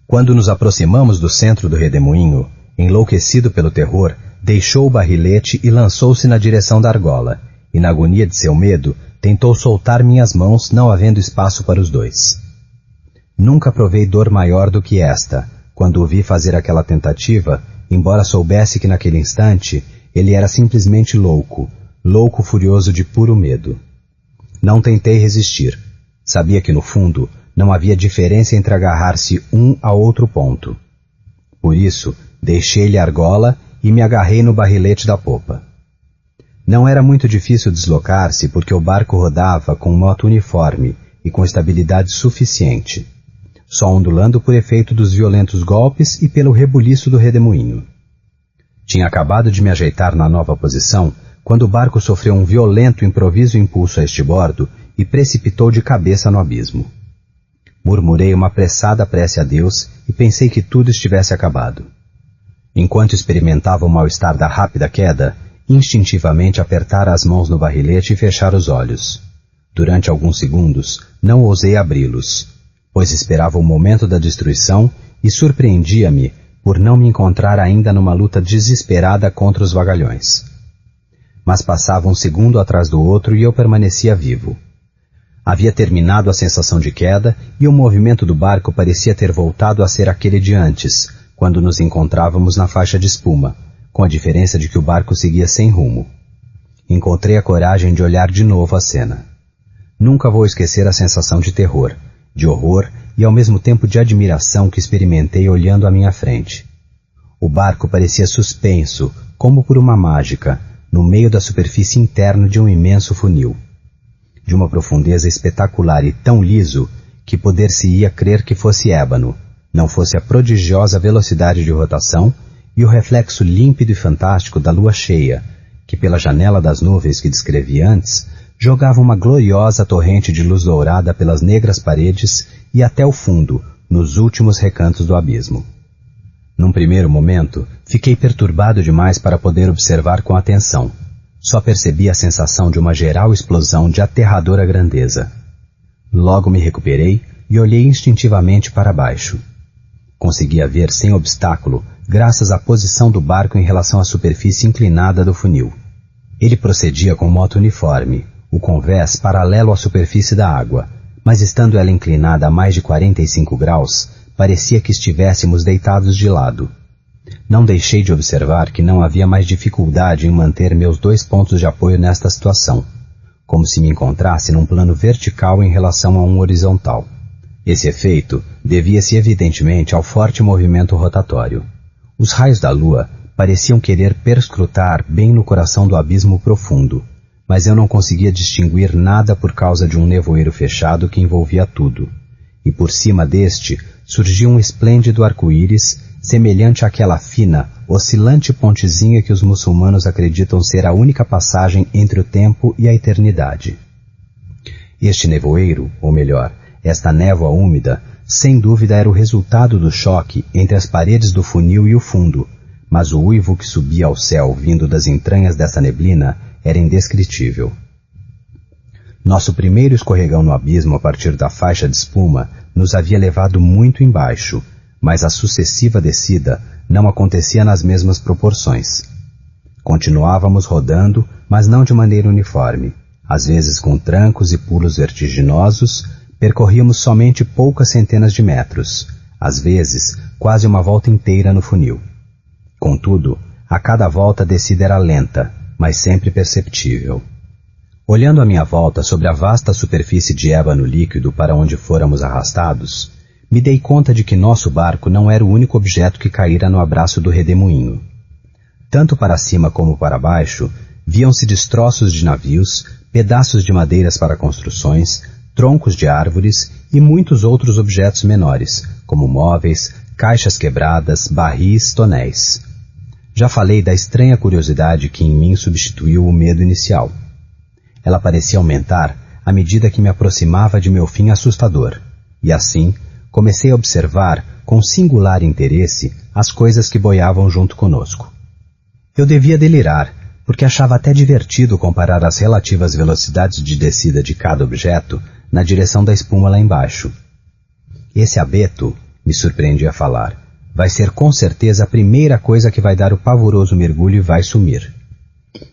Quando nos aproximamos do centro do redemoinho, enlouquecido pelo terror, deixou o barrilete e lançou-se na direção da argola, e na agonia de seu medo, tentou soltar minhas mãos, não havendo espaço para os dois. Nunca provei dor maior do que esta, quando o vi fazer aquela tentativa, embora soubesse que naquele instante ele era simplesmente louco, louco furioso de puro medo. Não tentei resistir. Sabia que, no fundo, não havia diferença entre agarrar-se um a outro ponto. Por isso, deixei-lhe a argola e me agarrei no barrilete da popa. Não era muito difícil deslocar-se porque o barco rodava com moto uniforme e com estabilidade suficiente, só ondulando por efeito dos violentos golpes e pelo rebuliço do redemoinho. Tinha acabado de me ajeitar na nova posição quando o barco sofreu um violento improviso impulso a este bordo e precipitou de cabeça no abismo. Murmurei uma apressada prece a Deus e pensei que tudo estivesse acabado. Enquanto experimentava o mal-estar da rápida queda, instintivamente apertara as mãos no barrilete e fechara os olhos. Durante alguns segundos, não ousei abri-los, pois esperava o momento da destruição e surpreendia-me por não me encontrar ainda numa luta desesperada contra os vagalhões. Mas passava um segundo atrás do outro e eu permanecia vivo. Havia terminado a sensação de queda e o movimento do barco parecia ter voltado a ser aquele de antes, quando nos encontrávamos na faixa de espuma, com a diferença de que o barco seguia sem rumo. Encontrei a coragem de olhar de novo a cena. Nunca vou esquecer a sensação de terror, de horror e ao mesmo tempo de admiração que experimentei olhando à minha frente. O barco parecia suspenso, como por uma mágica, no meio da superfície interna de um imenso funil. De uma profundeza espetacular e tão liso que poder-se-ia crer que fosse ébano, não fosse a prodigiosa velocidade de rotação e o reflexo límpido e fantástico da lua cheia, que pela janela das nuvens que descrevi antes, jogava uma gloriosa torrente de luz dourada pelas negras paredes e até o fundo, nos últimos recantos do abismo. Num primeiro momento, fiquei perturbado demais para poder observar com atenção. Só percebi a sensação de uma geral explosão de aterradora grandeza. Logo me recuperei e olhei instintivamente para baixo. Conseguia ver sem obstáculo, graças à posição do barco em relação à superfície inclinada do funil. Ele procedia com moto uniforme, o convés paralelo à superfície da água, mas estando ela inclinada a mais de 45 graus, parecia que estivéssemos deitados de lado. Não deixei de observar que não havia mais dificuldade em manter meus 2 pontos de apoio nesta situação, como se me encontrasse num plano vertical em relação a um horizontal. Esse efeito devia-se evidentemente ao forte movimento rotatório. Os raios da lua pareciam querer perscrutar bem no coração do abismo profundo, mas eu não conseguia distinguir nada por causa de um nevoeiro fechado que envolvia tudo, e por cima deste surgia um esplêndido arco-íris semelhante àquela fina, oscilante pontezinha que os muçulmanos acreditam ser a única passagem entre o tempo e a eternidade. Este nevoeiro, ou melhor, esta névoa úmida, sem dúvida era o resultado do choque entre as paredes do funil e o fundo, mas o uivo que subia ao céu vindo das entranhas dessa neblina era indescritível. Nosso primeiro escorregão no abismo a partir da faixa de espuma nos havia levado muito embaixo, mas a sucessiva descida não acontecia nas mesmas proporções. Continuávamos rodando, mas não de maneira uniforme. Às vezes com trancos e pulos vertiginosos, percorríamos somente poucas centenas de metros, às vezes quase uma volta inteira no funil. Contudo, a cada volta a descida era lenta, mas sempre perceptível. Olhando à minha volta sobre a vasta superfície de ébano líquido para onde fôramos arrastados, me dei conta de que nosso barco não era o único objeto que caíra no abraço do redemoinho. Tanto para cima como para baixo, viam-se destroços de navios, pedaços de madeiras para construções, troncos de árvores e muitos outros objetos menores, como móveis, caixas quebradas, barris, tonéis. Já falei da estranha curiosidade que em mim substituiu o medo inicial. Ela parecia aumentar à medida que me aproximava de meu fim assustador, e assim comecei a observar com singular interesse as coisas que boiavam junto conosco. Eu devia delirar, porque achava até divertido comparar as relativas velocidades de descida de cada objeto na direção da espuma lá embaixo. Esse abeto, me surpreendi a falar, vai ser com certeza a primeira coisa que vai dar o pavoroso mergulho e vai sumir.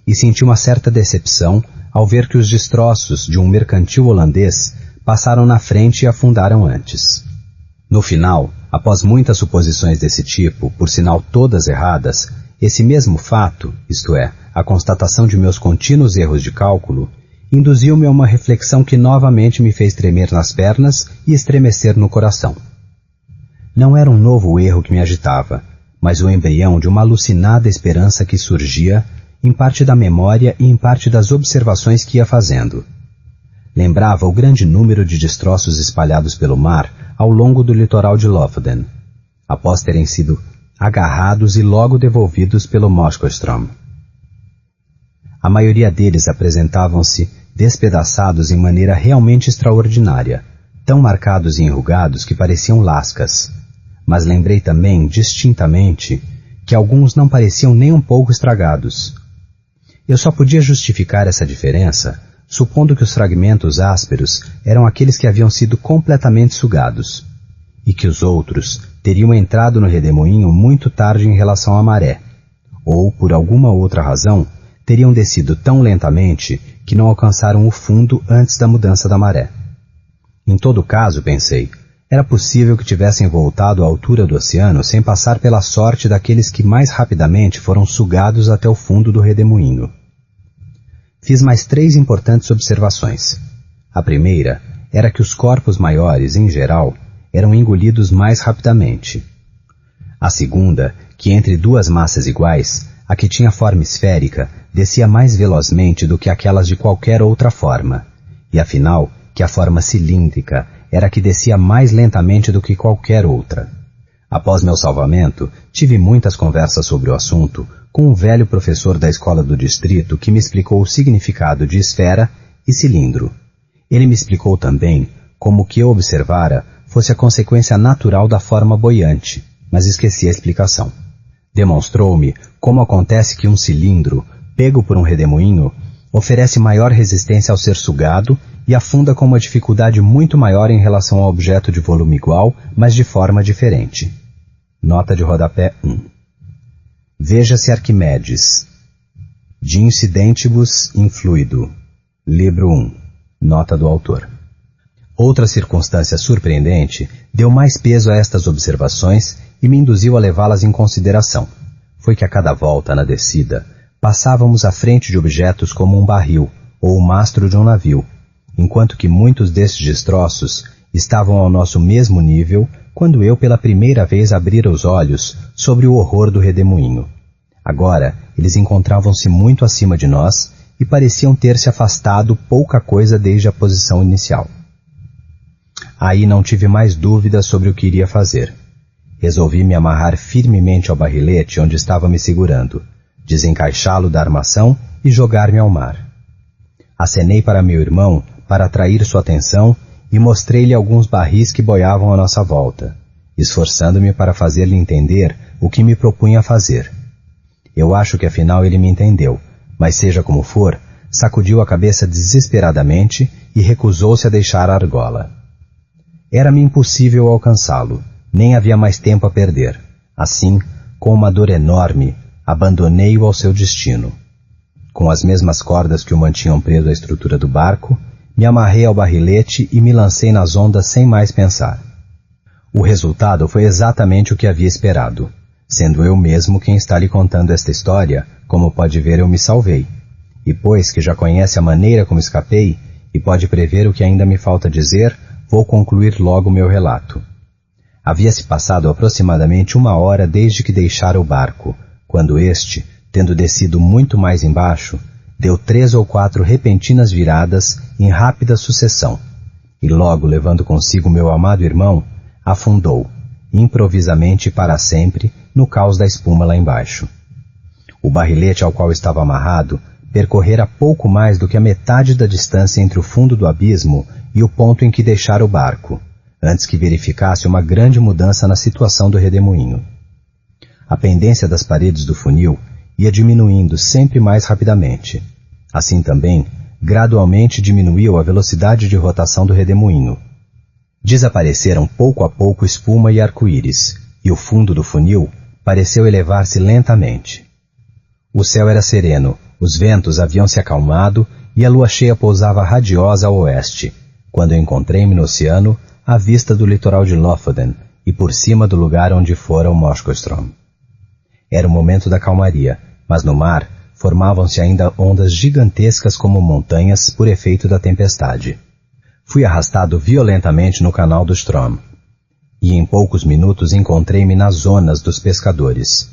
E senti uma certa decepção ao ver que os destroços de um mercantil holandês passaram na frente e afundaram antes. No final, após muitas suposições desse tipo, por sinal todas erradas, esse mesmo fato, isto é, a constatação de meus contínuos erros de cálculo, induziu-me a uma reflexão que novamente me fez tremer nas pernas e estremecer no coração. Não era um novo erro que me agitava, mas o embrião de uma alucinada esperança que surgia, em parte da memória e em parte das observações que ia fazendo. Lembrava o grande número de destroços espalhados pelo mar ao longo do litoral de Lofoten, após terem sido agarrados e logo devolvidos pelo Moskostrom. A maioria deles apresentavam-se despedaçados em maneira realmente extraordinária, tão marcados e enrugados que pareciam lascas, mas lembrei também, distintamente, que alguns não pareciam nem um pouco estragados. Eu só podia justificar essa diferença supondo que os fragmentos ásperos eram aqueles que haviam sido completamente sugados, e que os outros teriam entrado no redemoinho muito tarde em relação à maré, ou, por alguma outra razão, teriam descido tão lentamente que não alcançaram o fundo antes da mudança da maré. Em todo caso, pensei, era possível que tivessem voltado à altura do oceano sem passar pela sorte daqueles que mais rapidamente foram sugados até o fundo do redemoinho. Fiz mais 3 importantes observações. A primeira era que os corpos maiores, em geral, eram engolidos mais rapidamente. A segunda, que entre 2 massas iguais, a que tinha forma esférica descia mais velozmente do que aquelas de qualquer outra forma, e afinal, que a forma cilíndrica era a que descia mais lentamente do que qualquer outra. Após meu salvamento, tive muitas conversas sobre o assunto com um velho professor da escola do distrito que me explicou o significado de esfera e cilindro. Ele me explicou também como o que eu observara fosse a consequência natural da forma boiante, mas esqueci a explicação. Demonstrou-me como acontece que um cilindro, pego por um redemoinho, oferece maior resistência ao ser sugado e afunda com uma dificuldade muito maior em relação ao objeto de volume igual, mas de forma diferente. Nota de rodapé 1. Veja-se Arquimedes. De Incidentibus in Fluido. Livro 1. Nota do autor. Outra circunstância surpreendente deu mais peso a estas observações e me induziu a levá-las em consideração. Foi que a cada volta na descida, passávamos à frente de objetos como um barril ou o mastro de um navio, enquanto que muitos destes destroços estavam ao nosso mesmo nível quando eu pela primeira vez abrira os olhos sobre o horror do redemoinho. Agora, eles encontravam-se muito acima de nós e pareciam ter se afastado pouca coisa desde a posição inicial. Aí não tive mais dúvidas sobre o que iria fazer. resolvi me amarrar firmemente ao barrilete onde estava me segurando, desencaixá-lo da armação e jogar-me ao mar. Acenei para meu irmão para atrair sua atenção e mostrei-lhe alguns barris que boiavam à nossa volta, esforçando-me para fazer-lhe entender o que me propunha fazer. Eu acho que afinal ele me entendeu, mas seja como for, sacudiu a cabeça desesperadamente e recusou-se a deixar a argola. Era-me impossível alcançá-lo, nem havia mais tempo a perder. Assim, com uma dor enorme, abandonei-o ao seu destino. Com as mesmas cordas que o mantinham preso à estrutura do barco, me amarrei ao barrilete e me lancei nas ondas sem mais pensar. O resultado foi exatamente o que havia esperado. Sendo eu mesmo quem está lhe contando esta história, como pode ver, eu me salvei. E pois que já conhece a maneira como escapei, e pode prever o que ainda me falta dizer, vou concluir logo meu relato. Havia-se passado aproximadamente 1 hora desde que deixara o barco, quando este, tendo descido muito mais embaixo, deu 3 ou 4 repentinas viradas em rápida sucessão, e logo levando consigo meu amado irmão, afundou, improvisamente e para sempre, no caos da espuma lá embaixo. O barrilete ao qual estava amarrado percorrera pouco mais do que a metade da distância entre o fundo do abismo e o ponto em que deixara o barco, antes que verificasse uma grande mudança na situação do redemoinho. A pendência das paredes do funil ia diminuindo sempre mais rapidamente. Assim também, gradualmente diminuiu a velocidade de rotação do redemoinho. Desapareceram pouco a pouco espuma e arco-íris, e o fundo do funil pareceu elevar-se lentamente. O céu era sereno, os ventos haviam se acalmado e a lua cheia pousava radiosa ao oeste, quando encontrei-me no oceano à vista do litoral de Lofoten e por cima do lugar onde fora o Moskostrom. Era o momento da calmaria, mas no mar formavam-se ainda ondas gigantescas como montanhas por efeito da tempestade. Fui arrastado violentamente no canal do Strom, e em poucos minutos encontrei-me nas zonas dos pescadores.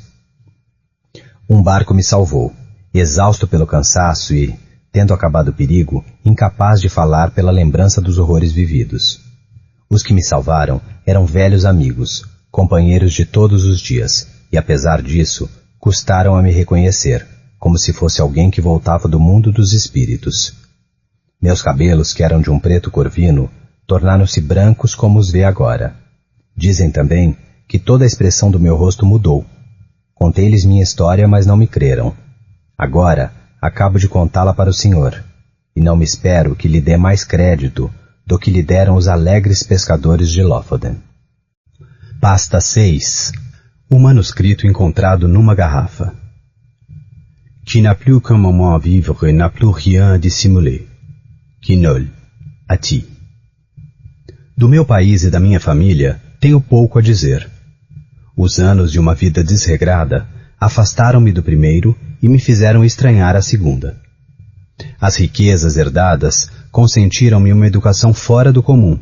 Um barco me salvou, exausto pelo cansaço e, tendo acabado o perigo, incapaz de falar pela lembrança dos horrores vividos. Os que me salvaram eram velhos amigos, companheiros de todos os dias, e apesar disso, custaram a me reconhecer, como se fosse alguém que voltava do mundo dos espíritos. Meus cabelos, que eram de um preto corvino, tornaram-se brancos como os vê agora. Dizem também que toda a expressão do meu rosto mudou. Contei-lhes minha história, mas não me creram. Agora, acabo de contá-la para o senhor, e não me espero que lhe dê mais crédito do que lhe deram os alegres pescadores de Lofoten. Pasta 6. O manuscrito encontrado numa garrafa. Qui n'a plus qu'un moment à vivre n'a plus rien à dissimuler. Quinol, a ti. Do meu país e da minha família, tenho pouco a dizer. Os anos de uma vida desregrada afastaram-me do primeiro e me fizeram estranhar a segunda. As riquezas herdadas consentiram-me uma educação fora do comum,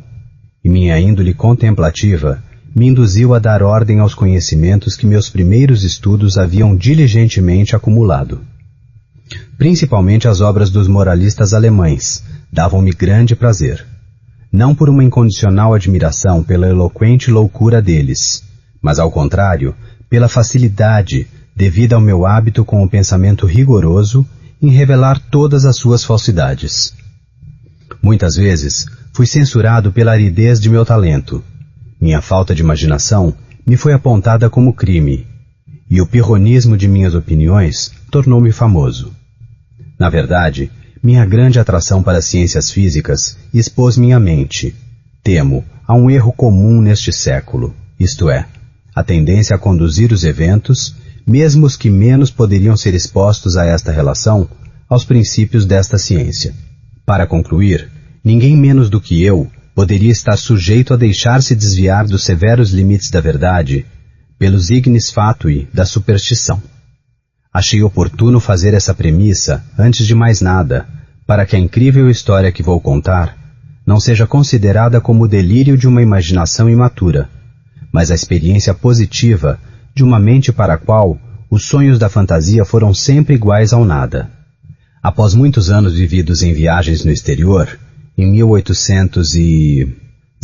e minha índole contemplativa me induziu a dar ordem aos conhecimentos que meus primeiros estudos haviam diligentemente acumulado. Principalmente as obras dos moralistas alemães davam-me grande prazer, não por uma incondicional admiração pela eloquente loucura deles, mas ao contrário, pela facilidade devida ao meu hábito com o pensamento rigoroso em revelar todas as suas falsidades. Muitas vezes fui censurado pela aridez de meu talento. Minha falta de imaginação me foi apontada como crime, e o pirronismo de minhas opiniões tornou-me famoso. Na verdade, minha grande atração para as ciências físicas expôs minha mente, temo, a um erro comum neste século, isto é, a tendência a conduzir os eventos, mesmo os que menos poderiam ser expostos a esta relação, aos princípios desta ciência. Para concluir, ninguém menos do que eu poderia estar sujeito a deixar-se desviar dos severos limites da verdade pelos ignis fatui da superstição. Achei oportuno fazer essa premissa antes de mais nada, para que a incrível história que vou contar não seja considerada como o delírio de uma imaginação imatura, mas a experiência positiva de uma mente para a qual os sonhos da fantasia foram sempre iguais ao nada. Após muitos anos vividos em viagens no exterior, em 1800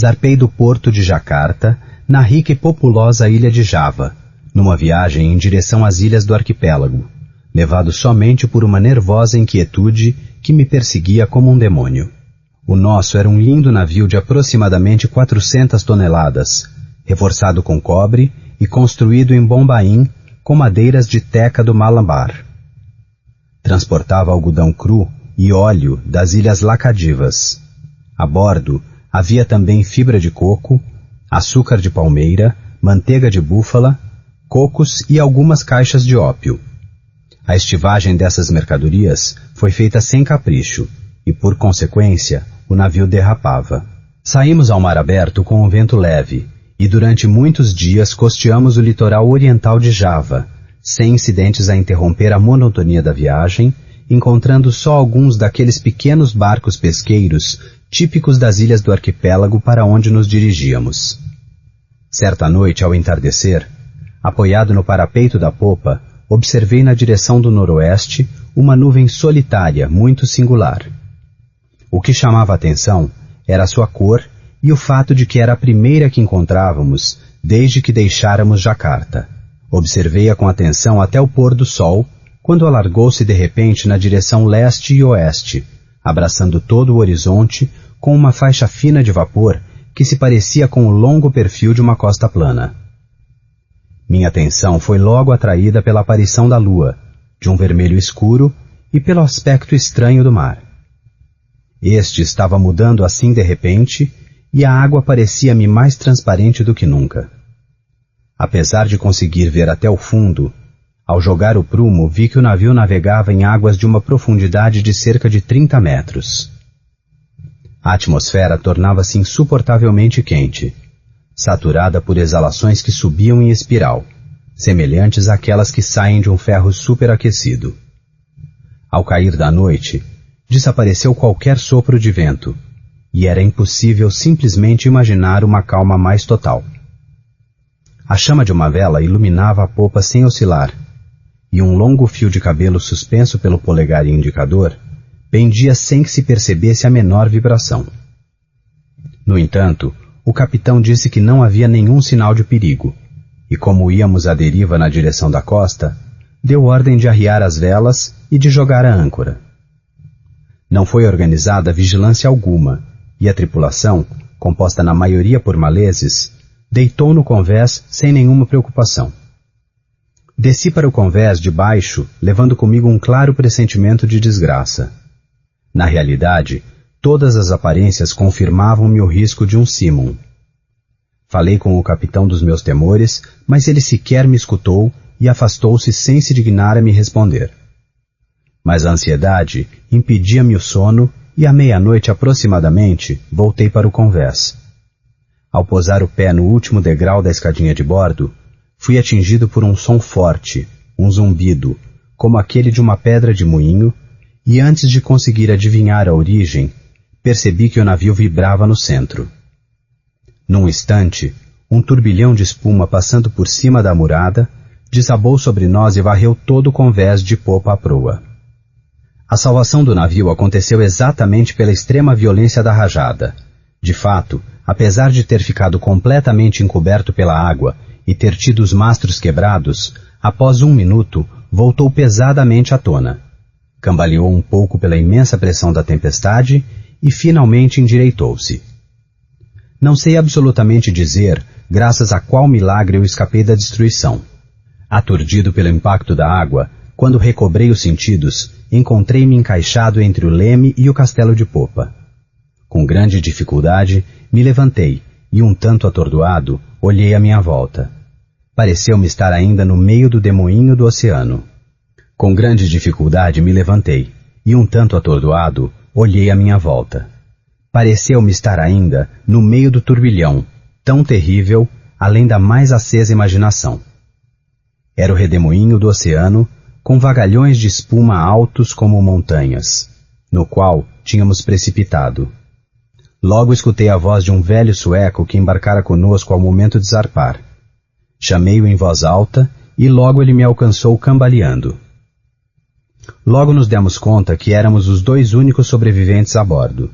zarpei do porto de Jacarta, na rica e populosa ilha de Java, numa viagem em direção às ilhas do arquipélago, levado somente por uma nervosa inquietude que me perseguia como um demônio. O nosso era um lindo navio de aproximadamente 400 toneladas, reforçado com cobre e construído em Bombaim com madeiras de teca do Malabar. Transportava algodão cru e óleo das ilhas Lacadivas. A bordo havia também fibra de coco, açúcar de palmeira, manteiga de búfala, cocos e algumas caixas de ópio. A estivagem dessas mercadorias foi feita sem capricho e, por consequência, o navio derrapava. Saímos ao mar aberto com um vento leve e durante muitos dias costeamos o litoral oriental de Java, sem incidentes a interromper a monotonia da viagem, encontrando só alguns daqueles pequenos barcos pesqueiros típicos das ilhas do arquipélago para onde nos dirigíamos. Certa noite, ao entardecer, apoiado no parapeito da popa, observei na direção do noroeste uma nuvem solitária muito singular. O que chamava a atenção era a sua cor e o fato de que era a primeira que encontrávamos desde que deixáramos Jacarta. Observei-a com atenção até o pôr do sol, quando alargou-se de repente na direção leste e oeste, abraçando todo o horizonte com uma faixa fina de vapor que se parecia com o longo perfil de uma costa plana. Minha atenção foi logo atraída pela aparição da lua, de um vermelho escuro, e pelo aspecto estranho do mar. Este estava mudando assim de repente, e a água parecia-me mais transparente do que nunca. Apesar de conseguir ver até o fundo, ao jogar o prumo vi que o navio navegava em águas de uma profundidade de cerca de 30 metros. A atmosfera tornava-se insuportavelmente quente, saturada por exalações que subiam em espiral, semelhantes àquelas que saem de um ferro superaquecido. Ao cair da noite, desapareceu qualquer sopro de vento, e era impossível simplesmente imaginar uma calma mais total. A chama de uma vela iluminava a popa sem oscilar, e um longo fio de cabelo suspenso pelo polegar e indicador pendia sem que se percebesse a menor vibração. No entanto, o capitão disse que não havia nenhum sinal de perigo, e como íamos à deriva na direção da costa, deu ordem de arriar as velas e de jogar a âncora. Não foi organizada vigilância alguma, e a tripulação, composta na maioria por maleses, deitou no convés sem nenhuma preocupação. Desci para o convés de baixo, levando comigo um claro pressentimento de desgraça. Na realidade, todas as aparências confirmavam-me o risco de um Simon. Falei com o capitão dos meus temores, mas ele sequer me escutou e afastou-se sem se dignar a me responder. Mas a ansiedade impedia-me o sono e à meia-noite aproximadamente voltei para o convés. Ao posar o pé no último degrau da escadinha de bordo, fui atingido por um som forte, um zumbido, como aquele de uma pedra de moinho, e antes de conseguir adivinhar a origem, percebi que o navio vibrava no centro. Num instante, um turbilhão de espuma passando por cima da murada, desabou sobre nós e varreu todo o convés de popa à proa. A salvação do navio aconteceu exatamente pela extrema violência da rajada. De fato, apesar de ter ficado completamente encoberto pela água e ter tido os mastros quebrados, após 1 minuto, voltou pesadamente à tona. Cambaleou um pouco pela imensa pressão da tempestade e finalmente endireitou-se. Não sei absolutamente dizer graças a qual milagre eu escapei da destruição. Aturdido pelo impacto da água, quando recobrei os sentidos, encontrei-me encaixado entre o leme e o castelo de popa. Com grande dificuldade, me levantei e, um tanto atordoado, olhei à minha volta. Pareceu-me estar ainda no meio do demoinho do oceano. Com grande dificuldade me levantei, e um tanto atordoado, olhei à minha volta. Pareceu-me estar ainda no meio do turbilhão, tão terrível, além da mais acesa imaginação. Era o redemoinho do oceano, com vagalhões de espuma altos como montanhas, no qual tínhamos precipitado. Logo escutei a voz de um velho sueco que embarcara conosco ao momento de zarpar. Chamei-o em voz alta, e logo ele me alcançou cambaleando. Logo nos demos conta que éramos os 2 únicos sobreviventes a bordo.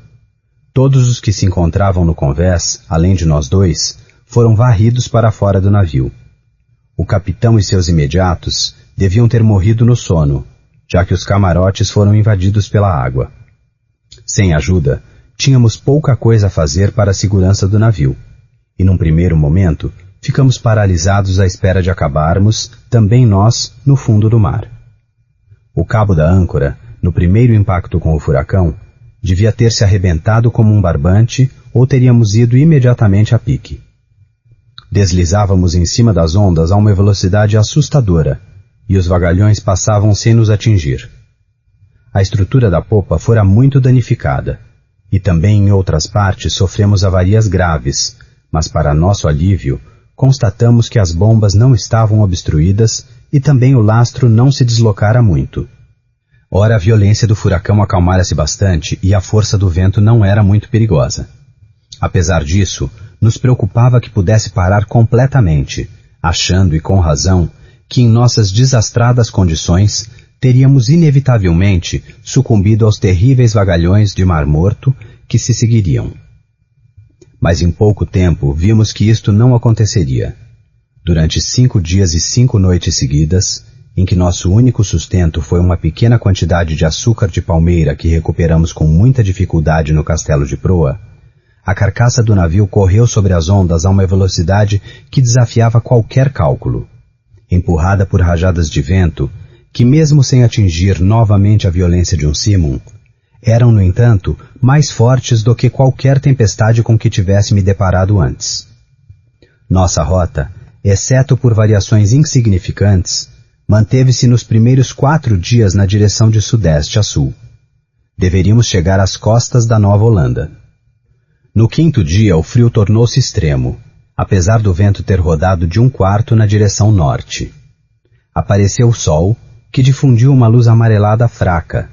Todos os que se encontravam no convés, além de nós 2, foram varridos para fora do navio. O capitão e seus imediatos deviam ter morrido no sono, já que os camarotes foram invadidos pela água. Sem ajuda, tínhamos pouca coisa a fazer para a segurança do navio, e num primeiro momento ficamos paralisados à espera de acabarmos, também nós, no fundo do mar. O cabo da âncora, no primeiro impacto com o furacão, devia ter se arrebentado como um barbante ou teríamos ido imediatamente a pique. Deslizávamos em cima das ondas a uma velocidade assustadora, e os vagalhões passavam sem nos atingir. A estrutura da popa fora muito danificada, e também em outras partes sofremos avarias graves, mas para nosso alívio, constatamos que as bombas não estavam obstruídas e também o lastro não se deslocara muito. Ora, a violência do furacão acalmara-se bastante e a força do vento não era muito perigosa. Apesar disso, nos preocupava que pudesse parar completamente, achando, e com razão, que em nossas desastradas condições teríamos inevitavelmente sucumbido aos terríveis vagalhões de Mar Morto que se seguiriam. Mas em pouco tempo vimos que isto não aconteceria. Durante 5 dias e 5 noites seguidas, em que nosso único sustento foi uma pequena quantidade de açúcar de palmeira que recuperamos com muita dificuldade no castelo de proa, a carcaça do navio correu sobre as ondas a uma velocidade que desafiava qualquer cálculo. Empurrada por rajadas de vento, que mesmo sem atingir novamente a violência de um símon, eram, no entanto, mais fortes do que qualquer tempestade com que tivesse me deparado antes. Nossa rota, exceto por variações insignificantes, manteve-se nos primeiros 4 dias na direção de sudeste a sul. Deveríamos chegar às costas da Nova Holanda. No 5º dia, o frio tornou-se extremo, apesar do vento ter rodado de 1/4 na direção norte. Apareceu o sol, que difundiu uma luz amarelada fraca.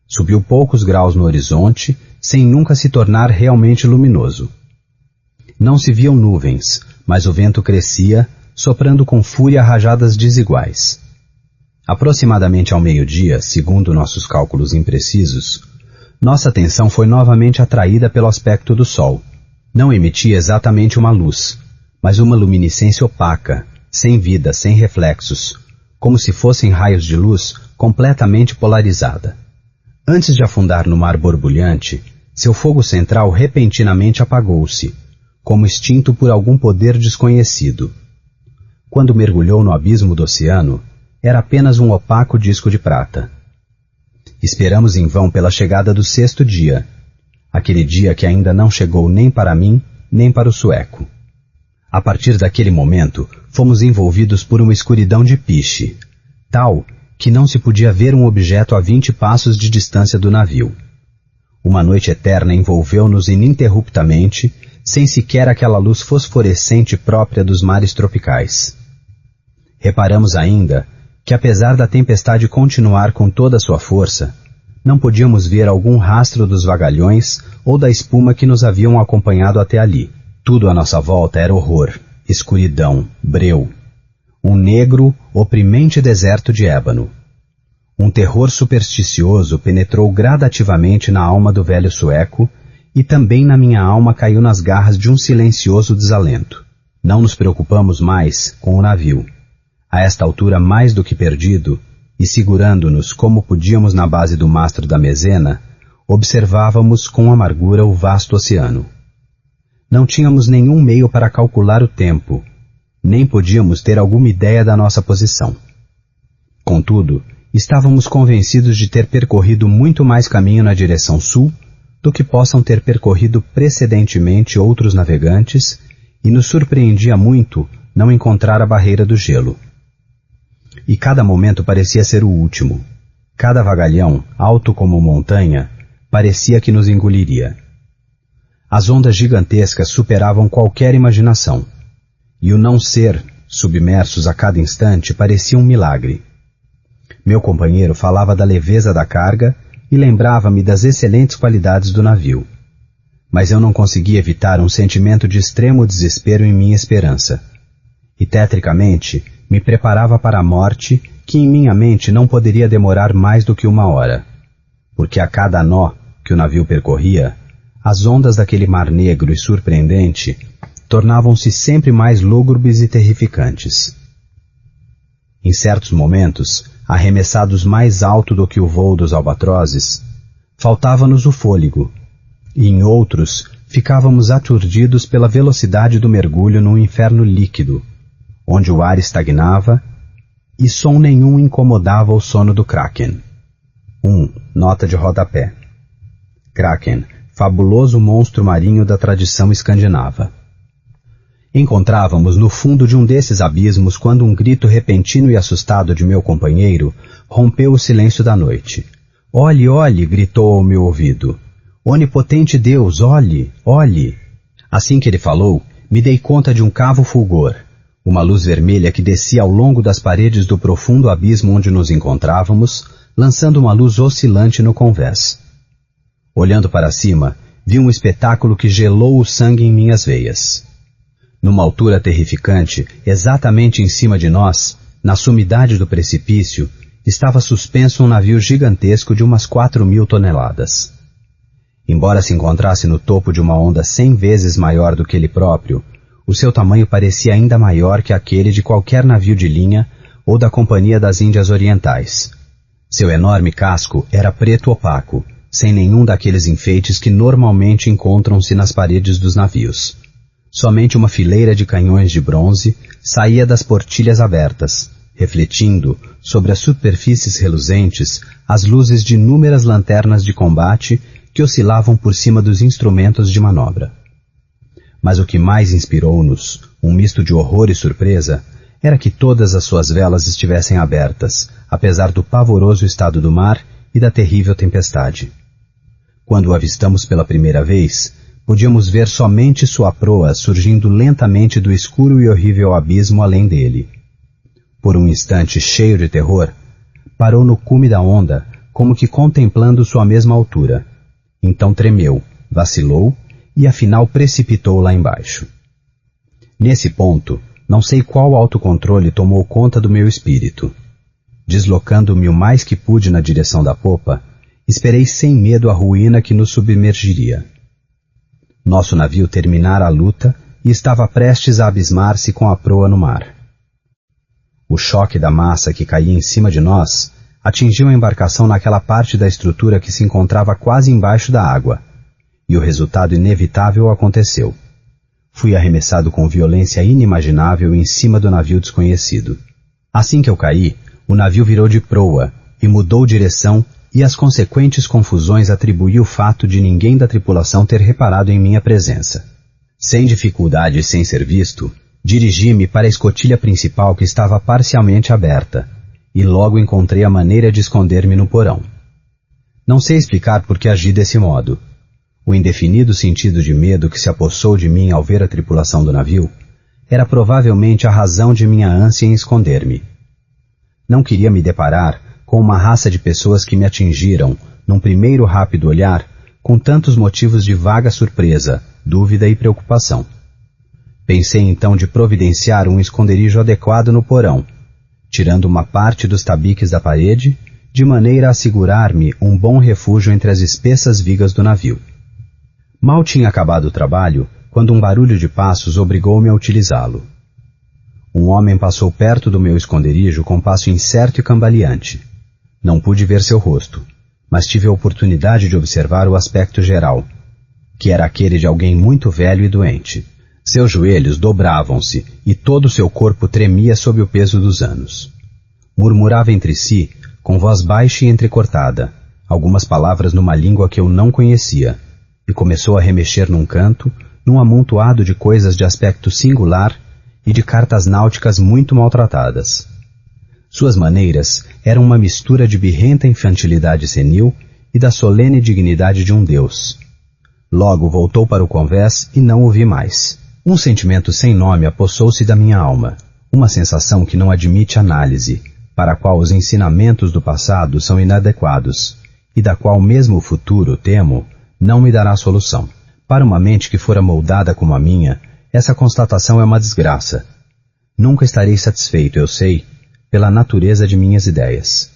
Subiu poucos graus no horizonte, sem nunca se tornar realmente luminoso. Não se viam nuvens, mas o vento crescia, soprando com fúria rajadas desiguais. Aproximadamente ao meio-dia, segundo nossos cálculos imprecisos, nossa atenção foi novamente atraída pelo aspecto do sol. Não emitia exatamente uma luz, mas uma luminescência opaca, sem vida, sem reflexos, como se fossem raios de luz completamente polarizada. Antes de afundar no mar borbulhante, seu fogo central repentinamente apagou-se, como extinto por algum poder desconhecido. Quando mergulhou no abismo do oceano, era apenas um opaco disco de prata. Esperamos em vão pela chegada do 6º dia, aquele dia que ainda não chegou nem para mim, nem para o sueco. A partir daquele momento, fomos envolvidos por uma escuridão de piche, tal que não se podia ver um objeto a 20 passos de distância do navio. Uma noite eterna envolveu-nos ininterruptamente, sem sequer aquela luz fosforescente própria dos mares tropicais. Reparamos ainda que, apesar da tempestade continuar com toda a sua força, não podíamos ver algum rastro dos vagalhões ou da espuma que nos haviam acompanhado até ali. Tudo à nossa volta era horror, escuridão, breu. Um negro, oprimente deserto de ébano. Um terror supersticioso penetrou gradativamente na alma do velho sueco e também na minha alma caiu nas garras de um silencioso desalento. Não nos preocupamos mais com o navio. A esta altura, mais do que perdido, e segurando-nos como podíamos na base do mastro da mezena, observávamos com amargura o vasto oceano. Não tínhamos nenhum meio para calcular o tempo, nem podíamos ter alguma ideia da nossa posição. Contudo, estávamos convencidos de ter percorrido muito mais caminho na direção sul do que possam ter percorrido precedentemente outros navegantes, e nos surpreendia muito não encontrar a barreira do gelo. E cada momento parecia ser o último. Cada vagalhão, alto como montanha, parecia que nos engoliria. As ondas gigantescas superavam qualquer imaginação, e o não ser, submersos a cada instante, parecia um milagre. Meu companheiro falava da leveza da carga e lembrava-me das excelentes qualidades do navio. Mas eu não conseguia evitar um sentimento de extremo desespero em minha esperança. E tetricamente me preparava para a morte, que em minha mente não poderia demorar mais do que 1 hora, porque a cada nó que o navio percorria, as ondas daquele mar negro e surpreendente tornavam-se sempre mais lúgubres e terrificantes. Em certos momentos, arremessados mais alto do que o voo dos albatrozes, faltava-nos o fôlego, e em outros ficávamos aturdidos pela velocidade do mergulho num inferno líquido, onde o ar estagnava e som nenhum incomodava o sono do Kraken. Nota de rodapé. Kraken, fabuloso monstro marinho da tradição escandinava. Encontrávamos no fundo de um desses abismos quando um grito repentino e assustado de meu companheiro rompeu o silêncio da noite. "Olhe, olhe!" gritou ao meu ouvido. "Onipotente Deus, olhe, olhe!" Assim que ele falou, me dei conta de um cavo fulgor, uma luz vermelha que descia ao longo das paredes do profundo abismo onde nos encontrávamos, lançando uma luz oscilante no convés. Olhando para cima, vi um espetáculo que gelou o sangue em minhas veias. Numa altura terrificante, exatamente em cima de nós, na sumidade do precipício, estava suspenso um navio gigantesco de umas 4.000 toneladas. Embora se encontrasse no topo de uma onda 100 vezes maior do que ele próprio, o seu tamanho parecia ainda maior que aquele de qualquer navio de linha ou da Companhia das Índias Orientais. Seu enorme casco era preto opaco, sem nenhum daqueles enfeites que normalmente encontram-se nas paredes dos navios. Somente uma fileira de canhões de bronze saía das portilhas abertas, refletindo, sobre as superfícies reluzentes, as luzes de inúmeras lanternas de combate que oscilavam por cima dos instrumentos de manobra. Mas o que mais inspirou-nos, um misto de horror e surpresa, era que todas as suas velas estivessem abertas, apesar do pavoroso estado do mar e da terrível tempestade. Quando o avistamos pela primeira vez, podíamos ver somente sua proa surgindo lentamente do escuro e horrível abismo além dele. Por um instante cheio de terror, parou no cume da onda, como que contemplando sua mesma altura. Então tremeu, vacilou e afinal precipitou lá embaixo. Nesse ponto, não sei qual autocontrole tomou conta do meu espírito. Deslocando-me o mais que pude na direção da popa, esperei sem medo a ruína que nos submergiria. Nosso navio terminara a luta e estava prestes a abismar-se com a proa no mar. O choque da massa que caía em cima de nós atingiu a embarcação naquela parte da estrutura que se encontrava quase embaixo da água, e o resultado inevitável aconteceu. Fui arremessado com violência inimaginável em cima do navio desconhecido. Assim que eu caí, o navio virou de proa e mudou direção, e as consequentes confusões atribuí o fato de ninguém da tripulação ter reparado em minha presença. Sem dificuldade e sem ser visto, dirigi-me para a escotilha principal que estava parcialmente aberta, e logo encontrei a maneira de esconder-me no porão. Não sei explicar por que agi desse modo. O indefinido sentido de medo que se apossou de mim ao ver a tripulação do navio era provavelmente a razão de minha ânsia em esconder-me. Não queria me deparar com uma raça de pessoas que me atingiram, num primeiro rápido olhar, com tantos motivos de vaga surpresa, dúvida e preocupação. Pensei então de providenciar um esconderijo adequado no porão, tirando uma parte dos tabiques da parede, de maneira a assegurar-me um bom refúgio entre as espessas vigas do navio. Mal tinha acabado o trabalho, quando um barulho de passos obrigou-me a utilizá-lo. Um homem passou perto do meu esconderijo com passo incerto e cambaleante. Não pude ver seu rosto, mas tive a oportunidade de observar o aspecto geral, que era aquele de alguém muito velho e doente. Seus joelhos dobravam-se e todo o seu corpo tremia sob o peso dos anos. Murmurava entre si, com voz baixa e entrecortada, algumas palavras numa língua que eu não conhecia, e começou a remexer num canto, num amontoado de coisas de aspecto singular e de cartas náuticas muito maltratadas. Suas maneiras eram uma mistura de birrenta infantilidade senil e da solene dignidade de um deus. Logo voltou para o convés e não o vi mais. Um sentimento sem nome apossou-se da minha alma, uma sensação que não admite análise, para a qual os ensinamentos do passado são inadequados, e da qual mesmo o futuro, temo, não me dará solução. Para uma mente que fora moldada como a minha, essa constatação é uma desgraça. Nunca estarei satisfeito, eu sei, pela natureza de minhas ideias.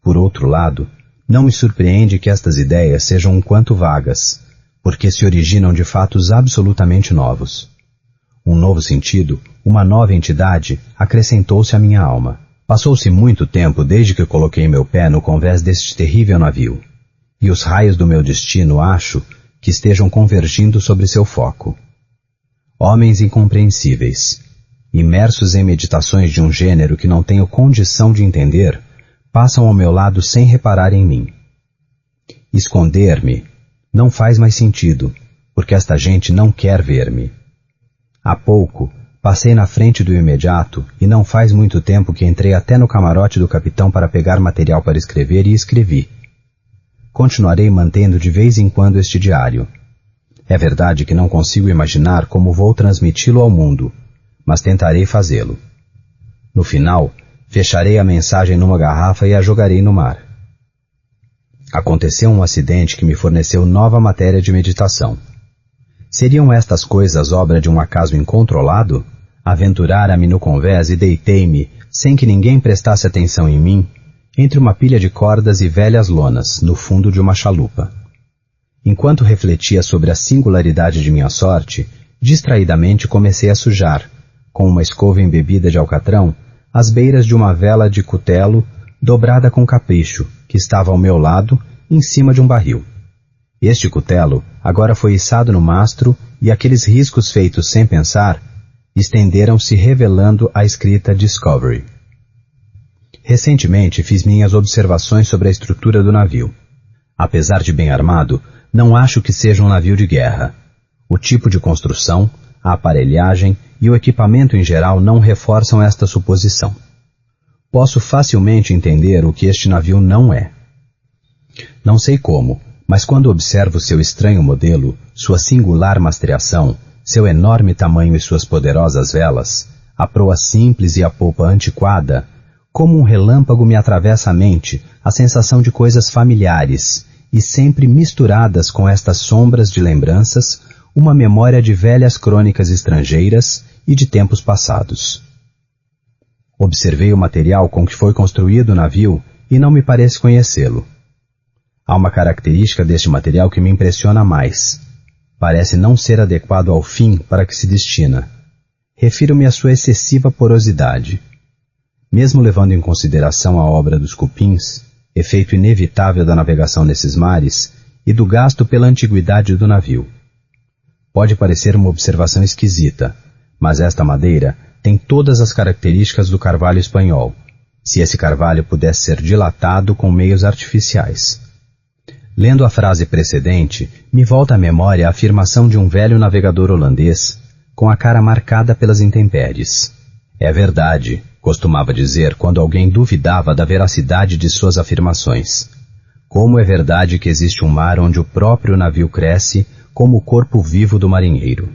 Por outro lado, não me surpreende que estas ideias sejam um quanto vagas, porque se originam de fatos absolutamente novos. Um novo sentido, uma nova entidade, acrescentou-se à minha alma. Passou-se muito tempo desde que coloquei meu pé no convés deste terrível navio, e os raios do meu destino acho que estejam convergindo sobre seu foco. Homens incompreensíveis, imersos em meditações de um gênero que não tenho condição de entender, passam ao meu lado sem reparar em mim. Esconder-me não faz mais sentido, porque esta gente não quer ver-me. Há pouco, passei na frente do imediato e não faz muito tempo que entrei até no camarote do capitão para pegar material para escrever e escrevi. Continuarei mantendo de vez em quando este diário. É verdade que não consigo imaginar como vou transmiti-lo ao mundo, mas tentarei fazê-lo. No final, fecharei a mensagem numa garrafa e a jogarei no mar. Aconteceu um acidente que me forneceu nova matéria de meditação. Seriam estas coisas obra de um acaso incontrolado? Aventurara-me no convés e deitei-me, sem que ninguém prestasse atenção em mim, entre uma pilha de cordas e velhas lonas, no fundo de uma chalupa. Enquanto refletia sobre a singularidade de minha sorte, distraidamente comecei a sujar, com uma escova embebida de alcatrão, as beiras de uma vela de cutelo dobrada com capricho, que estava ao meu lado, em cima de um barril. Este cutelo agora foi içado no mastro e aqueles riscos feitos sem pensar estenderam-se revelando a escrita Discovery. Recentemente fiz minhas observações sobre a estrutura do navio. Apesar de bem armado, não acho que seja um navio de guerra. O tipo de construção, a aparelhagem e o equipamento em geral não reforçam esta suposição. Posso facilmente entender o que este navio não é. Não sei como, mas quando observo seu estranho modelo, sua singular mastreação, seu enorme tamanho e suas poderosas velas, a proa simples e a polpa antiquada, como um relâmpago me atravessa a mente a sensação de coisas familiares e sempre misturadas com estas sombras de lembranças, uma memória de velhas crônicas estrangeiras e de tempos passados. Observei o material com que foi construído o navio e não me parece conhecê-lo. Há uma característica deste material que me impressiona mais. Parece não ser adequado ao fim para que se destina. Refiro-me à sua excessiva porosidade. Mesmo levando em consideração a obra dos cupins, efeito inevitável da navegação nesses mares, e do gasto pela antiguidade do navio. Pode parecer uma observação esquisita, mas esta madeira tem todas as características do carvalho espanhol, se esse carvalho pudesse ser dilatado com meios artificiais. Lendo a frase precedente, me volta à memória a afirmação de um velho navegador holandês, com a cara marcada pelas intempéries. É verdade, costumava dizer quando alguém duvidava da veracidade de suas afirmações. Como é verdade que existe um mar onde o próprio navio cresce como o corpo vivo do marinheiro.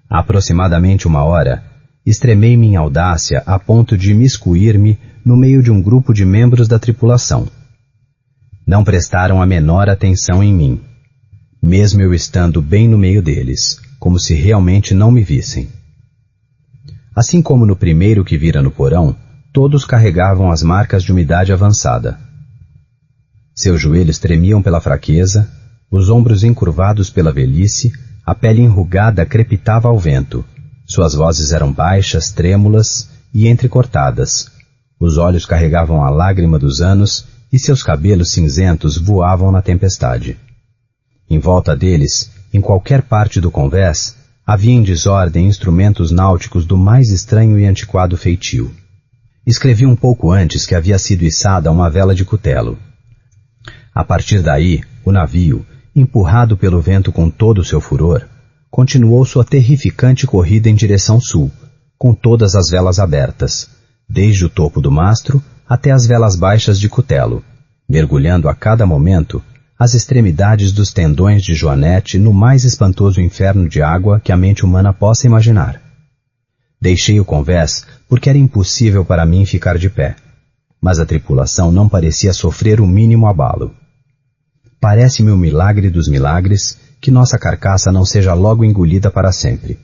Há aproximadamente 1 hora, extremei-me em audácia a ponto de imiscuir-me no meio de um grupo de membros da tripulação. Não prestaram a menor atenção em mim, mesmo eu estando bem no meio deles, como se realmente não me vissem. Assim como no primeiro que vira no porão, todos carregavam as marcas de uma idade avançada. Seus joelhos tremiam pela fraqueza, os ombros encurvados pela velhice, a pele enrugada crepitava ao vento, suas vozes eram baixas, trêmulas e entrecortadas, os olhos carregavam a lágrima dos anos e seus cabelos cinzentos voavam na tempestade. Em volta deles, em qualquer parte do convés, havia em desordem instrumentos náuticos do mais estranho e antiquado feitio. Escrevi um pouco antes que havia sido içada uma vela de cutelo. A partir daí, o navio, empurrado pelo vento com todo o seu furor, continuou sua terrificante corrida em direção sul, com todas as velas abertas, desde o topo do mastro até as velas baixas de cutelo, mergulhando a cada momento as extremidades dos tendões de Joanete no mais espantoso inferno de água que a mente humana possa imaginar. Deixei o convés porque era impossível para mim ficar de pé, mas a tripulação não parecia sofrer o mínimo abalo. Parece-me um milagre dos milagres que nossa carcaça não seja logo engolida para sempre.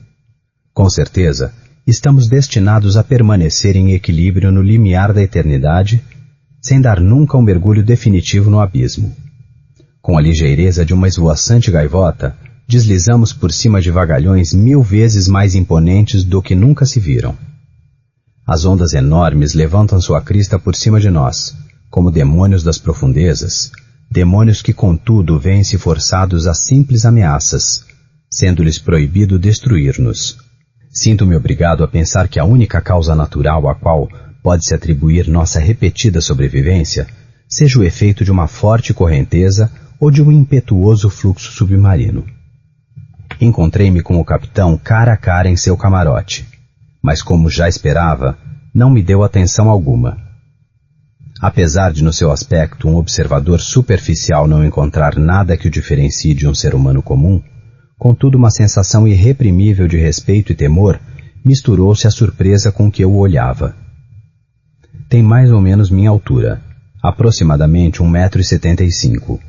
Com certeza, estamos destinados a permanecer em equilíbrio no limiar da eternidade, sem dar nunca um mergulho definitivo no abismo. Com a ligeireza de uma esvoaçante gaivota, deslizamos por cima de vagalhões 1000 vezes mais imponentes do que nunca se viram. As ondas enormes levantam sua crista por cima de nós, como demônios das profundezas, demônios que, contudo, veem-se forçados a simples ameaças, sendo-lhes proibido destruir-nos. Sinto-me obrigado a pensar que a única causa natural à qual pode-se atribuir nossa repetida sobrevivência seja o efeito de uma forte correnteza ou de um impetuoso fluxo submarino. Encontrei-me com o capitão cara a cara em seu camarote, mas, como já esperava, não me deu atenção alguma. Apesar de, no seu aspecto, um observador superficial não encontrar nada que o diferencie de um ser humano comum, contudo uma sensação irreprimível de respeito e temor misturou-se à surpresa com que eu o olhava. Tem mais ou menos minha altura, aproximadamente 1,75 m,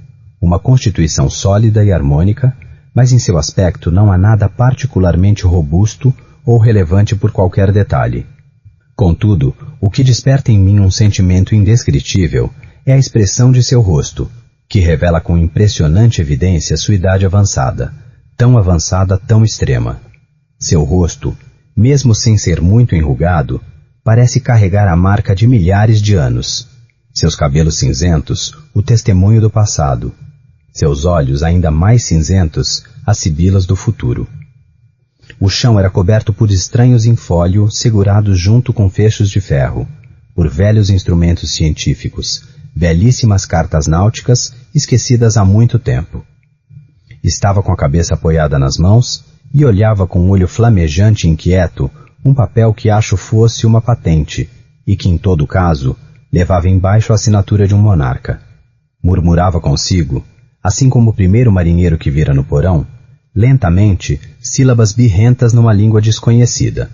uma constituição sólida e harmônica, mas em seu aspecto não há nada particularmente robusto ou relevante por qualquer detalhe. Contudo, o que desperta em mim um sentimento indescritível é a expressão de seu rosto, que revela com impressionante evidência sua idade avançada, tão extrema. Seu rosto, mesmo sem ser muito enrugado, parece carregar a marca de milhares de anos. Seus cabelos cinzentos, o testemunho do passado. Seus olhos ainda mais cinzentos, as sibilas do futuro. O chão era coberto por estranhos em fólio segurados junto com fechos de ferro, por velhos instrumentos científicos, belíssimas cartas náuticas esquecidas há muito tempo. Estava com a cabeça apoiada nas mãos e olhava com um olho flamejante e inquieto um papel que acho fosse uma patente e que, em todo caso, levava embaixo a assinatura de um monarca. Murmurava consigo, assim como o primeiro marinheiro que vira no porão, lentamente, sílabas birrentas numa língua desconhecida.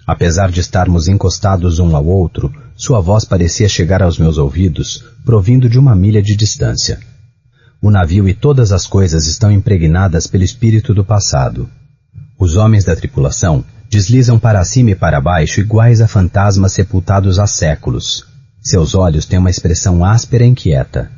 Apesar de estarmos encostados um ao outro, sua voz parecia chegar aos meus ouvidos, provindo de 1 milha de distância. O navio e todas as coisas estão impregnadas pelo espírito do passado. Os homens da tripulação deslizam para cima e para baixo iguais a fantasmas sepultados há séculos. Seus olhos têm uma expressão áspera e inquieta.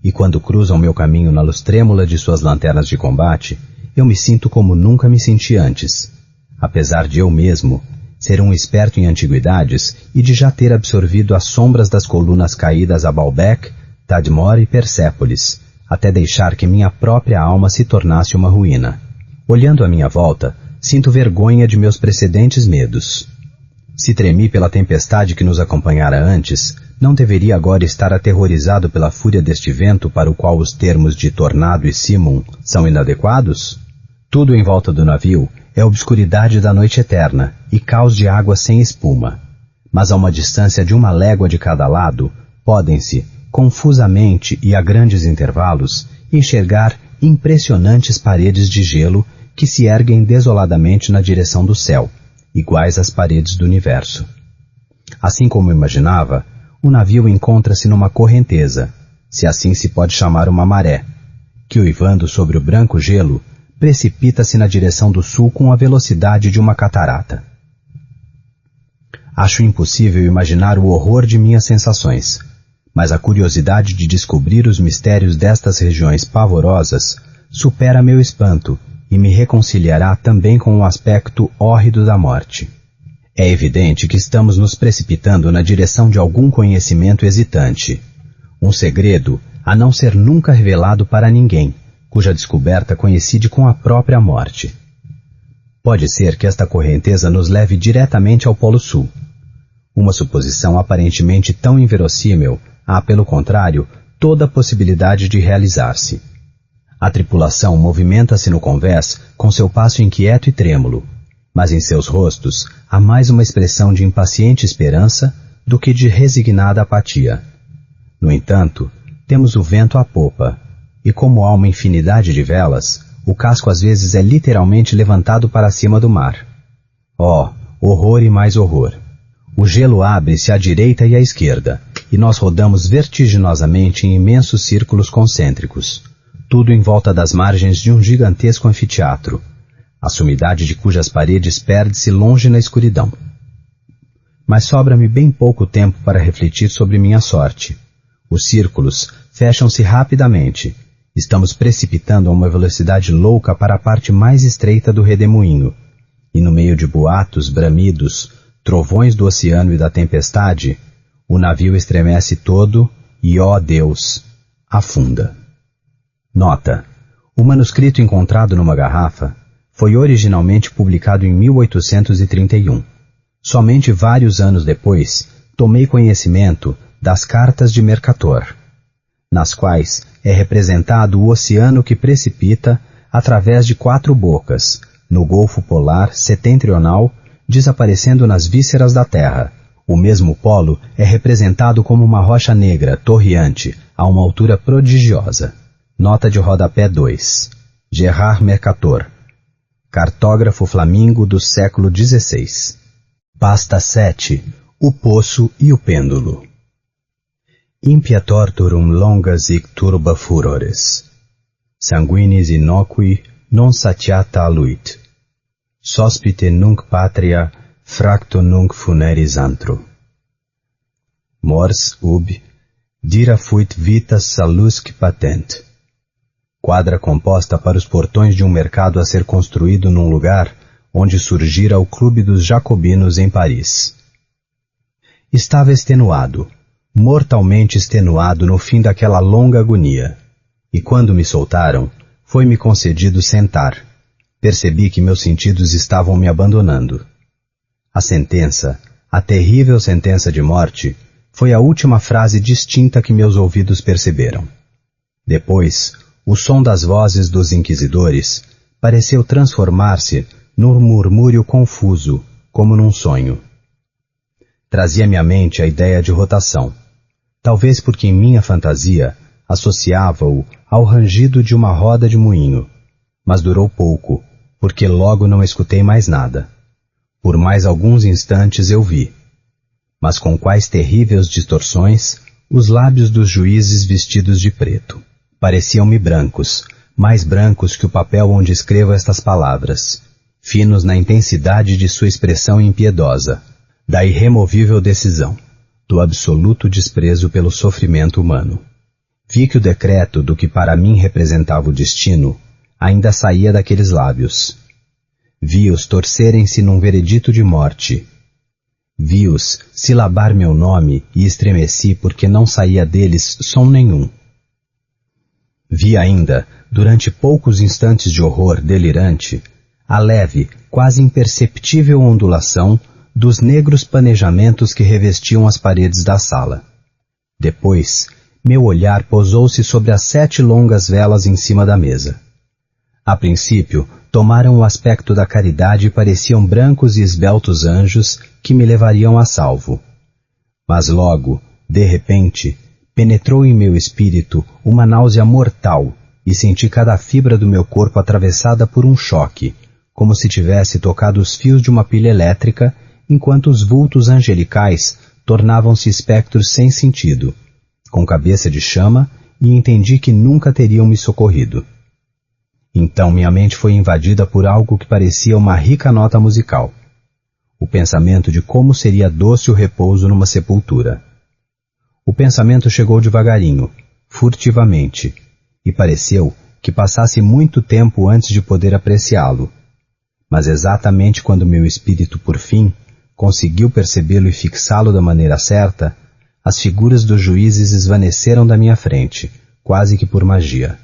E quando cruzam meu caminho na luz trêmula de suas lanternas de combate, eu me sinto como nunca me senti antes, apesar de eu mesmo ser um esperto em antiguidades e de já ter absorvido as sombras das colunas caídas a Baalbek, Tadmor e Persépolis, até deixar que minha própria alma se tornasse uma ruína. Olhando à minha volta, sinto vergonha de meus precedentes medos. Se tremi pela tempestade que nos acompanhara antes, não deveria agora estar aterrorizado pela fúria deste vento para o qual os termos de tornado e simum são inadequados? Tudo em volta do navio é obscuridade da noite eterna e caos de água sem espuma. Mas a uma distância de 1 légua de cada lado, podem-se, confusamente e a grandes intervalos, enxergar impressionantes paredes de gelo que se erguem desoladamente na direção do céu, iguais às paredes do universo. Assim como imaginava, o navio encontra-se numa correnteza, se assim se pode chamar uma maré, que, uivando sobre o branco gelo, precipita-se na direção do sul com a velocidade de uma catarata. Acho impossível imaginar o horror de minhas sensações, mas a curiosidade de descobrir os mistérios destas regiões pavorosas supera meu espanto e me reconciliará também com o aspecto hórrido da morte. É evidente que estamos nos precipitando na direção de algum conhecimento hesitante, um segredo a não ser nunca revelado para ninguém, cuja descoberta coincide com a própria morte. Pode ser que esta correnteza nos leve diretamente ao Polo Sul. Uma suposição aparentemente tão inverossímil há, pelo contrário, toda a possibilidade de realizar-se. A tripulação movimenta-se no convés com seu passo inquieto e trêmulo, mas em seus rostos há mais uma expressão de impaciente esperança do que de resignada apatia. No entanto, temos o vento à popa, e como há uma infinidade de velas, o casco às vezes é literalmente levantado para cima do mar. Oh, horror e mais horror! O gelo abre-se à direita e à esquerda, e nós rodamos vertiginosamente em imensos círculos concêntricos, tudo em volta das margens de um gigantesco anfiteatro, a sumidade de cujas paredes perde-se longe na escuridão. Mas sobra-me bem pouco tempo para refletir sobre minha sorte. Os círculos fecham-se rapidamente, Estamos precipitando a uma velocidade louca para a parte mais estreita do redemoinho, e no meio de boatos, bramidos, trovões do oceano e da tempestade, o navio estremece todo e, ó Deus, afunda. Nota: o manuscrito encontrado numa garrafa foi originalmente publicado em 1831. Somente vários anos depois, tomei conhecimento das Cartas de Mercator, nas quais é representado o oceano que precipita através de 4 bocas, no Golfo Polar Setentrional, desaparecendo nas vísceras da Terra. O mesmo polo é representado como uma rocha negra torreante a uma altura prodigiosa. Nota de rodapé 2. Gerard Mercator, cartógrafo flamingo do século XVI. Pasta 7. O Poço e o Pêndulo. Impia torturum longas hic turba furores. Sanguinis innocui non satiata aluit. Sospite nunc patria, fracto nunc funeris antro. Mors ubi, dira fuit vitas salusque patent. Quadra composta para os portões de um mercado a ser construído num lugar onde surgira o Clube dos Jacobinos em Paris. Estava extenuado, mortalmente extenuado no fim daquela longa agonia, e quando me soltaram, foi-me concedido sentar. Percebi que meus sentidos estavam me abandonando. A sentença, a terrível sentença de morte, foi a última frase distinta que meus ouvidos perceberam. Depois, o som das vozes dos inquisidores pareceu transformar-se num murmúrio confuso, como num sonho. Trazia-me à mente a ideia de rotação, talvez porque em minha fantasia associava-o ao rangido de uma roda de moinho, mas durou pouco, porque logo não escutei mais nada. Por mais alguns instantes eu vi, mas com quais terríveis distorções, os lábios dos juízes vestidos de preto. Pareciam-me brancos, mais brancos que o papel onde escrevo estas palavras, finos na intensidade de sua expressão impiedosa, da irremovível decisão, do absoluto desprezo pelo sofrimento humano. Vi que o decreto do que para mim representava o destino ainda saía daqueles lábios. Vi-os torcerem-se num veredito de morte. Vi-os silabar meu nome e estremeci porque não saía deles som nenhum. Vi ainda, durante poucos instantes de horror delirante, a leve, quase imperceptível ondulação dos negros planejamentos que revestiam as paredes da sala. Depois, meu olhar pousou-se sobre as 7 longas velas em cima da mesa. A princípio, tomaram o aspecto da caridade e pareciam brancos e esbeltos anjos que me levariam a salvo. Mas logo, de repente, penetrou em meu espírito uma náusea mortal e senti cada fibra do meu corpo atravessada por um choque, como se tivesse tocado os fios de uma pilha elétrica, enquanto os vultos angelicais tornavam-se espectros sem sentido, com cabeça de chama, e entendi que nunca teriam me socorrido. Então minha mente foi invadida por algo que parecia uma rica nota musical. O pensamento de como seria doce o repouso numa sepultura. O pensamento chegou devagarinho, furtivamente, e pareceu que passasse muito tempo antes de poder apreciá-lo. Mas exatamente quando meu espírito, por fim, conseguiu percebê-lo e fixá-lo da maneira certa, as figuras dos juízes esvaneceram da minha frente, quase que por magia.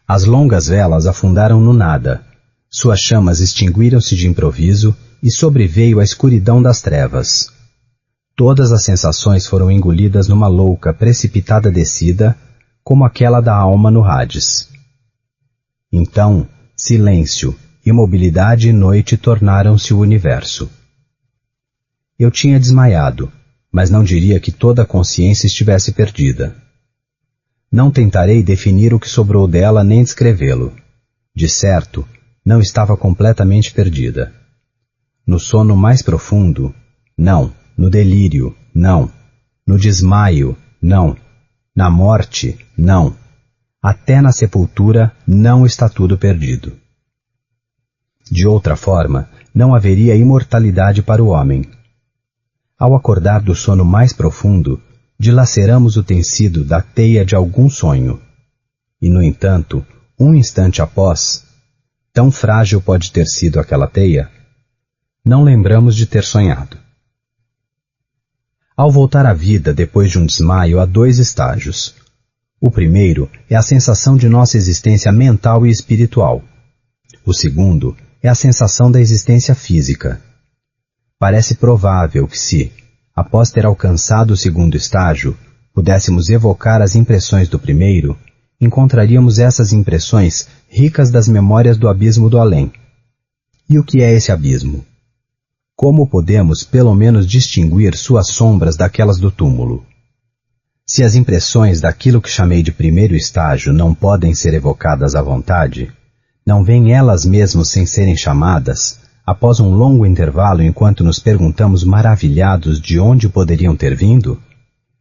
As longas velas afundaram no nada, suas chamas extinguiram-se de improviso e sobreveio a escuridão das trevas. Todas as sensações foram engolidas numa louca, precipitada descida, como aquela da alma no Hades. Então, silêncio, imobilidade e noite tornaram-se o universo. Eu tinha desmaiado, mas não diria que toda a consciência estivesse perdida. Não tentarei definir o que sobrou dela nem descrevê-lo. De certo, não estava completamente perdida. No sono mais profundo, não. No delírio, não. No desmaio, não. Na morte, não. Até na sepultura, não está tudo perdido. De outra forma, não haveria imortalidade para o homem. Ao acordar do sono mais profundo, dilaceramos o tecido da teia de algum sonho. E, no entanto, um instante após, tão frágil pode ter sido aquela teia, não lembramos de ter sonhado. Ao voltar à vida depois de um desmaio, há 2 estágios. O primeiro é a sensação de nossa existência mental e espiritual. O segundo é a sensação da existência física. Parece provável que se, após ter alcançado o segundo estágio, pudéssemos evocar as impressões do primeiro, encontraríamos essas impressões ricas das memórias do abismo do além. E o que é esse abismo? Como podemos, pelo menos, distinguir suas sombras daquelas do túmulo? Se as impressões daquilo que chamei de primeiro estágio não podem ser evocadas à vontade, não vêm elas mesmas sem serem chamadas, após um longo intervalo enquanto nos perguntamos maravilhados de onde poderiam ter vindo?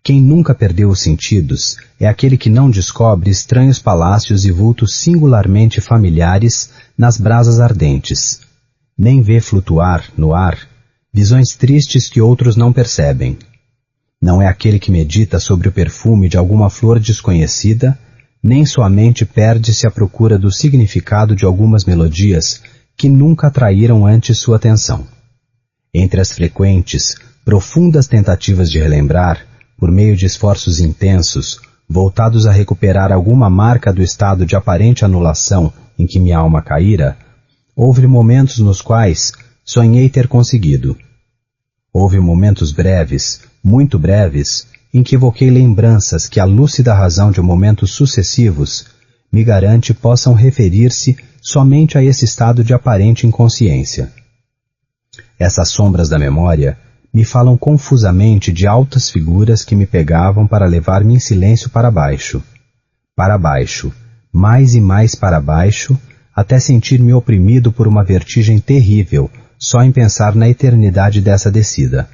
Quem nunca perdeu os sentidos é aquele que não descobre estranhos palácios e vultos singularmente familiares nas brasas ardentes, nem vê flutuar, no ar, visões tristes que outros não percebem. Não é aquele que medita sobre o perfume de alguma flor desconhecida, nem sua mente perde-se à procura do significado de algumas melodias que nunca atraíram antes sua atenção. Entre as frequentes, profundas tentativas de relembrar, por meio de esforços intensos, voltados a recuperar alguma marca do estado de aparente anulação em que minha alma caíra, houve momentos nos quais sonhei ter conseguido. Houve momentos breves, muito breves, em que evoquei lembranças que a lúcida razão de momentos sucessivos me garante possam referir-se somente a esse estado de aparente inconsciência. Essas sombras da memória me falam confusamente de altas figuras que me pegavam para levar-me em silêncio para baixo, mais e mais para baixo, até sentir-me oprimido por uma vertigem terrível só em pensar na eternidade dessa descida.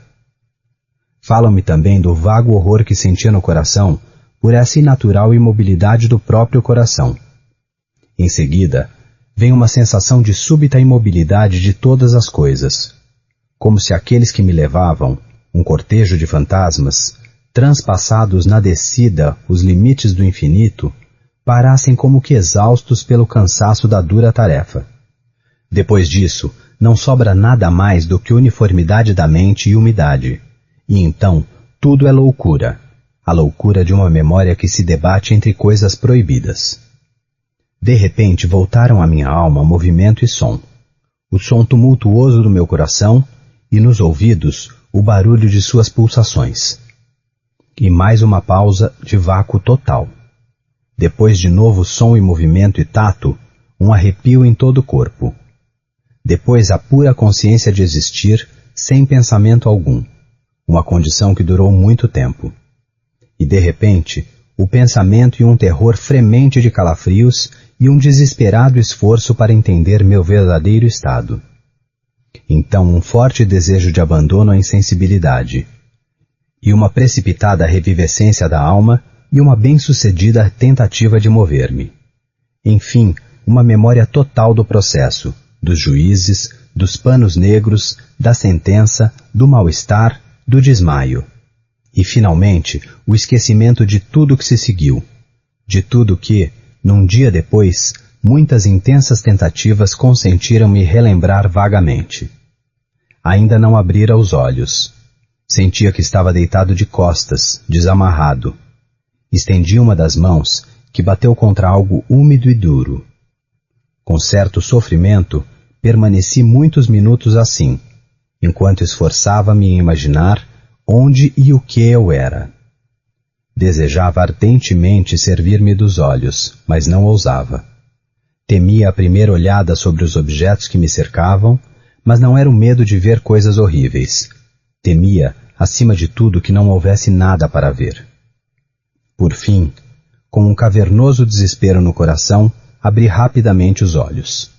Falam-me também do vago horror que sentia no coração por essa inatural imobilidade do próprio coração. Em seguida, vem uma sensação de súbita imobilidade de todas as coisas, como se aqueles que me levavam, um cortejo de fantasmas, transpassados na descida os limites do infinito, parassem como que exaustos pelo cansaço da dura tarefa. Depois disso, não sobra nada mais do que uniformidade da mente e umidade. E então, tudo é loucura, a loucura de uma memória que se debate entre coisas proibidas. De repente voltaram à minha alma movimento e som. O som tumultuoso do meu coração e nos ouvidos o barulho de suas pulsações. E mais uma pausa de vácuo total. Depois de novo som e movimento e tato, um arrepio em todo o corpo. Depois a pura consciência de existir sem pensamento algum, uma condição que durou muito tempo. E de repente, o pensamento e um terror fremente de calafrios e um desesperado esforço para entender meu verdadeiro estado. Então um forte desejo de abandono à insensibilidade, e uma precipitada revivescência da alma e uma bem-sucedida tentativa de mover-me. Enfim, uma memória total do processo, dos juízes, dos panos negros, da sentença, do mal-estar, do desmaio. E, finalmente, o esquecimento de tudo que se seguiu, de tudo que, num dia depois, muitas intensas tentativas consentiram-me relembrar vagamente. Ainda não abrira os olhos. Sentia que estava deitado de costas, desamarrado. Estendi uma das mãos, que bateu contra algo úmido e duro. Com certo sofrimento, permaneci muitos minutos assim, enquanto esforçava-me em imaginar onde e o que eu era. Desejava ardentemente servir-me dos olhos, mas não ousava. Temia a primeira olhada sobre os objetos que me cercavam, mas não era o medo de ver coisas horríveis. Temia, acima de tudo, que não houvesse nada para ver. Por fim, com um cavernoso desespero no coração, abri rapidamente os olhos.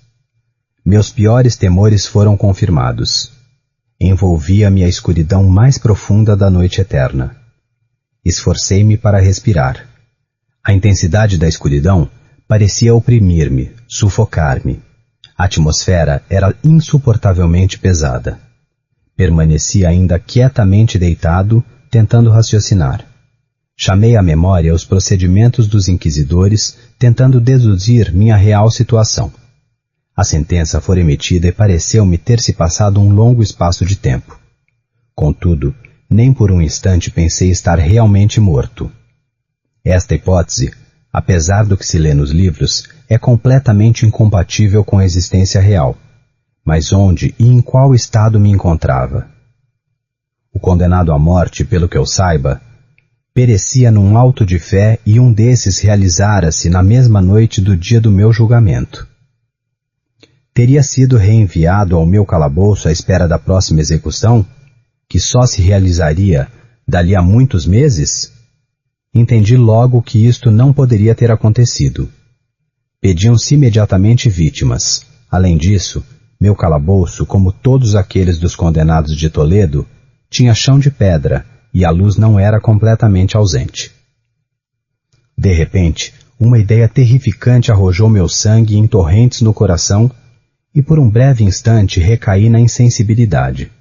Meus piores temores foram confirmados. Envolvia-me a escuridão mais profunda da noite eterna. Esforcei-me para respirar. A intensidade da escuridão parecia oprimir-me, sufocar-me. A atmosfera era insuportavelmente pesada. Permaneci ainda quietamente deitado, tentando raciocinar. Chamei à memória os procedimentos dos inquisidores, tentando deduzir minha real situação. A sentença fora emitida e pareceu-me ter se passado um longo espaço de tempo. Contudo, nem por um instante pensei estar realmente morto. Esta hipótese, apesar do que se lê nos livros, é completamente incompatível com a existência real. Mas onde e em qual estado me encontrava? O condenado à morte, pelo que eu saiba, perecia num auto de fé e um desses realizara-se na mesma noite do dia do meu julgamento. Teria sido reenviado ao meu calabouço à espera da próxima execução, que só se realizaria dali a muitos meses? Entendi logo que isto não poderia ter acontecido. Pediam-se imediatamente vítimas. Além disso, meu calabouço, como todos aqueles dos condenados de Toledo, tinha chão de pedra e a luz não era completamente ausente. De repente, uma ideia terrificante arrojou meu sangue em torrentes no coração e por um breve instante recaí na insensibilidade.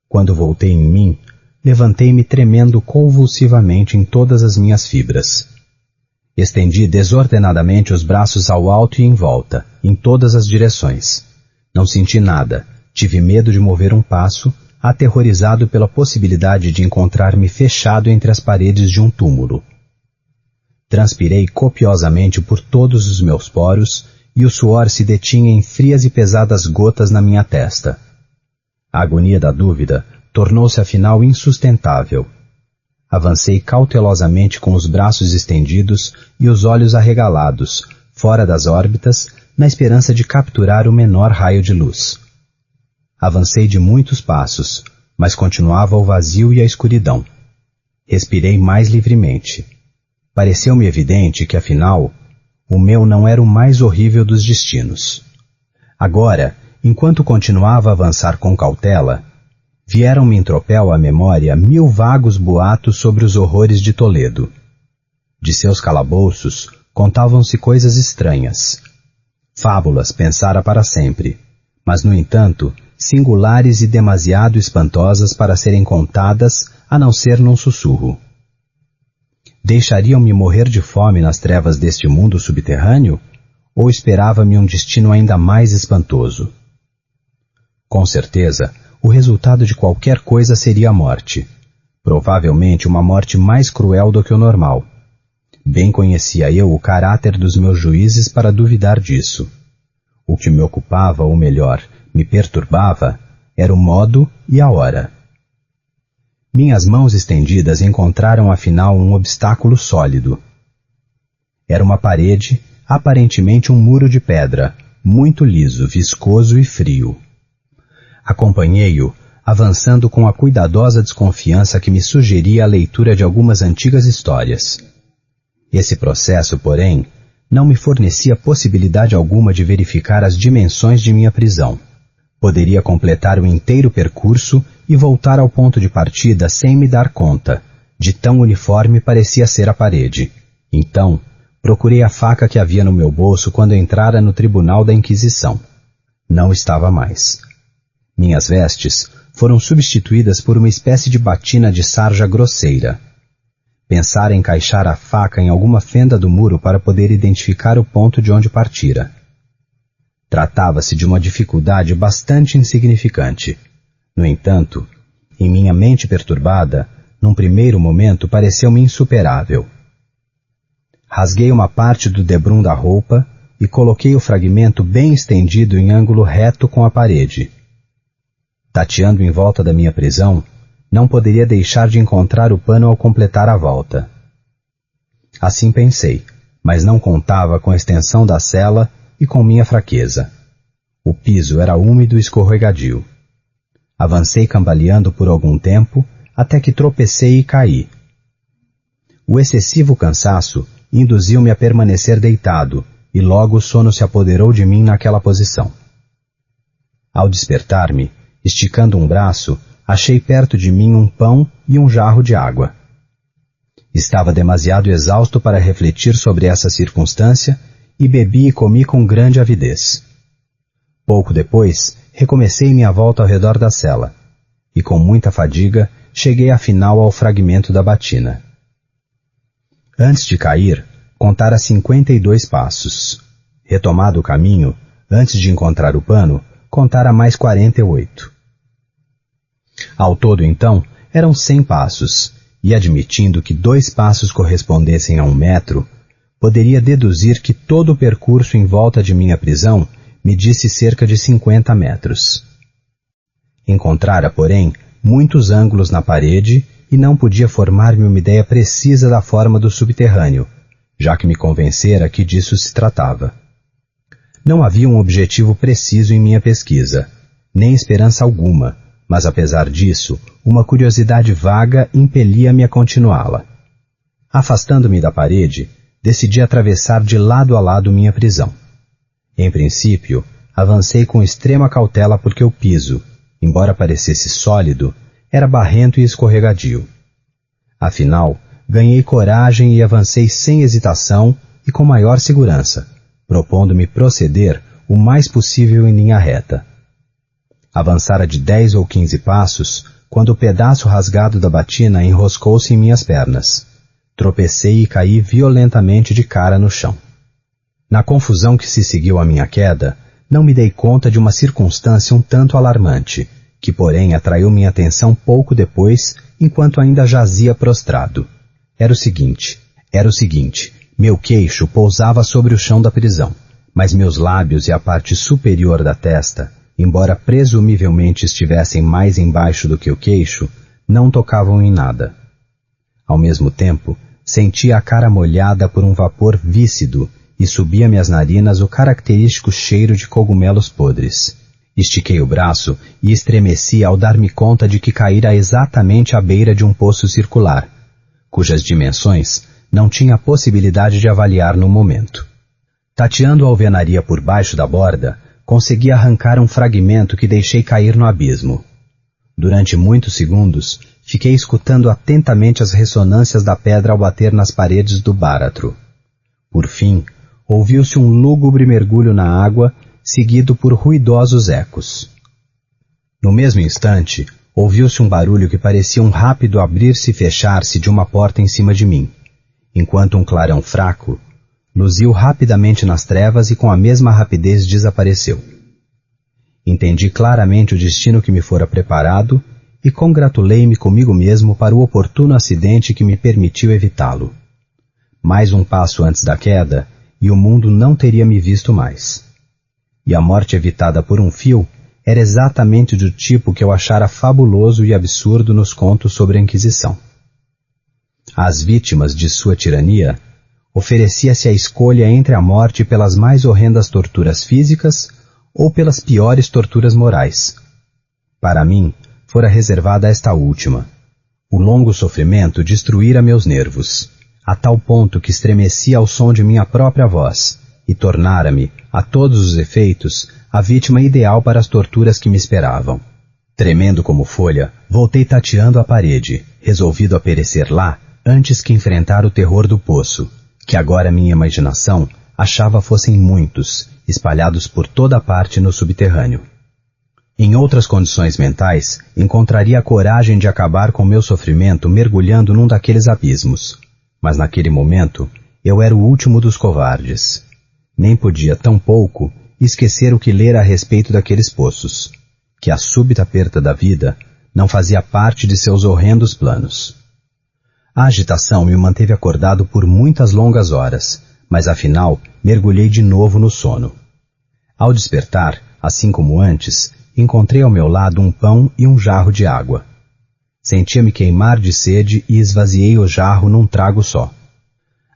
Quando voltei em mim, levantei-me tremendo convulsivamente em todas as minhas fibras. Estendi desordenadamente os braços ao alto e em volta, em todas as direções. Não senti nada, tive medo de mover um passo, aterrorizado pela possibilidade de encontrar-me fechado entre as paredes de um túmulo. Transpirei copiosamente por todos os meus poros e o suor se detinha em frias e pesadas gotas na minha testa. A agonia da dúvida tornou-se afinal insustentável. Avancei cautelosamente com os braços estendidos e os olhos arregalados, fora das órbitas, na esperança de capturar o menor raio de luz. Avancei de muitos passos, mas continuava o vazio e a escuridão. Respirei mais livremente. Pareceu-me evidente que, afinal, o meu não era o mais horrível dos destinos. Agora, enquanto continuava a avançar com cautela, vieram-me em tropel à memória 1000 vagos boatos sobre os horrores de Toledo. De seus calabouços contavam-se coisas estranhas. Fábulas pensara para sempre, mas, no entanto, singulares e demasiado espantosas para serem contadas, a não ser num sussurro. Deixariam-me morrer de fome nas trevas deste mundo subterrâneo? Ou esperava-me um destino ainda mais espantoso? Com certeza, o resultado de qualquer coisa seria a morte. Provavelmente uma morte mais cruel do que o normal. Bem conhecia eu o caráter dos meus juízes para duvidar disso. O que me ocupava, ou melhor, me perturbava, era o modo e a hora. Minhas mãos estendidas encontraram afinal um obstáculo sólido. Era uma parede, aparentemente um muro de pedra, muito liso, viscoso e frio. Acompanhei-o, avançando com a cuidadosa desconfiança que me sugeria a leitura de algumas antigas histórias. Esse processo, porém, não me fornecia possibilidade alguma de verificar as dimensões de minha prisão. Poderia completar o inteiro percurso e voltar ao ponto de partida sem me dar conta, de tão uniforme parecia ser a parede. Então, procurei a faca que havia no meu bolso quando entrara no tribunal da Inquisição. Não estava mais. Minhas vestes foram substituídas por uma espécie de batina de sarja grosseira. Pensara encaixar a faca em alguma fenda do muro para poder identificar o ponto de onde partira. Tratava-se de uma dificuldade bastante insignificante. No entanto, em minha mente perturbada, num primeiro momento pareceu-me insuperável. Rasguei uma parte do debrum da roupa e coloquei o fragmento bem estendido em ângulo reto com a parede. Tateando em volta da minha prisão, não poderia deixar de encontrar o pano ao completar a volta. Assim pensei, mas não contava com a extensão da cela e com minha fraqueza. O piso era úmido e escorregadio. Avancei cambaleando por algum tempo, até que tropecei e caí. O excessivo cansaço induziu-me a permanecer deitado, e logo o sono se apoderou de mim naquela posição. Ao despertar-me, esticando um braço, achei perto de mim um pão e um jarro de água. Estava demasiado exausto para refletir sobre essa circunstância e bebi e comi com grande avidez. Pouco depois, recomecei minha volta ao redor da cela, e com muita fadiga cheguei afinal ao fragmento da batina. Antes de cair, contara 52 passos. Retomado o caminho, antes de encontrar o pano, contara mais 48. Ao todo, então, eram 100 passos, e admitindo que 2 passos correspondessem a 1 metro, poderia deduzir que todo o percurso em volta de minha prisão medisse cerca de 50 metros. Encontrara, porém, muitos ângulos na parede e não podia formar-me uma ideia precisa da forma do subterrâneo, já que me convencera que disso se tratava. Não havia um objetivo preciso em minha pesquisa, nem esperança alguma, mas apesar disso, uma curiosidade vaga impelia-me a continuá-la. Afastando-me da parede, decidi atravessar de lado a lado minha prisão. Em princípio, avancei com extrema cautela porque o piso, embora parecesse sólido, era barrento e escorregadio. Afinal, ganhei coragem e avancei sem hesitação e com maior segurança, propondo-me proceder o mais possível em linha reta. Avançara de 10 ou 15 passos, quando o pedaço rasgado da batina enroscou-se em minhas pernas. Tropecei e caí violentamente de cara no chão. Na confusão que se seguiu à minha queda, não me dei conta de uma circunstância um tanto alarmante, que porém atraiu minha atenção pouco depois, enquanto ainda jazia prostrado. Era o seguinte, meu queixo pousava sobre o chão da prisão, mas meus lábios e a parte superior da testa, embora presumivelmente estivessem mais embaixo do que o queixo, não tocavam em nada. Ao mesmo tempo, sentia a cara molhada por um vapor vícido e subia-me às narinas o característico cheiro de cogumelos podres. Estiquei o braço e estremeci ao dar-me conta de que caíra exatamente à beira de um poço circular, cujas dimensões não tinha a possibilidade de avaliar no momento. Tateando a alvenaria por baixo da borda, consegui arrancar um fragmento que deixei cair no abismo. Durante muitos segundos, fiquei escutando atentamente as ressonâncias da pedra ao bater nas paredes do báratro. Por fim, ouviu-se um lúgubre mergulho na água, seguido por ruidosos ecos. No mesmo instante, ouviu-se um barulho que parecia um rápido abrir-se e fechar-se de uma porta em cima de mim, enquanto um clarão fraco luziu rapidamente nas trevas e com a mesma rapidez desapareceu. Entendi claramente o destino que me fora preparado e congratulei-me comigo mesmo para o oportuno acidente que me permitiu evitá-lo. Mais um passo antes da queda, e o mundo não teria me visto mais. E a morte evitada por um fio era exatamente do tipo que eu achara fabuloso e absurdo nos contos sobre a Inquisição. Às vítimas de sua tirania, oferecia-se a escolha entre a morte pelas mais horrendas torturas físicas ou pelas piores torturas morais. Para mim, fora reservada esta última. O longo sofrimento destruíra meus nervos, a tal ponto que estremecia ao som de minha própria voz, e tornara-me, a todos os efeitos, a vítima ideal para as torturas que me esperavam. Tremendo como folha, voltei tateando a parede, resolvido a perecer lá antes que enfrentar o terror do poço, que agora minha imaginação achava fossem muitos, espalhados por toda a parte no subterrâneo. Em outras condições mentais, encontraria a coragem de acabar com meu sofrimento mergulhando num daqueles abismos. Mas naquele momento, eu era o último dos covardes. Nem podia, tampouco, esquecer o que lera a respeito daqueles poços, que a súbita perda da vida não fazia parte de seus horrendos planos. A agitação me manteve acordado por muitas longas horas, mas afinal mergulhei de novo no sono. Ao despertar, assim como antes, encontrei ao meu lado um pão e um jarro de água. Sentia-me queimar de sede e esvaziei o jarro num trago só.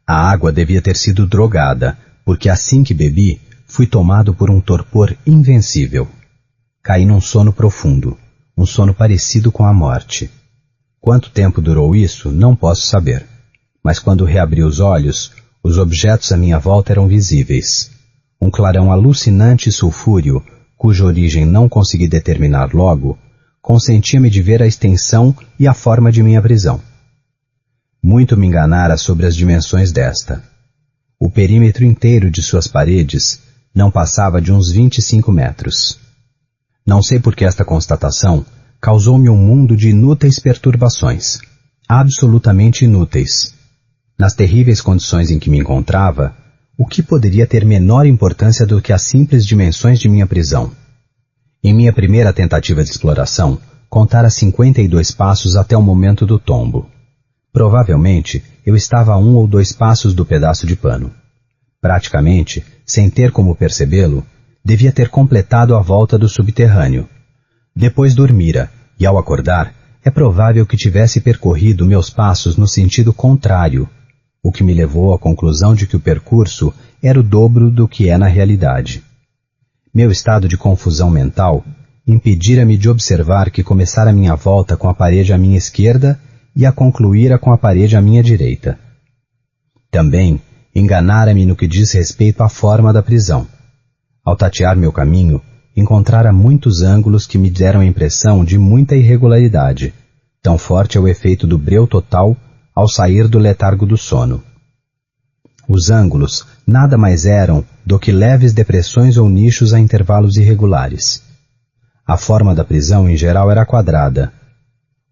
A água devia ter sido drogada, porque assim que bebi, fui tomado por um torpor invencível. Caí num sono profundo, um sono parecido com a morte. Quanto tempo durou isso, não posso saber. Mas quando reabri os olhos, os objetos à minha volta eram visíveis. Um clarão alucinante e sulfúreo, cuja origem não consegui determinar logo, consentia-me de ver a extensão e a forma de minha prisão. Muito me enganara sobre as dimensões desta. O perímetro inteiro de suas paredes não passava de uns 25 metros. Não sei por que esta constatação causou-me um mundo de inúteis perturbações. Absolutamente inúteis. Nas terríveis condições em que me encontrava, o que poderia ter menor importância do que as simples dimensões de minha prisão? Em minha primeira tentativa de exploração, contara 52 passos até o momento do tombo. Provavelmente, eu estava a 1 ou 2 passos do pedaço de pano. Praticamente, sem ter como percebê-lo, devia ter completado a volta do subterrâneo. Depois dormira, e ao acordar, é provável que tivesse percorrido meus passos no sentido contrário, o que me levou à conclusão de que o percurso era o dobro do que é na realidade. Meu estado de confusão mental impedira-me de observar que começara minha volta com a parede à minha esquerda e a concluíra com a parede à minha direita. Também enganara-me no que diz respeito à forma da prisão. Ao tatear meu caminho, encontrara muitos ângulos que me deram a impressão de muita irregularidade, tão forte é o efeito do breu total ao sair do letargo do sono. Os ângulos nada mais eram do que leves depressões ou nichos a intervalos irregulares. A forma da prisão em geral era quadrada.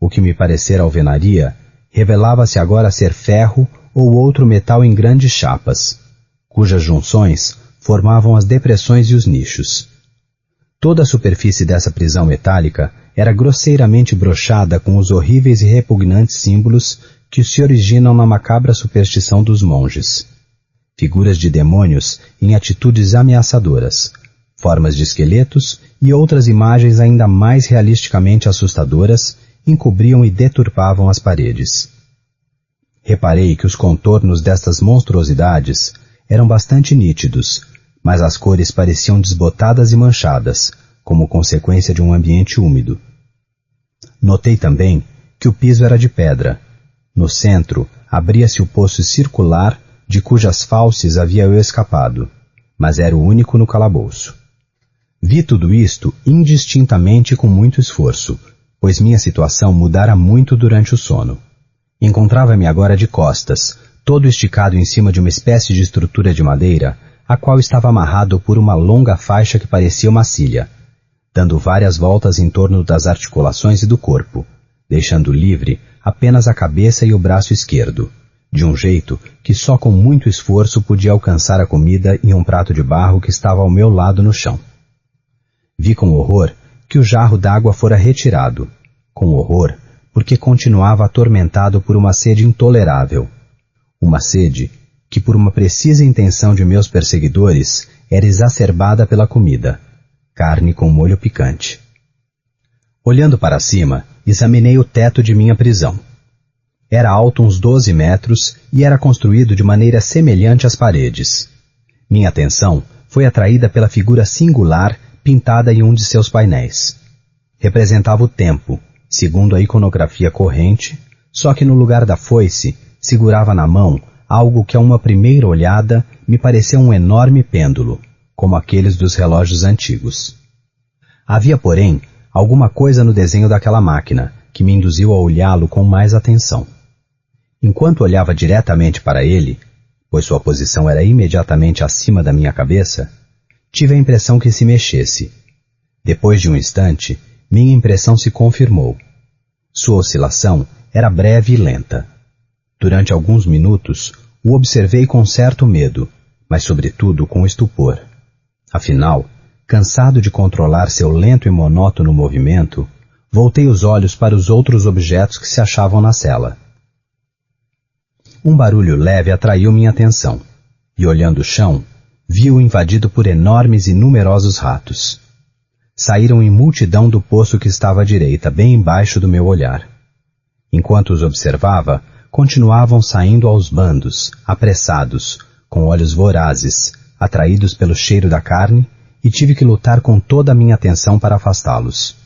O que me parecera alvenaria revelava-se agora ser ferro ou outro metal em grandes chapas, cujas junções formavam as depressões e os nichos. Toda a superfície dessa prisão metálica era grosseiramente brochada com os horríveis e repugnantes símbolos que se originam na macabra superstição dos monges. Figuras de demônios em atitudes ameaçadoras, formas de esqueletos e outras imagens ainda mais realisticamente assustadoras encobriam e deturpavam as paredes. Reparei que os contornos destas monstruosidades eram bastante nítidos, mas as cores pareciam desbotadas e manchadas, como consequência de um ambiente úmido. Notei também que o piso era de pedra. No centro, abria-se o poço circular de cujas fauces havia eu escapado, mas era o único no calabouço. Vi tudo isto indistintamente e com muito esforço, pois minha situação mudara muito durante o sono. Encontrava-me agora de costas, todo esticado em cima de uma espécie de estrutura de madeira, a qual estava amarrado por uma longa faixa que parecia uma cilha, dando várias voltas em torno das articulações e do corpo, deixando livre apenas a cabeça e o braço esquerdo, de um jeito que só com muito esforço podia alcançar a comida em um prato de barro que estava ao meu lado no chão. Vi com horror que o jarro d'água fora retirado, com horror porque continuava atormentado por uma sede intolerável, uma sede que por uma precisa intenção de meus perseguidores era exacerbada pela comida, carne com molho picante. Olhando para cima, examinei o teto de minha prisão. Era alto uns 12 metros e era construído de maneira semelhante às paredes. Minha atenção foi atraída pela figura singular pintada em um de seus painéis. Representava o tempo, segundo a iconografia corrente, só que no lugar da foice segurava na mão algo que a uma primeira olhada me pareceu um enorme pêndulo, como aqueles dos relógios antigos. Havia, porém, alguma coisa no desenho daquela máquina que me induziu a olhá-lo com mais atenção. Enquanto olhava diretamente para ele, pois sua posição era imediatamente acima da minha cabeça, tive a impressão que se mexesse. Depois de um instante, minha impressão se confirmou. Sua oscilação era breve e lenta. Durante alguns minutos, o observei com certo medo, mas sobretudo com estupor. Afinal, cansado de controlar seu lento e monótono movimento, voltei os olhos para os outros objetos que se achavam na cela. Um barulho leve atraiu minha atenção, e olhando o chão, vi-o invadido por enormes e numerosos ratos. Saíram em multidão do poço que estava à direita, bem embaixo do meu olhar. Enquanto os observava, continuavam saindo aos bandos, apressados, com olhos vorazes, atraídos pelo cheiro da carne, e tive que lutar com toda a minha atenção para afastá-los.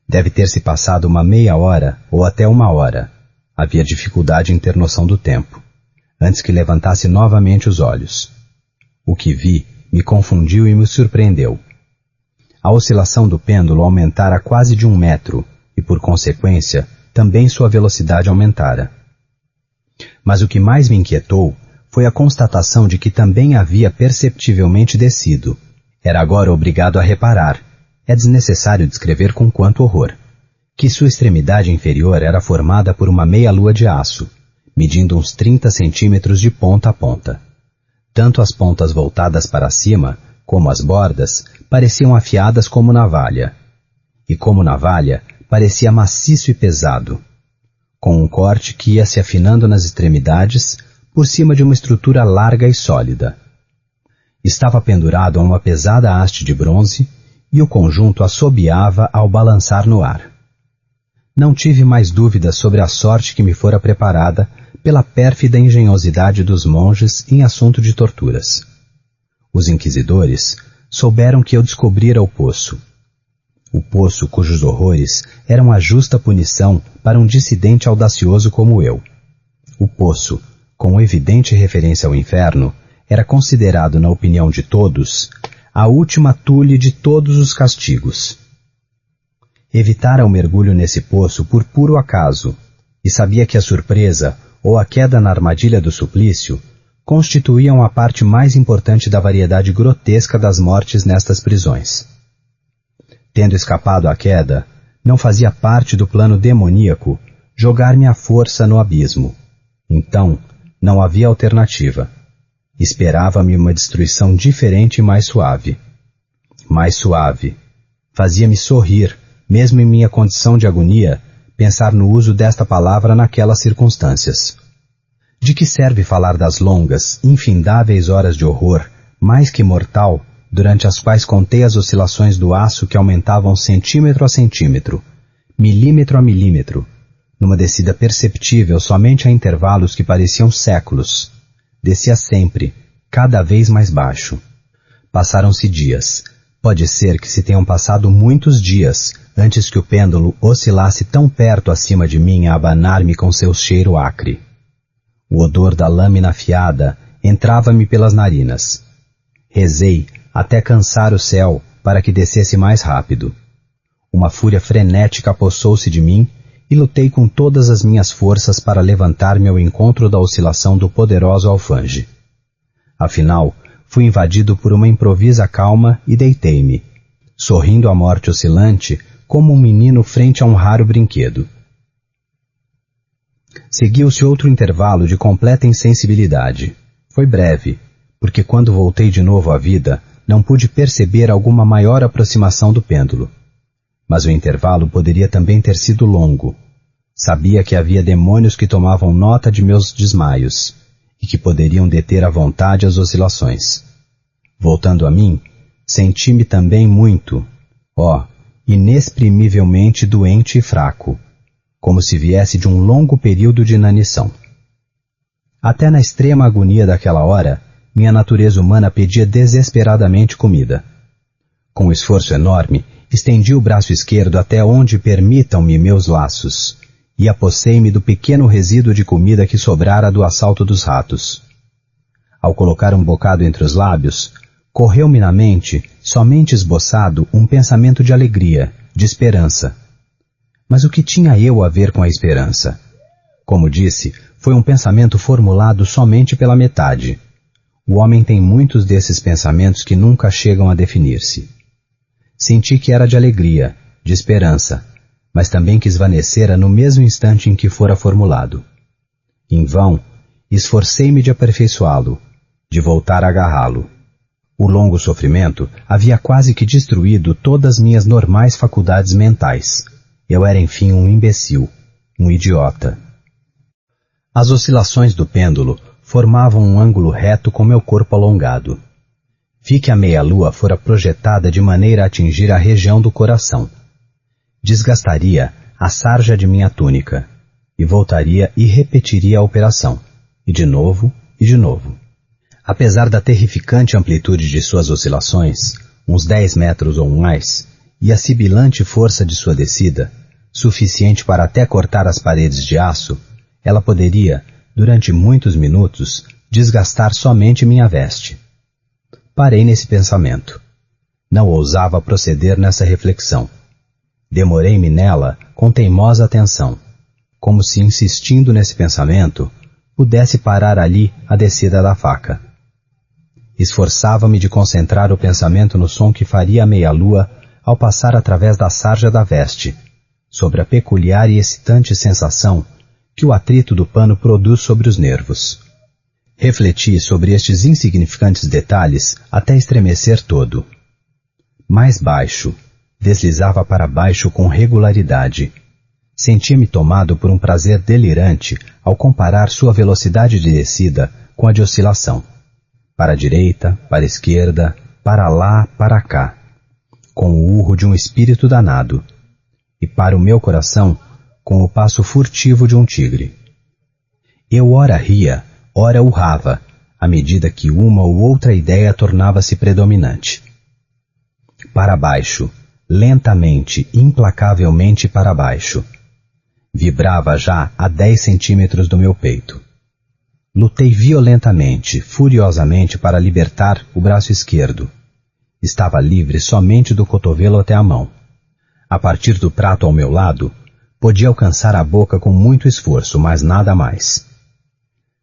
Deve ter-se passado uma meia hora ou até uma hora. Havia dificuldade em ter noção do tempo, antes que levantasse novamente os olhos. O que vi me confundiu e me surpreendeu. A oscilação do pêndulo aumentara quase de 1 metro e, por consequência, também sua velocidade aumentara. Mas o que mais me inquietou foi a constatação de que também havia perceptivelmente descido. Era agora obrigado a reparar, é desnecessário descrever com quanto horror, que sua extremidade inferior era formada por uma meia-lua de aço, medindo uns 30 centímetros de ponta a ponta. Tanto as pontas voltadas para cima, como as bordas, pareciam afiadas como navalha. E como navalha, parecia maciço e pesado, com um corte que ia se afinando nas extremidades, por cima de uma estrutura larga e sólida. Estava pendurado a uma pesada haste de bronze, e o conjunto assobiava ao balançar no ar. Não tive mais dúvidas sobre a sorte que me fora preparada pela pérfida engenhosidade dos monges em assunto de torturas. Os inquisidores souberam que eu descobrira o poço cujos horrores eram a justa punição para um dissidente audacioso como eu. O poço, com evidente referência ao inferno, era considerado, na opinião de todos, a última tule de todos os castigos. Evitara o mergulho nesse poço por puro acaso, e sabia que a surpresa ou a queda na armadilha do suplício constituíam a parte mais importante da variedade grotesca das mortes nestas prisões. Tendo escapado à queda, não fazia parte do plano demoníaco jogar-me à força no abismo. Então, não havia alternativa. Esperava-me uma destruição diferente e mais suave. Mais suave. Fazia-me sorrir, mesmo em minha condição de agonia, pensar no uso desta palavra naquelas circunstâncias. De que serve falar das longas, infindáveis horas de horror, mais que mortal, durante as quais contei as oscilações do aço que aumentavam centímetro a centímetro, milímetro a milímetro, numa descida perceptível somente a intervalos que pareciam séculos. Descia sempre, cada vez mais baixo. Passaram-se dias. Pode ser que se tenham passado muitos dias antes que o pêndulo oscilasse tão perto acima de mim a abanar-me com seu cheiro acre. O odor da lâmina afiada entrava-me pelas narinas. Rezei até cansar o céu para que descesse mais rápido. Uma fúria frenética apossou-se de mim e lutei com todas as minhas forças para levantar-me ao encontro da oscilação do poderoso alfange. Afinal, fui invadido por uma improvisa calma e deitei-me, sorrindo à morte oscilante como um menino frente a um raro brinquedo. Seguiu-se outro intervalo de completa insensibilidade. Foi breve, porque quando voltei de novo à vida, não pude perceber alguma maior aproximação do pêndulo. Mas o intervalo poderia também ter sido longo. Sabia que havia demônios que tomavam nota de meus desmaios e que poderiam deter à vontade as oscilações. Voltando a mim, senti-me também muito, inexprimivelmente doente e fraco, como se viesse de um longo período de inanição. Até na extrema agonia daquela hora, minha natureza humana pedia desesperadamente comida. Com um esforço enorme, estendi o braço esquerdo até onde permitam-me meus laços, e apossei-me do pequeno resíduo de comida que sobrara do assalto dos ratos. Ao colocar um bocado entre os lábios, correu-me na mente, somente esboçado, um pensamento de alegria, de esperança. Mas o que tinha eu a ver com a esperança? Como disse, foi um pensamento formulado somente pela metade. O homem tem muitos desses pensamentos que nunca chegam a definir-se. Senti que era de alegria, de esperança, mas também que esvanecera no mesmo instante em que fora formulado. Em vão, esforcei-me de aperfeiçoá-lo, de voltar a agarrá-lo. O longo sofrimento havia quase que destruído todas minhas normais faculdades mentais. Eu era, enfim, um imbecil, um idiota. As oscilações do pêndulo formavam um ângulo reto com meu corpo alongado. Vi que a meia-lua fora projetada de maneira a atingir a região do coração. Desgastaria a sarja de minha túnica, e voltaria e repetiria a operação, e de novo, e de novo. Apesar da terrificante amplitude de suas oscilações, uns 10 metros ou mais, e a sibilante força de sua descida, suficiente para até cortar as paredes de aço, ela poderia, durante muitos minutos, desgastar somente minha veste. Parei nesse pensamento. Não ousava proceder nessa reflexão. Demorei-me nela com teimosa atenção, como se, insistindo nesse pensamento, pudesse parar ali a descida da faca. Esforçava-me de concentrar o pensamento no som que faria a meia-lua ao passar através da sarja da veste, sobre a peculiar e excitante sensação que o atrito do pano produz sobre os nervos. Refleti sobre estes insignificantes detalhes até estremecer todo. Mais baixo, deslizava para baixo com regularidade. Sentia-me tomado por um prazer delirante ao comparar sua velocidade de descida com a de oscilação. Para a direita, para a esquerda, para lá, para cá, com o urro de um espírito danado, e para o meu coração, com o passo furtivo de um tigre. Eu ora ria, ora urrava, à medida que uma ou outra ideia tornava-se predominante. Para baixo, lentamente, implacavelmente para baixo. Vibrava já a 10 centímetros do meu peito. Lutei violentamente, furiosamente para libertar o braço esquerdo. Estava livre somente do cotovelo até a mão. A partir do prato ao meu lado, podia alcançar a boca com muito esforço, mas nada mais.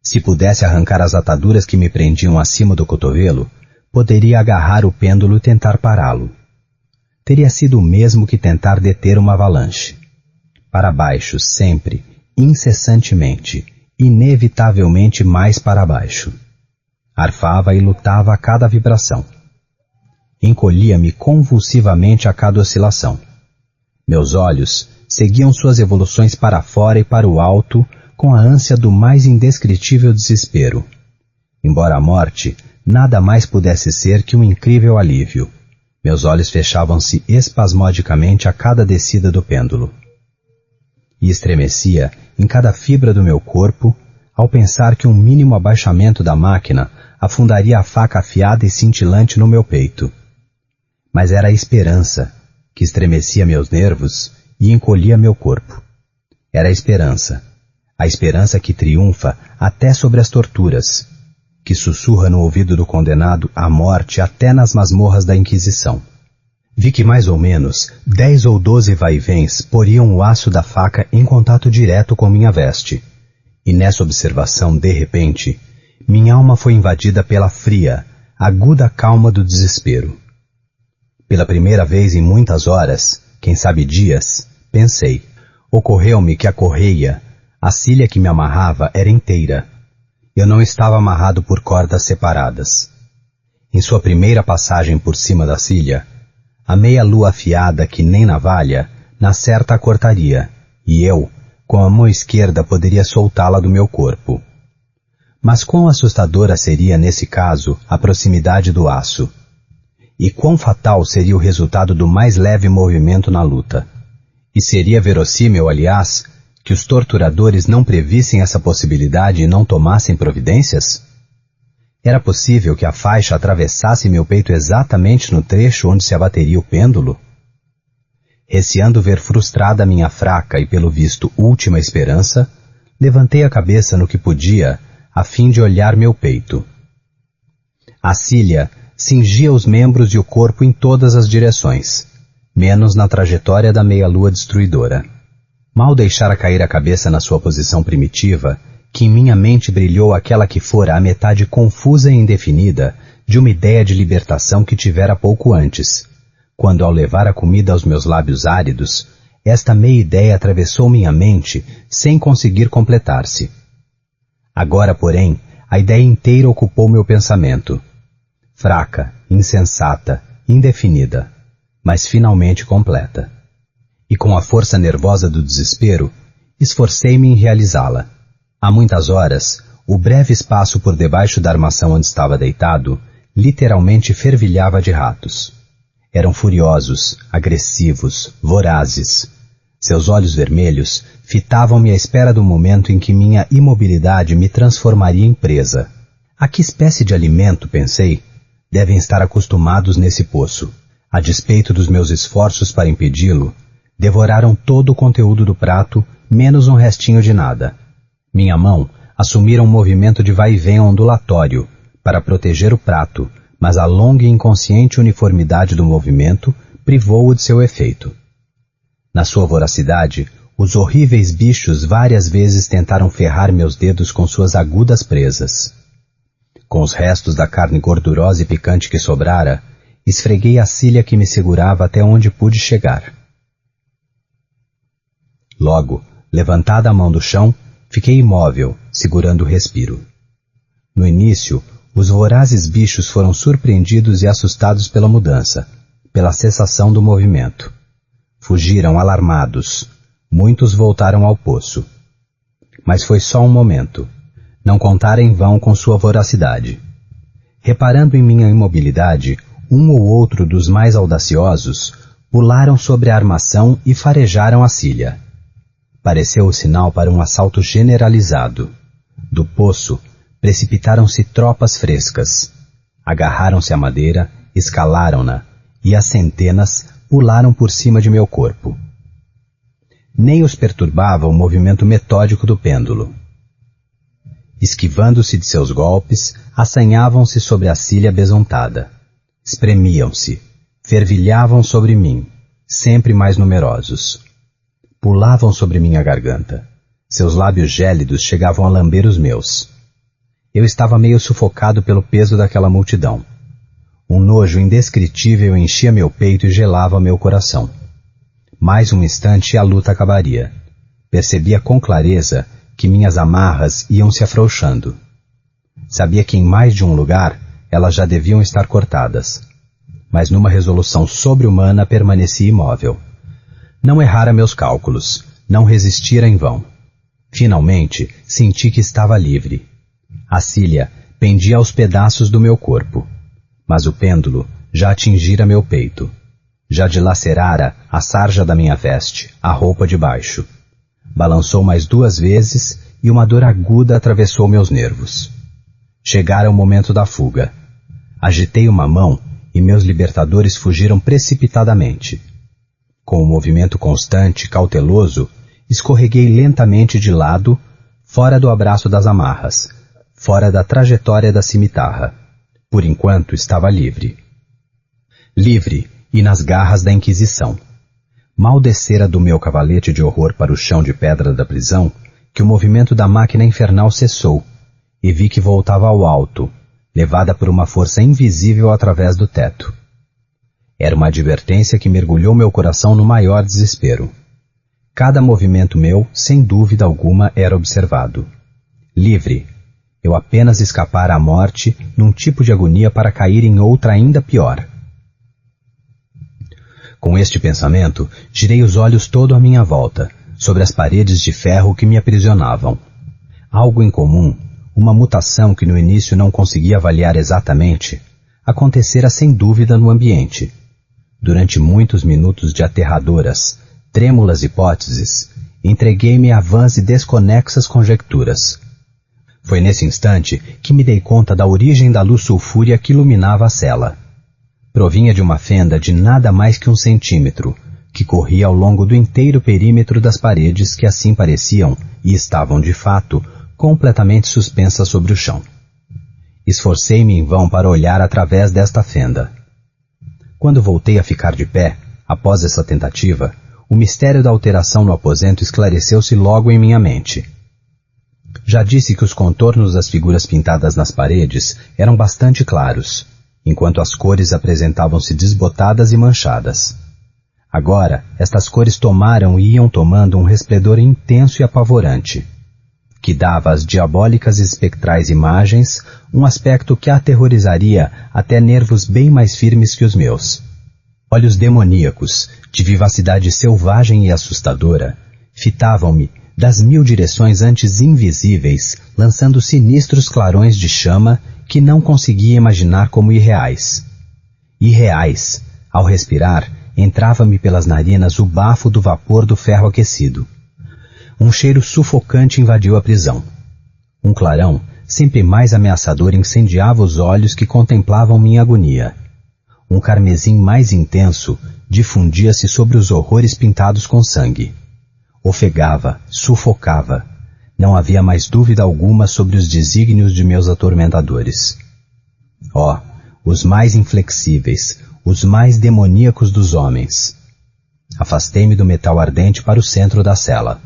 Se pudesse arrancar as ataduras que me prendiam acima do cotovelo, poderia agarrar o pêndulo e tentar pará-lo. Teria sido o mesmo que tentar deter uma avalanche. Para baixo, sempre, incessantemente, inevitavelmente mais para baixo. Arfava e lutava a cada vibração. Encolhia-me convulsivamente a cada oscilação. Meus olhos seguiam suas evoluções para fora e para o alto com a ânsia do mais indescritível desespero. Embora a morte nada mais pudesse ser que um incrível alívio, meus olhos fechavam-se espasmodicamente a cada descida do pêndulo. E estremecia em cada fibra do meu corpo ao pensar que um mínimo abaixamento da máquina afundaria a faca afiada e cintilante no meu peito. Mas era a esperança que estremecia meus nervos e encolhia meu corpo. Era a esperança que triunfa até sobre as torturas, que sussurra no ouvido do condenado a morte até nas masmorras da Inquisição. Vi que mais ou menos 10 ou 12 vai-vens poriam o aço da faca em contato direto com minha veste, e nessa observação, de repente, minha alma foi invadida pela fria, aguda calma do desespero. Pela primeira vez em muitas horas, quem sabe dias, pensei. Ocorreu-me que a correia, a cilha que me amarrava, era inteira. Eu não estava amarrado por cordas separadas. Em sua primeira passagem por cima da cilha, a meia-lua afiada que nem navalha, na certa a cortaria, e eu, com a mão esquerda, poderia soltá-la do meu corpo. Mas quão assustadora seria, nesse caso, a proximidade do aço? E quão fatal seria o resultado do mais leve movimento na luta? E seria verossímil, aliás, que os torturadores não previssem essa possibilidade e não tomassem providências? Era possível que a faixa atravessasse meu peito exatamente no trecho onde se abateria o pêndulo? Receando ver frustrada minha fraca e, pelo visto, última esperança, levantei a cabeça no que podia, a fim de olhar meu peito. A cilha cingia os membros e o corpo em todas as direções, menos na trajetória da meia-lua destruidora. Mal deixara cair a cabeça na sua posição primitiva, que em minha mente brilhou aquela que fora a metade confusa e indefinida de uma ideia de libertação que tivera pouco antes, quando, ao levar a comida aos meus lábios áridos, esta meia ideia atravessou minha mente sem conseguir completar-se. Agora, porém, a ideia inteira ocupou meu pensamento. Fraca, insensata, indefinida, mas finalmente completa. E com a força nervosa do desespero, esforcei-me em realizá-la. Há muitas horas, o breve espaço por debaixo da armação onde estava deitado, literalmente fervilhava de ratos. Eram furiosos, agressivos, vorazes. Seus olhos vermelhos fitavam-me à espera do momento em que minha imobilidade me transformaria em presa. A que espécie de alimento, pensei, devem estar acostumados nesse poço? A despeito dos meus esforços para impedi-lo, devoraram todo o conteúdo do prato, menos um restinho de nada. Minha mão assumira um movimento de vai e vem ondulatório para proteger o prato, mas a longa e inconsciente uniformidade do movimento privou-o de seu efeito. Na sua voracidade, os horríveis bichos várias vezes tentaram ferrar meus dedos com suas agudas presas. Com os restos da carne gordurosa e picante que sobrara, esfreguei a cilha que me segurava até onde pude chegar. Logo, levantada a mão do chão, Fiquei imóvel, segurando o respiro. No início, os vorazes bichos foram surpreendidos e assustados pela mudança, pela cessação do movimento. Fugiram alarmados. Muitos voltaram ao poço. Mas foi só um momento. Não contara em vão com sua voracidade. Reparando em minha imobilidade, um ou outro dos mais audaciosos pularam sobre a armação e farejaram a cilha. Pareceu o sinal para um assalto generalizado. Do poço, precipitaram-se tropas frescas. Agarraram-se à madeira, escalaram-na, e às centenas pularam por cima de meu corpo. Nem os perturbava o movimento metódico do pêndulo. Esquivando-se de seus golpes, assanhavam-se sobre a cilha besuntada. Espremiam-se, fervilhavam sobre mim, sempre mais numerosos. Pulavam sobre minha garganta. Seus lábios gélidos chegavam a lamber os meus. Eu estava meio sufocado pelo peso daquela multidão. Um nojo indescritível enchia meu peito e gelava meu coração. Mais um instante e a luta acabaria. Percebia com clareza que minhas amarras iam se afrouxando. Sabia que em mais de um lugar elas já deviam estar cortadas. Mas numa resolução sobre-humana permaneci imóvel. Não errara meus cálculos, não resistira em vão. Finalmente, senti que estava livre. A cilha pendia aos pedaços do meu corpo, mas o pêndulo já atingira meu peito. Já dilacerara a sarja da minha veste, a roupa de baixo. Balançou mais 2 vezes e uma dor aguda atravessou meus nervos. Chegara o momento da fuga. Agitei uma mão e meus libertadores fugiram precipitadamente. Com um movimento constante, cauteloso, escorreguei lentamente de lado, fora do abraço das amarras, fora da trajetória da cimitarra. Por enquanto estava livre. Livre e nas garras da Inquisição. Mal descera do meu cavalete de horror para o chão de pedra da prisão, que o movimento da máquina infernal cessou, e vi que voltava ao alto, levada por uma força invisível através do teto. Era uma advertência que mergulhou meu coração no maior desespero. Cada movimento meu, sem dúvida alguma, era observado. Livre. Eu apenas escapara à morte num tipo de agonia para cair em outra ainda pior. Com este pensamento, girei os olhos todo à minha volta, sobre as paredes de ferro que me aprisionavam. Algo incomum, uma mutação que no início não conseguia avaliar exatamente, acontecera sem dúvida no ambiente. Durante muitos minutos de aterradoras, trêmulas hipóteses, entreguei-me a vãs e desconexas conjecturas. Foi nesse instante que me dei conta da origem da luz sulfúrea que iluminava a cela. Provinha de uma fenda de nada mais que 1 centímetro, que corria ao longo do inteiro perímetro das paredes que assim pareciam, e estavam de fato, completamente suspensas sobre o chão. Esforcei-me em vão para olhar através desta fenda. Quando voltei a ficar de pé, após essa tentativa, o mistério da alteração no aposento esclareceu-se logo em minha mente. Já disse que os contornos das figuras pintadas nas paredes eram bastante claros, enquanto as cores apresentavam-se desbotadas e manchadas. Agora, estas cores tomaram e iam tomando um resplendor intenso e apavorante, que dava às diabólicas e espectrais imagens um aspecto que aterrorizaria até nervos bem mais firmes que os meus. Olhos demoníacos, de vivacidade selvagem e assustadora, fitavam-me das 1000 direções antes invisíveis, lançando sinistros clarões de chama que não conseguia imaginar como irreais. Irreais, ao respirar, entrava-me pelas narinas o bafo do vapor do ferro aquecido. Um cheiro sufocante invadiu a prisão. Um clarão, sempre mais ameaçador, incendiava os olhos que contemplavam minha agonia. Um carmesim mais intenso difundia-se sobre os horrores pintados com sangue. Ofegava, sufocava. Não havia mais dúvida alguma sobre os desígnios de meus atormentadores. Oh, os mais inflexíveis, os mais demoníacos dos homens. Afastei-me do metal ardente para o centro da cela.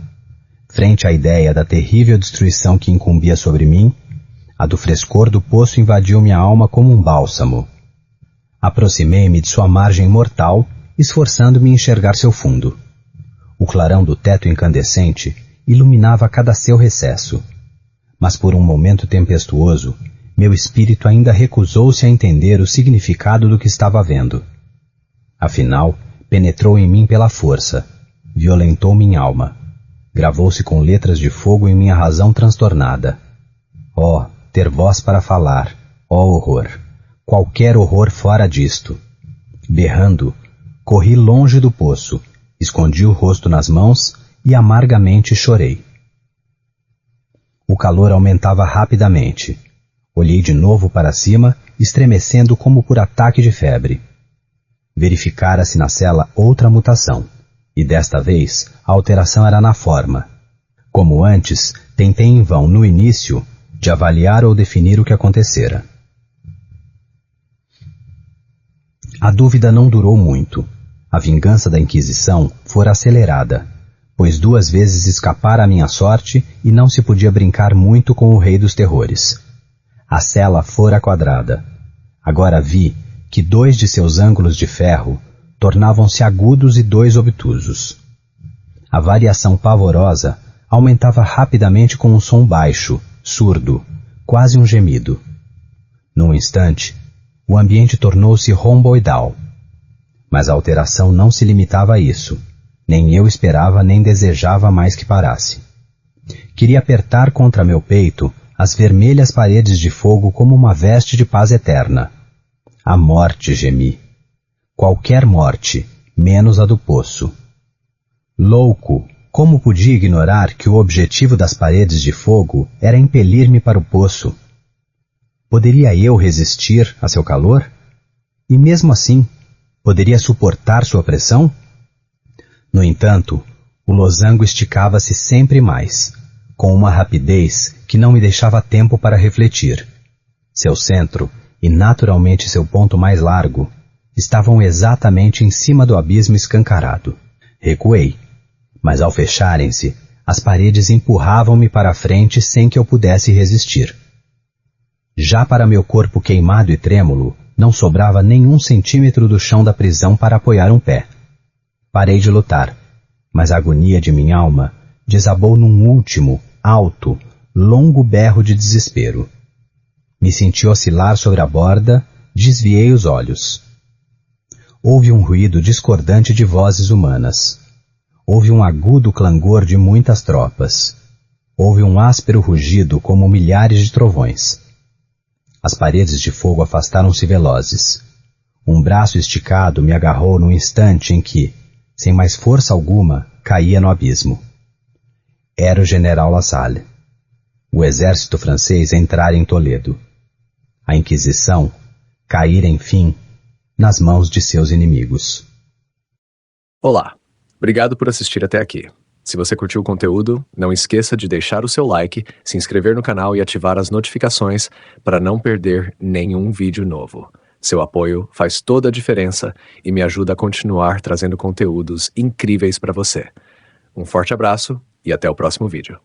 Frente à ideia da terrível destruição que incumbia sobre mim, a do frescor do poço invadiu minha alma como um bálsamo. Aproximei-me de sua margem mortal, esforçando-me em enxergar seu fundo. O clarão do teto incandescente iluminava cada seu recesso. Mas por um momento tempestuoso, meu espírito ainda recusou-se a entender o significado do que estava vendo. Afinal, penetrou em mim pela força, violentou minha alma, gravou-se com letras de fogo em minha razão transtornada. Oh, ter voz para falar, oh horror, qualquer horror fora disto. Berrando, corri longe do poço, escondi o rosto nas mãos e amargamente chorei. O calor aumentava rapidamente. Olhei de novo para cima, estremecendo como por ataque de febre. Verificara-se na cela outra mutação, e desta vez a alteração era na forma. Como antes, tentei em vão, no início, de avaliar ou definir o que acontecera. A dúvida não durou muito. A vingança da Inquisição fora acelerada, pois 2 vezes escapara à minha sorte e não se podia brincar muito com o rei dos terrores. A cela fora quadrada. Agora vi que 2 de seus ângulos de ferro tornavam-se agudos e 2 obtusos. A variação pavorosa aumentava rapidamente com um som baixo, surdo, quase um gemido. Num instante, o ambiente tornou-se romboidal. Mas a alteração não se limitava a isso. Nem eu esperava nem desejava mais que parasse. Queria apertar contra meu peito as vermelhas paredes de fogo como uma veste de paz eterna. A morte, gemi. Qualquer morte, menos a do poço. Louco, como podia ignorar que o objetivo das paredes de fogo era impelir-me para o poço? Poderia eu resistir a seu calor? E mesmo assim, poderia suportar sua pressão? No entanto, o losango esticava-se sempre mais, com uma rapidez que não me deixava tempo para refletir. Seu centro, e naturalmente seu ponto mais largo, estavam exatamente em cima do abismo escancarado. Recuei, mas ao fecharem-se, as paredes empurravam-me para a frente sem que eu pudesse resistir. Já para meu corpo queimado e trêmulo, não sobrava nenhum centímetro do chão da prisão para apoiar um pé. Parei de lutar, mas a agonia de minha alma desabou num último, alto, longo berro de desespero. Me senti oscilar sobre a borda, desviei os olhos. Houve um ruído discordante de vozes humanas. Houve um agudo clangor de muitas tropas. Houve um áspero rugido como milhares de trovões. As paredes de fogo afastaram-se velozes. Um braço esticado me agarrou no instante em que, sem mais força alguma, caía no abismo. Era o general Lassalle. O exército francês entrara em Toledo. A Inquisição caíra, enfim, nas mãos de seus inimigos. Olá, obrigado por assistir até aqui. Se você curtiu o conteúdo, não esqueça de deixar o seu like, se inscrever no canal e ativar as notificações para não perder nenhum vídeo novo. Seu apoio faz toda a diferença e me ajuda a continuar trazendo conteúdos incríveis para você. Um forte abraço e até o próximo vídeo.